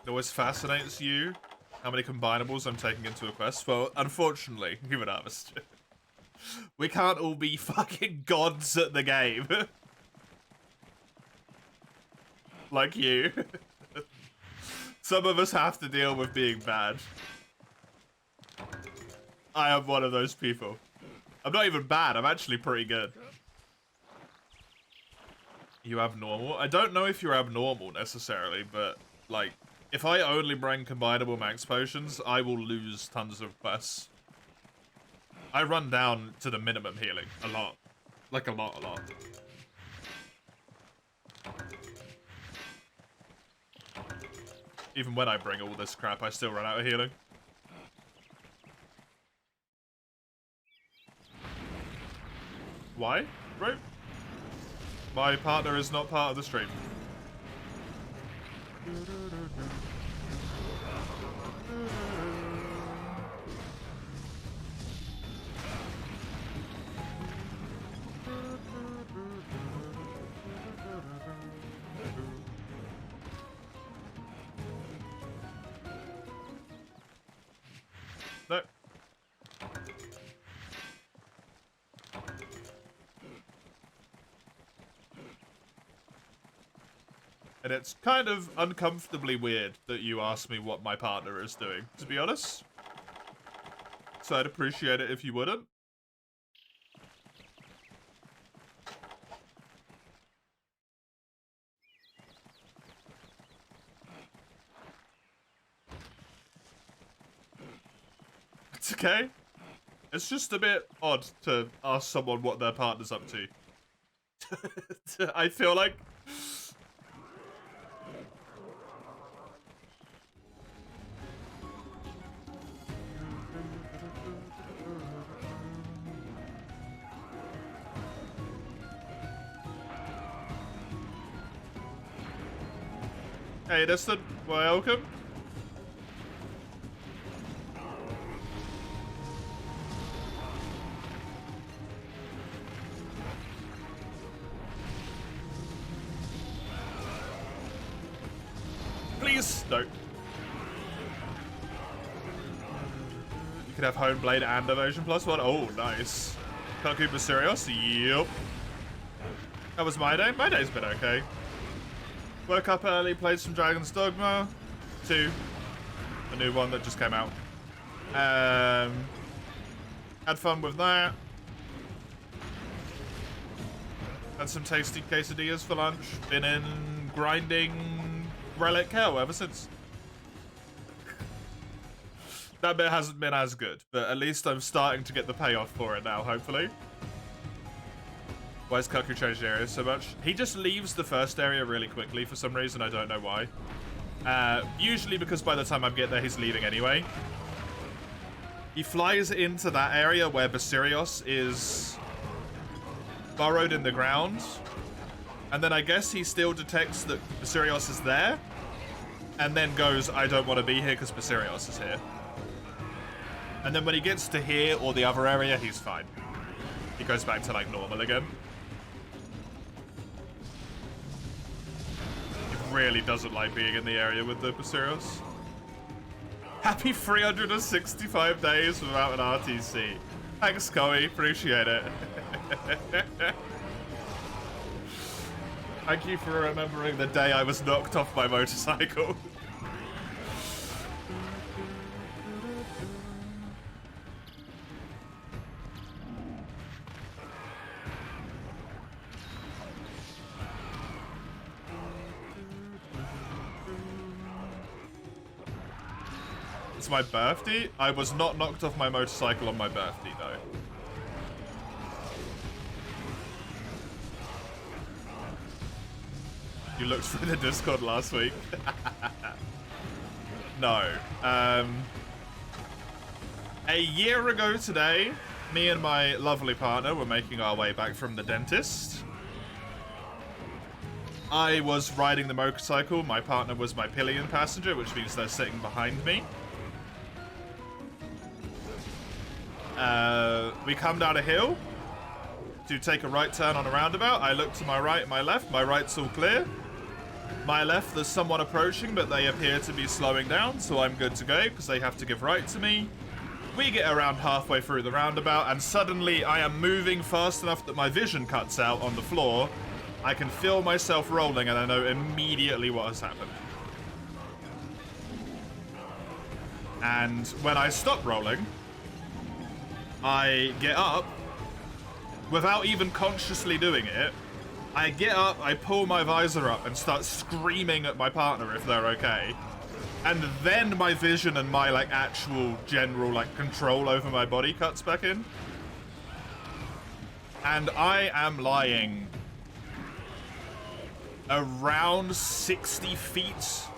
It always fascinates you how many combinables I'm taking into a quest. Well, unfortunately, give it up. We can't all be fucking gods at the game. Like you. Some of us have to deal with being bad. I am one of those people. I'm not even bad, I'm actually pretty good. You abnormal? I don't know if you're abnormal necessarily, but like, if I only bring combinable max potions, I will lose tons of quests. I run down to the minimum healing a lot. Like a lot. Even when I bring all this crap, I still run out of healing. Why, bro? My partner is not part of the stream. No. And it's kind of uncomfortably weird that you asked me what my partner is doing, to be honest. So I'd appreciate it if you wouldn't. It's okay. It's just a bit odd to ask someone what their partner's up to. I feel like... Hey, Destin, welcome. Please, no. You can have Home Blade and Evasion +1. Oh, nice. Kaku Basurios, yep. That was my day. My day's been okay. Woke up early, played some Dragon's Dogma 2, a new one that just came out. Had fun with that. Had some tasty quesadillas for lunch. Been in grinding Relic hell ever since. That bit hasn't been as good, but at least I'm starting to get the payoff for it now, hopefully. Why has Kaku changed areas so much? He just leaves the first area really quickly for some reason. I don't know why. Usually because by the time I get there, he's leaving anyway. He flies into that area where Basurios is burrowed in the ground. And then I guess he still detects that Basurios is there. And then goes, I don't want to be here because Basurios is here. And then when he gets to here or the other area, he's fine. He goes back to like normal again. Really doesn't like being in the area with the Basurios. Happy 365 days without an RTC. Thanks, Koei. Appreciate it. Thank you for remembering the day I was knocked off my motorcycle. It's my birthday? I was not knocked off my motorcycle on my birthday, though. You looked through the Discord last week. No. A year ago today, me and my lovely partner were making our way back from the dentist. I was riding the motorcycle. My partner was my pillion passenger, which means they're sitting behind me. We come down a hill to take a right turn on a roundabout. I look to my right and my left. My right's all clear. My left, there's someone approaching, but they appear to be slowing down, so I'm good to go because they have to give right to me. We get around halfway through the roundabout, and suddenly I am moving fast enough that my vision cuts out on the floor. I can feel myself rolling, and I know immediately what has happened. And when I stop rolling, I get up, without even consciously doing it. I get up, I pull my visor up and start screaming at my partner if they're okay. And then my vision and my like actual general like control over my body cuts back in. And I am lying around 60 feet.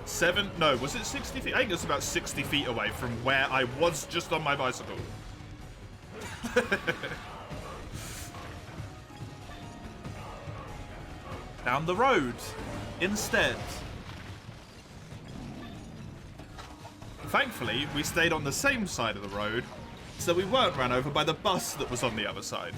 Was it 60 feet? I think it's about 60 feet away from where I was just on my bicycle. Down the road instead. Thankfully, we stayed on the same side of the road, so we weren't run over by the bus that was on the other side.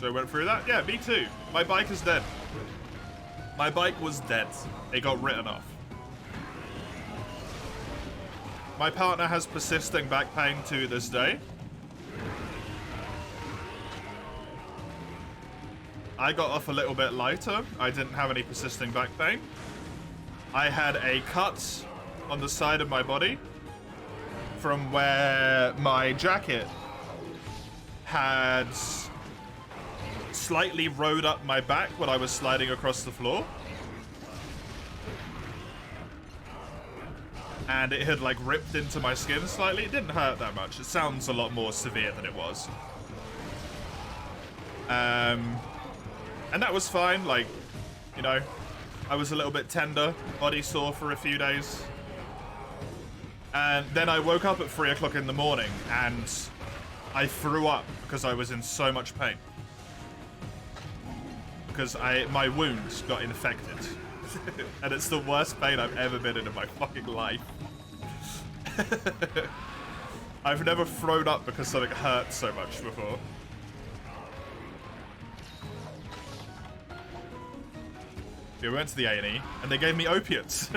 So I went through that? Yeah, me too. My bike is dead. My bike was dead. It got written off. My partner has persisting back pain to this day. I got off a little bit lighter. I didn't have any persisting back pain. I had a cut on the side of my body from where my jacket had slightly rode up my back when I was sliding across the floor. And it had like ripped into my skin slightly. It didn't hurt that much. It sounds a lot more severe than it was. And that was fine. Like, you know, I was a little bit tender, body sore for a few days. And then I woke up at 3 o'clock in the morning and I threw up because I was in so much pain. Because my wounds got infected. And it's the worst pain I've ever been in my fucking life. I've never thrown up because something hurt so much before. We went to the A&E and they gave me opiates.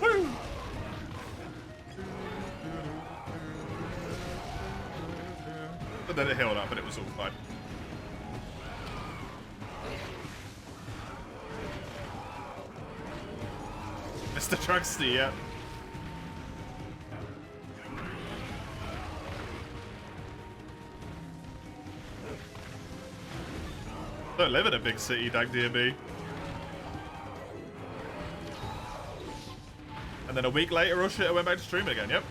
Woo! But then it healed up and it was all fine. Mr. Trucksty, yeah. Don't live in a big city, Dag DB. And then a week later, oh shit, I went back to streaming again, yep.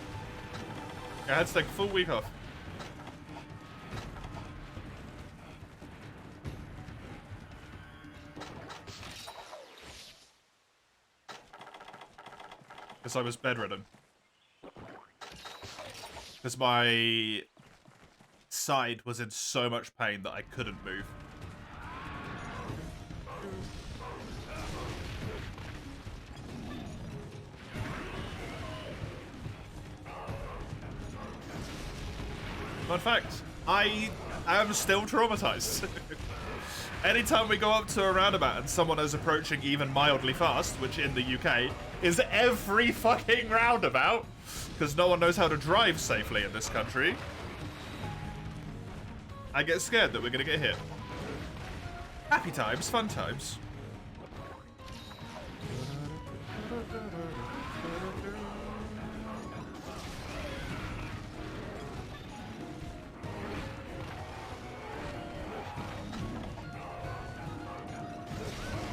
I had to take a full week off. Because I was bedridden. Because my side was in so much pain that I couldn't move. Fun fact, I am still traumatized. Anytime we go up to a roundabout and someone is approaching even mildly fast, which in the UK is every fucking roundabout, because no one knows how to drive safely in this country, I get scared that we're gonna get hit. Happy times, fun times.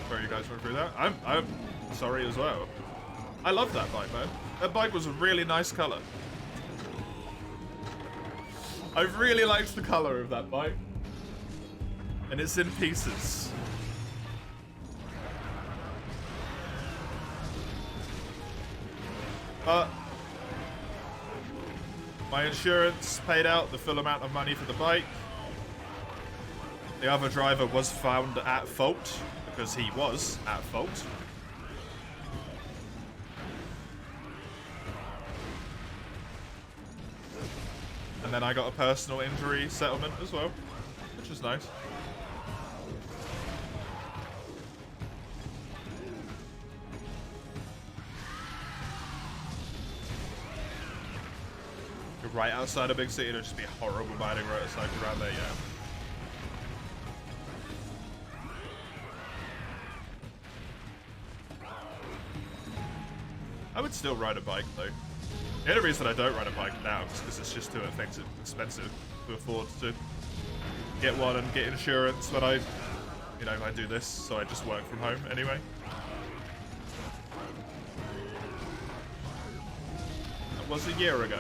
Sorry you guys went through that. I'm sorry as well. I love that bike, man. That bike was a really nice color. I really liked the color of that bike. And it's in pieces. But my insurance paid out the full amount of money for the bike. The other driver was found at fault because he was at fault. And then I got a personal injury settlement as well, which was nice. You're right outside a big city, there'd just be horrible mining roads like around there, yeah. I would still ride a bike though. The only reason I don't ride a bike now is because it's just too expensive to afford to get one and get insurance when I do this, so I just work from home anyway. That was a year ago.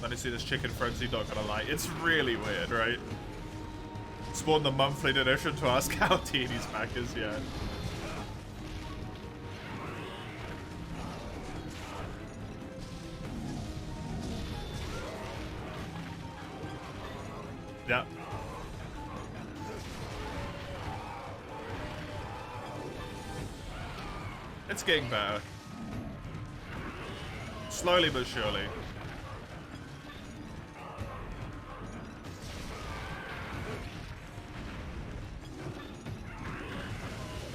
Let me see this chicken frenzy dog, gonna lie. It's really weird, right? Spawn the monthly donation to ask how Teeny's back is, yeah. Yeah. It's getting better. Slowly but surely.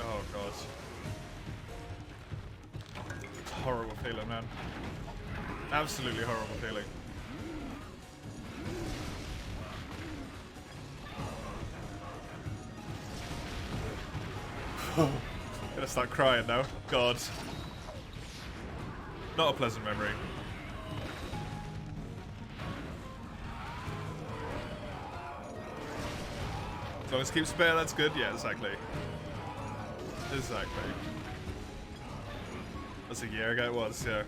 Oh god. It's a horrible feeling, man. Absolutely horrible feeling. Gonna start crying now. God. Not a pleasant memory. As long as it keeps spare, that's good. Yeah, exactly. Exactly. That's a year ago it was, yeah.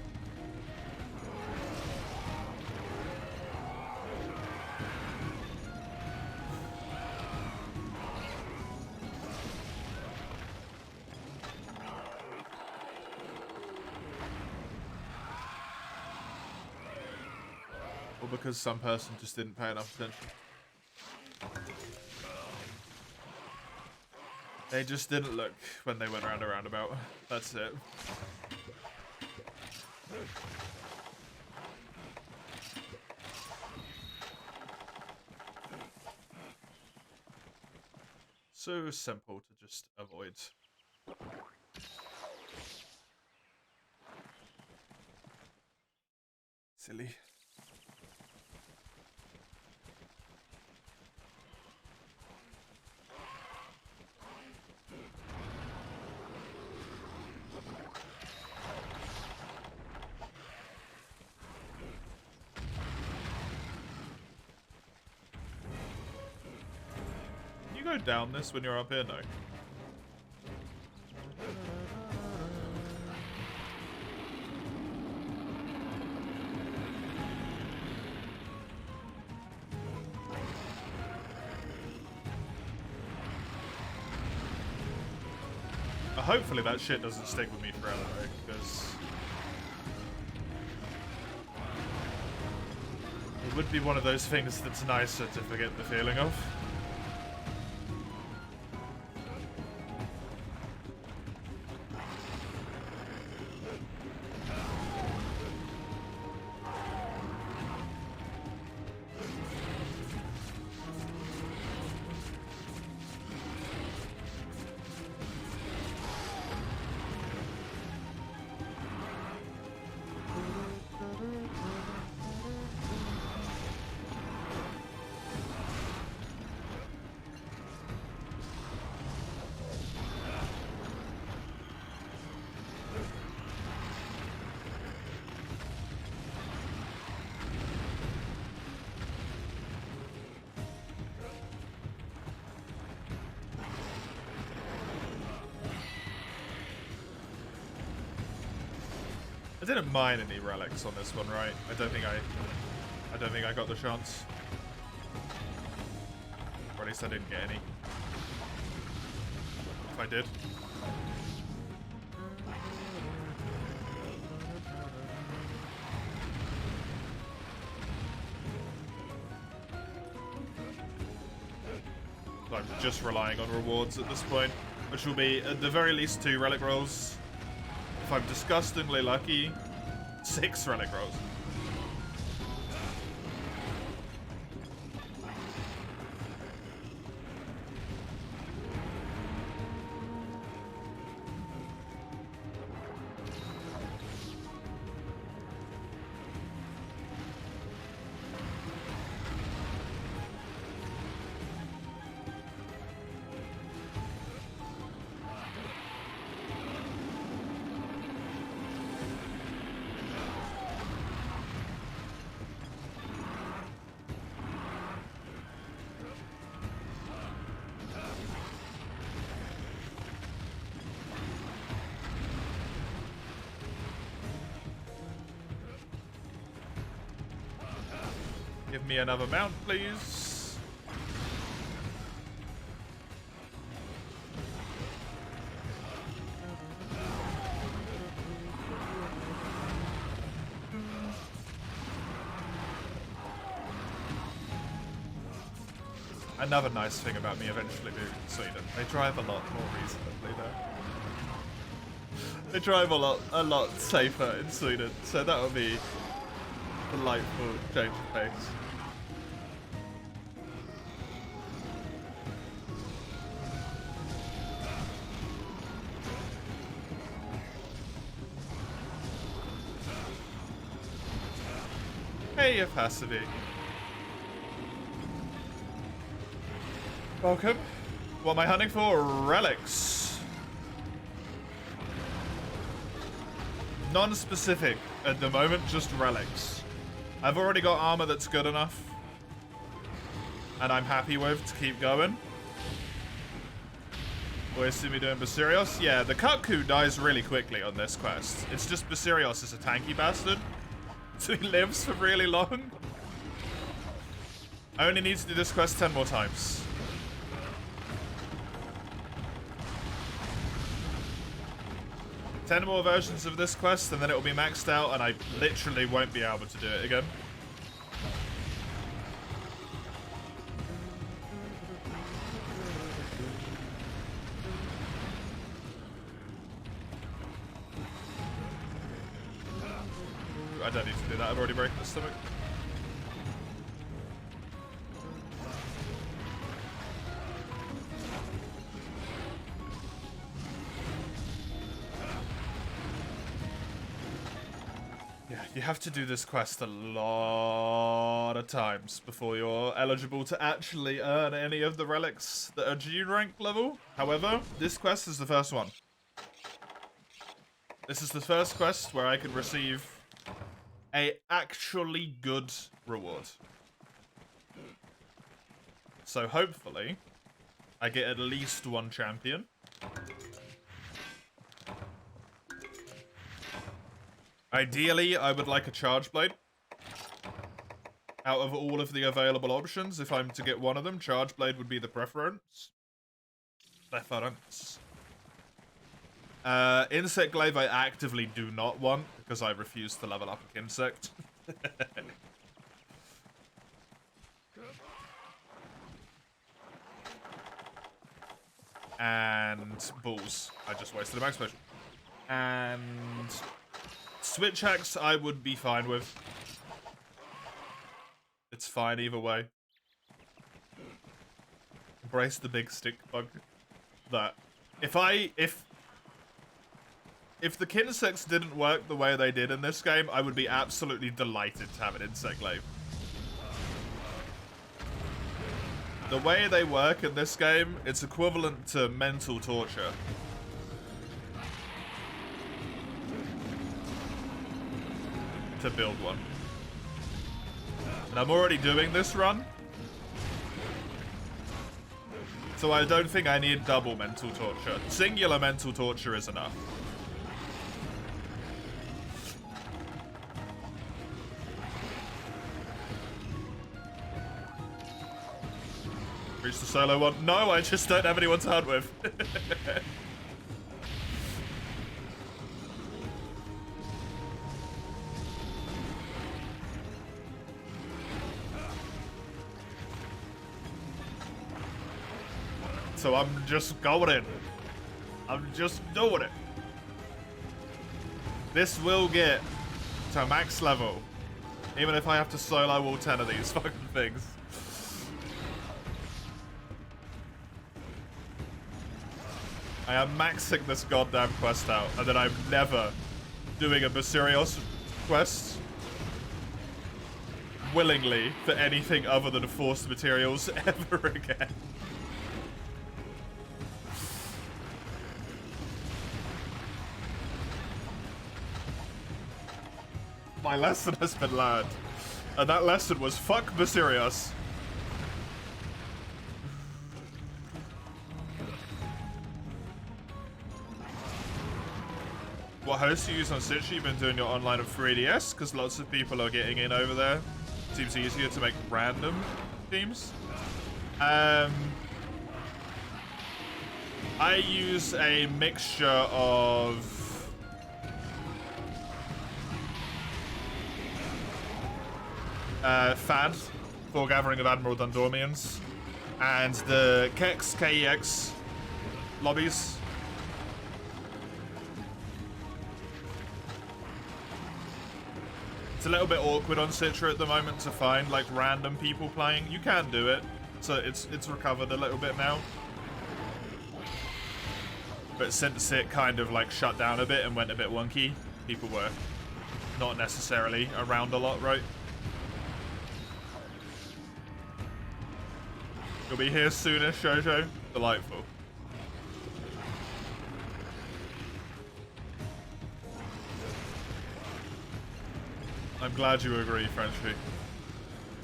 Or because some person just didn't pay enough attention. They just didn't look when they went round a roundabout. That's it. So simple to just avoid. Silly. Can you go down this when you're up here? No. Hopefully that shit doesn't stick with me forever, though, because it would be one of those things that's nicer to forget the feeling of. I didn't mine any relics on this one, right? I don't think I got the chance. Or at least I didn't get any. If I did. So I'm just relying on rewards at this point, which will be at the very least 2 relic rolls. If I'm disgustingly lucky, 6 relic rolls. Give me another mount, please. Another nice thing about me eventually moving to Sweden, they drive a lot more reasonably there. They drive a lot safer in Sweden, so that would be a delightful change of pace. Hey, Opacity. Welcome. What am I hunting for? Relics. Non-specific at the moment, just relics. I've already got armor that's good enough, and I'm happy with to keep going. Always see me doing Basirios. Yeah, the Kutku dies really quickly on this quest. It's just Basirios is a tanky bastard. So he lives for really long. I only need to do this quest 10 more times. Ten more versions of this quest and then it will be maxed out and I literally won't be able to do it again. I don't need to do that, I've already broken the stomach. Yeah, you have to do this quest a lot of times before you're eligible to actually earn any of the relics that are June rank level. However, this quest is the first one. This is the first quest where I can receive a actually good reward. So hopefully, I get at least one champion. Ideally, I would like a charge blade. Out of all of the available options, if I'm to get one of them, charge blade would be the preference. Insect glaive I actively do not want because I refuse to level up an insect. And balls. I just wasted a max potion. And switch axe I would be fine with. It's fine either way. Embrace the big stick bug. That if the Kinsects didn't work the way they did in this game, I would be absolutely delighted to have an insect glaive. The way they work in this game, it's equivalent to mental torture. To build one. And I'm already doing this run. So I don't think I need double mental torture. Singular mental torture is enough. Reach the solo one. No, I just don't have anyone to hunt with. So I'm just going in. I'm just doing it. This will get to max level. Even if I have to solo all 10 of these fucking things. I am maxing this goddamn quest out, and then I'm never doing a Basirios quest willingly for anything other than forced materials ever again. My lesson has been learned, and that lesson was fuck Basirios. What host do you use on Stitch? You've been doing your online of 3DS because lots of people are getting in over there. Seems easier to make random teams. I use a mixture of FAD for Gathering of Admiral Dundormians and the KEX lobbies. It's a little bit awkward on Citra at the moment to find like random people playing. You can do it, so it's recovered a little bit now. But since it kind of like shut down a bit and went a bit wonky, people were not necessarily around a lot, right? You'll be here soonish, Jojo. Delightful. I'm glad you agree, Frenchie.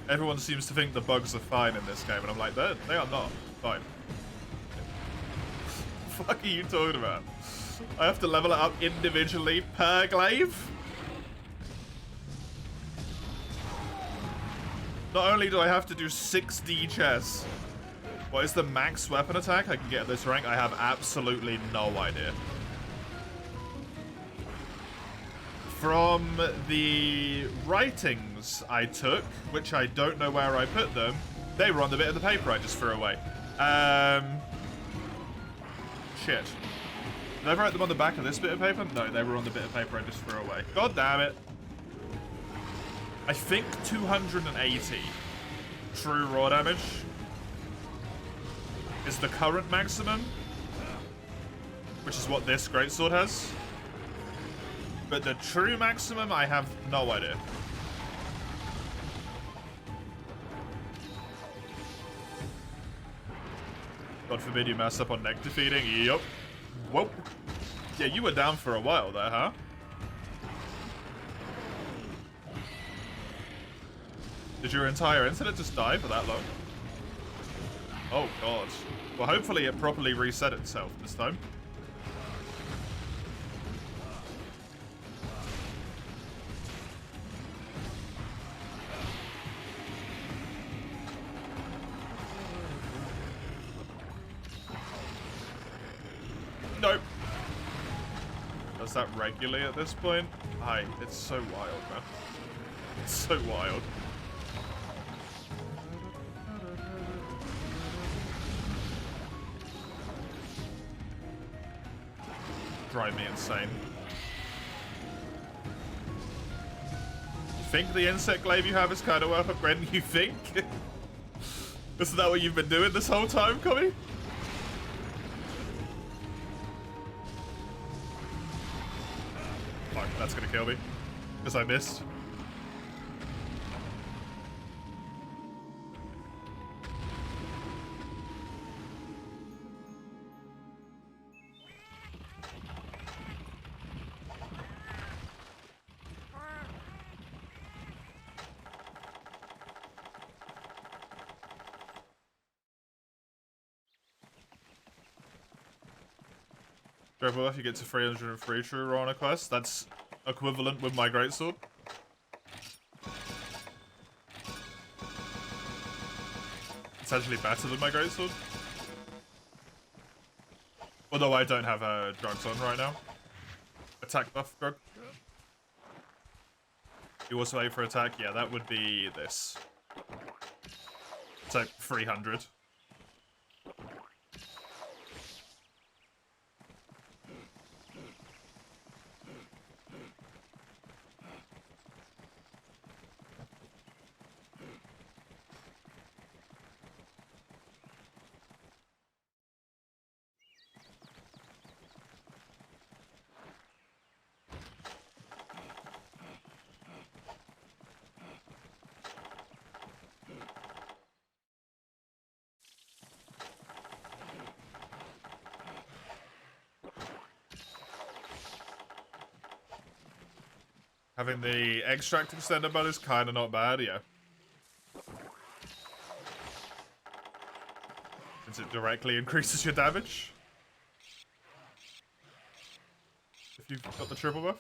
Everyone seems to think the bugs are fine in this game, and I'm like, they are not fine. fuck are you talking about? I have to level it up individually per glaive? Not only do I have to do 6D chess, what is the max weapon attack I can get at this rank? I have absolutely no idea. From the writings I took, which I don't know where I put them, they were on the bit of the paper I just threw away. Shit. Did I write them on the back of this bit of paper? No, they were on the bit of paper I just threw away. God damn it. I think 280 true raw damage is the current maximum, which is what this greatsword has. But the true maximum, I have no idea. God forbid you mess up on neck defeating. Yup. Whoop. Yeah, you were down for a while there, huh? Did your entire internet just die for that long? Oh, God. Well, hopefully it properly reset itself this time. Nope. Does that regularly at this point? Hi, it's so wild, man. It's so wild. Drive me insane. You think the insect glaive you have is kind of worth upgrading? You think? Isn't that what you've been doing this whole time, Tommy? Fuck, that's gonna kill me. Because I missed. If you get to 303 true raw on a quest, that's equivalent with my greatsword. It's actually better than my greatsword. Although I don't have drugs on right now. Attack buff drug. You also aim for attack? Yeah, that would be this. It's like 300. Having the extract extender bud is kind of not bad, yeah. Since it directly increases your damage. If you've got the triple buff.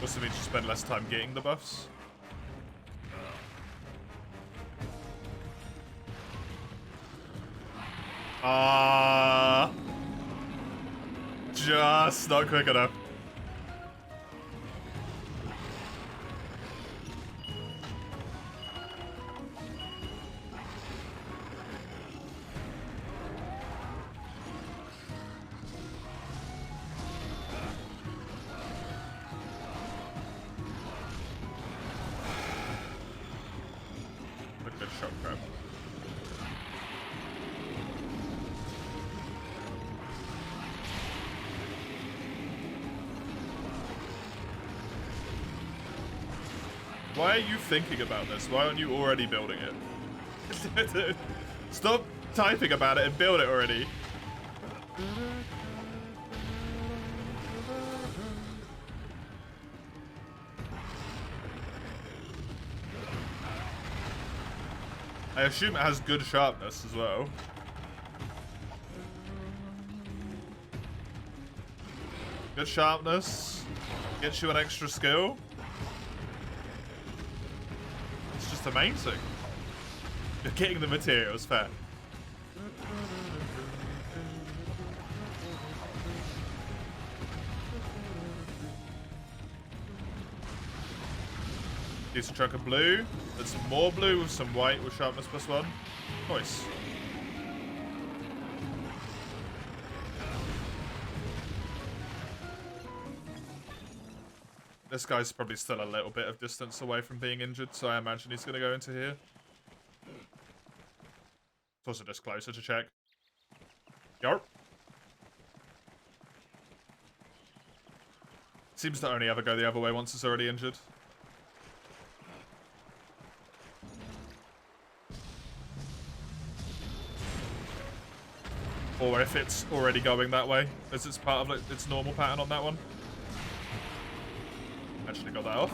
Also means you spend less time getting the buffs. Just not quick enough. Look at this shot crap. Why are you thinking about this? Why aren't you already building it? Stop typing about it and build it already. I assume it has good sharpness as well. Good sharpness. Gets you an extra skill. It's just amazing. You're getting the materials, fair. Decent chunk of blue. There's some more blue with some white with sharpness +1. Nice. This guy's probably still a little bit of distance away from being injured, so I imagine he's going to go into here. It's also just closer to check. Yarp. Seems to only ever go the other way once it's already injured. Or if it's already going that way, as it's part of like, its normal pattern on that one. Actually got that off.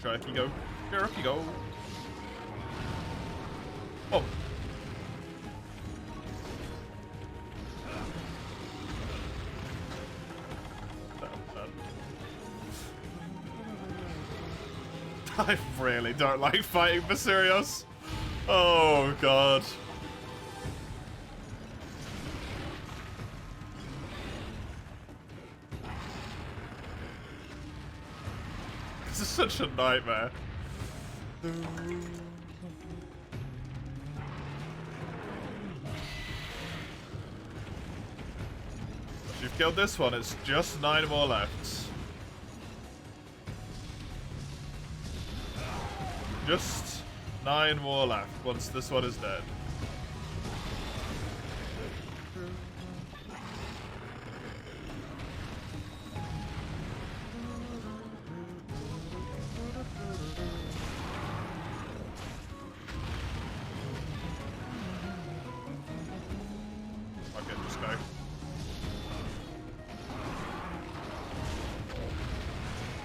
Try if you go. Here up you go. Oh. I really don't like fighting Basirios. Oh god. This is such a nightmare. If you've killed this one, it's just 9 more left. Just 9 more left once this one is dead.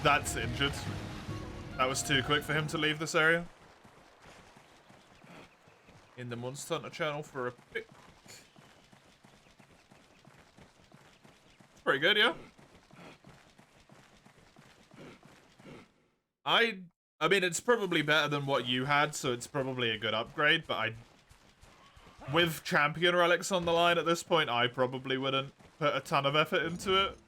That's injured. That was too quick for him to leave this area. In the Monster Hunter channel for a pick. It's pretty good, yeah. I mean, it's probably better than what you had, so it's probably a good upgrade, but with champion relics on the line at this point, I probably wouldn't put a ton of effort into it.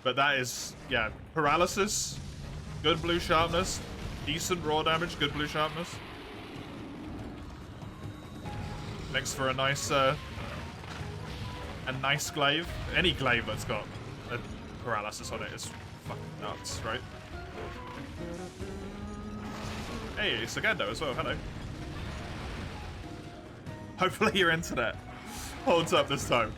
But that is, yeah, paralysis, good blue sharpness, decent raw damage, good blue sharpness. Makes for a nice glaive. Any glaive that's got a paralysis on it is fucking nuts, right? Hey, Sagando as well, hello. Hopefully your internet holds up this time.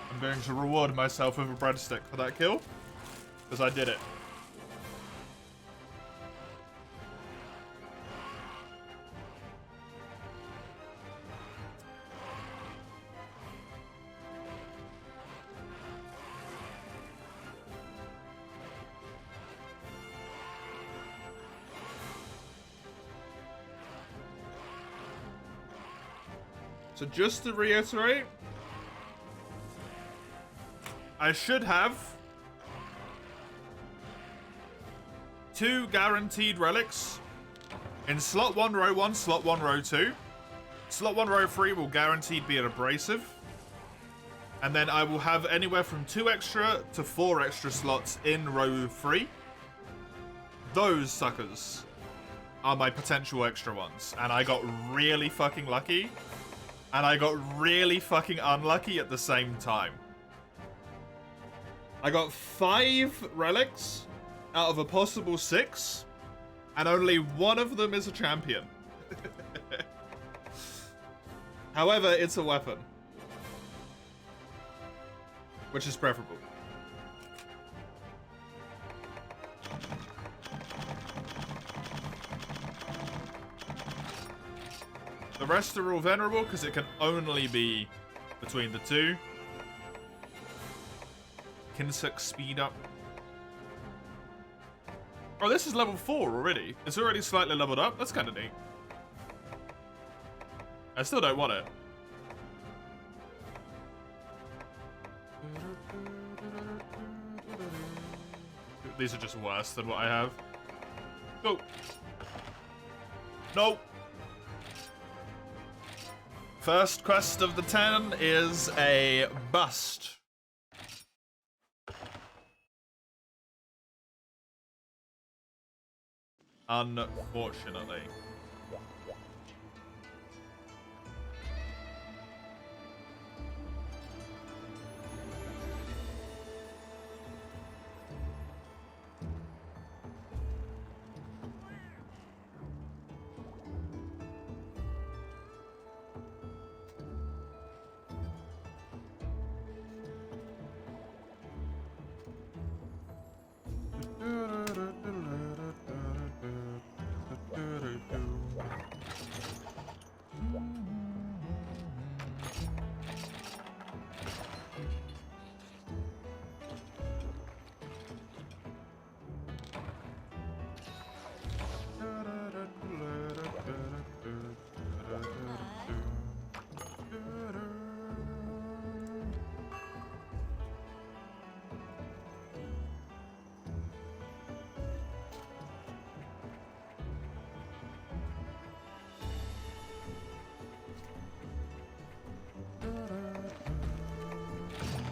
I'm going to reward myself with a breadstick for that kill, because I did it. So just to reiterate, I should have 2 guaranteed relics in slot 1, row 1, slot 1, row 2. Slot 1, row 3 will guaranteed be an abrasive. And then I will have anywhere from 2 extra to 4 extra slots in row 3. Those suckers are my potential extra ones. And I got really fucking lucky. And I got really fucking unlucky at the same time. I got 5 relics out of a possible 6. And only one of them is a champion. However, it's a weapon. Which is preferable. The rest are all venerable because it can only be between the 2. Kinsuk speed up. Oh, this is level 4 already. It's already slightly leveled up. That's kind of neat. I still don't want it. These are just worse than what I have. Go. No. First quest of the 10 is a bust. Unfortunately.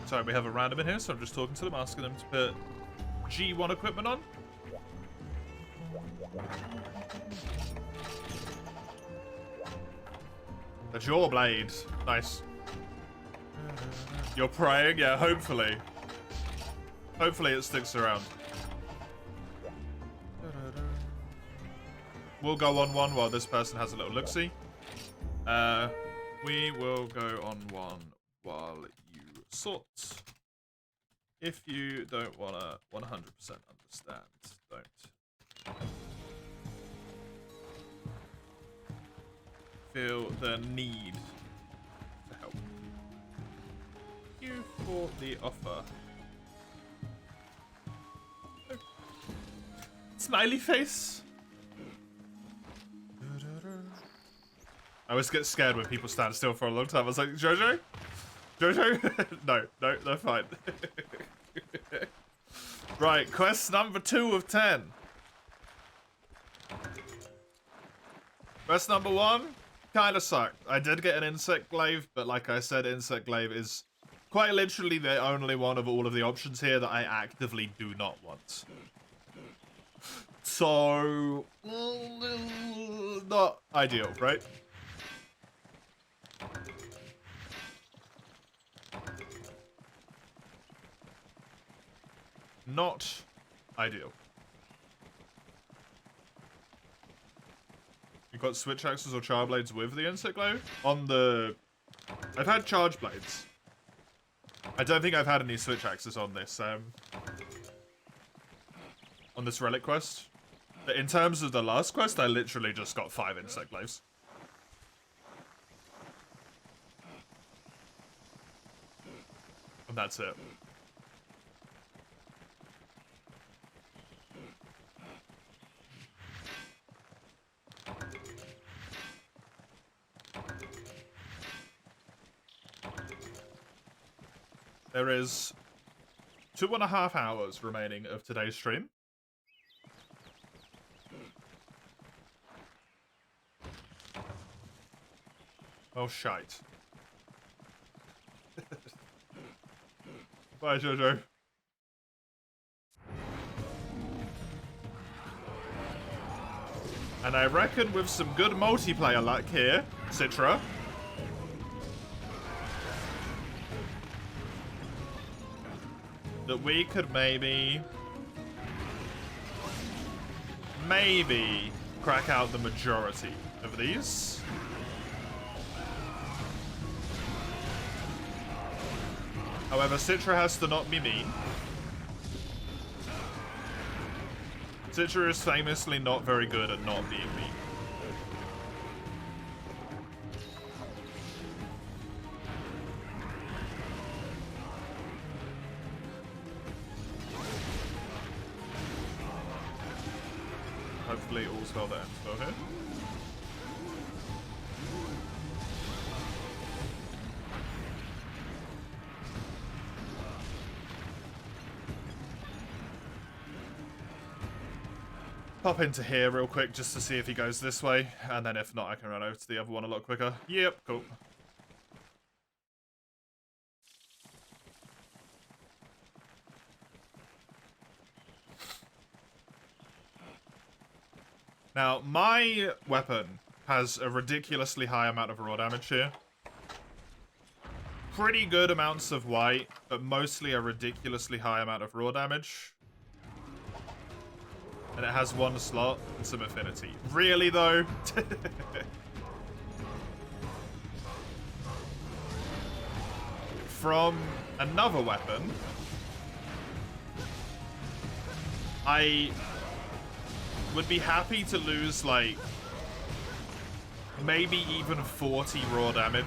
Sorry, we have a random in here, so I'm just talking to them, asking them to put G1 equipment on. The jaw blade. Nice. You're praying? Yeah, hopefully. Hopefully it sticks around. We'll go on 1 while this person has a little look-see. We will go on 1 while you sort. If you don't want to 100% understand, don't feel the need to help. Thank you for the offer. Smiley face. I always get scared when people stand still for a long time. I was like, Jojo? Jojo? No, they're fine. Right, quest number 2 of 10. Quest number 1, kinda sucked. I did get an insect glaive, but like I said, insect glaive is quite literally the only one of all of the options here that I actively do not want. So, not ideal, right? Not ideal. You got switch axes or char blades with the insect glaive? On the... I've had charge blades. I don't think I've had any switch axes on this relic quest. But in terms of the last quest, I literally just got 5 insect glaives. And that's it. There is 2.5 hours remaining of today's stream. Oh, shite. Bye, Jojo. And I reckon with some good multiplayer luck here, Citra, that we could maybe crack out the majority of these. However, Citra has to not be mean. Citra is famously not very good at not being mean. Hopefully all's well that ends well here. Pop into here real quick just to see if he goes this way, and then if not, I can run over to the other one a lot quicker. Yep, cool. Now, my weapon has a ridiculously high amount of raw damage here. Pretty good amounts of white, but mostly a ridiculously high amount of raw damage. And it has one slot and some affinity. Really, though? From another weapon, I would be happy to lose, like, maybe even 40 raw damage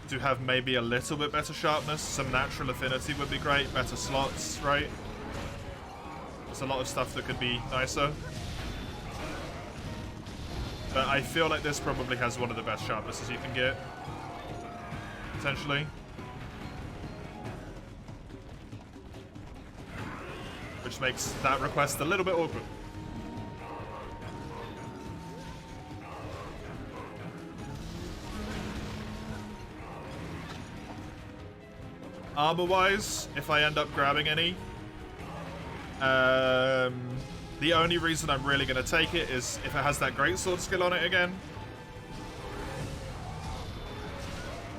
to have maybe a little bit better sharpness. Some natural affinity would be great. Better slots, right? There's a lot of stuff that could be nicer. But I feel like this probably has one of the best sharpnesses you can get. Potentially. Which makes that request a little bit awkward. Armor-wise, if I end up grabbing any, the only reason I'm really going to take it is if it has that greatsword skill on it again.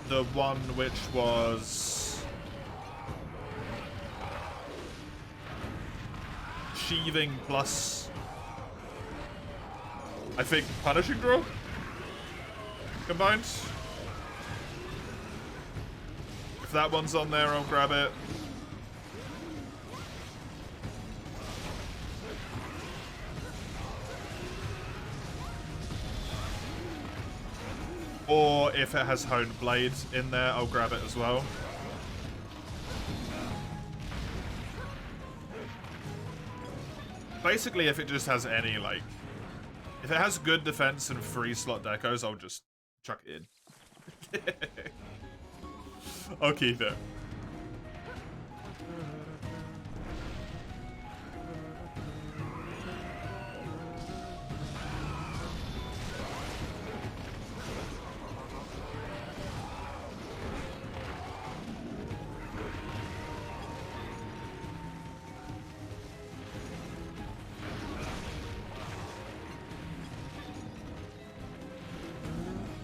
The one which was sheathing plus, I think, punishing draw combined. If that one's on there, I'll grab it. Or if it has honed blade in there, I'll grab it as well. Basically, if it just has any, like, if it has good defense and 3 slot decos, I'll just chuck it in. I'll keep it.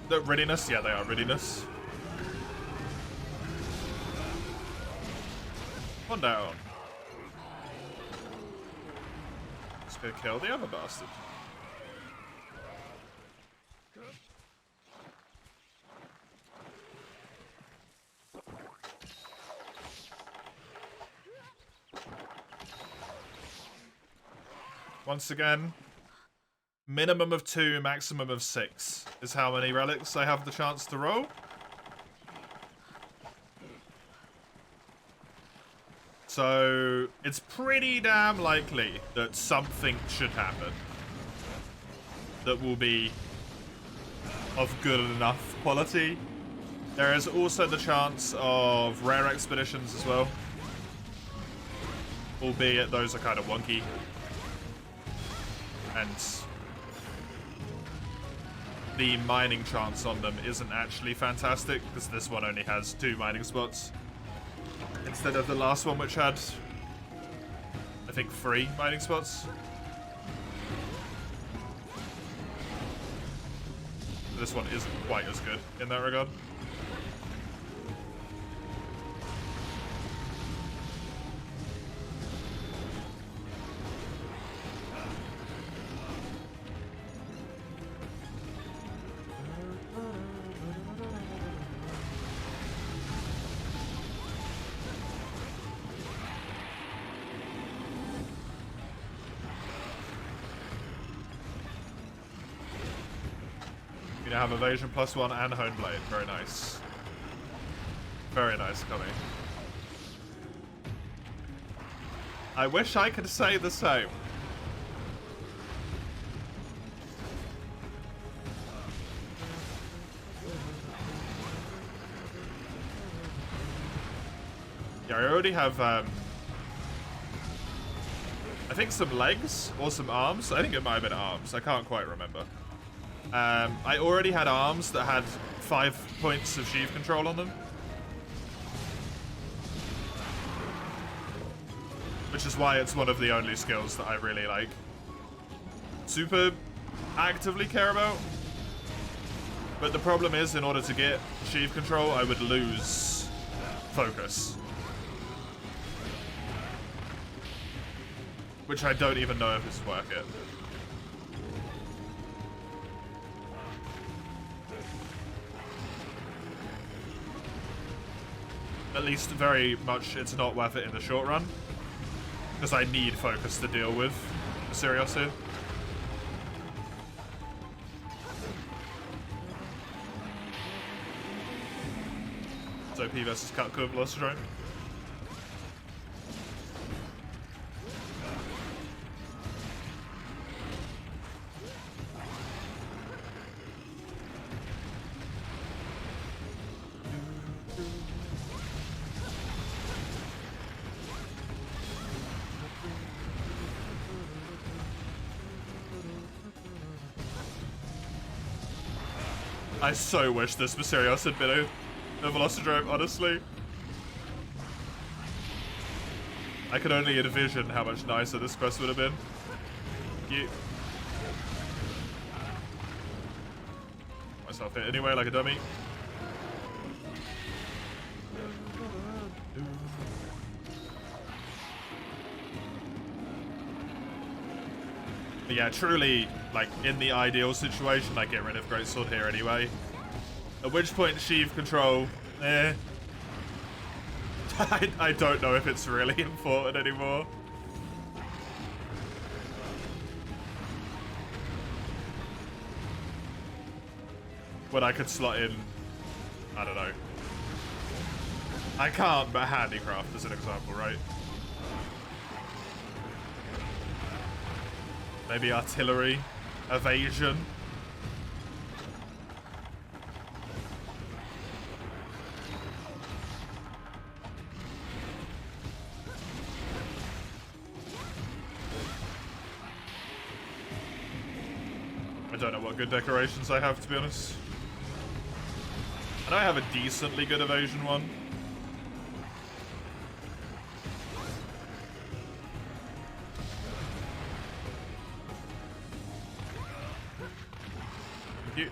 The readiness? Yeah, they are readiness. One down. Let's go kill the other bastard. Once again, minimum of 2, maximum of 6 is how many relics I have the chance to roll. So, it's pretty damn likely that something should happen that will be of good enough quality. There is also the chance of rare expeditions as well, albeit those are kind of wonky and the mining chance on them isn't actually fantastic, because this one only has 2 mining spots. Instead of the last one, which had, I think, 3 mining spots. This one isn't quite as good in that regard. Have evasion +1 and hone blade. Very nice. Very nice, Connie. I wish I could say the same. Yeah, I already have, I think some legs or some arms. I think it might have been arms. I can't quite remember. I already had arms that had 5 points of sheath control on them. Which is why it's one of the only skills that I really, like, super actively care about. But the problem is, in order to get sheath control, I would lose focus. Which I don't even know if it's worth it. At least very much it's not worth it in the short run. Because I need focus to deal with Sirius here. So P versus Cutco Velocidrome. I so wish this Mysterios had been a Velocidrome, honestly. I could only envision how much nicer this quest would have been. Thank you. Myself hit anyway, like a dummy. But yeah, truly, like, in the ideal situation, I get rid of Greatsword here anyway. At which point, sheath control, I don't know if it's really important anymore. When I could slot in, I don't know. I can't, but handicraft as an example, right? Maybe artillery, evasion. I don't know what good decorations I have, to be honest. I know I have a decently good evasion one. Thank you.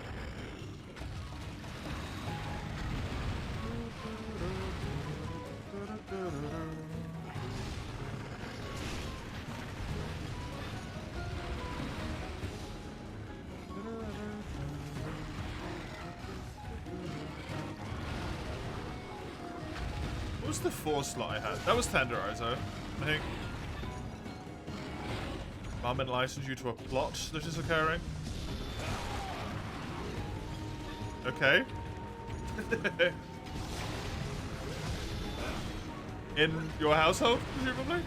What was the 4 slot I had? That was Tenderizer, I think. Mum enlightened you to a plot that is occurring. Okay. In your household, presumably?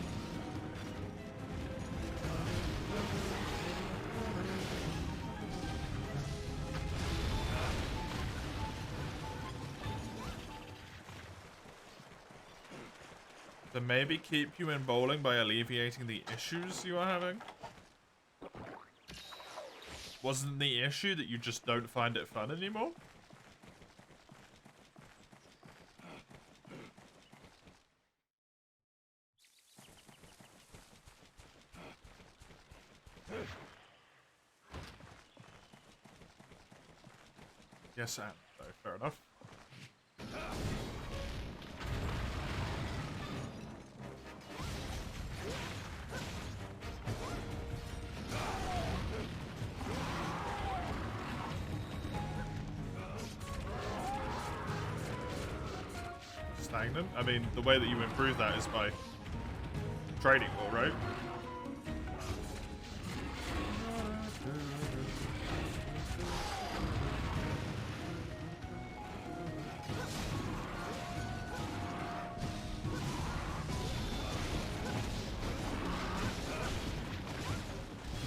To maybe keep you in bowling by alleviating the issues you are having? Wasn't the issue that you just don't find it fun anymore? Yes, and no, fair enough. Stagnant? I mean, the way that you improve that is by trading more, right?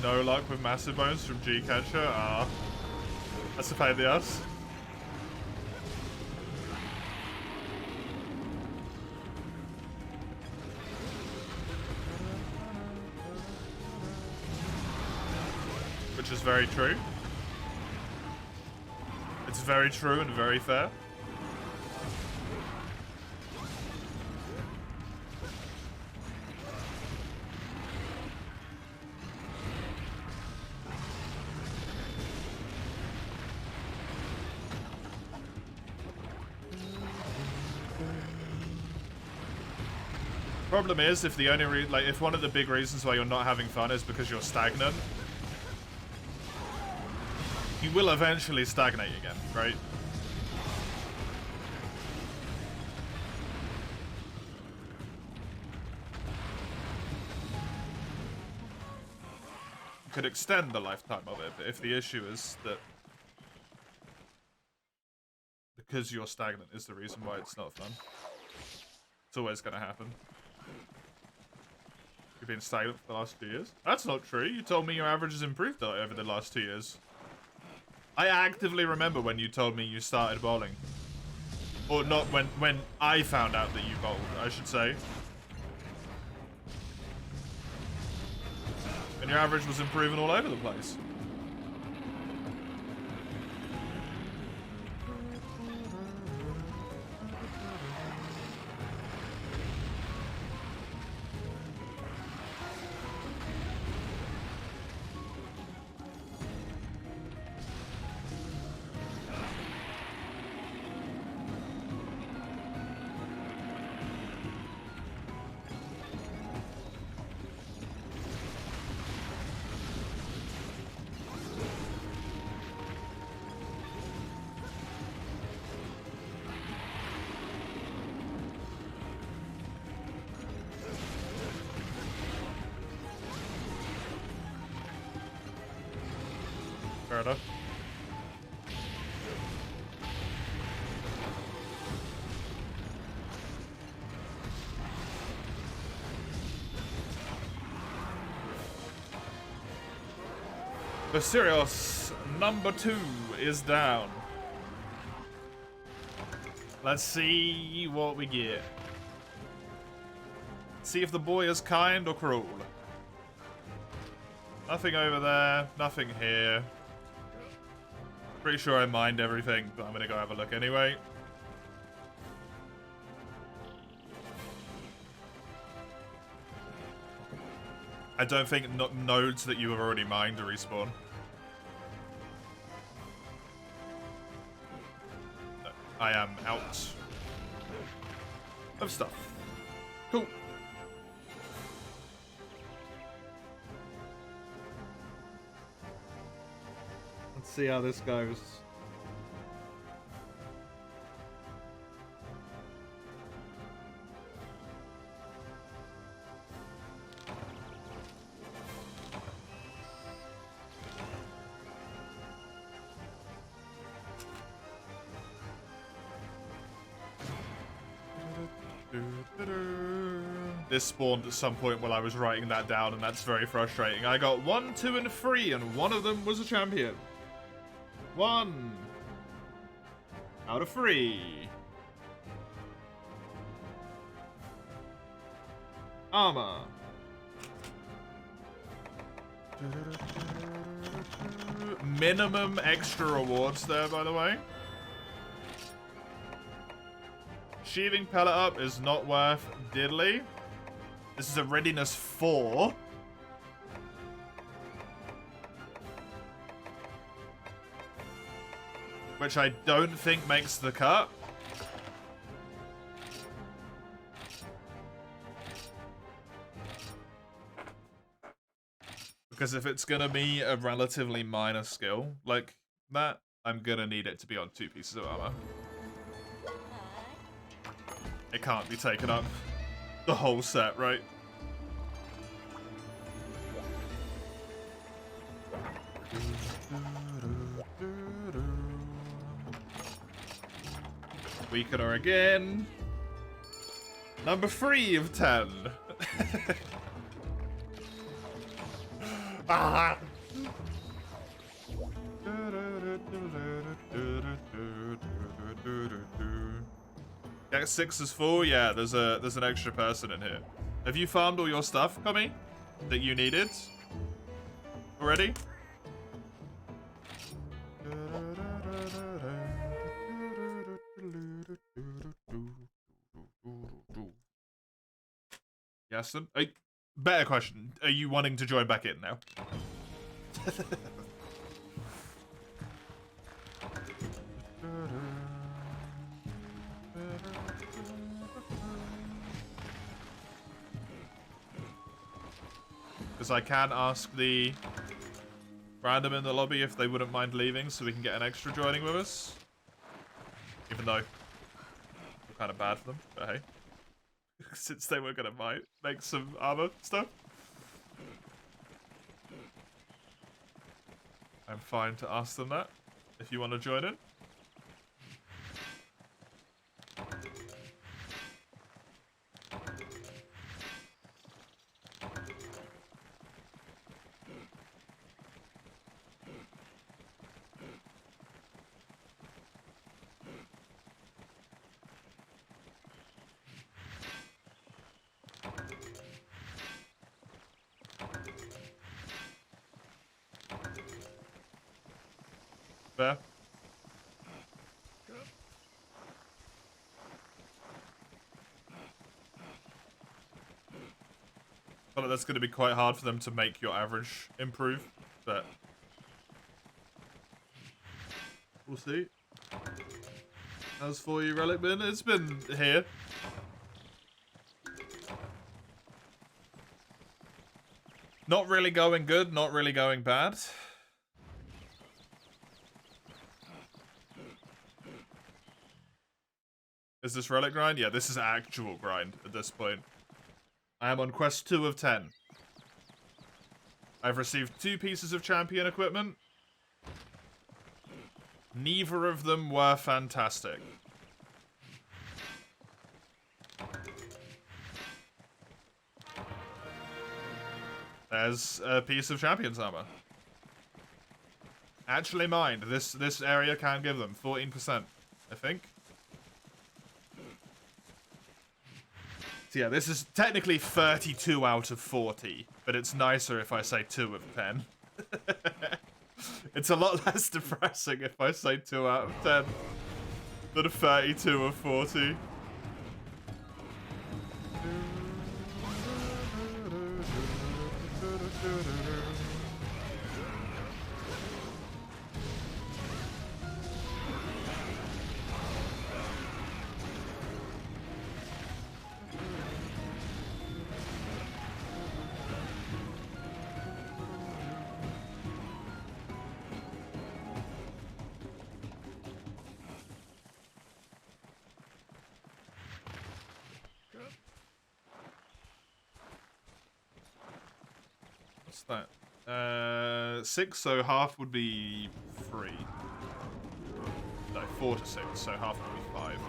No luck with massive bones from G-Catcher? Ah. That's a pain in the ass. Which is very true. It's very true and very fair. Problem is, if the only if one of the big reasons why you're not having fun is because you're stagnant, you will eventually stagnate again, right? You could extend the lifetime of it, but if the issue is that because you're stagnant is the reason why it's not fun, it's always going to happen. You've been stagnant for the last 2 years? That's not true. You told me your average has improved over the last 2 years. I actively remember when you told me you started bowling. Or not, when I found out that you bowled, I should say. And your average was improving all over the place. Fair enough. The Sirius number 2 is down. Let's see what we get. See if the boy is kind or cruel. Nothing over there, nothing here. Pretty sure I mined everything, but I'm gonna go have a look anyway. I don't think nodes that you have already mined to respawn. I am out of stuff. Cool. Let's see how this goes. This spawned at some point while I was writing that down, and that's very frustrating. I got 1, 2, and 3, and one of them was a champion. 1 out of 3. Armor. minimum extra rewards there, by the way. Sheathing pellet up is not worth diddly. This is a readiness 4. Which I don't think makes the cut. Because if it's gonna be a relatively minor skill like that, I'm gonna need it to be on 2 pieces of armor. It can't be taken up the whole set, right? Weakener again. Number 3 of 10. Ah! Yeah, 6 is full. Yeah, there's an extra person in here. Have you farmed all your stuff, Kami? That you needed? Already? Yes, then. Better question. Are you wanting to join back in now? Because I can ask the random in the lobby if they wouldn't mind leaving so we can get an extra joining with us. Even though we're kind of bad for them, but hey. Since they were going to make some armor stuff. I'm fine to ask them that, if you want to join in. Fair. I feel like that's going to be quite hard for them to make your average improve, but we'll see. How's for you, Relic been? It's been here. Not really going good, not really going bad. Is this Relic grind? Yeah, this is actual grind at this point. I am on quest 2 of 10. I've received 2 pieces of champion equipment. Neither of them were fantastic. There's a piece of champion's armor. Actually mind, this area can give them 14%, I think. So yeah, this is technically 32 out of 40, but it's nicer if I say 2 of 10. It's a lot less depressing if I say 2 out of 10 than 32 of 40. What's that? 6, so half would be 3. No, 4 to 6, so half would be 5.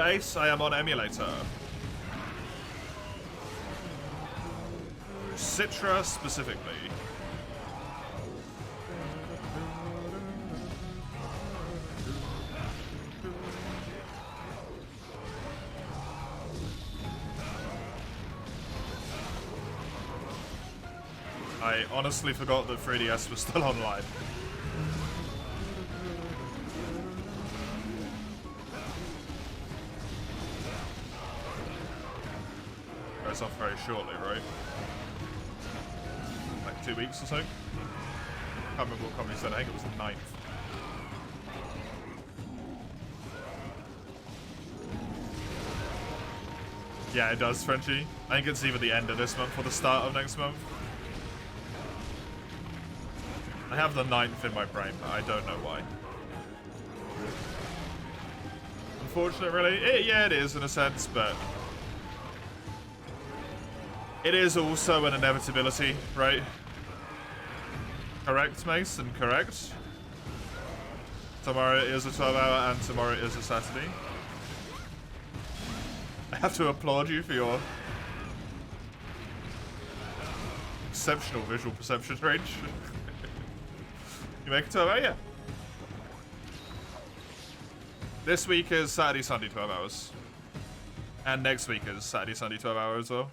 base, I am on emulator. Citra specifically. I honestly forgot that 3DS was still online. Goes off very shortly, right? Like 2 weeks or so? Can't remember what company said, I think it was the 9th. Yeah, it does, Frenchie. I think it's either the end of this month or the start of next month. I have the 9th in my brain, but I don't know why. Unfortunate, really? Yeah, it is in a sense, but it is also an inevitability, right? Correct, Mason, correct. Tomorrow is a 12-hour and tomorrow is a Saturday. I have to applaud you for your exceptional visual perception range. You make a 12-hour, yeah. This week is Saturday, Sunday, 12 hours. And next week is Saturday, Sunday, 12 hours as well.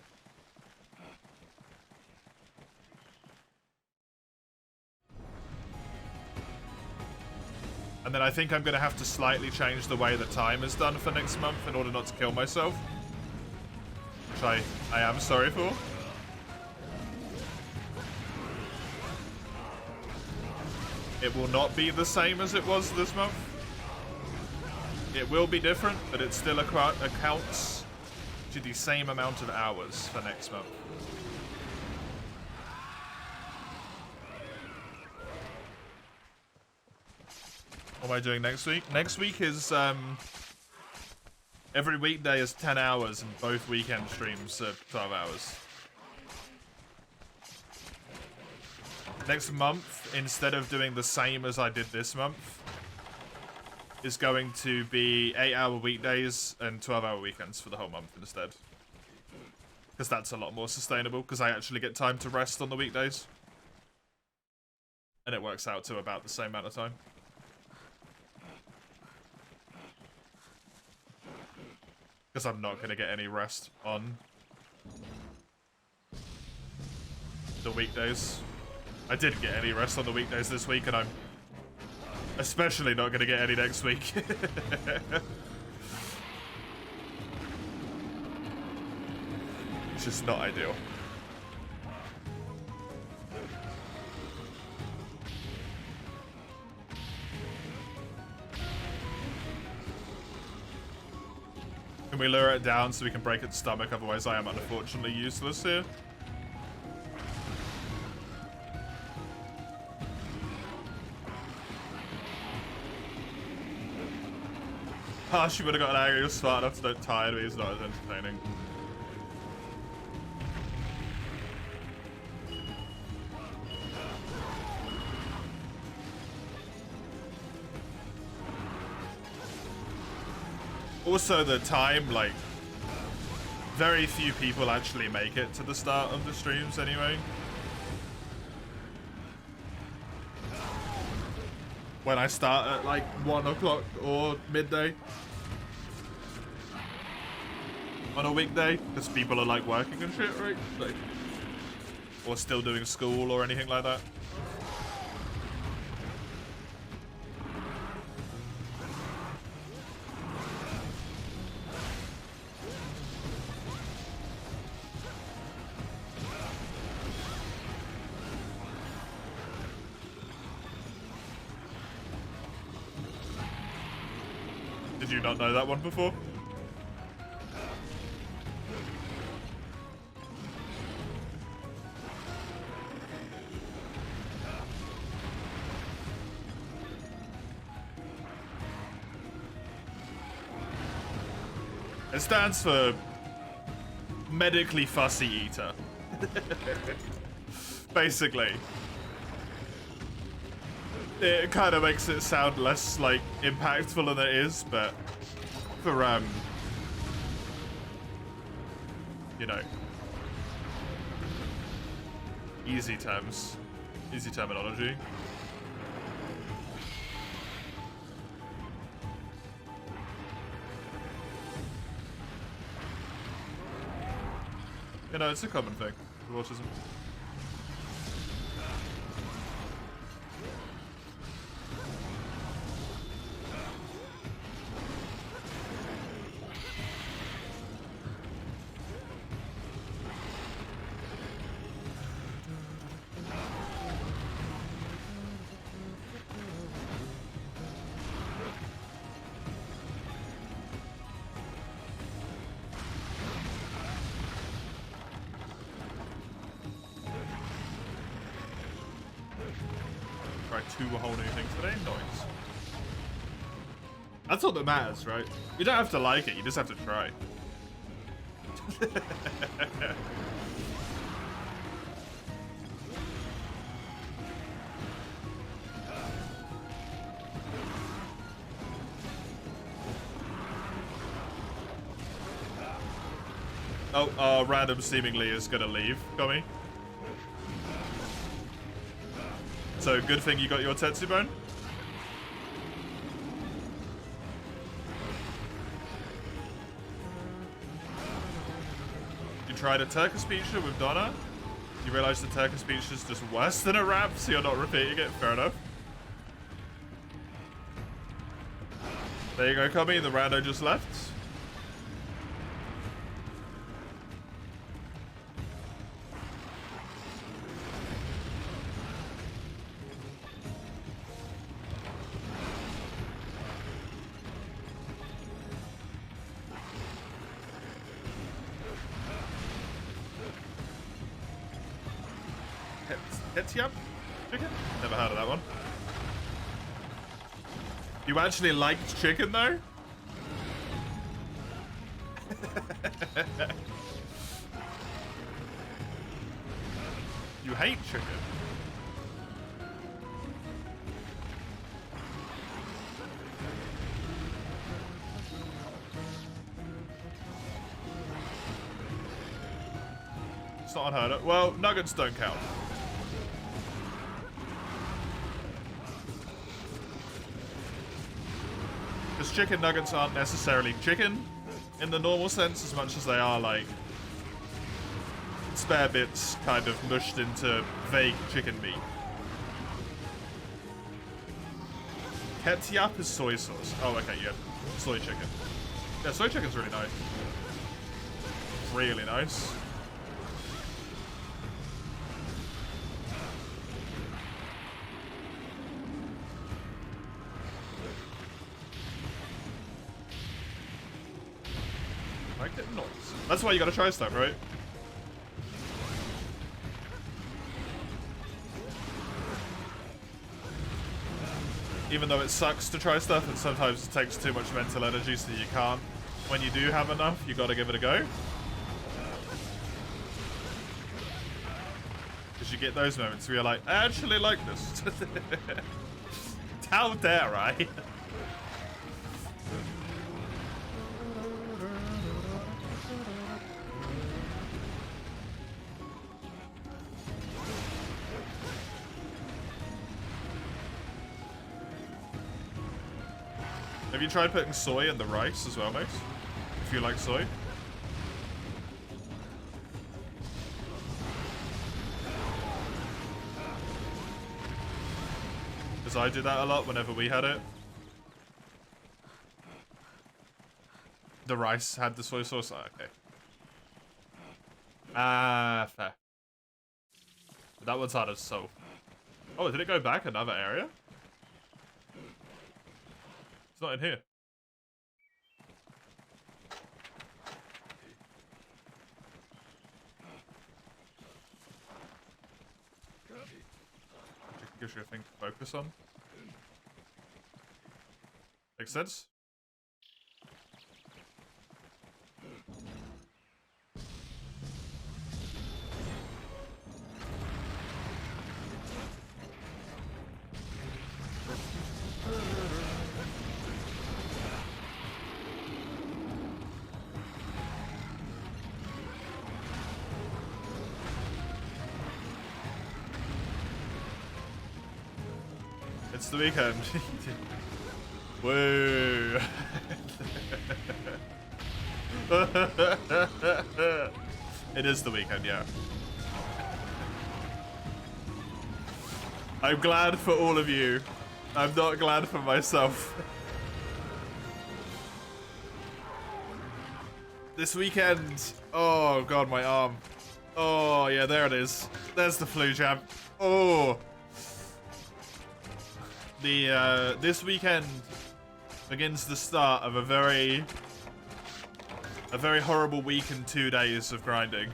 And then I think I'm going to have to slightly change the way the time is done for next month in order not to kill myself. Which I am sorry for. It will not be the same as it was this month. It will be different, but it still accounts to the same amount of hours for next month. What am I doing next week? Next week is, every weekday is 10 hours and both weekend streams are 12 hours. Next month, instead of doing the same as I did this month, is going to be 8-hour weekdays and 12-hour weekends for the whole month instead. Because that's a lot more sustainable, because I actually get time to rest on the weekdays. And it works out to about the same amount of time. Because I'm not going to get any rest on the weekdays. I didn't get any rest on the weekdays this week, and I'm especially not going to get any next week. It's just not ideal. Can we lure it down so we can break its stomach? Otherwise I am unfortunately useless here. Ah, she would have gotten angry. He was smart enough to don't tire me. He's not as entertaining. Also, the time, like, very few people actually make it to the start of the streams anyway. When I start at like 1 o'clock or midday on a weekday, because people are like working and shit, right? Like, or still doing school or anything like that. Did you not know that one before? It stands for medically fussy eater. Basically. It kind of makes it sound less, like, impactful than it is, but for you know, easy terms, easy terminology. You know, it's a common thing with autism. Two whole new things today. Nice. That's all that matters, right? You don't have to like it, you just have to try. Oh, random seemingly is gonna leave, Gummy. So, good thing you got your Tetsu bone. You tried a Turkish speecher with Donna. You realize the Turkish speech is just worse than a rap, so you're not repeating it. Fair enough. There you go, Cubby. The rando just left. Yep. Chicken? Never heard of that one. You actually liked chicken, though? You hate chicken? It's not unheard of. Well, nuggets don't count. Chicken nuggets aren't necessarily chicken in the normal sense as much as they are like spare bits kind of mushed into vague chicken meat. Ketchup is soy sauce. Oh, okay, yeah. Soy chicken. Yeah, soy chicken's really nice. Really nice. That's why you gotta try stuff, right? Even though it sucks to try stuff, and sometimes it takes too much mental energy, so you can't. When you do have enough, you gotta give it a go. Because you get those moments where you're like, I actually like this. How dare I? Have you tried putting soy in the rice as well, mate? If you like soy. Because I did that a lot whenever we had it. The rice had the soy sauce? Oh, okay. Ah, fair. But that one's hard as so. Oh, did it go back another area? It's not in here. Gives you a thing to focus on. Makes sense? the weekend. Woo. It is the weekend, yeah. I'm glad for all of you. I'm not glad for myself. This weekend, oh god, my arm. Oh yeah, there it is. There's the flu jab. Oh. This weekend begins the start of a very horrible week and 2 days of grinding.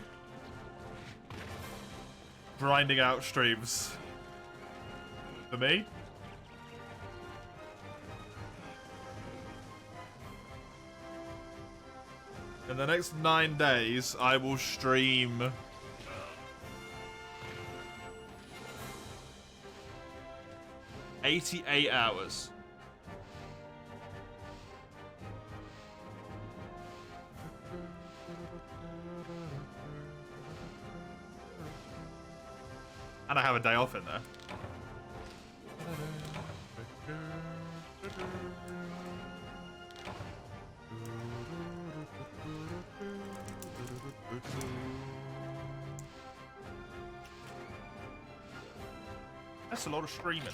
Grinding out streams. For me. In the next 9 days, I will stream 88 hours. And I have a day off in there. That's a lot of streaming.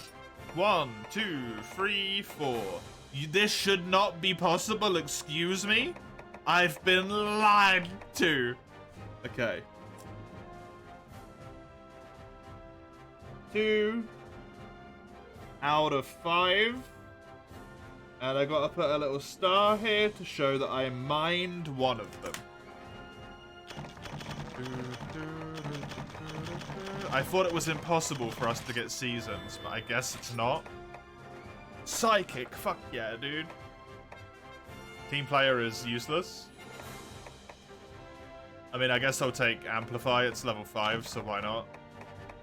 1, 2, 3, 4. This should not be possible, excuse me? I've been lied to. Okay. 2 out of 5. And I gotta put a little star here to show that I mined one of them. I thought it was impossible for us to get seasons, but I guess it's not. Psychic, fuck yeah, dude. Team player is useless. I mean, I guess I'll take Amplify, it's level 5, so why not?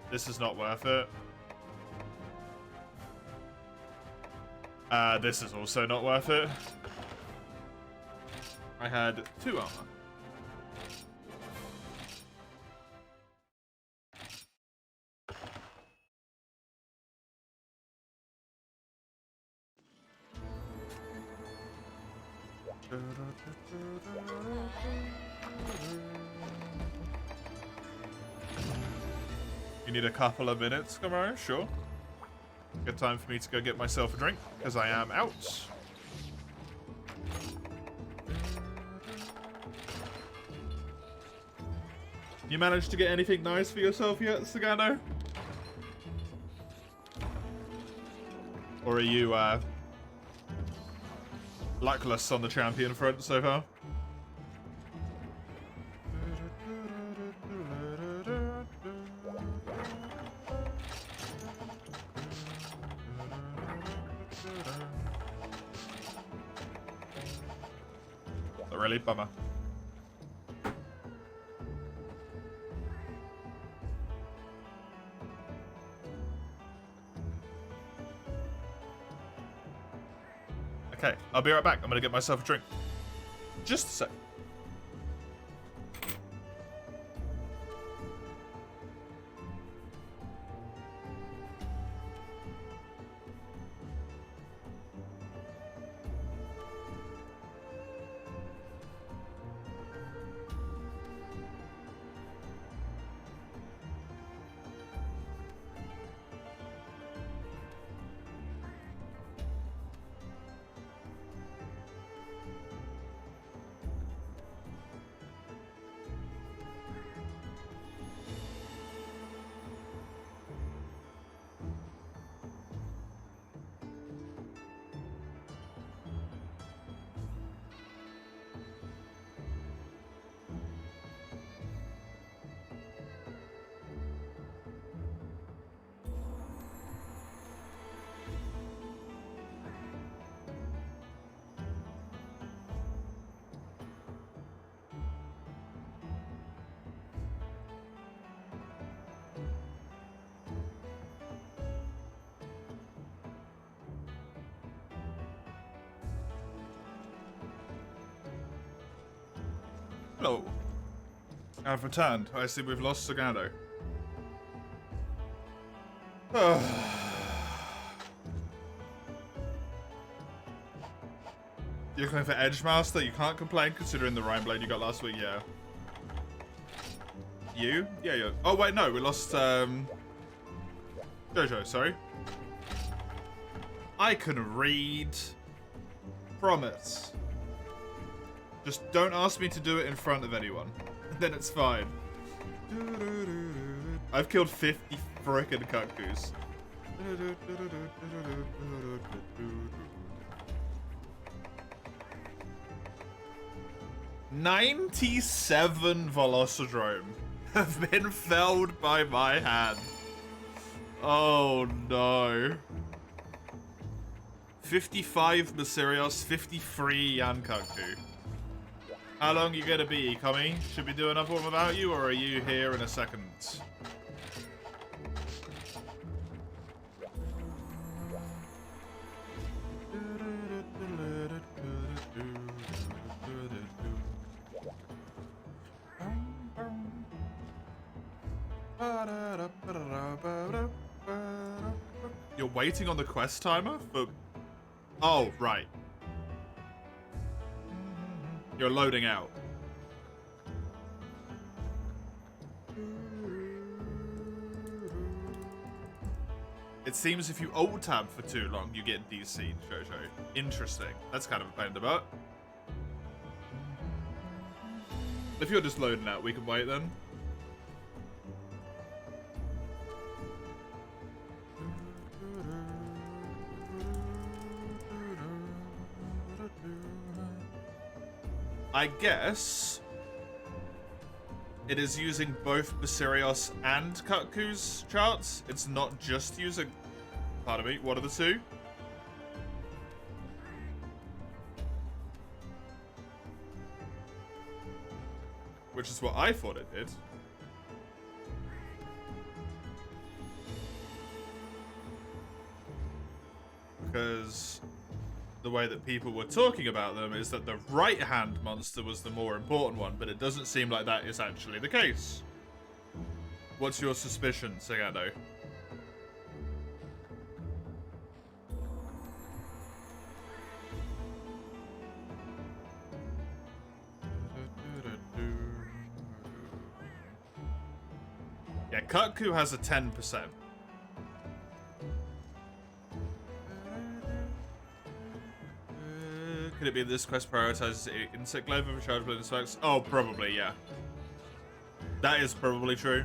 This is not worth it. This is also not worth it. I had 2 armor. You need a couple of minutes, Kamara? Sure. Good time for me to go get myself a drink, because I am out. You managed to get anything nice for yourself yet, Sagano? Or are you, luckless on the champion front so far? Really bummer. Okay, I'll be right back. I'm gonna get myself a drink. Just a sec. Hello. I've returned. I see we've lost Sagano. You're going for Edgemaster? You can't complain considering the Rhine Blade you got last week, yeah. You? Yeah, yeah. Oh, wait, no, we lost, Jojo, sorry. I can read. Promise. Just don't ask me to do it in front of anyone. Then it's fine. I've killed 50 frickin' cuckoos. 97 Velocidrome have been felled by my hand. Oh no. 55 Mysterios, 53 Yankakdu. How long you gonna be, Kami? Should we do another one without you, or are you here in a second? You're waiting on the quest timer for... Oh, right. You're loading out. It seems if you alt-tab for too long, you get DC'd, Jojo. Interesting. That's kind of a pain in the butt. If you're just loading out, we can wait then. I guess it is using both Basarios and Kutku's charts. It's not just using... Pardon me, what are the two? Which is what I thought it did. Because the way that people were talking about them is that the right-hand monster was the more important one, but it doesn't seem like that is actually the case. What's your suspicion, Sagado? Yeah, Kutku has a 10%. Could it be this quest prioritizes insect glaive over chargeable insects? Oh, probably, yeah. That is probably true.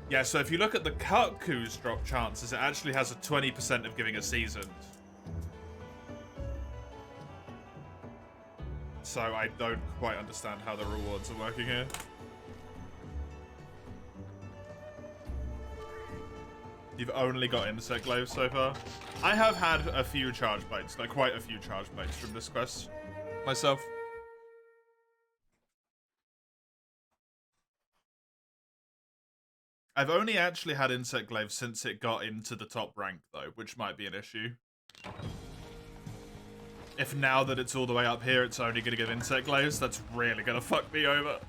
Yeah, so if you look at the Kutku's drop chances, it actually has a 20% of giving a seasoned. So I don't quite understand how the rewards are working here. You've only got insect glaives so far. I have had a few charge bites, like quite a few charge bites from this quest myself. I've only actually had insect glaives since it got into the top rank though, which might be an issue. If now that it's all the way up here, it's only gonna give insect glaives, that's really gonna fuck me over.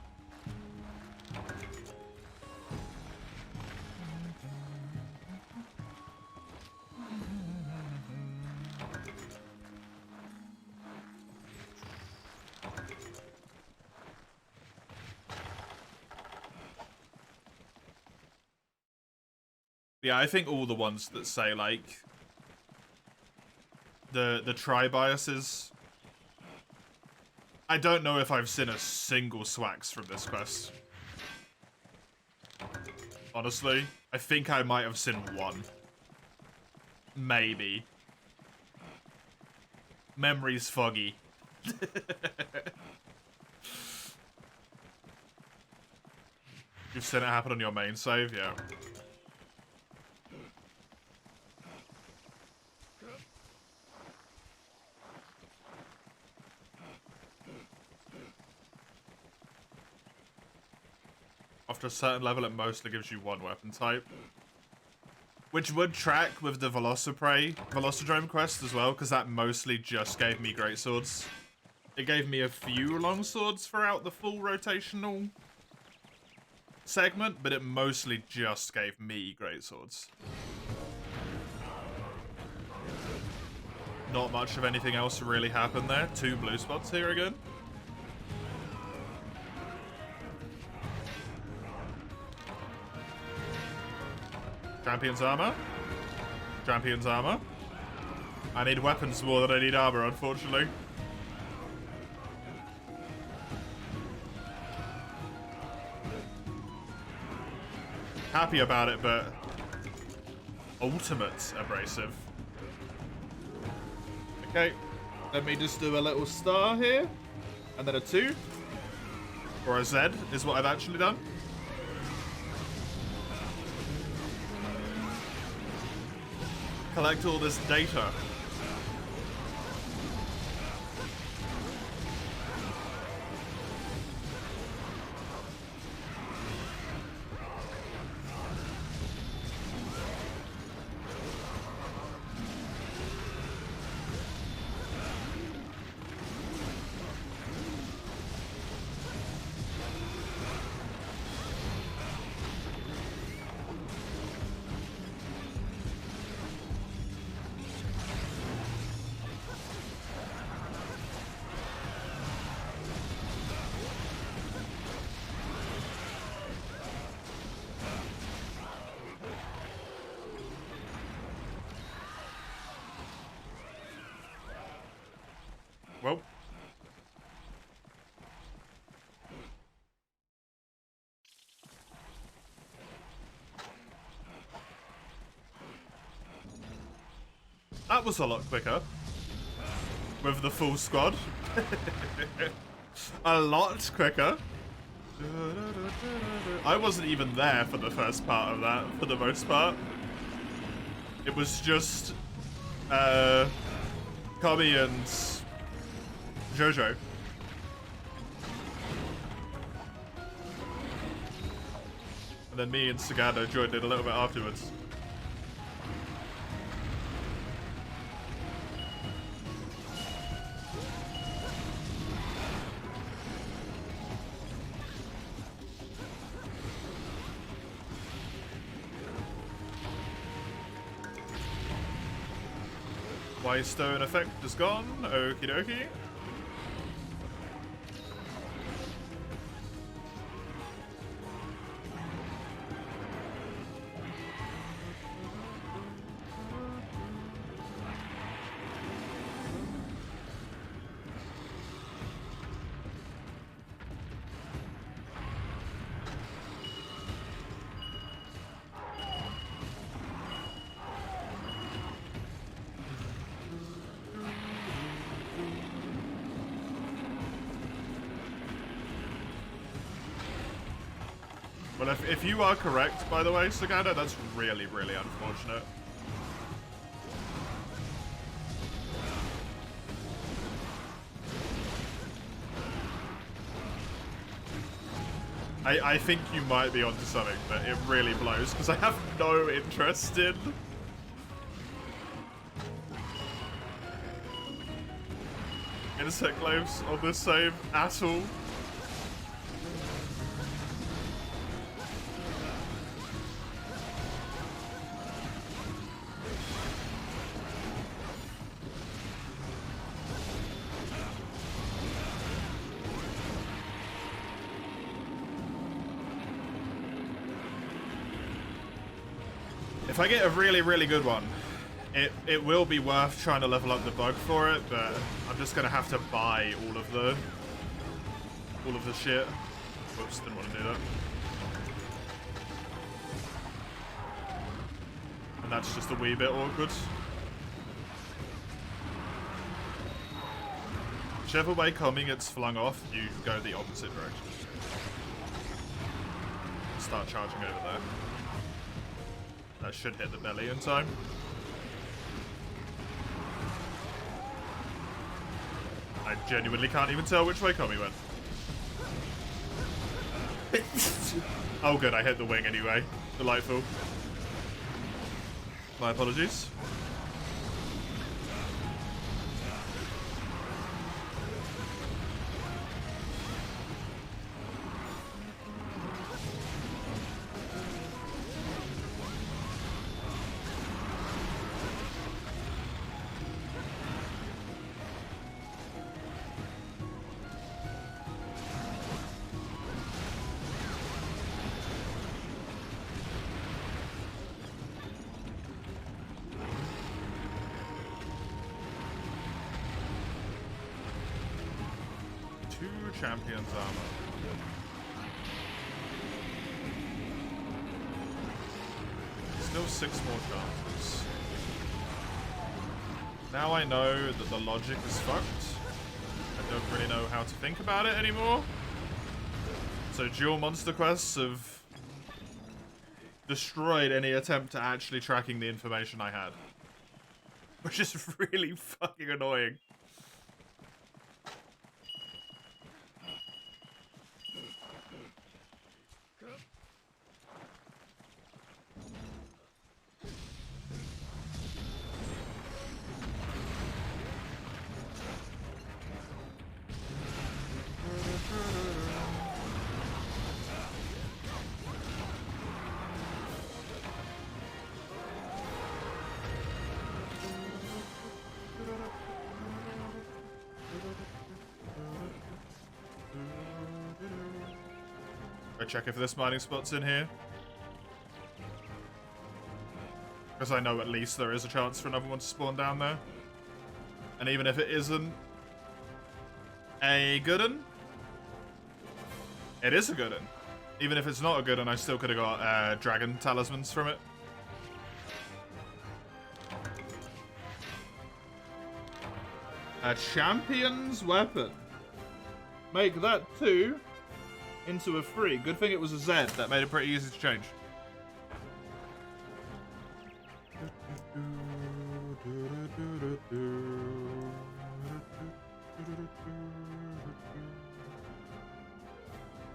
Yeah, I think all the ones that say, like, the tri-biases. I don't know if I've seen a single Swax from this quest. Honestly, I think I might have seen one. Maybe. Memory's foggy. You've seen it happen on your main save? Yeah. After a certain level, it mostly gives you one weapon type. Which would track with the Velocidrome quest as well, because that mostly just gave me greatswords. It gave me a few longswords throughout the full rotational segment, but it mostly just gave me greatswords. Not much of anything else really happened there. 2 blue spots here again. Champion's armor. Champion's armor. I need weapons more than I need armor, unfortunately. Happy about it, but ultimate abrasive. Okay, let me just do a little star here, and then a 2, or a Z is what I've actually done. Collect all this data. Well. That was a lot quicker. With the full squad. A lot quicker. I wasn't even there for the first part of that, for the most part. It was just Kami and Jojo. And then me and Sagado joined in a little bit afterwards. Stone effect is gone. Okie dokie. Well, if you are correct, by the way, Sagada, that's really, really unfortunate. I think you might be onto something, but it really blows, because I have no interest in insect lives on this save at all. If I get a really, really good one, it will be worth trying to level up the bug for it, but I'm just gonna have to buy all of the shit. Whoops, didn't want to do that. And that's just a wee bit awkward. Whichever way Kami gets flung off, you go the opposite direction. Start charging over there. That should hit the belly in time. I genuinely can't even tell which way Kami went. Oh good, I hit the wing anyway. Delightful. My apologies. 2 champions armor. Still 6 more chances. Now I know that the logic is fucked. I don't really know how to think about it anymore. So dual monster quests have destroyed any attempt to actually tracking the information I had. Which is really fucking annoying. I check if this mining spot's in here. Because I know at least there is a chance for another one to spawn down there. And even if it isn't a good one, it is a good one. Even if it's not a good one, I still could have got dragon talismans from it. A champion's weapon. Make that 2 into a 3. Good thing it was a Z. That made it pretty easy to change.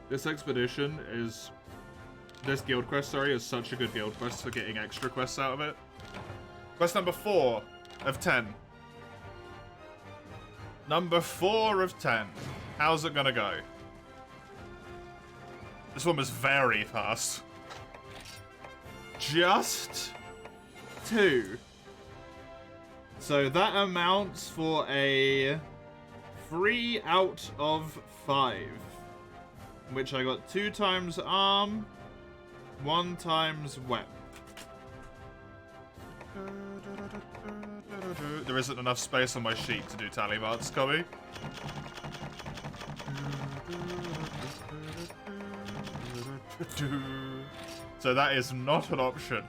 This expedition is... This guild quest, sorry, is such a good guild quest for getting extra quests out of it. Quest number 4 of 10. Number 4 of 10. How's it gonna go? This one was very fast. Just 2. So that amounts for a 3 out of 5. In which I got 2 times arm, 1 times web. There isn't enough space on my sheet to do tally marks, Cobby. So that is not an option.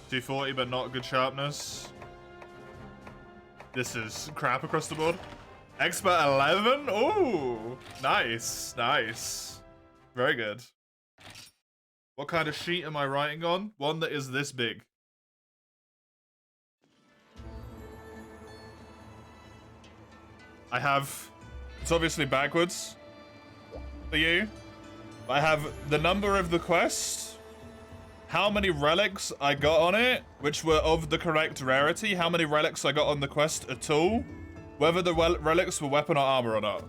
240, but not good sharpness. This is crap across the board. Expert 11? Ooh, nice, nice. Very good. What kind of sheet am I writing on? One that is this big. I have... It's obviously backwards for you. I have the number of the quest, how many relics I got on it, which were of the correct rarity, how many relics I got on the quest at all, whether the relics were weapon or armor or not.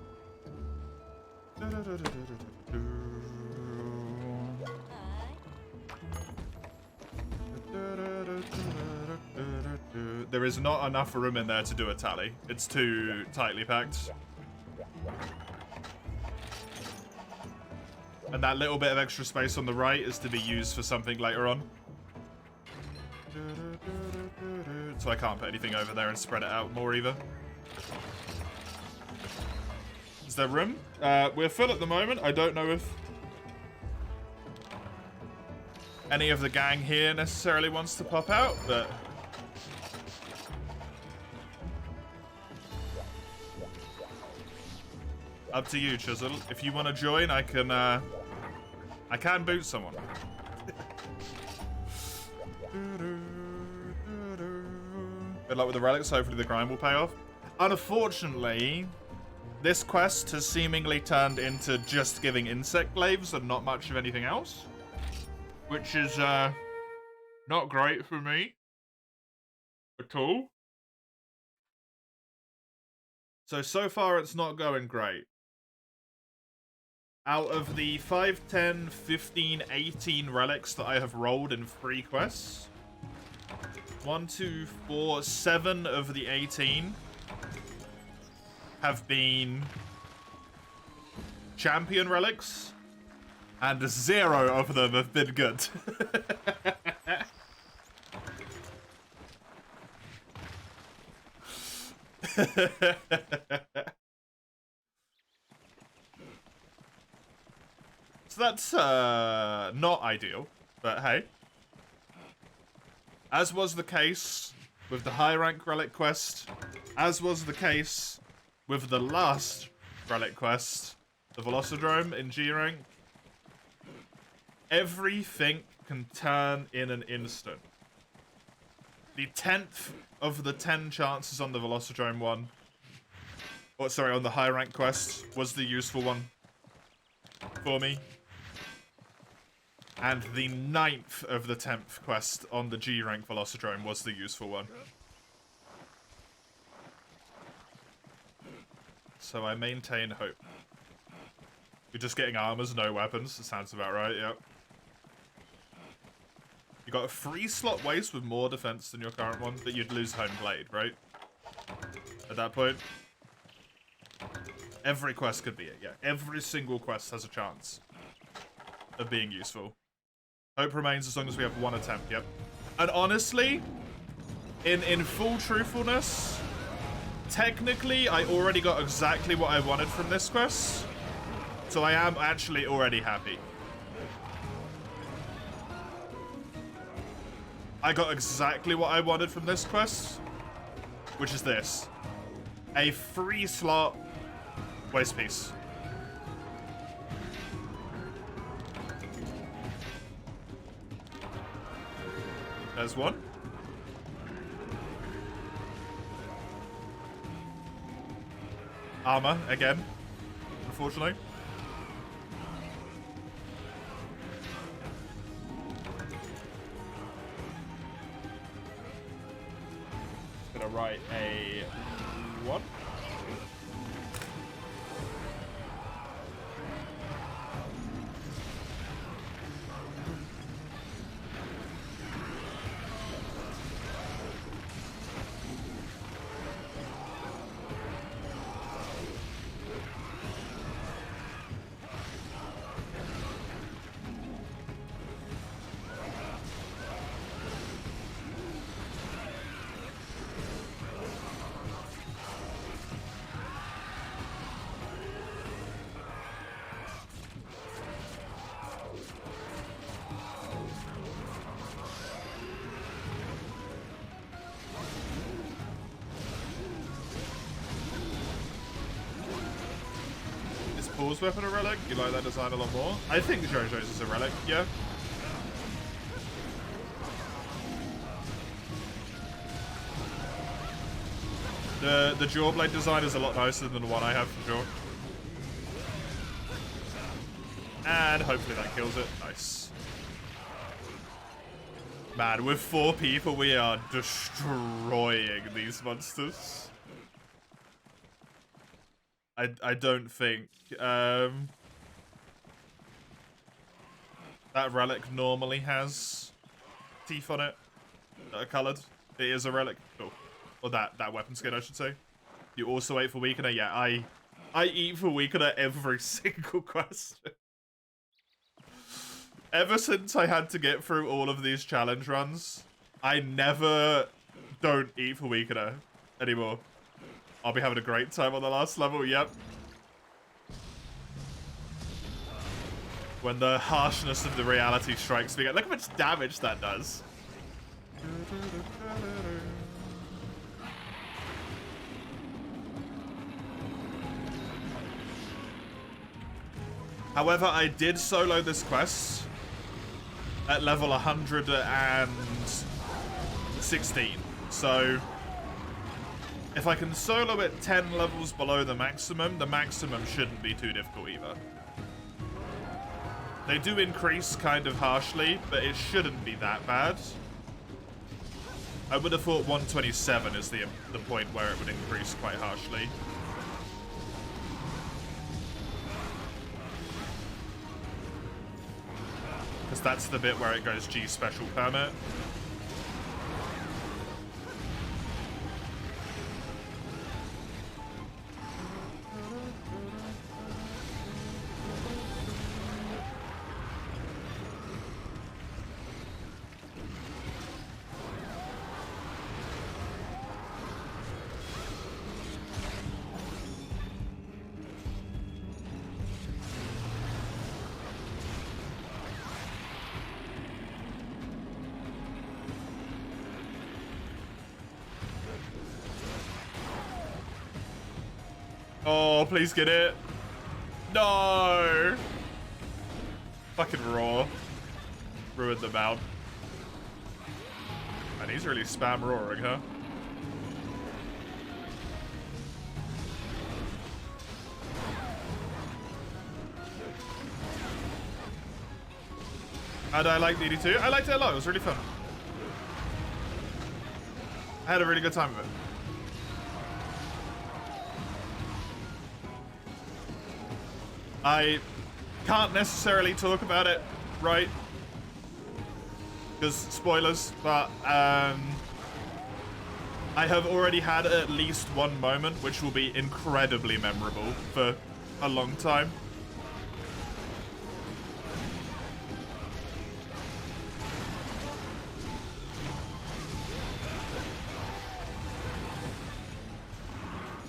There is not enough room in there to do a tally. It's too tightly packed. And that little bit of extra space on the right is to be used for something later on. So I can't put anything over there and spread it out more either. Is there room? We're full at the moment. I don't know if any of the gang here necessarily wants to pop out, but... Up to you, Chisel. If you want to join, I can boot someone. Good luck with the relics. Hopefully the grind will pay off. Unfortunately, this quest has seemingly turned into just giving insect glaives and not much of anything else. Which is not great for me at all. So far it's not going great. Out of the 5, 10, 15, 18 relics that I have rolled in 3 quests, 1, 2, 4, 7 of the 18 have been champion relics, and 0 of them have been good. So that's not ideal, but hey. As was the case with the high rank relic quest, as was the case with the last relic quest, the Velocidrome in G rank, everything can turn in an instant. The 10th of the 10 chances on the Velocidrome one, or sorry, on the high rank quest, was the useful one for me. And the 9th of the 10th quest on the G rank Velocidrome was the useful one. So I maintain hope. You're just getting armors, no weapons. That sounds about right, yep. You got a 3-slot waste with more defense than your current one, but you'd lose home blade, right? At that point. Every quest could be it, yeah. Every single quest has a chance of being useful. Hope remains as long as we have one attempt, yep. And honestly, in full truthfulness, technically I already got exactly what I wanted from this quest. So I am actually already happy. I got exactly what I wanted from this quest, which is this. A 3-slot waste piece. There's one. Armor, again, unfortunately. Gonna write a 1. Pause weapon a relic? You like that design a lot more? I think JoJo's is a relic, yeah. The jaw blade design is a lot nicer than the one I have for jaw. And hopefully that kills it. Nice. Man, with 4 people, we are destroying these monsters. I don't think that relic normally has teeth on it that are coloured. It is a relic. Cool. Or that weapon skin, I should say. You also ate for weakener? Yeah, I eat for weakener every single quest. Ever since I had to get through all of these challenge runs, I never don't eat for weakener anymore. I'll be having a great time on the last level, yep. When the harshness of the reality strikes me, look how much damage that does. However, I did solo this quest at level 116, so if I can solo it 10 levels below the maximum shouldn't be too difficult either. They do increase kind of harshly, but it shouldn't be that bad. I would have thought 127 is the point where it would increase quite harshly. Because that's the bit where it goes G special permit. Oh, please get it. No. Fucking raw. Ruined the mount. And he's really spam roaring, huh? And I liked DD2. I liked it a lot. It was really fun. I had a really good time with it. I can't necessarily talk about it, right? Because spoilers, but I have already had at least one moment which will be incredibly memorable for a long time.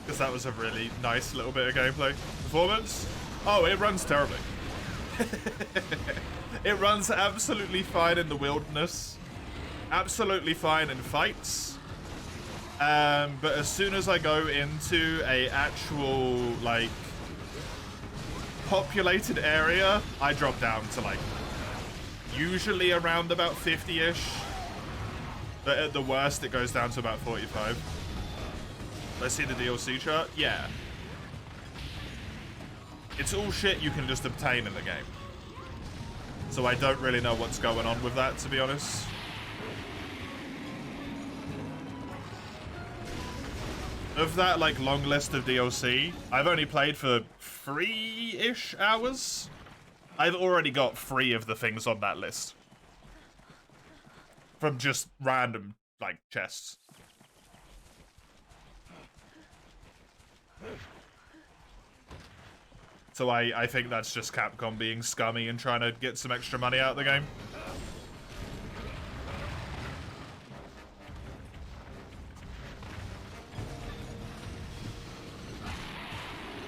Because that was a really nice little bit of gameplay. Performance? Oh, it runs terribly. It runs absolutely fine in the wilderness. Absolutely fine in fights. But as soon as I go into a actual, like, populated area, I drop down to, like, usually around about 50-ish. But at the worst, it goes down to about 45. Let's see the DLC chart. Yeah. It's all shit you can just obtain in the game. So I don't really know what's going on with that, to be honest. Of that, like, long list of DLC, I've only played for 3-ish hours. I've already got 3 of the things on that list. From just random, like, chests. So I think that's just Capcom being scummy and trying to get some extra money out of the game.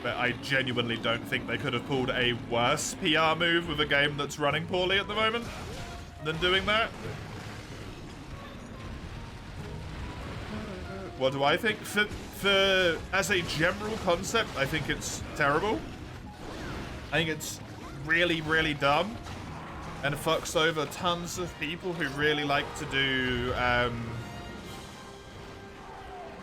But I genuinely don't think they could have pulled a worse PR move with a game that's running poorly at the moment than doing that. What do I think? For as a general concept, I think it's terrible. I think it's really, really dumb and fucks over tons of people who really like to do,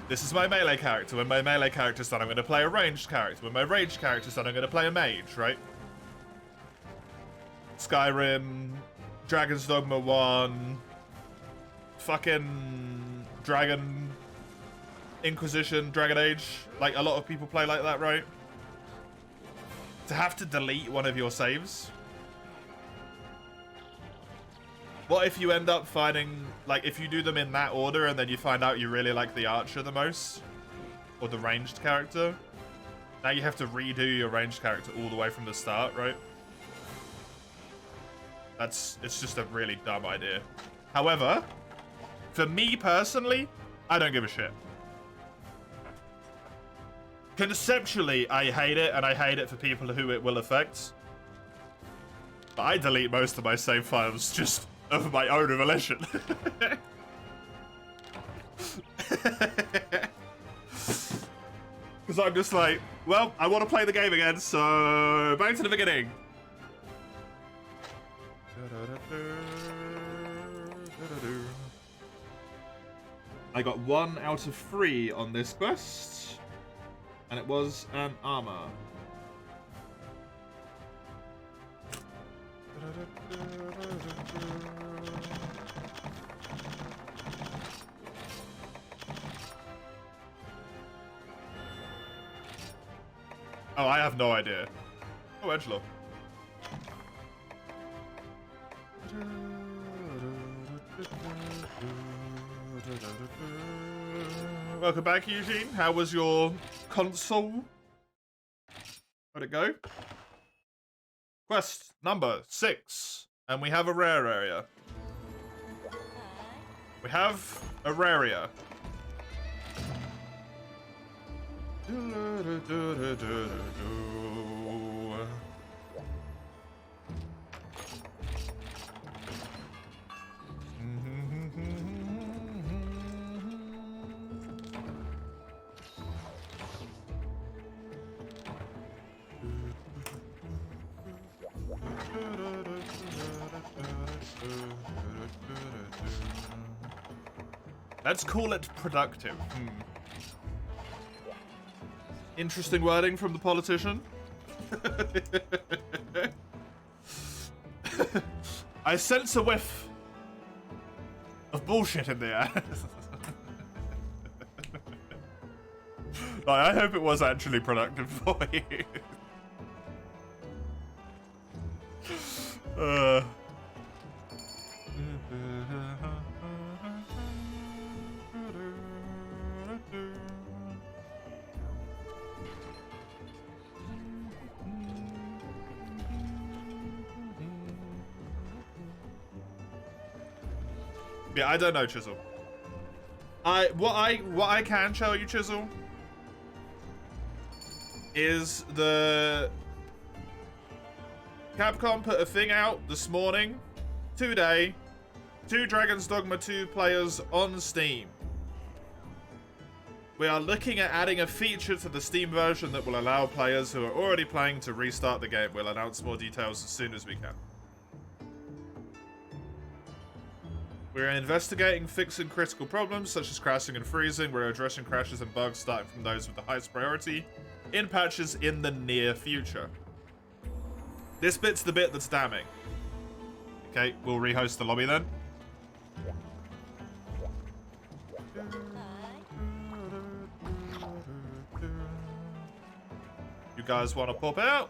this is my melee character. When my melee character's done, I'm going to play a ranged character. When my ranged character's done, I'm going to play a mage, right? Skyrim, Dragon's Dogma 1, fucking Dragon Inquisition, Dragon Age. Like, a lot of people play like that, right? To have to delete one of your saves. What if you end up finding, like, if you do them in that order and then you find out you really like the archer the most? Or the ranged character? Now you have to redo your ranged character all the way from the start, right? It's just a really dumb idea. However, for me personally, I don't give a shit. Conceptually, I hate it, and I hate it for people who it will affect. But I delete most of my save files just of my own volition. Because I'm just like, well, I want to play the game again, so back to the beginning. I got 1 out of 3 on this quest. And it was an armor. Oh, I have no idea. Oh, Edgelord. Welcome back, Eugene. How was your console? How'd it go? Quest number 6. And we have a rare area. We have a rare area. Let's call it productive. Interesting wording from the politician. I sense a whiff of bullshit in the air. I hope it was actually productive for you. Yeah, I don't know, Chisel. What I can tell you, Chisel, is the Capcom put a thing out this morning, today, 2 Dragon's Dogma 2 players on Steam. We are looking at adding a feature to the Steam version that will allow players who are already playing to restart the game. We'll announce more details as soon as we can. We're investigating fixing critical problems such as crashing and freezing. We're addressing crashes and bugs starting from those with the highest priority in patches in the near future. This bit's the bit that's damning. Okay, we'll rehost the lobby then. You guys want to pop out?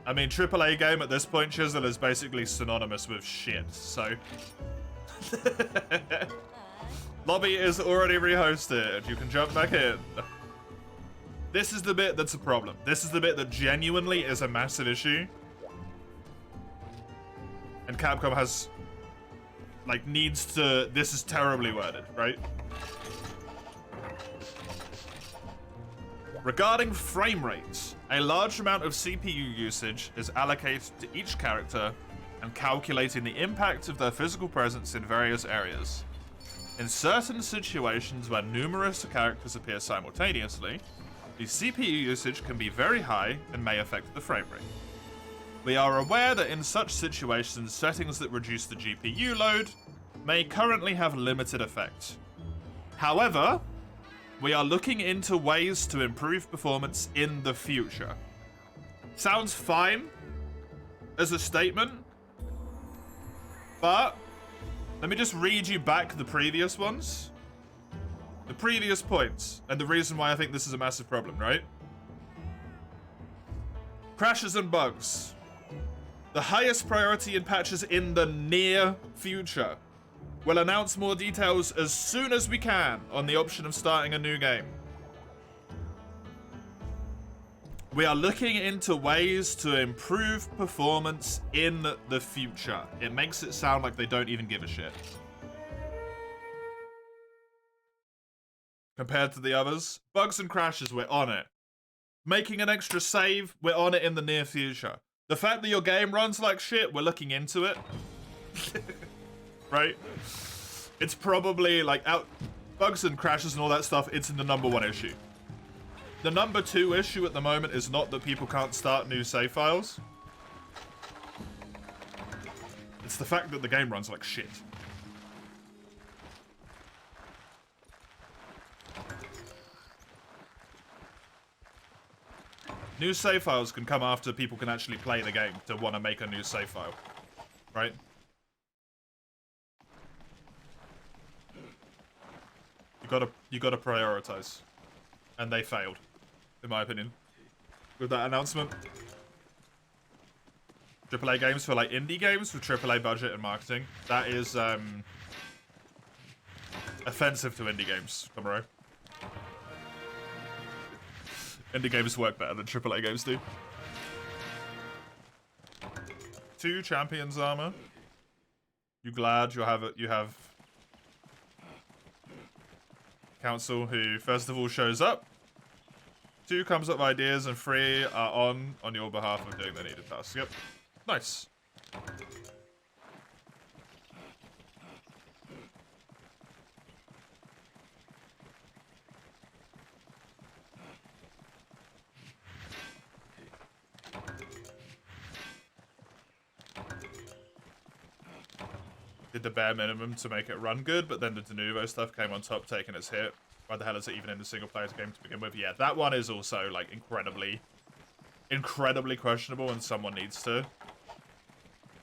I mean, AAA game at this point, Chisel, is basically synonymous with shit, so... Lobby is already rehosted. You can jump back in. This is the bit that's a problem. This is the bit that genuinely is a massive issue. And Capcom has... like, needs to... This is terribly worded, right? Regarding frame rates, a large amount of CPU usage is allocated to each character and calculating the impact of their physical presence in various areas. In certain situations where numerous characters appear simultaneously, the CPU usage can be very high and may affect the frame rate. We are aware that in such situations, settings that reduce the GPU load may currently have limited effect. However, we are looking into ways to improve performance in the future. Sounds fine as a statement, but let me just read you back the previous ones. The previous points, and the reason why I think this is a massive problem, right? Crashes and bugs. The highest priority in patches in the near future. We'll announce more details as soon as we can on the option of starting a new game. We are looking into ways to improve performance in the future. It makes it sound like they don't even give a shit. Compared to the others, bugs and crashes, we're on it. Making an extra save, we're on it in the near future. The fact that your game runs like shit, we're looking into it. Right? It's probably like bugs and crashes and all that stuff, it's the #1 issue. The #2 issue at the moment is not that people can't start new save files. It's the fact that the game runs like shit. New save files can come after people can actually play the game to want to make a new save file. Right? You gotta prioritize. And they failed, in my opinion, with that announcement. AAA games for like indie games with AAA budget and marketing. That is offensive to indie games, Comro. Indie games work better than AAA games do. 2 champions armor. You glad you have Council, who first of all shows up, 2 comes up with ideas, and 3 are on your behalf of doing the needed tasks. Yep. Nice. did the bare minimum to make it run good, but then the de novo stuff came on top, taking its hit. Why the hell is it even in the single player game to begin with? Yeah, that one is also like incredibly questionable, and someone needs to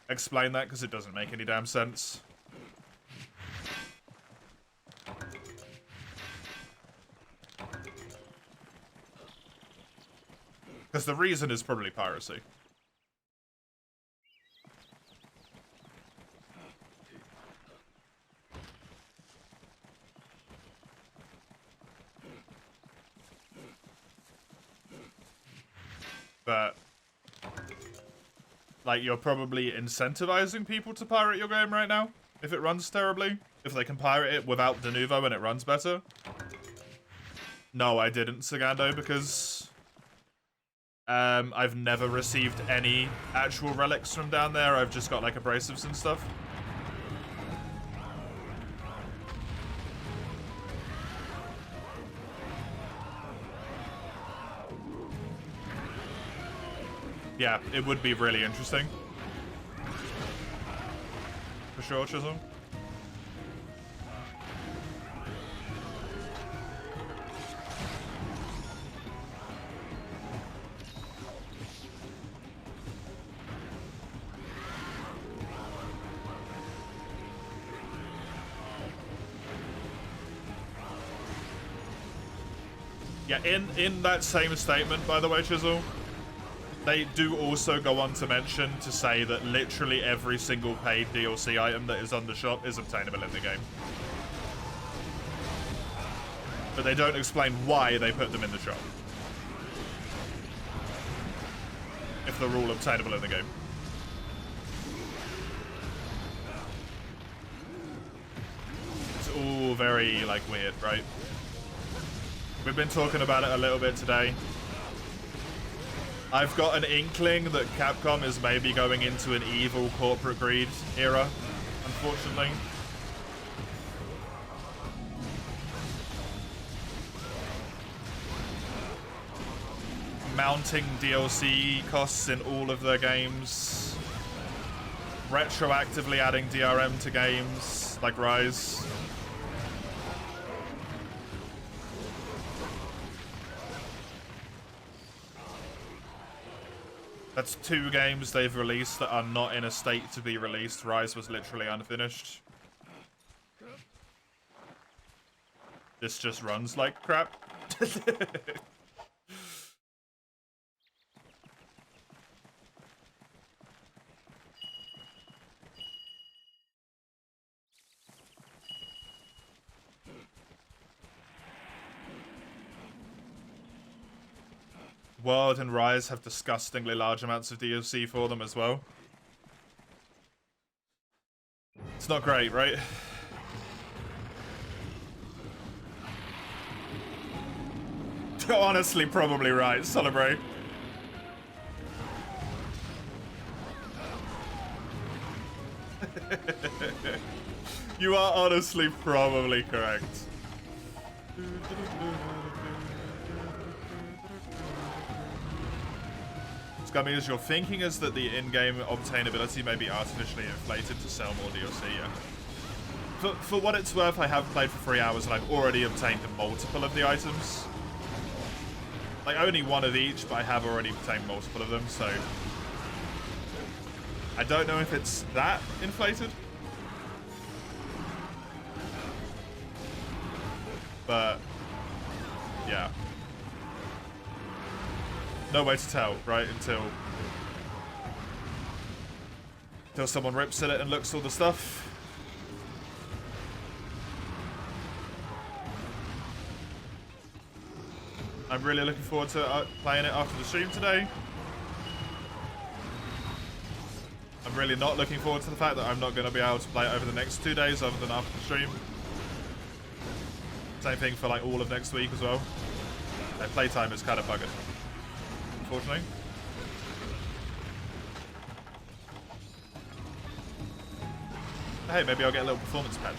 explain that because it doesn't make any damn sense. Because the reason is probably piracy. But, like, you're probably incentivizing people to pirate your game right now, if it runs terribly. If they can pirate it without de novo and it runs better. No, I didn't, Sagando, because I've never received any actual relics from down there. I've just got, like, abrasives and stuff. Yeah, it would be really interesting. For sure, Chisholm. Yeah, in that same statement, by the way, Chisel, they do also go on to mention to say that literally every single paid DLC item that is on the shop is obtainable in the game. But they don't explain why they put them in the shop. If they're all obtainable in the game. It's all very, like, weird, right? We've been talking about it a little bit today. I've got an inkling that Capcom is maybe going into an evil corporate greed era, unfortunately. Mounting DLC costs in all of their games. Retroactively adding DRM to games like Rise. That's 2 games they've released that are not in a state to be released. Rise was literally unfinished. This just runs like crap. World and Rise have disgustingly large amounts of DLC for them as well. It's not great, right? Honestly, probably right. Celebrate. You are honestly probably correct. Scummy, as your thinking is that the in-game obtainability may be artificially inflated to sell more DLC, yeah. For what it's worth, I have played for 3 hours and I've already obtained multiple of the items. Like, only one of each, but I have already obtained multiple of them, so... I don't know if it's that inflated. But... yeah. No way to tell, right? Until someone rips at it and looks at all the stuff. I'm really looking forward to playing it after the stream today. I'm really not looking forward to the fact that I'm not going to be able to play it over the next 2 days other than after the stream. Same thing for like all of next week as well. Playtime is kind of buggered, unfortunately. Hey, maybe I'll get a little performance patch.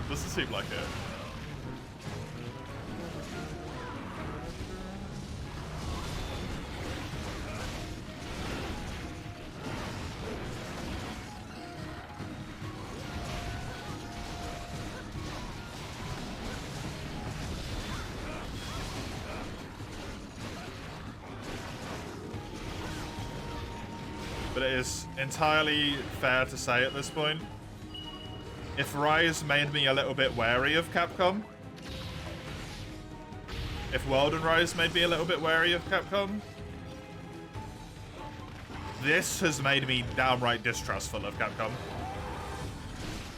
Doesn't seem like it. but it is entirely fair to say at this point, if Rise made me a little bit wary of Capcom, if World and Rise made me a little bit wary of Capcom, this has made me downright distrustful of Capcom.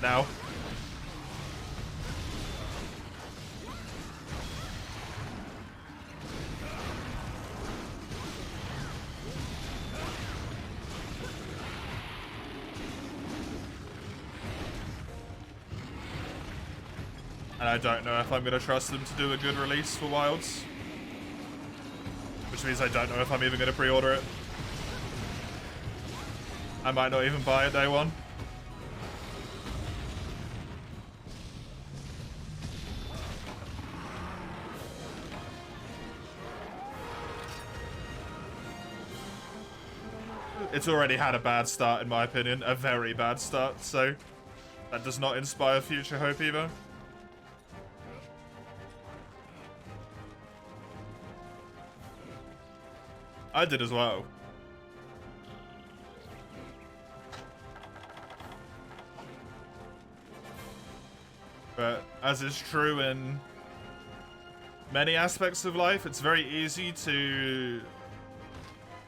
Now. And I don't know if I'm going to trust them to do a good release for Wilds. Which means I don't know if I'm even going to pre-order it. I might not even buy it day one. It's already had a bad start, in my opinion. A very bad start, so that does not inspire future hope either. I did as well. But as is true in many aspects of life, it's very easy to...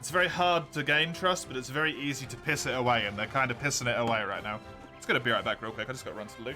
It's very hard to gain trust, but it's very easy to piss it away, and they're kind of pissing it away right now. Just gonna be right back real quick. I just gotta run to the loo.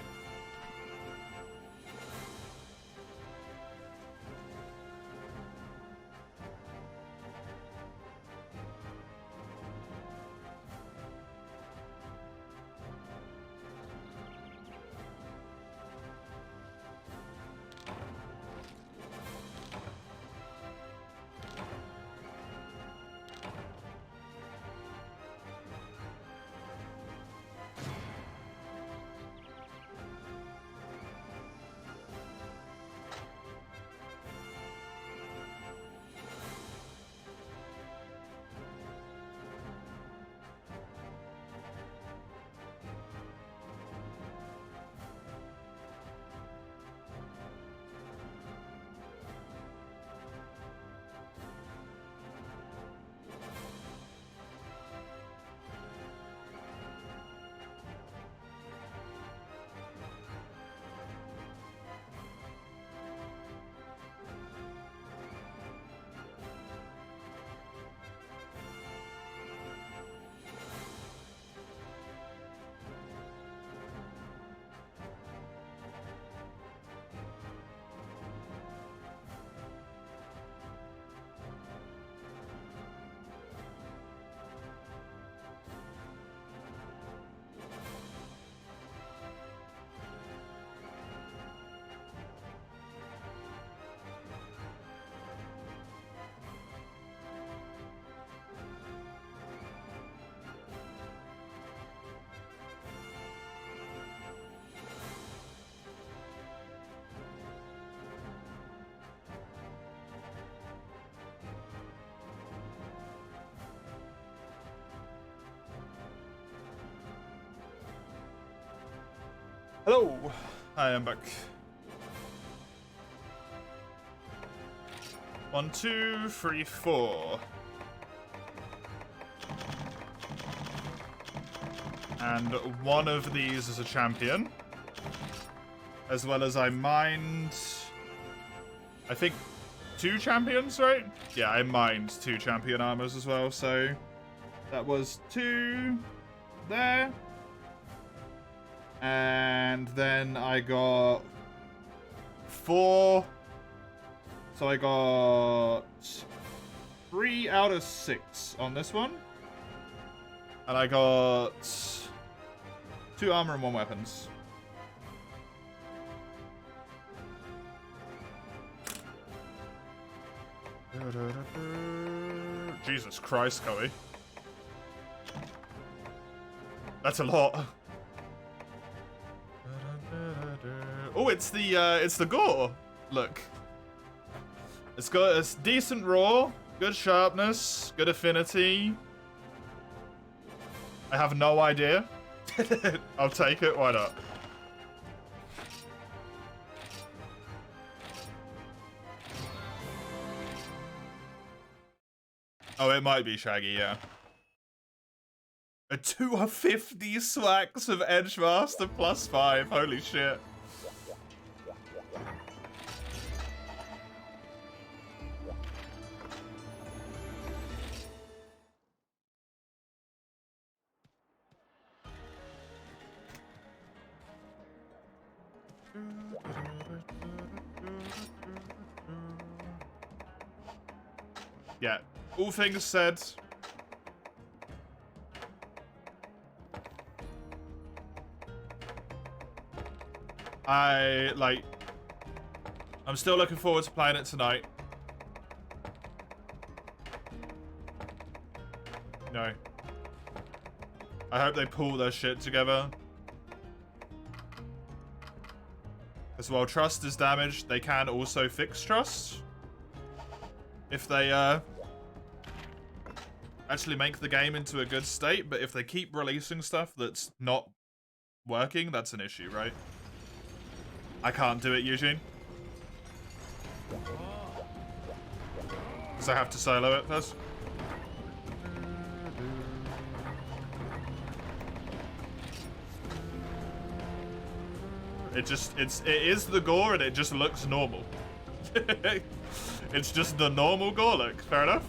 Hello! Hi, I'm back. 1, 2, 3, 4. And one of these is a champion. As well as I mined... I think 2 champions, right? Yeah, I mined 2 champion armors as well, so... That was 2 there. And then I got 4. So I got 3 out of 6 on this one. And I got 2 armor and 1 weapons. Jesus Christ, Cody. That's a lot. Oh, it's the gore. Look. It's got a decent raw, good sharpness, good affinity. I have no idea. I'll take it, why not? Oh, it might be Shaggy, yeah. A 250 swacks of Edgemaster +5. Holy shit. Yeah, all things said, I'm still looking forward to playing it tonight. No. I hope they pull their shit together. As well, trust is damaged. They can also fix trust. If they, actually make the game into a good state, but if they keep releasing stuff that's not working, that's an issue, right? I can't do it, Eugene. Because I have to solo it first. It is the gore and it just looks normal. It's just the normal gore look, fair enough.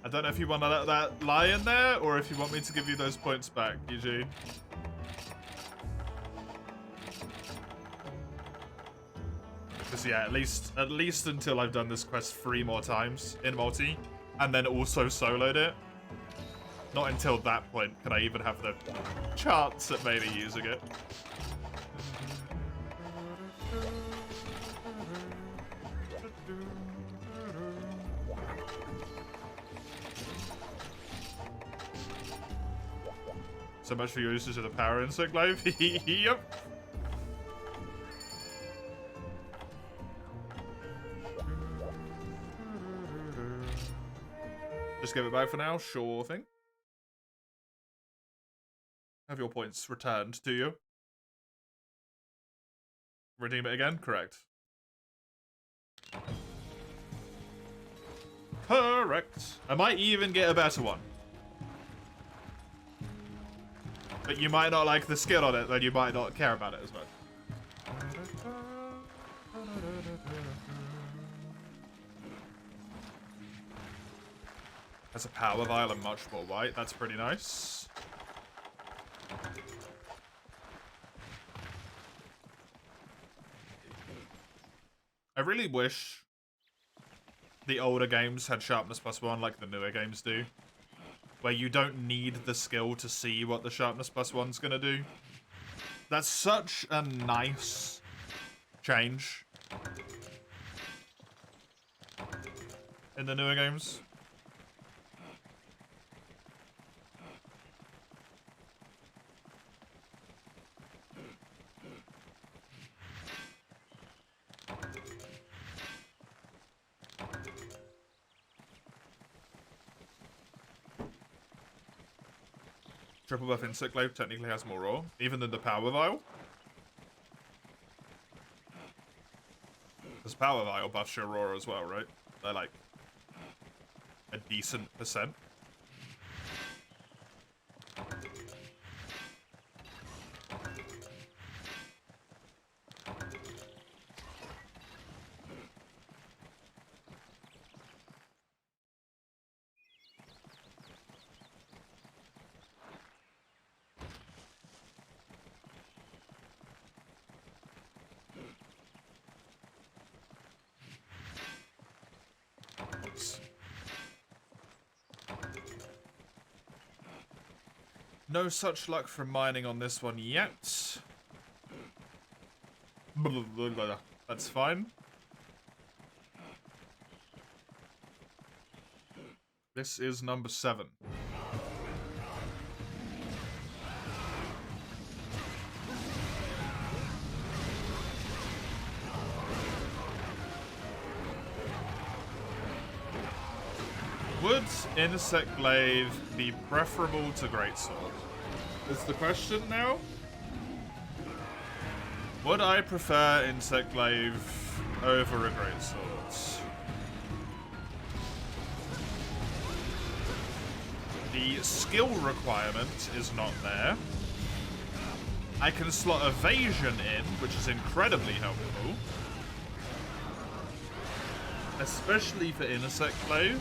I don't know if you want to let that lie in there, or if you want me to give you those points back, Eugene. Because yeah, at least until I've done this quest 3 more times in multi, and then also soloed it. Not until that point can I even have the chance at maybe using it. So much for your usage of the power insect life. Yep. Just give it back for now. Sure thing. Have your points returned to you. Redeem it again? Correct. Correct. I might even get a better one. But you might not like the skill on it, then you might not care about it as much. That's a power vial and much more white. That's pretty nice. I really wish the older games had sharpness +1 like the newer games do. Where you don't need the skill to see what the sharpness +1's gonna do. That's such a nice change in the newer games. Triple buff Insect Glaive technically has more raw, even than the Power Vial. Because Power Vial buffs your raw as well, right? They're like a decent %. No such luck from mining on this one yet. That's fine. This is number 7. Would Insect Glaive be preferable to Greatsword? Is the question now? Would I prefer Insect Glaive over a Greatsword? The skill requirement is not there. I can slot evasion in, which is incredibly helpful. Especially for Insect Glaive.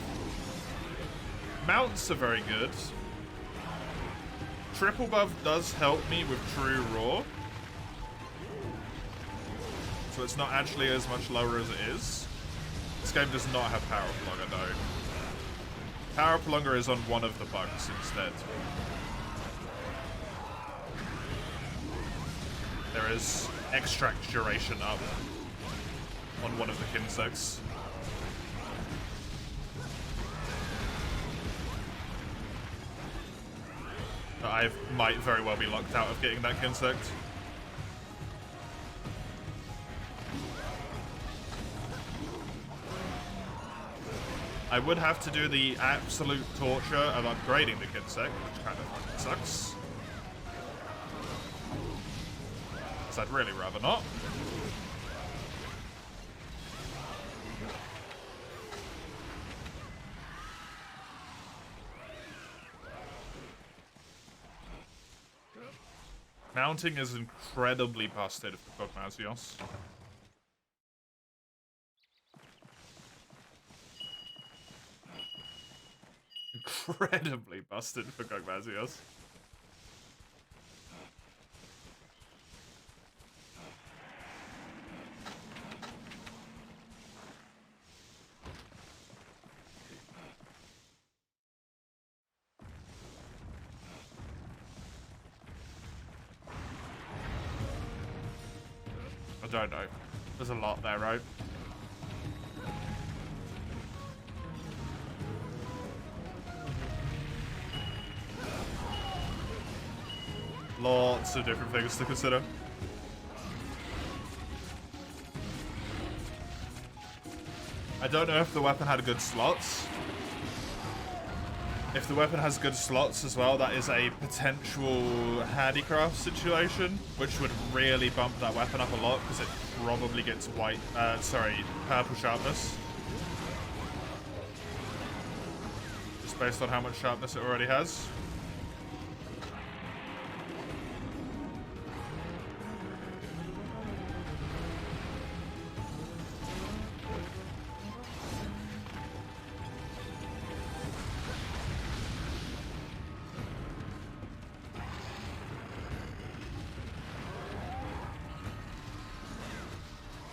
Mounts are very good. Triple buff does help me with True Raw. So it's not actually as much lower as it is. This game does not have Power Plunger, though. Power Plunger is on one of the bugs instead. There is Extract Duration up on one of the Kinsects. But I might very well be locked out of getting that Kinsect. I would have to do the absolute torture of upgrading the Kinsect, which kind of sucks. So I'd really rather not. Mounting is incredibly busted for Cogmasios. Incredibly busted for Cogmasios. I don't know. There's a lot there, right? Lots of different things to consider. I don't know if the weapon had good slots. If the weapon has good slots as well, that is a potential handicraft situation, which would really bump that weapon up a lot because it probably gets purple sharpness. Just based on how much sharpness it already has.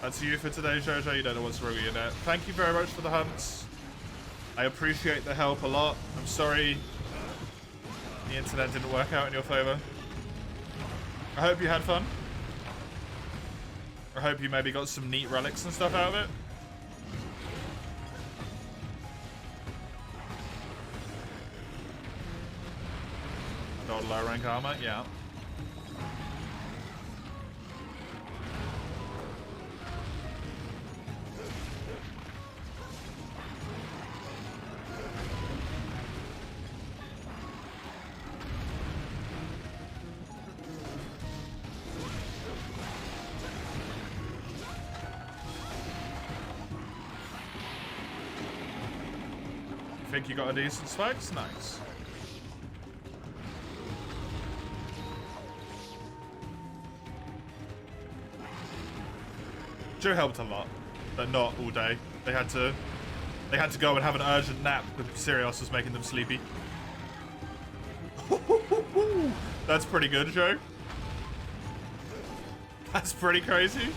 That's you for today, Jojo. You don't know what's wrong with your net. Thank you very much for the hunts. I appreciate the help a lot. I'm sorry the internet didn't work out in your favor. I hope you had fun. I hope you maybe got some neat relics and stuff out of it. Got low rank armor, yeah. Think you got a decent spikes? Nice. Joe helped a lot, but not all day. They had to go and have an urgent nap because Sirius was making them sleepy. That's pretty good, Joe. That's pretty crazy.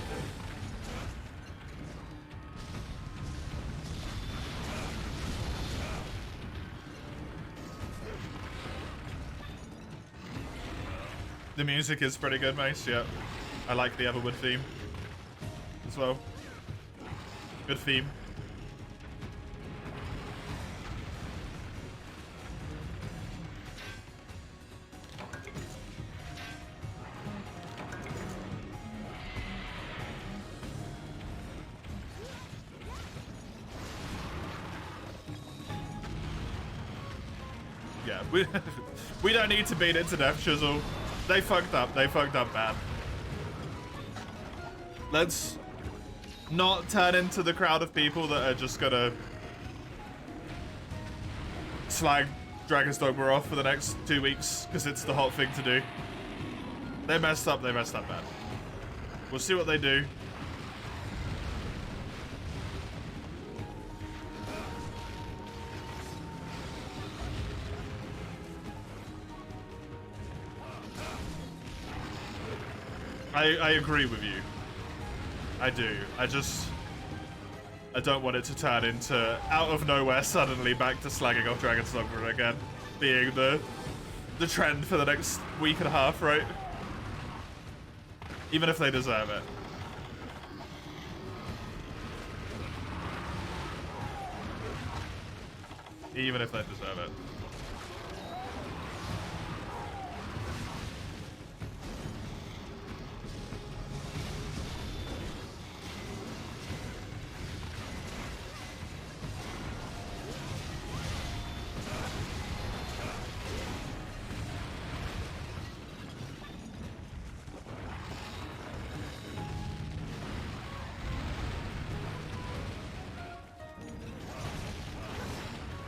The music is pretty good, Mace, yeah. I like the Everwood theme as well. Good theme. Yeah, we don't need to beat it to death, Chisel. They fucked up. They fucked up bad. Let's not turn into the crowd of people that are just gonna slag Dragon's Dogma off for the next 2 weeks because it's the hot thing to do. They messed up bad. We'll see what they do. I agree with you. I do. I don't want it to turn into out of nowhere suddenly back to slagging off Dragon's Dogma again, being the trend for the next week and a half, right? Even if they deserve it. Even if they deserve it.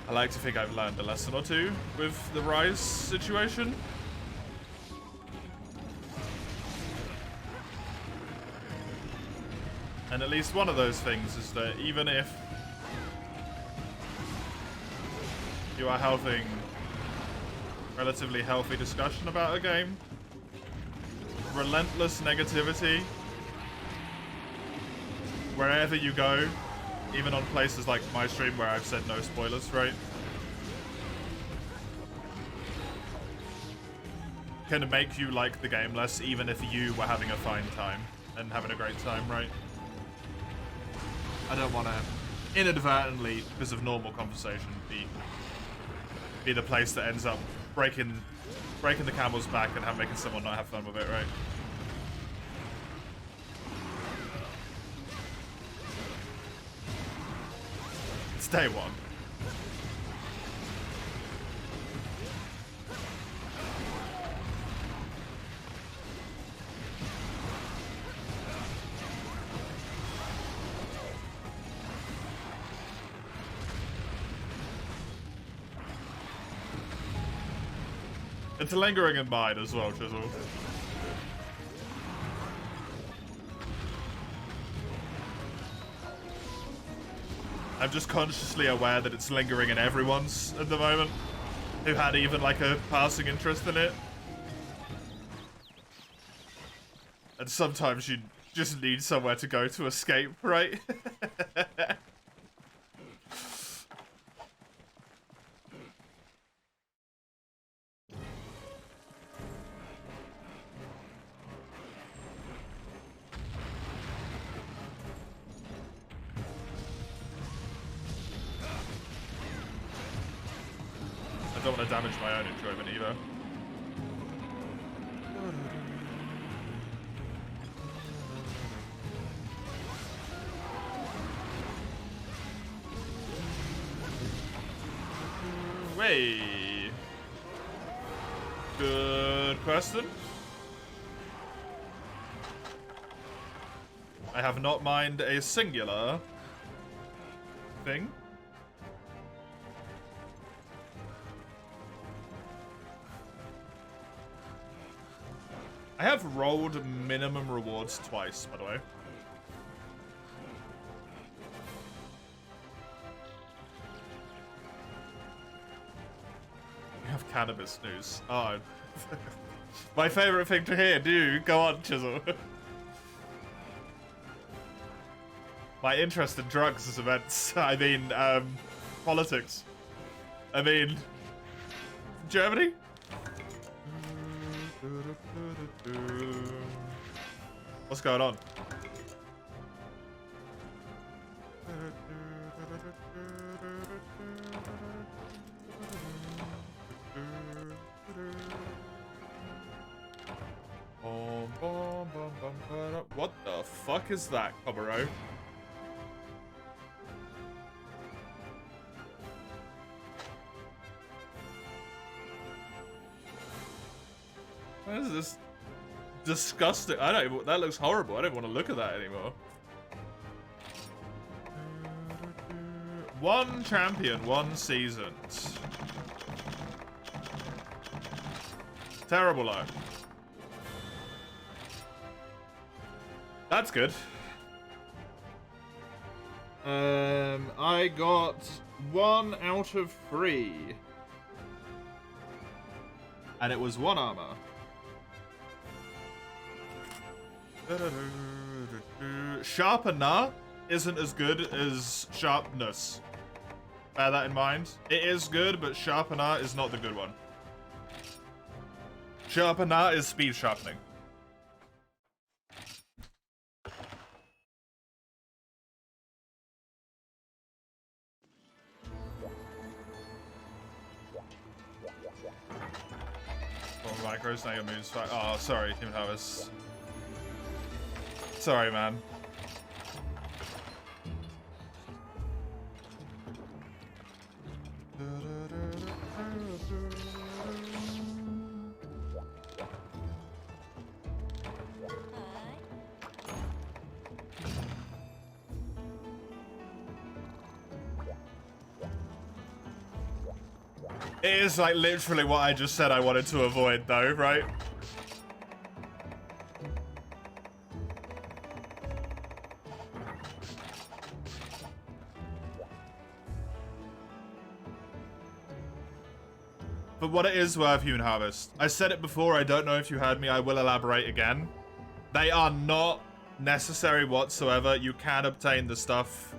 I like to think I've learned a lesson or two with the Rise situation. And at least one of those things is that even if you are having relatively healthy discussion about a game, relentless negativity wherever you go, even on places like my stream where I've said no spoilers, right? Can make you like the game less, even if you were having a fine time and having a great time, right? I don't want to inadvertently, because of normal conversation, be the place that ends up breaking the camel's back and making someone not have fun with it, right? It's day one. It's lingering in mind as well, Chisel. I'm just consciously aware that it's lingering in everyone's at the moment who had even like a passing interest in it. And sometimes you just need somewhere to go to escape, right? I don't want to damage my own enjoyment either. Way. Good question. I have not mined a singular thing. I have rolled minimum rewards twice, by the way. We have cannabis news. Oh. My favorite thing to hear. Go on, Chisel. My interest in drugs is immense. I mean, politics. I mean, Germany? What's going on? What the fuck is that, Cobero? What is this? Disgusting. I don't even, that looks horrible. I don't want to look at that anymore. One champion, one season. Terrible luck. That's good. I got 1 out of 3. And it was 1 armor. Sharpener isn't as good as sharpness. Bear that in mind. It is good, but sharpener is not the good one. Sharpener is speed sharpening. Micros, now your moves. Oh, sorry, Human Harvest. Sorry, man. It is like literally what I just said I wanted to avoid though, right? But what it is worth, Human Harvest. I said it before, I don't know if you heard me, I will elaborate again. They are not necessary whatsoever. You can obtain the stuff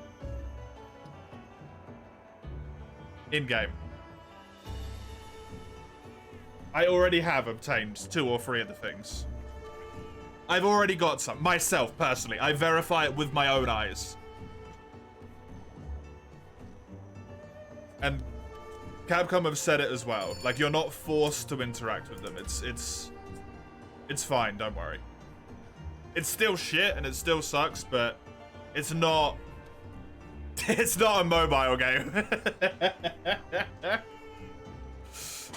in-game. I already have obtained 2 or 3 of the things. I've already got some, myself, personally. I verify it with my own eyes. And Capcom have said it as well. Like, you're not forced to interact with them. It's fine, don't worry. It's still shit, and it still sucks, but it's not... It's not a mobile game.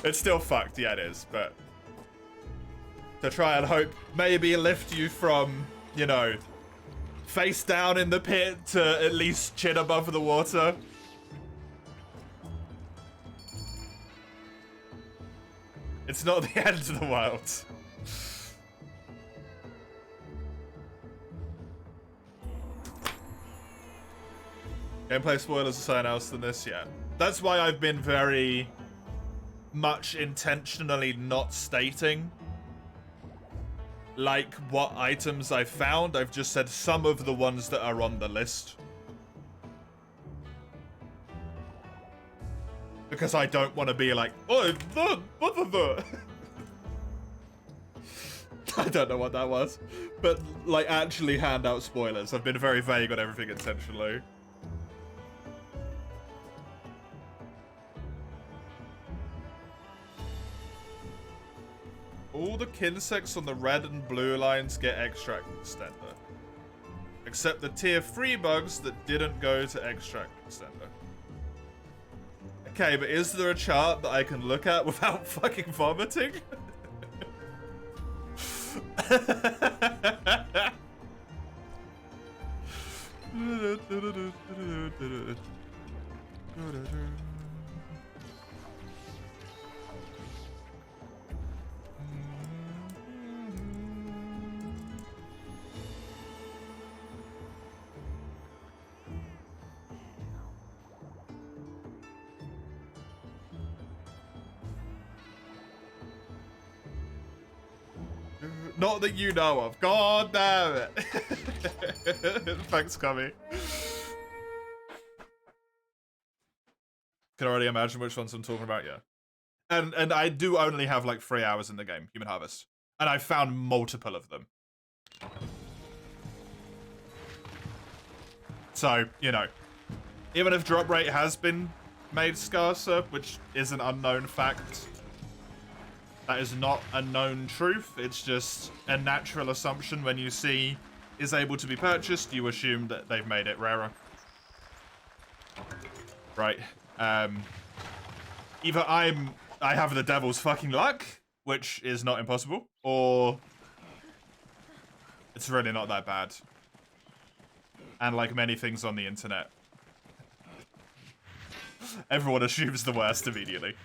It's still fucked, yeah it is, but to try and hope maybe lift you from, you know, face down in the pit to at least chin above the water. It's not the end of the world. Gameplay spoilers are something else than this, yeah. That's why I've been very much intentionally not stating like what items I found. I've just said some of the ones that are on the list, because I don't want to be like, oh, the I don't know what that was, but like actually hand out spoilers. I've been very vague on everything intentionally. All the Kinsects on the red and blue lines get extract extender. Except the tier 3 bugs that didn't go to extract extender. Okay, but is there a chart that I can look at without fucking vomiting? Not that you know of. God damn it. Thanks, Cummy. Can already imagine which ones I'm talking about, yeah. And I do only have like 3 hours in the game, Human Harvest. And I found multiple of them. So, you know, even if drop rate has been made scarcer, which is an unknown fact, that is not a known truth. It's just a natural assumption. When you see is able to be purchased, you assume that they've made it rarer. Right. Either I have the devil's fucking luck, which is not impossible, or it's really not that bad. And like many things on the internet, everyone assumes the worst immediately.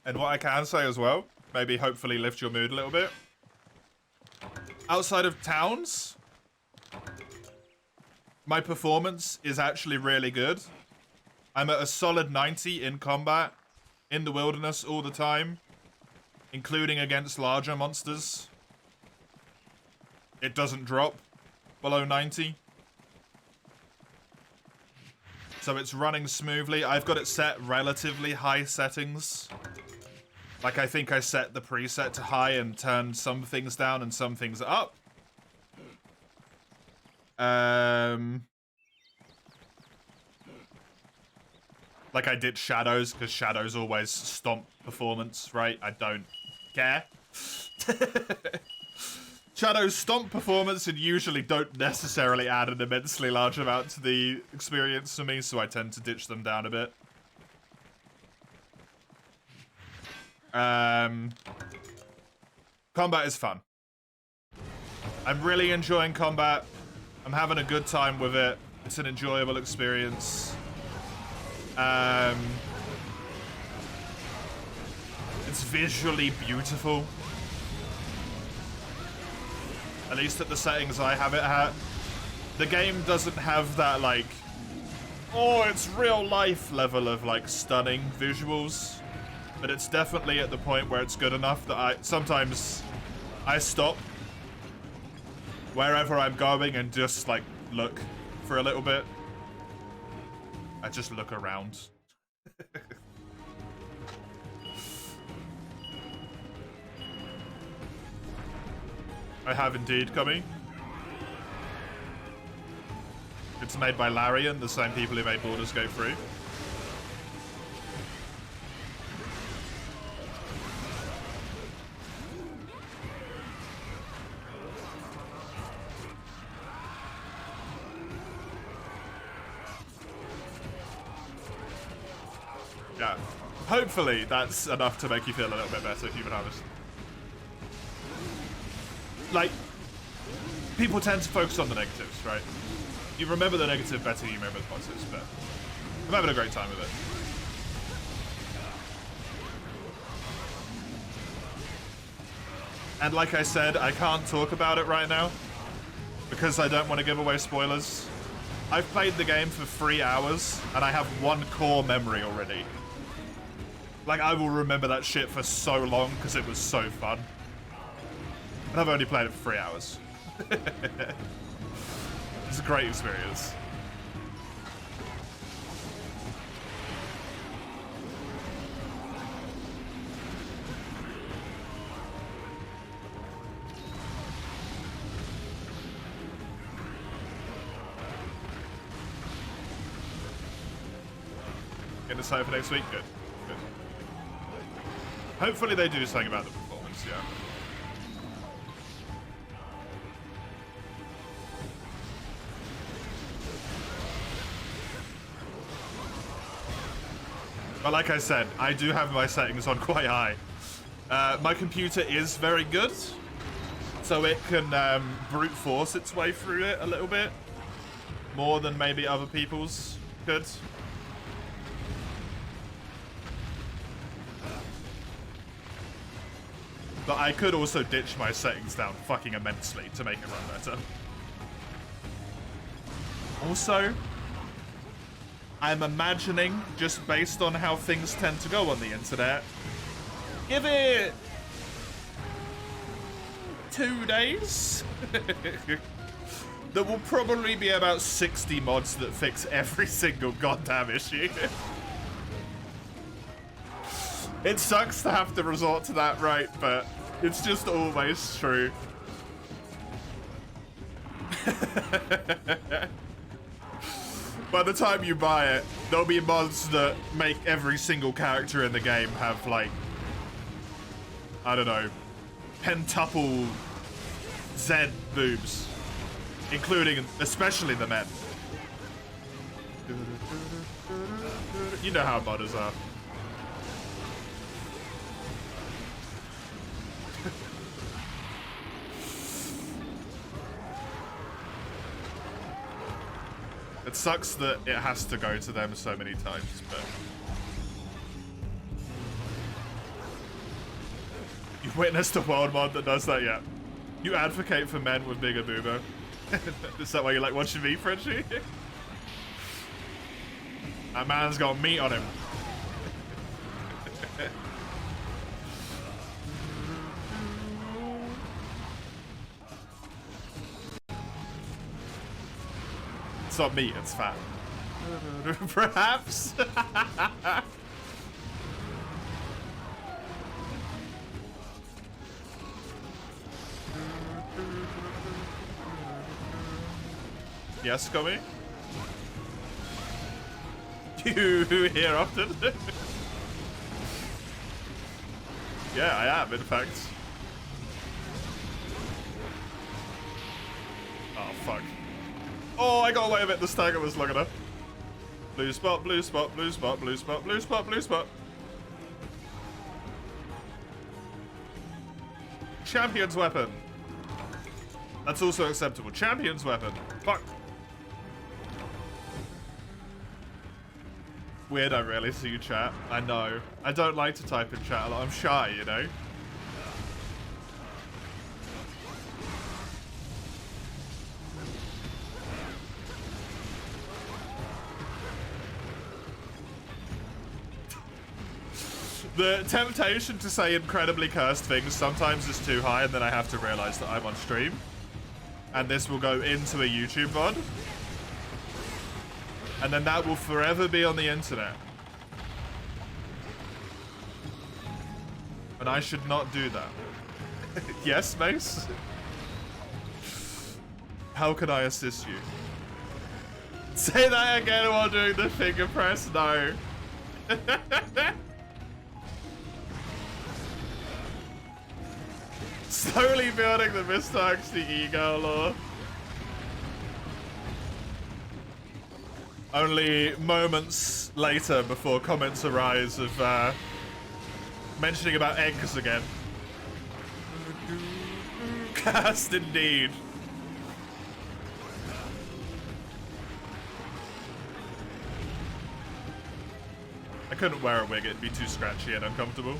And what I can say as well, maybe hopefully lift your mood a little bit. Outside of towns, my performance is actually really good. I'm at a solid 90 in combat, in the wilderness all the time, including against larger monsters. It doesn't drop below 90. So it's running smoothly. I've got it set relatively high settings. Like, I think I set the preset to high and turned some things down and some things up. Like, I did shadows, because shadows always stomp performance, right? I don't care. Shadows stomp performance and usually don't necessarily add an immensely large amount to the experience for me, so I tend to ditch them down a bit. Combat is fun. I'm really enjoying combat. I'm having a good time with it. It's an enjoyable experience. It's visually beautiful. At least at the settings I have it at. The game doesn't have that, like, oh, it's real life level of, like, stunning visuals. But it's definitely at the point where it's good enough that sometimes I stop wherever I'm going and just, like, look for a little bit. I just look around. I have indeed, Cummy. It's made by Larian, the same people who made Baldur's Gate 3. Yeah. Hopefully that's enough to make you feel a little bit better, Human Harvest. Like, people tend to focus on the negatives, right? You remember the negative better than you remember the positives, but I'm having a great time with it. And like I said, I can't talk about it right now because I don't want to give away spoilers. I've played the game for 3 hours and I have one core memory already. Like, I will remember that shit for so long because it was so fun. And I've only played it for 3 hours. It's a great experience. Get decided for next week? Good. Good. Hopefully they do something about the performance, yeah. But like I said, I do have my settings on quite high. My computer is very good, so it can brute force its way through it a little bit. More than maybe other people's could. But I could also ditch my settings down fucking immensely to make it run better. Also, I'm imagining, just based on how things tend to go on the internet, give it 2 days. There will probably be about 60 mods that fix every single goddamn issue. It sucks to have to resort to that, right? But it's just always true. By the time you buy it, there'll be mods that make every single character in the game have, like, I don't know, pentuple Zed boobs. Including, especially the men. You know how modders are. It sucks that it has to go to them so many times, but... You witnessed a world mod that does that, yeah. You advocate for men with bigger boobo. Is that why you like watching me, Frenchie? That man's got meat on him. It's not meat, it's fat. Perhaps? Yes, Gummy? You here often? Yeah, I am, in fact. Oh, fuck. Oh, I got away with it. The stagger was long enough. Blue spot, blue spot, blue spot, blue spot, blue spot, blue spot. Champion's weapon. That's also acceptable. Champion's weapon. Fuck. Weird, I rarely see you chat. I know. I don't like to type in chat a lot. I'm shy, you know? The temptation to say incredibly cursed things sometimes is too high, and then I have to realize that I'm on stream. And this will go into a YouTube VOD. And then that will forever be on the internet. And I should not do that. Yes, Mace? How can I assist you? Say that again while doing the finger press? No. Slowly building the Mr. Huxley ego lore. Only moments later before comments arise of mentioning about eggs again. Cast indeed. I couldn't wear a wig, it'd be too scratchy and uncomfortable.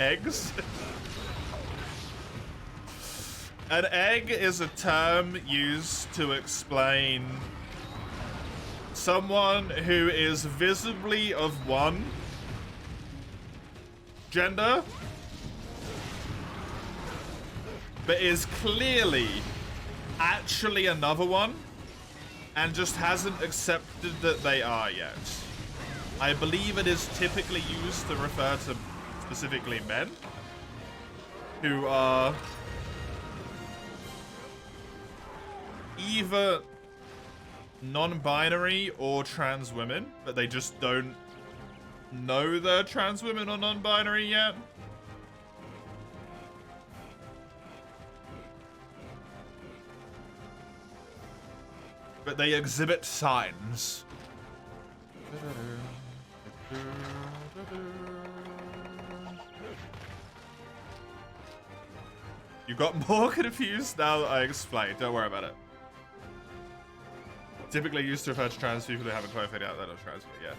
Eggs? An egg is a term used to explain someone who is visibly of one gender, but is clearly actually another one, and just hasn't accepted that they are yet. I believe it is typically used to refer to specifically men who are either non-binary or trans women, but they just don't know they're trans women or non-binary yet. But they exhibit signs. You got more confused now that I explained. Don't worry about it. Typically used to refer to trans people who haven't clarified out they're not trans people yet.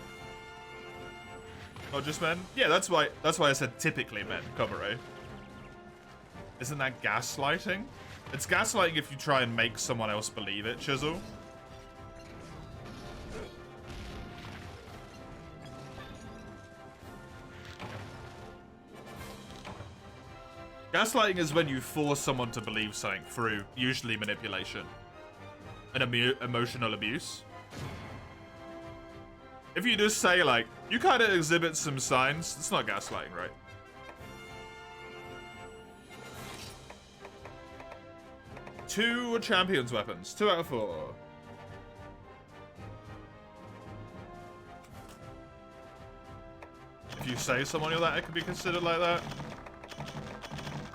Not just men? Yeah, that's why I said typically men, Coveray. Isn't that gaslighting? It's gaslighting if you try and make someone else believe it, Chisel. Gaslighting is when you force someone to believe something through, usually manipulation and emotional abuse. If you just say, like, you kind of exhibit some signs, it's not gaslighting, right? Two champions weapons. 2 out of 4. If you say someone you're that, it could be considered like that.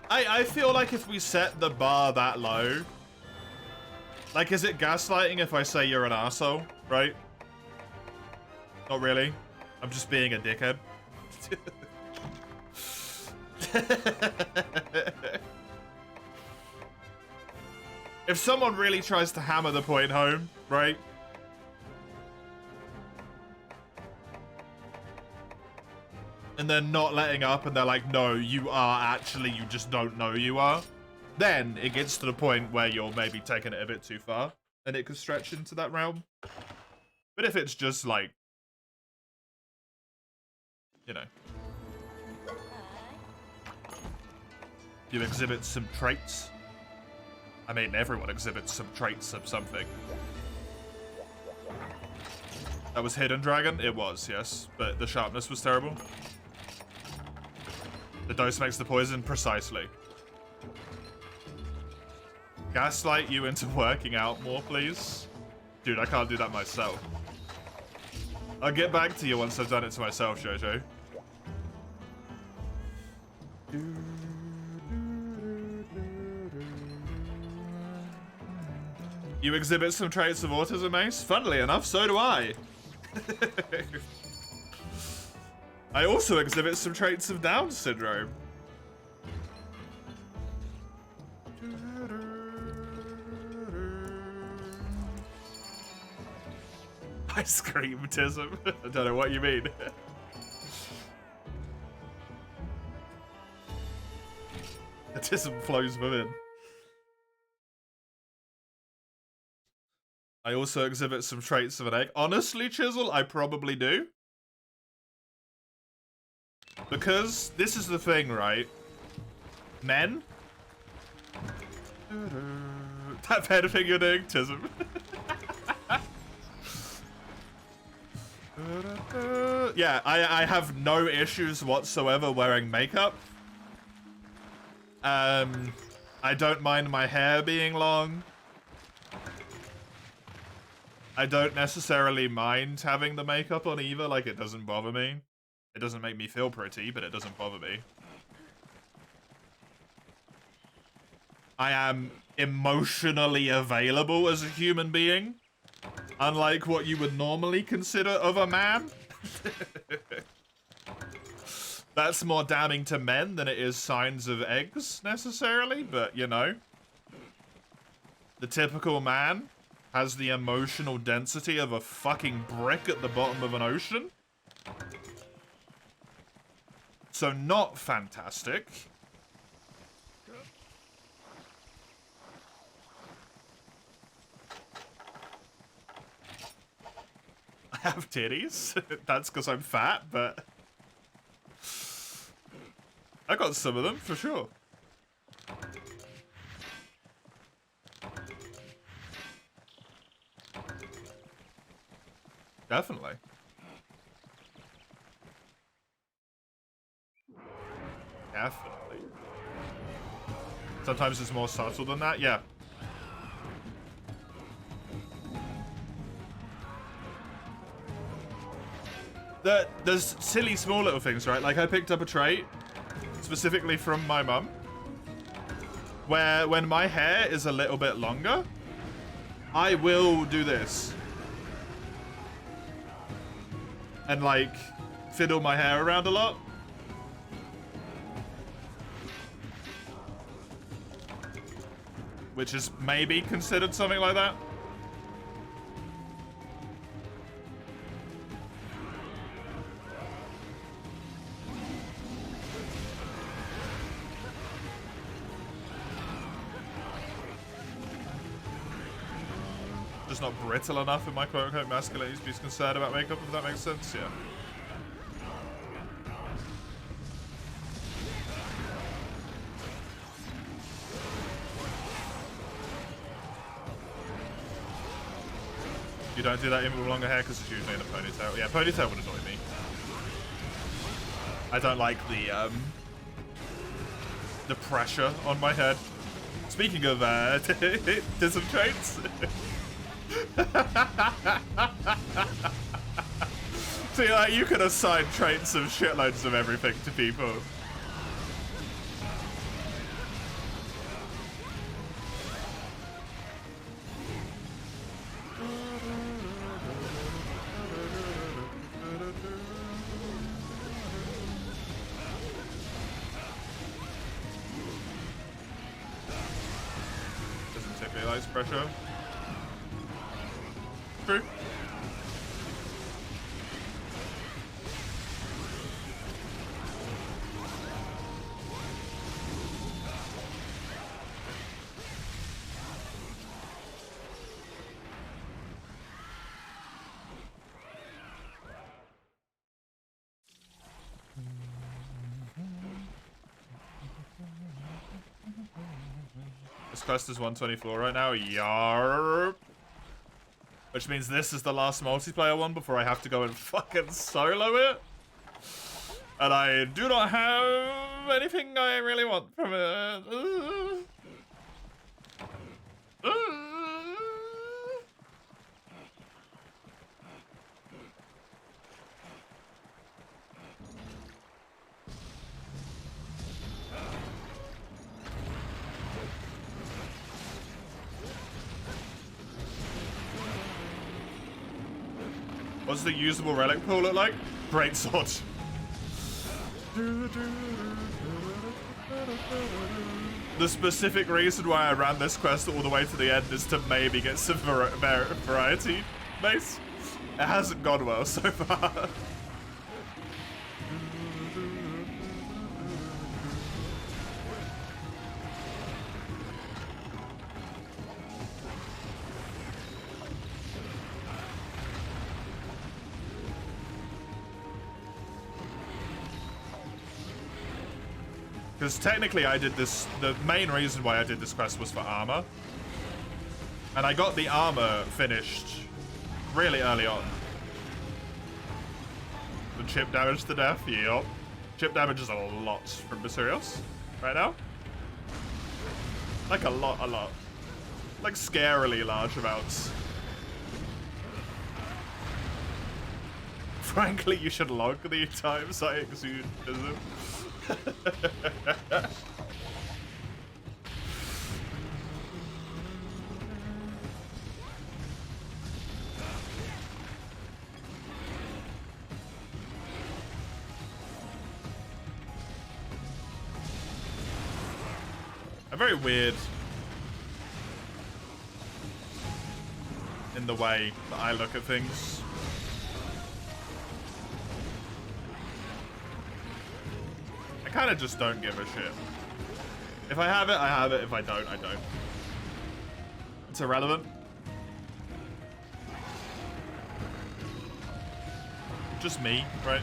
I feel like if we set the bar that low, like, is it gaslighting if I say you're an asshole, right? Not really. I'm just being a dickhead. If someone really tries to hammer the point home, right? And they're not letting up and they're like, no, you are actually, you just don't know you are. Then it gets to the point where you're maybe taking it a bit too far and it could stretch into that realm. But if it's just like, you know, you exhibit some traits. I mean, everyone exhibits some traits of something. That was Hidden Dragon? It was, yes. But the sharpness was terrible. The dose makes the poison, precisely. Gaslight you into working out more, please. Dude, I can't do that myself. I'll get back to you once I've done it to myself, Jojo. You exhibit some traits of autism, Ace? Funnily enough, so do I. I also exhibit some traits of Down syndrome. I scream autism. I don't know what you mean. Autism flows within. I also exhibit some traits of an egg. Honestly, Chisel, I probably do. Because this is the thing, right? Men? That pen thing you're doing, Tism. Yeah, I have no issues whatsoever wearing makeup. I don't mind my hair being long. I don't necessarily mind having the makeup on either, like it doesn't bother me. It doesn't make me feel pretty, but it doesn't bother me. I am emotionally available as a human being, unlike what you would normally consider of a man. That's more damning to men than it is signs of eggs, necessarily, but you know. The typical man has the emotional density of a fucking brick at the bottom of an ocean. So not fantastic. I have titties. That's because I'm fat, but I got some of them for sure. Definitely. Definitely. Sometimes it's more subtle than that, yeah. There's silly small little things, right? Like I picked up a trait, specifically from my mum, where when my hair is a little bit longer, I will do this. And like, fiddle my hair around a lot. Which is maybe considered something like that. Just not brittle enough in my quote-unquote masculinity to be concerned about makeup, if that makes sense, yeah. You don't do that even with longer hair because it's usually in a ponytail. Yeah, ponytail would annoy me. I don't like the pressure on my head. Speaking of some traits. See, like, you can assign traits of shitloads of everything to people. likes pressure. True. This quest is 124 right now. Yarp. Which means this is the last multiplayer one before I have to go and fucking solo it. And I do not have anything I really want from it. What's the usable relic pool look like? Great sword. The specific reason why I ran this quest all the way to the end is to maybe get some variety base. It hasn't gone well so far. Because technically I did this, the main reason why I did this quest was for armor. And I got the armor finished really early on. The chip damage to death, yup. Chip damage is a lot from materials right now. Like a lot. Like scarily large amounts. Frankly, you should log the times I exude ism. I'm very weird in the way that I look at things. I kind of just don't give a shit. If I have it, I have it. If I don't, I don't. It's irrelevant. Just me, right?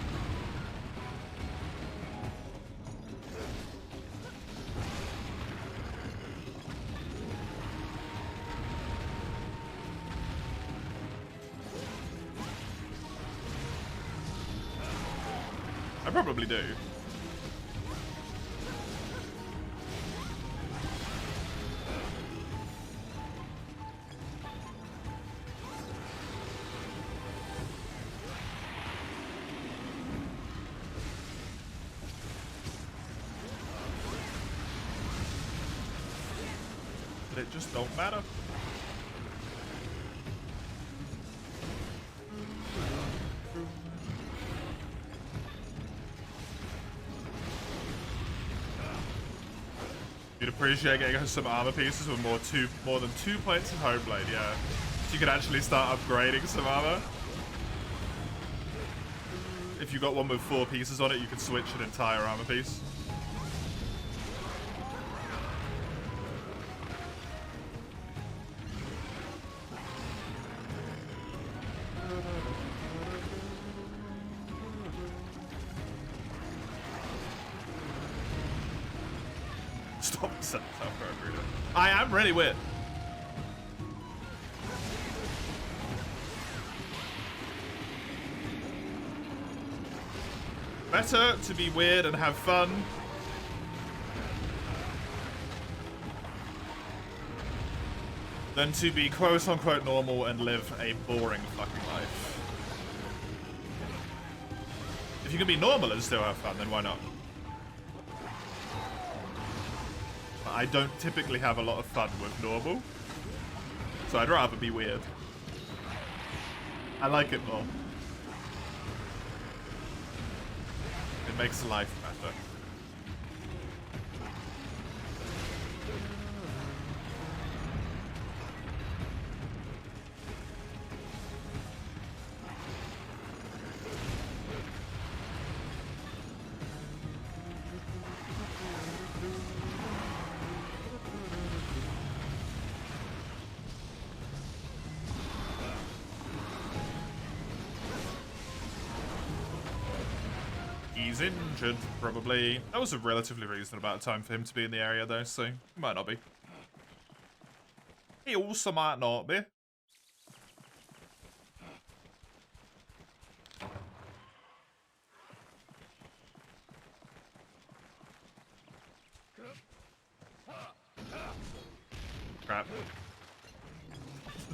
I probably do. But it just don't matter. You'd appreciate getting some armor pieces with more than 2 points of Homeblade, yeah. So you could actually start upgrading some armor. If you got one with 4 pieces on it, you could switch an entire armor piece. Stop setting yourself for every day. I am really weird. Better to be weird and have fun than to be quote-unquote normal and live a boring fucking life. If you can be normal and still have fun, then why not? I don't typically have a lot of fun with normal, so I'd rather be weird. I like it more. It makes life better. He's injured, probably. That was a relatively reasonable amount of time for him to be in the area, though, so he might not be. He also might not be. Crap.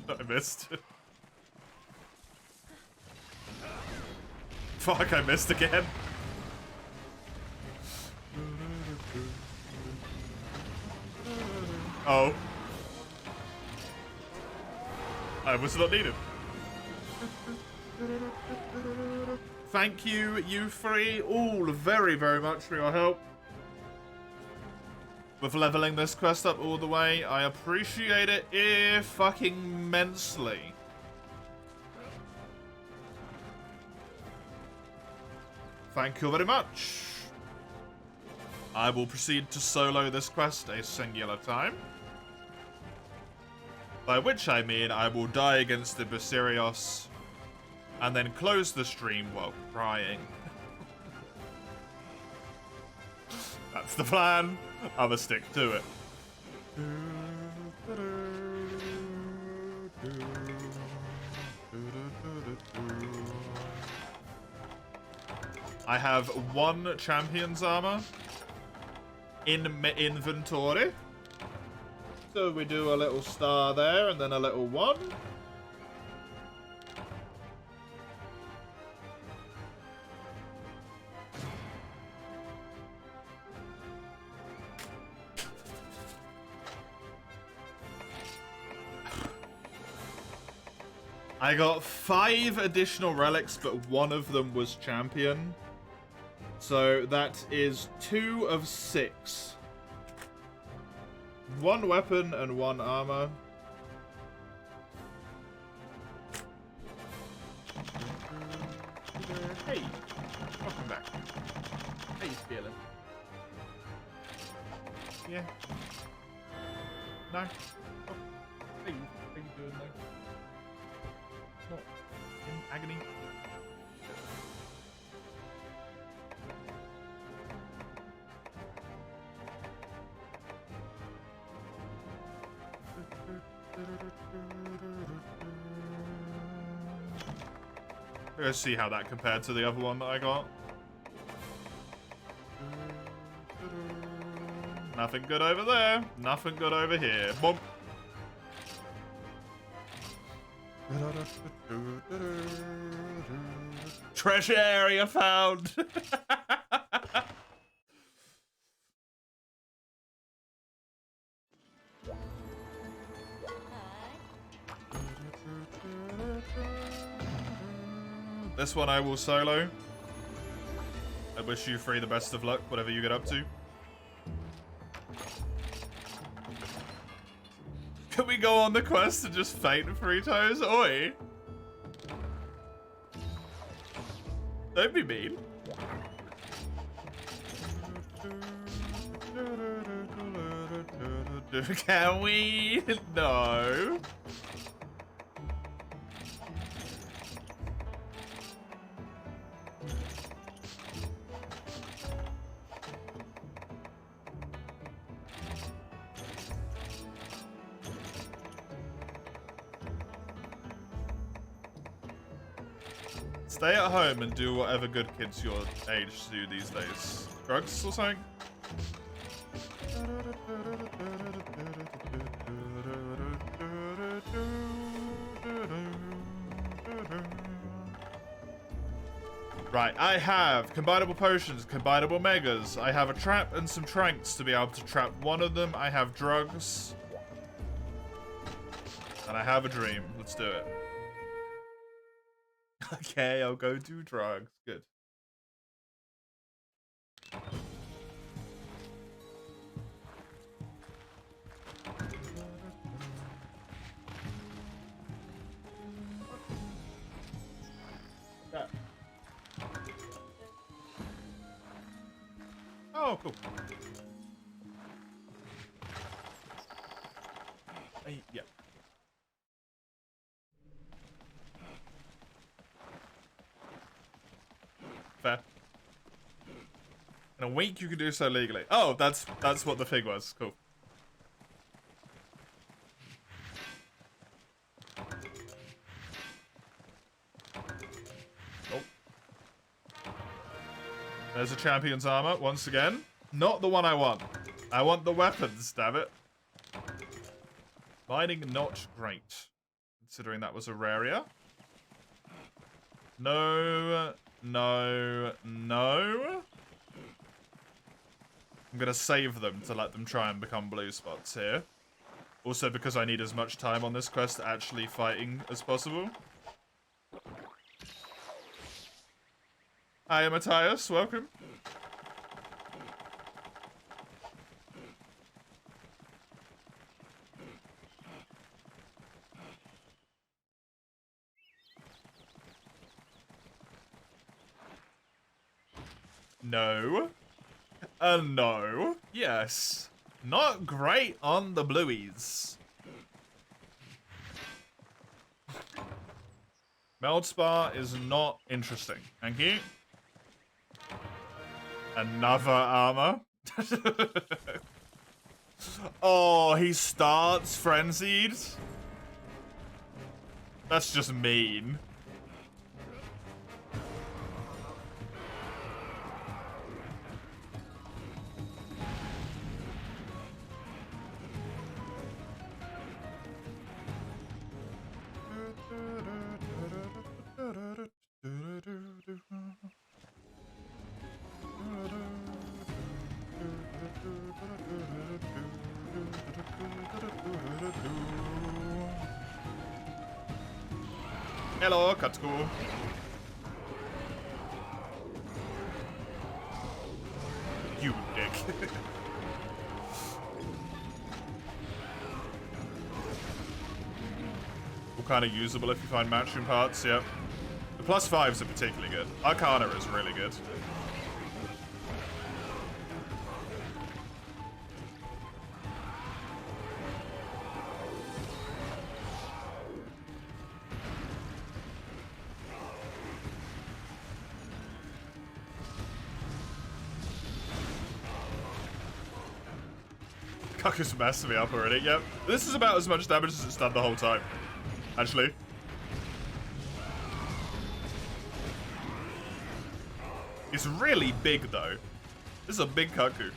I missed. Fuck, I missed again. Oh. I was not needed. Thank you, you three, all very, very much for your help with leveling this quest up all the way. I appreciate it fucking immensely. Thank you very much. I will proceed to solo this quest a singular time. By which I mean I will die against the Basirios and then close the stream while crying. That's the plan. I'ma stick to it. I have 1 champion's armor in my inventory. So we do a little star there and then a little 1. I got 5 additional relics, but 1 of them was champion. So that is 2 of 6. 1 weapon and 1 armor. Hey, welcome back. How you feeling? Yeah. No. Oh. Hey, how you doing though? Not in agony. Let's see how that compared to the other one that I got. Nothing good over there. Nothing good over here. Boom. Treasure area found. This one I will solo. I wish you three the best of luck, whatever you get up to. Can we go on the quest and just faint 3 times? Oi! Don't be mean. Can we? No. Stay at home and do whatever good kids your age do these days. Drugs or something? Right, I have combinable potions, combinable megas. I have a trap and some tranks to be able to trap one of them. I have drugs. And I have a dream. Let's do it. Okay, I'll go do drugs. Good. Yeah. Oh, cool. Yeah. Fair. In a week, you can do so legally. Oh, that's what the thing was. Cool. Oh. There's a champion's armor, once again. Not the one I want. I want the weapons, damn it. Mining not great. Considering that was a raria. No. No. No. I'm going to save them to let them try and become blue spots here. Also because I need as much time on this quest actually fighting as possible. Hi, Matthias. Welcome. No. No. Yes. Not great on the blueies. Meldspar is not interesting. Thank you. Another armor. Oh, he starts frenzied? That's just mean. Hello, Katsuko. You dick. All kind of usable if you find matching parts, yep. The +5s are particularly good. Arcana is really good. Kaku's messing me up already, yep. This is about as much damage as it's done the whole time. Actually. It's really big, though. This is a big Kaku.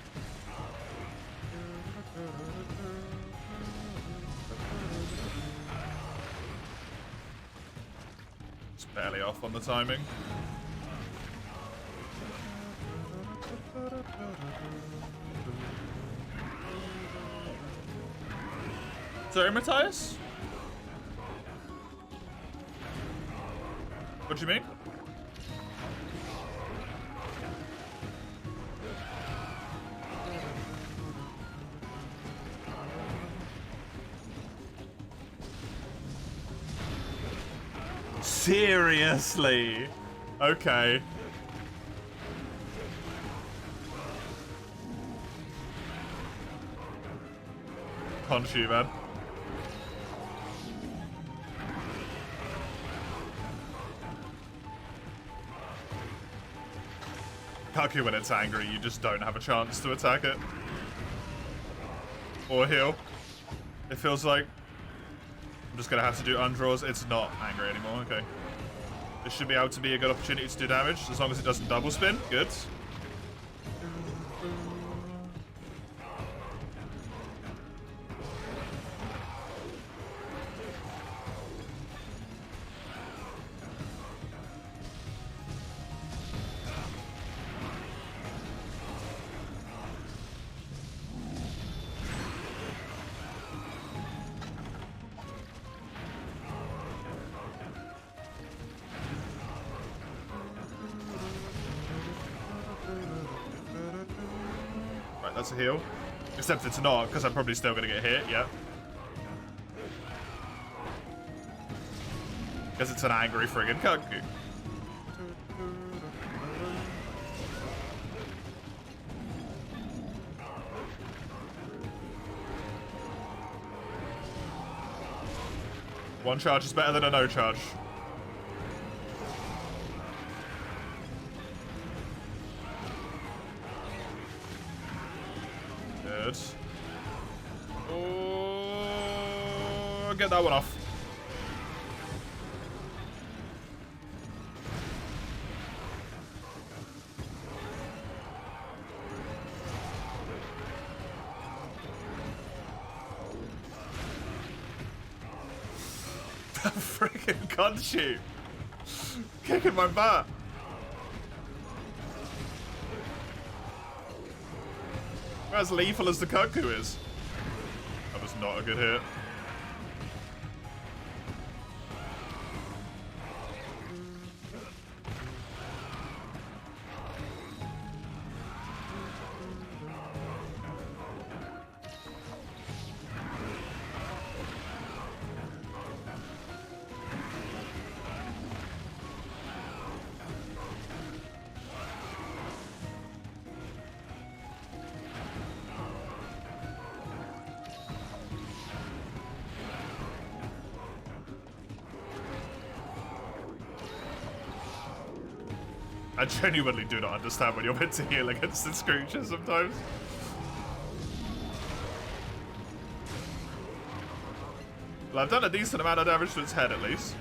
It's barely off on the timing. Sorry, Matthias? What do you mean? Seriously? Okay. Punch you, man. Kaku, when it's angry, you just don't have a chance to attack it. Or heal. It feels like I'm just gonna have to do undraws. It's not angry anymore, okay. This should be able to be a good opportunity to do damage, as long as it doesn't double spin. Good. That's a heal. Except it's not, because I'm probably still going to get hit, yeah. Because it's an angry friggin' Kaku. One charge is better than a no charge. good. Oh, get that one off. Freaking gun shoot. Kicking my butt. We're as lethal as the Cuckoo is. That was not a good hit. I genuinely do not understand when you're meant to heal against this creature sometimes. Well, I've done a decent amount of damage to its head at least.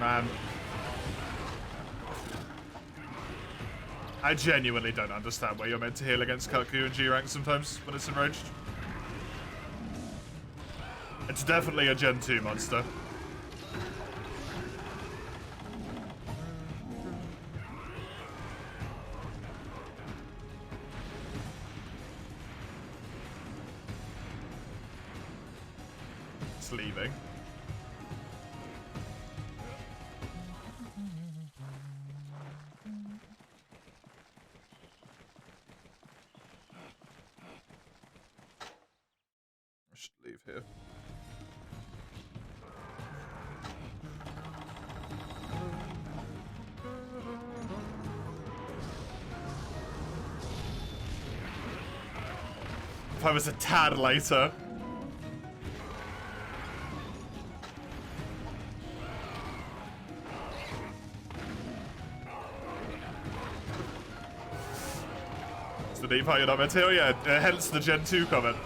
Man. I genuinely don't understand why you're meant to heal against Cuckoo and G-Rank sometimes when it's enraged. It's definitely a Gen 2 monster. It's leaving. Leave here. If I was a tad later. It's the deep height you're not meant to heal, yeah, hence the Gen 2 comment.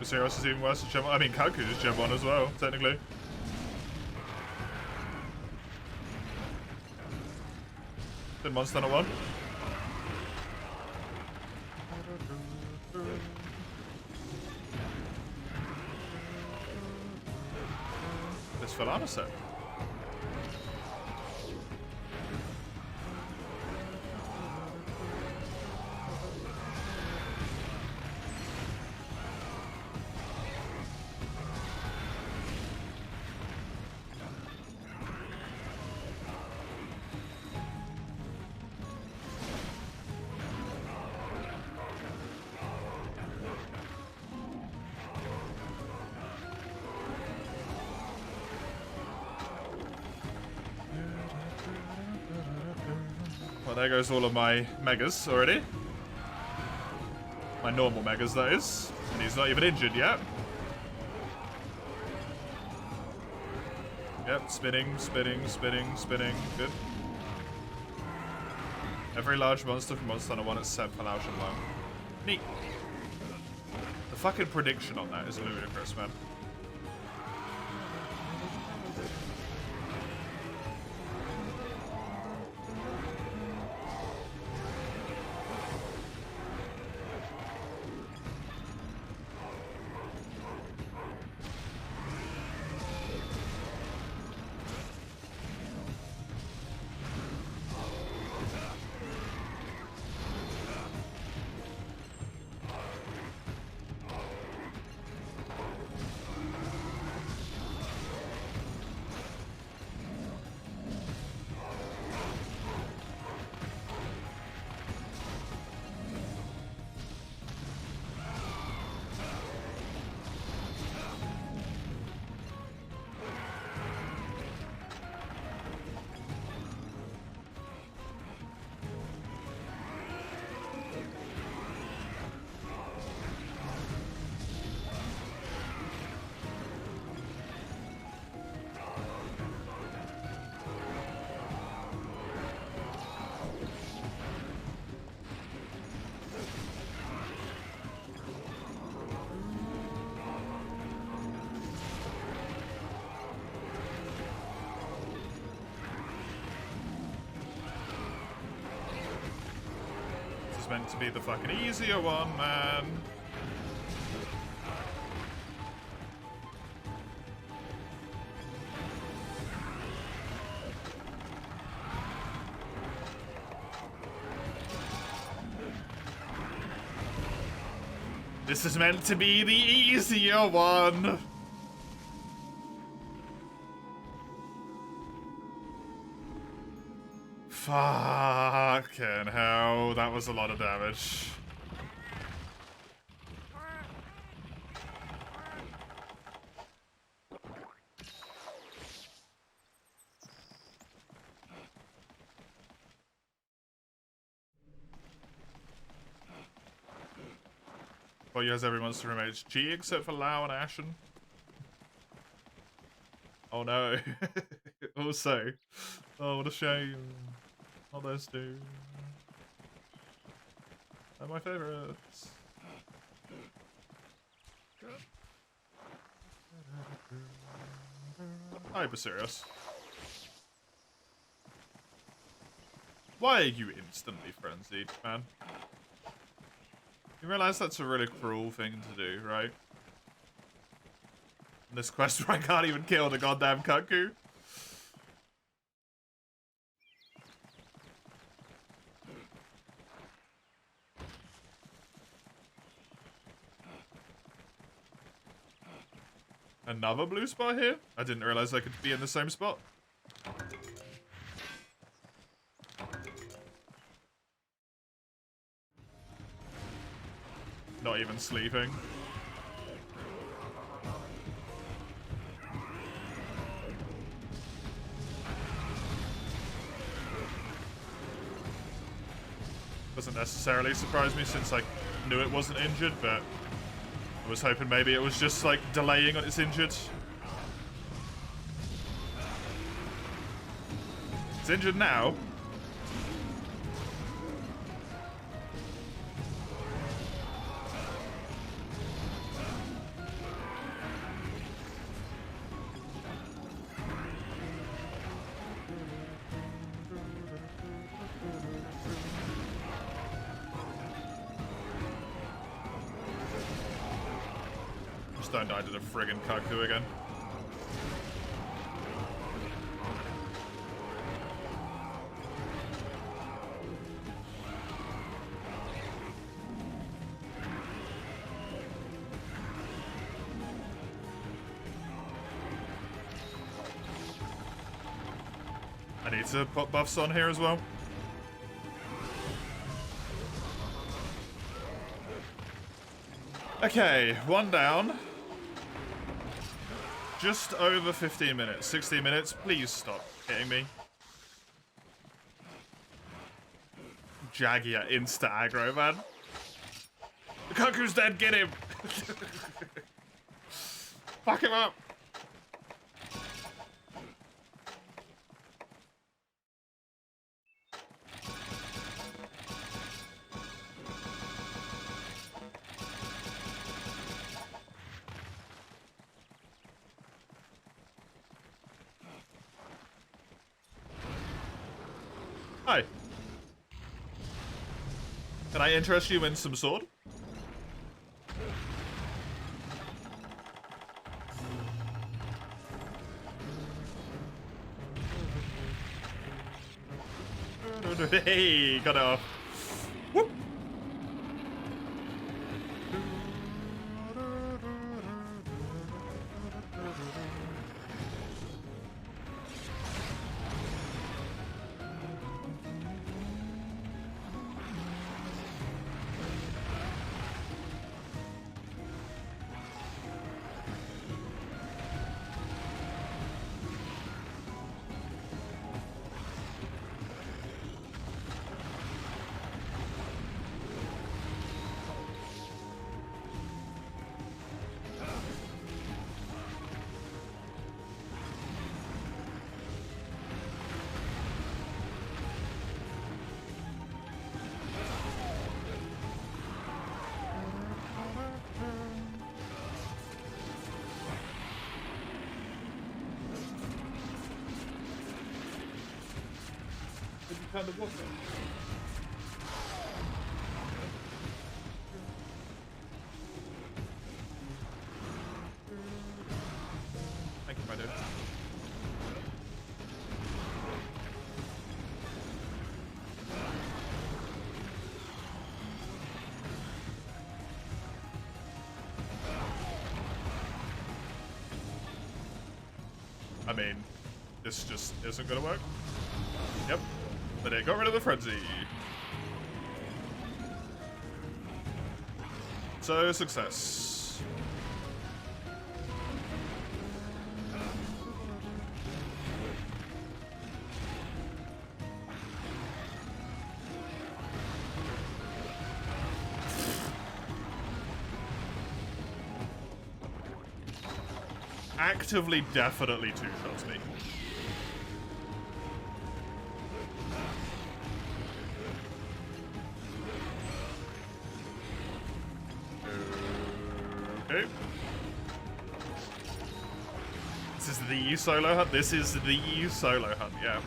Zeros is even worse than Gen 1. I mean, Cuckoo is Gen 1 as well, technically. Did one stun at 1? This full armor set. Well, there goes all of my megas already. My normal megas, that is. And he's not even injured yet. Yep, spinning, spinning, spinning, spinning. Good. Every large monster from Monster Hunter 1 except for Lao Shenlong. Neat. The fucking prediction on that is ludicrous, man. Meant to be the fucking easier one, man. This is meant to be the easier one. Fucking hell, that was a lot of damage. Well, you has every monster from HG except for Lao and Ashen. Oh no. Also. Oh, what a shame. Not those two. They're my favorites. Hyper serious. Why are you instantly frenzied, man? You realize that's a really cruel thing to do, right? In this quest where I can't even kill the goddamn cuckoo. Another blue spot here? I didn't realize I could be in the same spot. Not even sleeping. Doesn't necessarily surprise me since I knew it wasn't injured, but I was hoping maybe it was just like delaying on its injured. It's injured now. Don't die to the friggin' cuckoo again. I need to put buffs on here as well. Okay, one down. Just over 15 minutes. 16 minutes. Please stop hitting me. Jagia insta aggro, man. The Cuckoo's dead, get him! Fuck him up! Hi. Can I interest you in some sword? Hey, got it off. Whoop. Kind of water. Thank you, my dude. I mean, this just isn't gonna work. Yep. But it got rid of the frenzy. So, success. Actively, definitely two-shots me. This is the EU solo hunt? This is the EU solo hunt, yeah.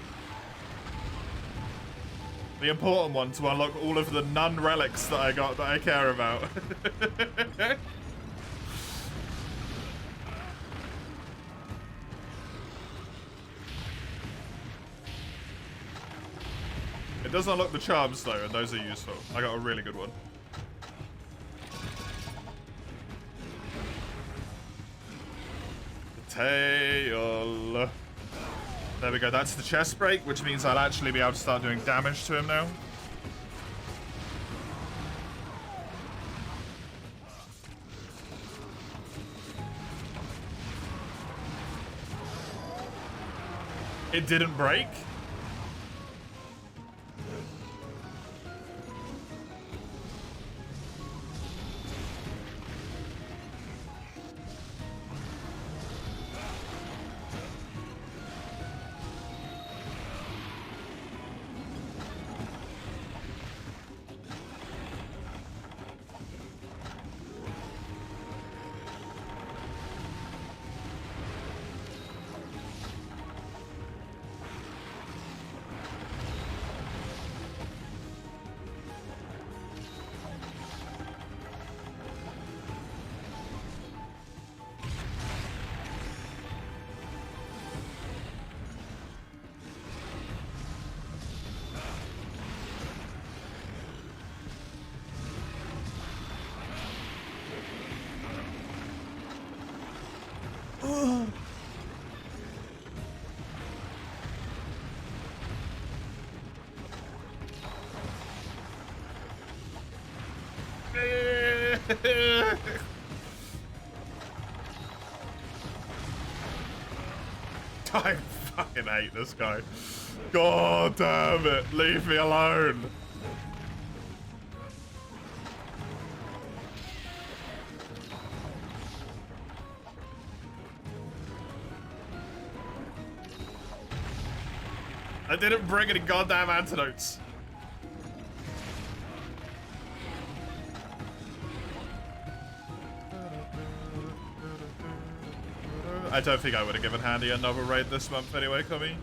The important one to unlock all of the non-relics that I got that I care about. It does unlock the charms though, and those are useful. I got a really good one. Tail. There we go, that's the chest break, which means I'll actually be able to start doing damage to him now. It didn't break? I fucking hate this guy. God damn it. Leave me alone. I didn't bring any goddamn antidotes. I don't think I would have given Handy another raid this month anyway, Cummy.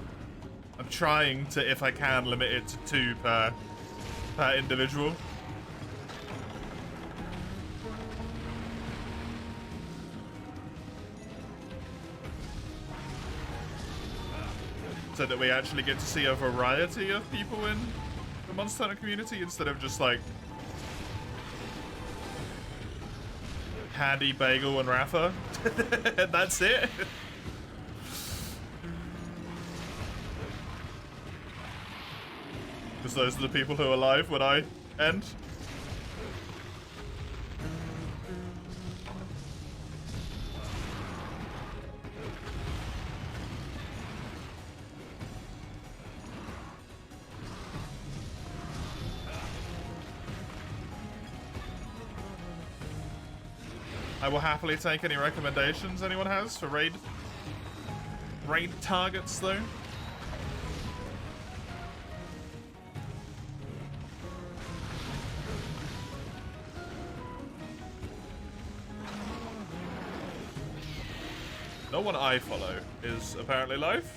I'm trying to, if I can, limit it to 2 per individual. So that we actually get to see a variety of people in the Monster Hunter community instead of just like Handy, Bagel, and Rafa. And that's it. Because those are the people who are alive when I end. I will happily take any recommendations anyone has for raid targets, though. No one I follow is apparently live.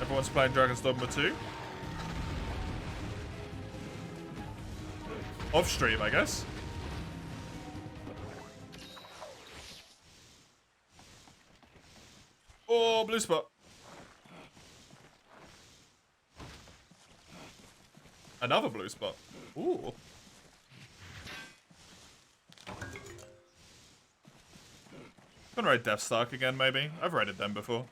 Everyone's playing Dragon's Dogma 2. Off stream, I guess. Oh, blue spot. Another blue spot. Ooh. Gonna raid Deathstark again, maybe. I've raided them before.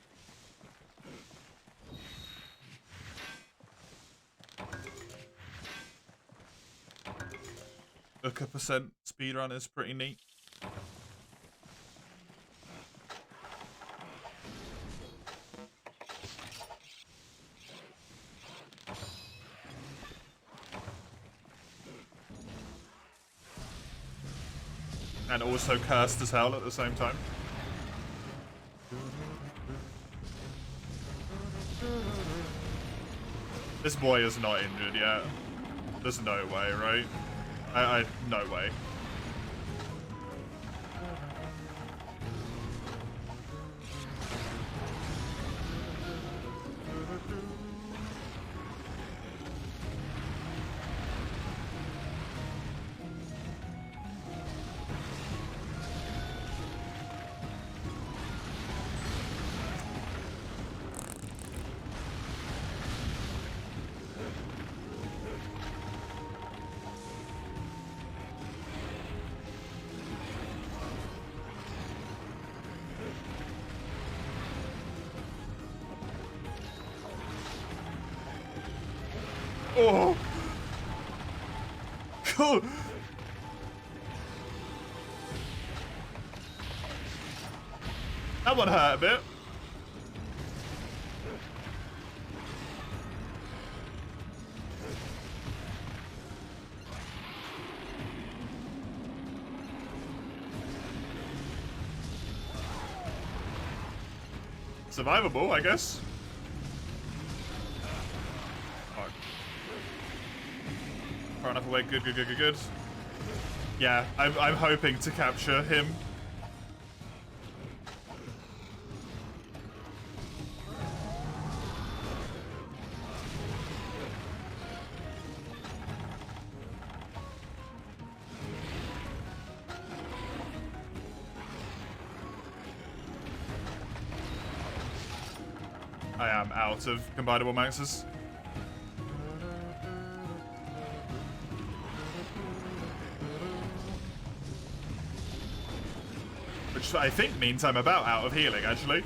Looker percent speedrun is pretty neat. And also cursed as hell at the same time. This boy is not injured yet. There's no way, right? No way. Oh! Cool! That one hurt a bit. Survivable, I guess. Far enough away. Good, good, good, good, good. Yeah, I'm hoping to capture him. I am out of combinable maxes. Which I think means I'm about out of healing, actually.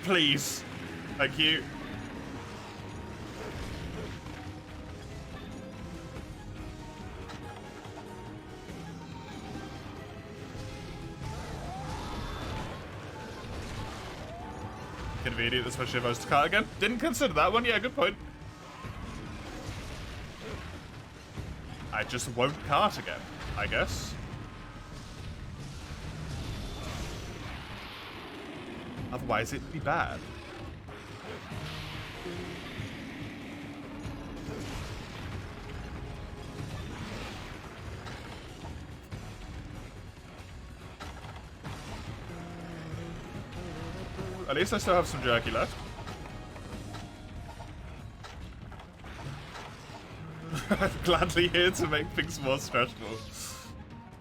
Please. Thank you. Convenient, especially if I was to cut again. Didn't consider that one. Yeah, good point. I just won't cart again, I guess. Otherwise, it'd be bad. At least I still have some jerky left. I'm gladly here to make things more stressful.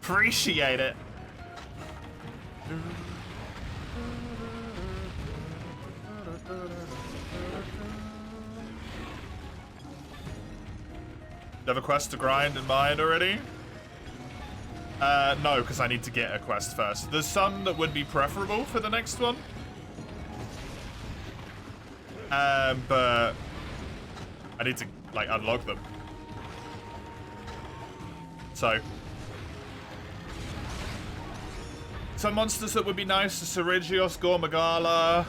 Appreciate it. You have a quest to grind in mind already? No, because I need to get a quest first. There's some that would be preferable for the next one. But I need to, like, unlock them. So. Some monsters that would be nice are Serigios, Gormagala,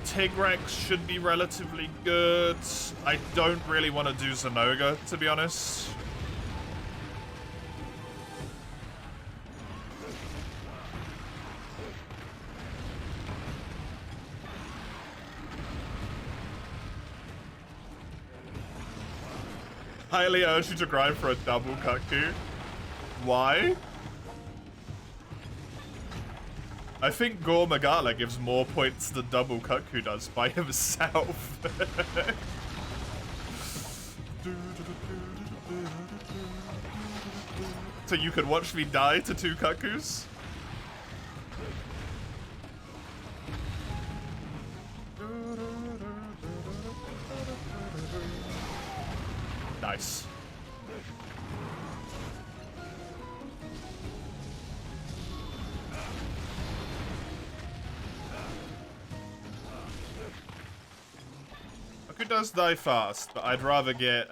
Tigrex should be relatively good. I don't really want to do Zenoga, to be honest. Highly urge you to grind for a double Cuckoo. Why? I think Gormagala gives more points than double Cuckoo does by himself. So you could watch me die to 2 Cuckoos? Nice. Cuckoo does die fast, but I'd rather get,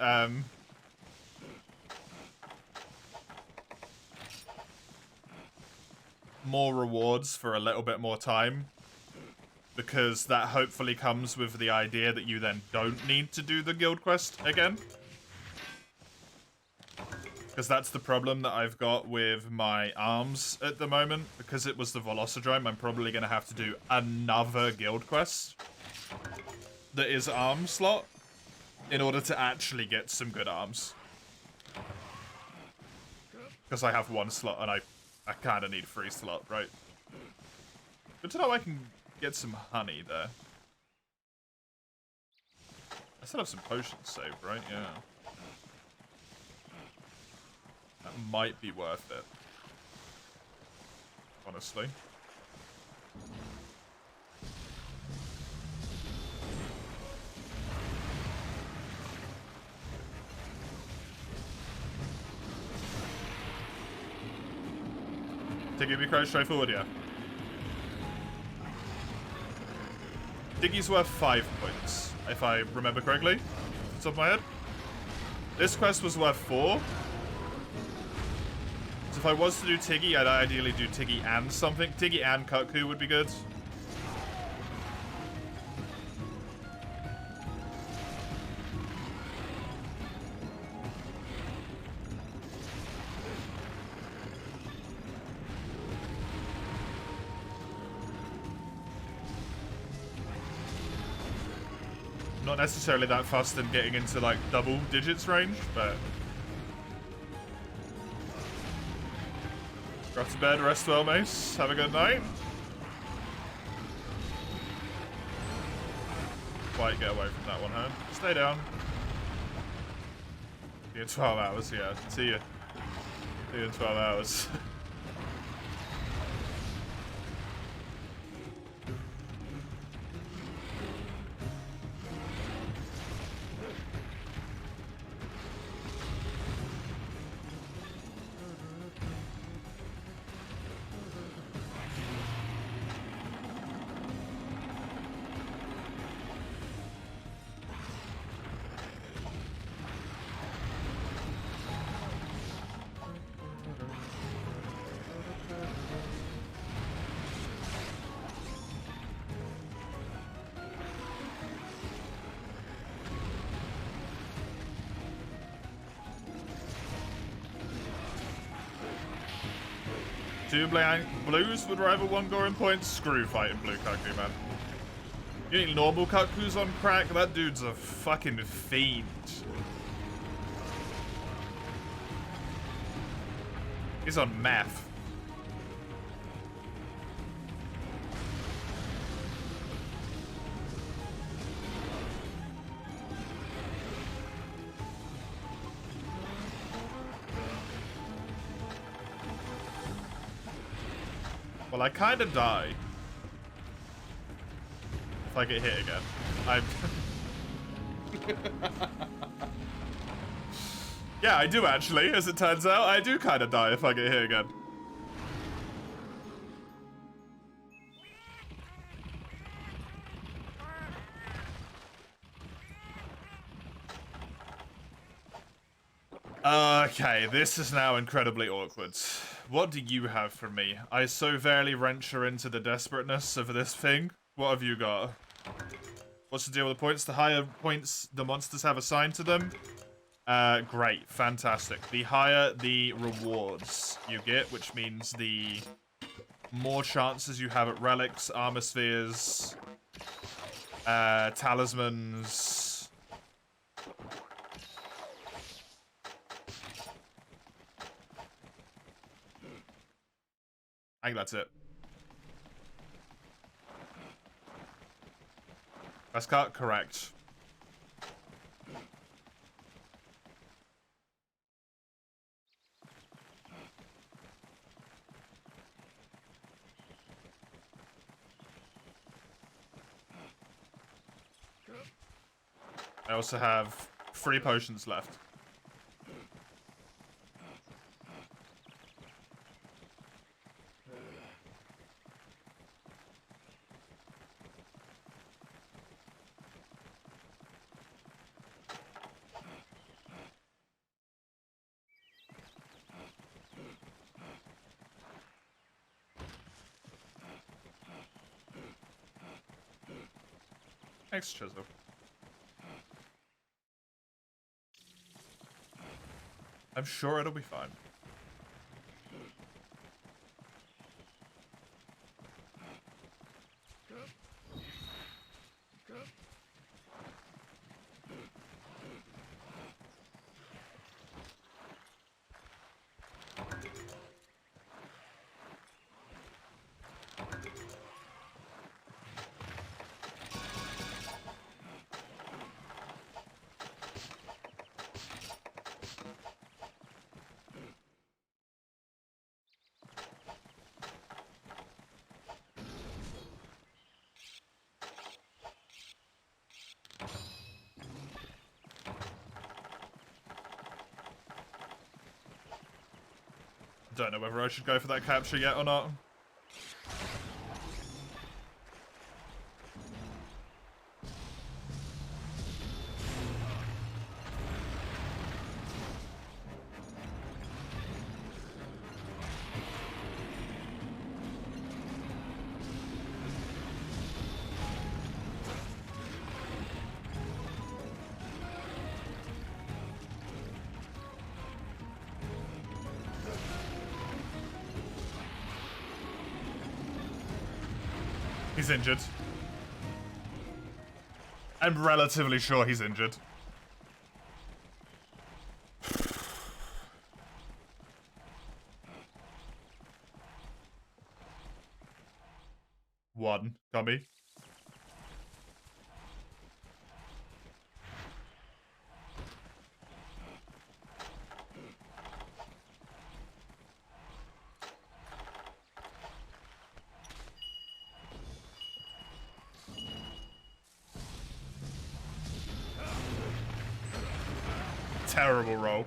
more rewards for a little bit more time. Because that hopefully comes with the idea that you then don't need to do the guild quest again. Because that's the problem that I've got with my arms at the moment. Because it was the Velocidrome, I'm probably going to have to do another guild quest that is arm slot in order to actually get some good arms. Because I have 1 slot and I kind of need 3 slot, right? Good to know I can get some honey there. I still have some potions saved, right? Yeah. That might be worth it. Honestly. Diggy, be quite straightforward, yeah. Diggy's worth 5 points, if I remember correctly, off the top of my head. This quest was worth 4. So if I was to do Tiggy, I'd ideally do Tiggy and something. Tiggy and Cuckoo would be good. Not necessarily that fast in getting into, like, double digits range, but... Go to bed, rest well, Mace. Have a good night. Quite get away from that one, huh? Stay down. See you in 12 hours, yeah. See you. See you in 12 hours. Two blues would rival one Gorin points. Screw fighting blue Kaku, man. You think normal Kaku's on crack? That dude's a fucking fiend. He's on meth. Well, I kind of die. If I get hit again. I'm... Yeah, I do actually, as it turns out. I do kind of die if I get hit again. Okay, this is now incredibly awkward. What do you have for me? I so verily venture into the desperateness of this thing. What have you got? What's the deal with the points? The higher points the monsters have assigned to them. Great. Fantastic. The higher the rewards you get, which means the more chances you have at relics, armor spheres, talismans. I think that's it. Best card? Correct. I also have 3 potions left. Thanks, Chisel. I'm sure it'll be fine. Don't know whether I should go for that capture yet or not. He's injured. I'm relatively sure he's injured. One. Gummy. Terrible roll.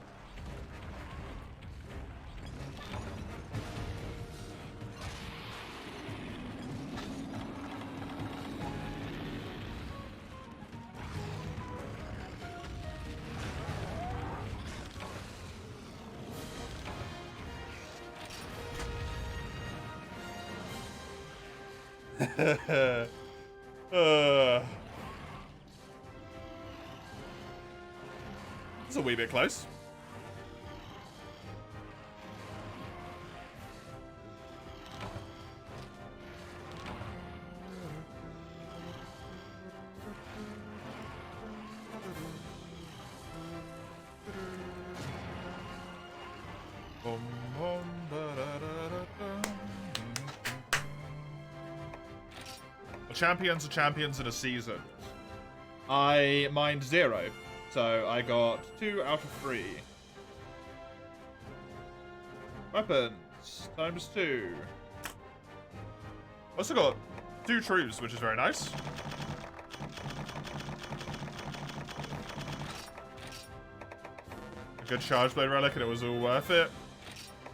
It's a wee bit close. Champions are champions in a season. I mined 0. So I got 2 out of 3. Weapons. ×2. Also got 2 truths, which is very nice. A good charge blade relic, and it was all worth it.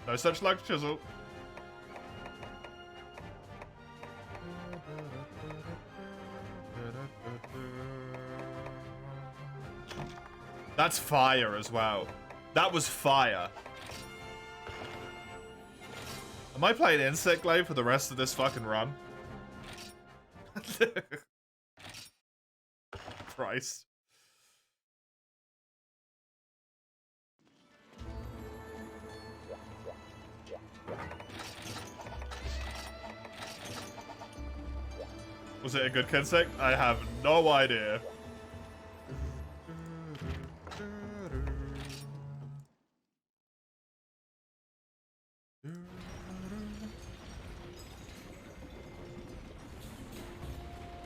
No such luck, chisel. That's fire as well. That was fire. Am I playing Insect Glaive for the rest of this fucking run? Christ. Was it a good insect? I have no idea.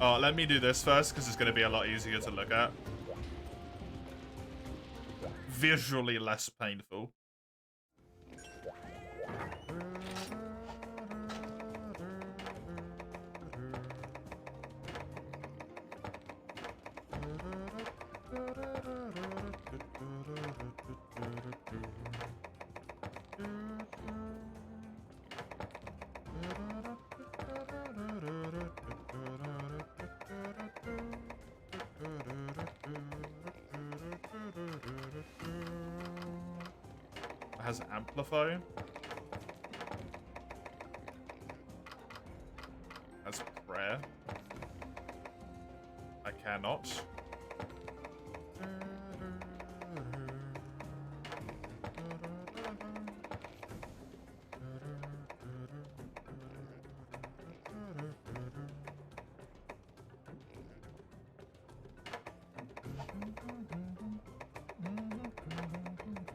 Oh, let me do this first, because it's going to be a lot easier to look at. Visually less painful. Has amplify. Has prayer. I cannot.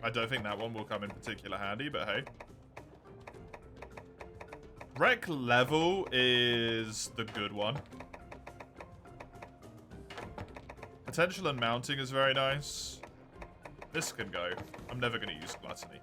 I don't think that one will come in particular handy, but hey. Rec level is the good one. Potential and mounting is very nice. This can go. I'm never going to use gluttony.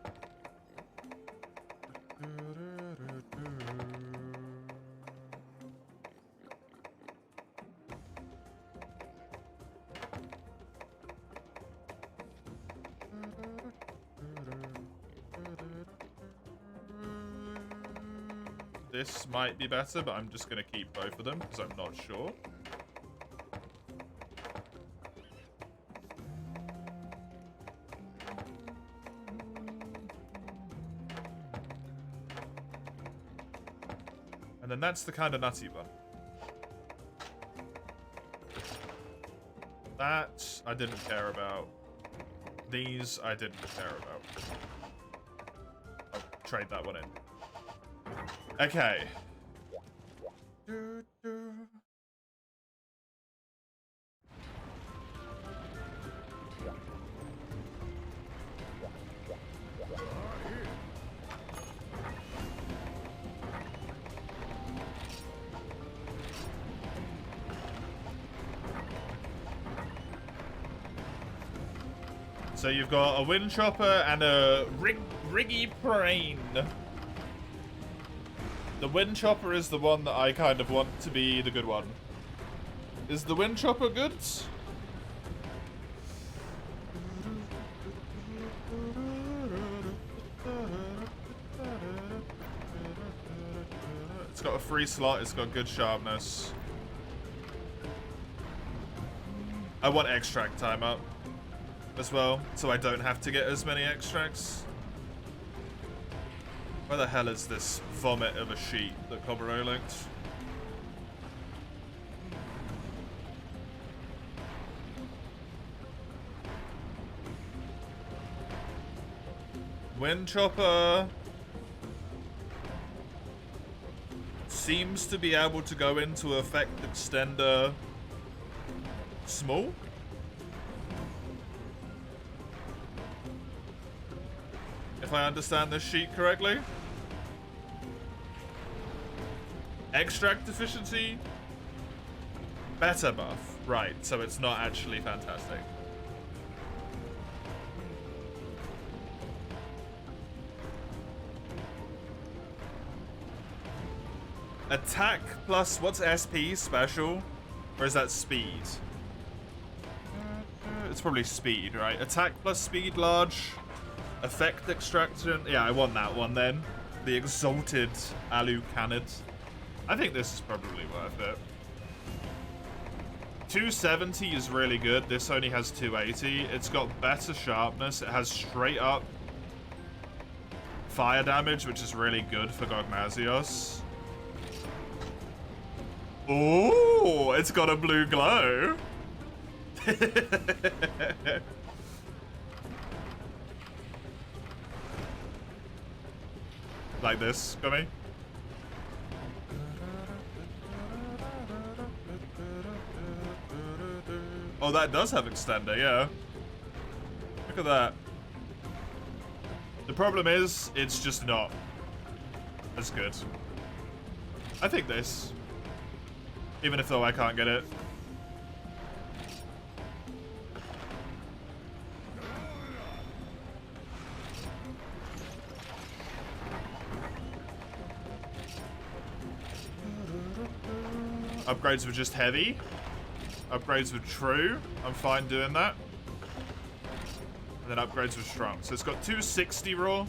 This might be better, but I'm just going to keep both of them because I'm not sure. And then that's the kind of nutty one. That I didn't care about. These I didn't care about. I'll trade that one in. Okay. So you've got a wind chopper and a riggy brain. The wind chopper is the one that I kind of want to be the good one. Is the wind chopper good? It's got a free slot, it's got good sharpness. I want extract time up as well, so I don't have to get as many extracts. Where the hell is this vomit of a sheet that Cobro linked? Wind chopper seems to be able to go into effect extender small. If I understand this sheet correctly. Extract efficiency Better buff. Right, so it's not actually fantastic. Attack plus, what's SP special? Or is that speed? It's probably speed, right? Attack plus speed large. Effect extraction. Yeah, I want that one then. The exalted Alu Canid. I think this is probably worth it. 270 is really good. This only has 280. It's got better sharpness. It has straight up fire damage, which is really good for Gognazios. Oh, it's got a blue glow. Like this, Gummy. Oh, that does have extender, yeah. Look at that. The problem is, it's just not as good. I think this. Even if though I can't get it. Upgrades were just heavy. Upgrades were true. I'm fine doing that. And then upgrades were strong. So it's got 260 raw.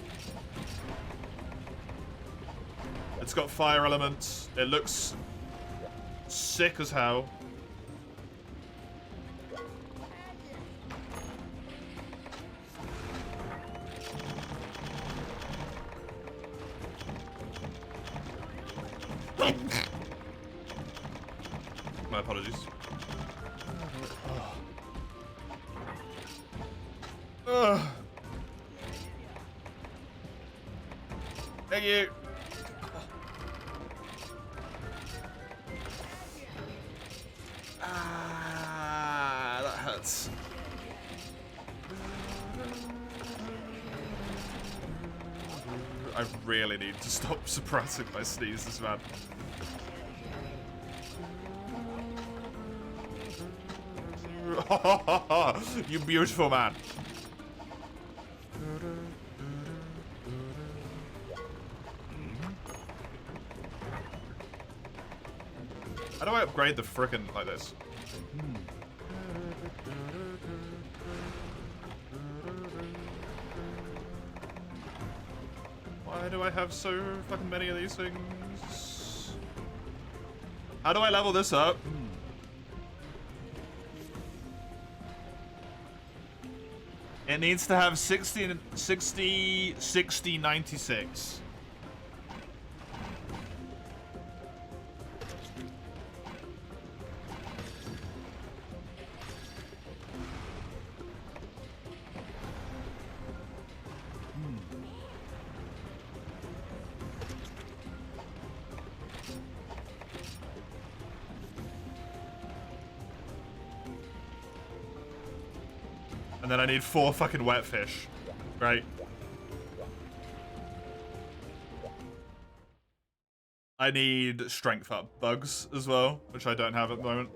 It's got fire elements. It looks sick as hell. My apologies. Thank you. Ah, that hurts. I really need to stop suppressing my sneezes, man. You beautiful man. How do I upgrade the frickin' like this? Why do I have so fucking many of these things? How do I level this up? It needs to have 60, 96. And then I need 4 fucking wet fish. Right. I need strength up bugs as well, which I don't have at the moment.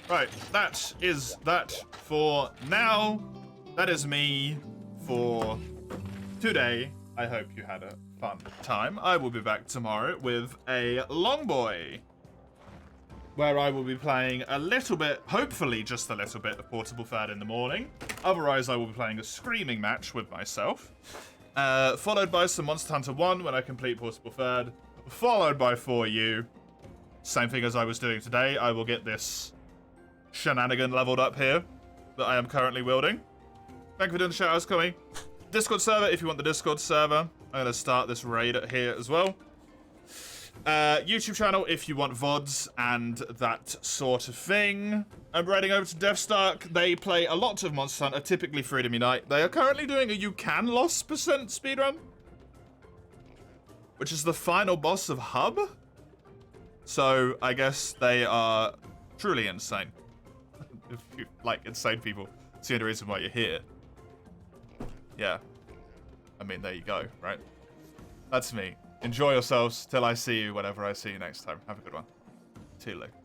Right, that is that for now. That is me for today. I hope you had a fun time. I will be back tomorrow with a long boy, where I will be playing a little bit, hopefully just a little bit, of Portable Third in the morning. Otherwise, I will be playing a screaming match with myself. Followed by some Monster Hunter 1 when I complete Portable Third. Followed by 4U. Same thing as I was doing today. I will get this shenanigan leveled up here that I am currently wielding. Thank you for doing the shout-outs, Comey. Discord server, if you want the Discord server. I'm going to start this raid here as well. YouTube channel if you want VODs and that sort of thing. I'm raiding over to Deathstark. They play a lot of Monster Hunter, typically Freedom Unite. They are currently doing a you can loss percent speedrun, which is the final boss of Hub. So I guess they are truly insane. If you like insane people, it's the only reason why you're here. Yeah. I mean, there you go, right? That's me. Enjoy yourselves till I see you whenever I see you next time. Have a good one. See you later.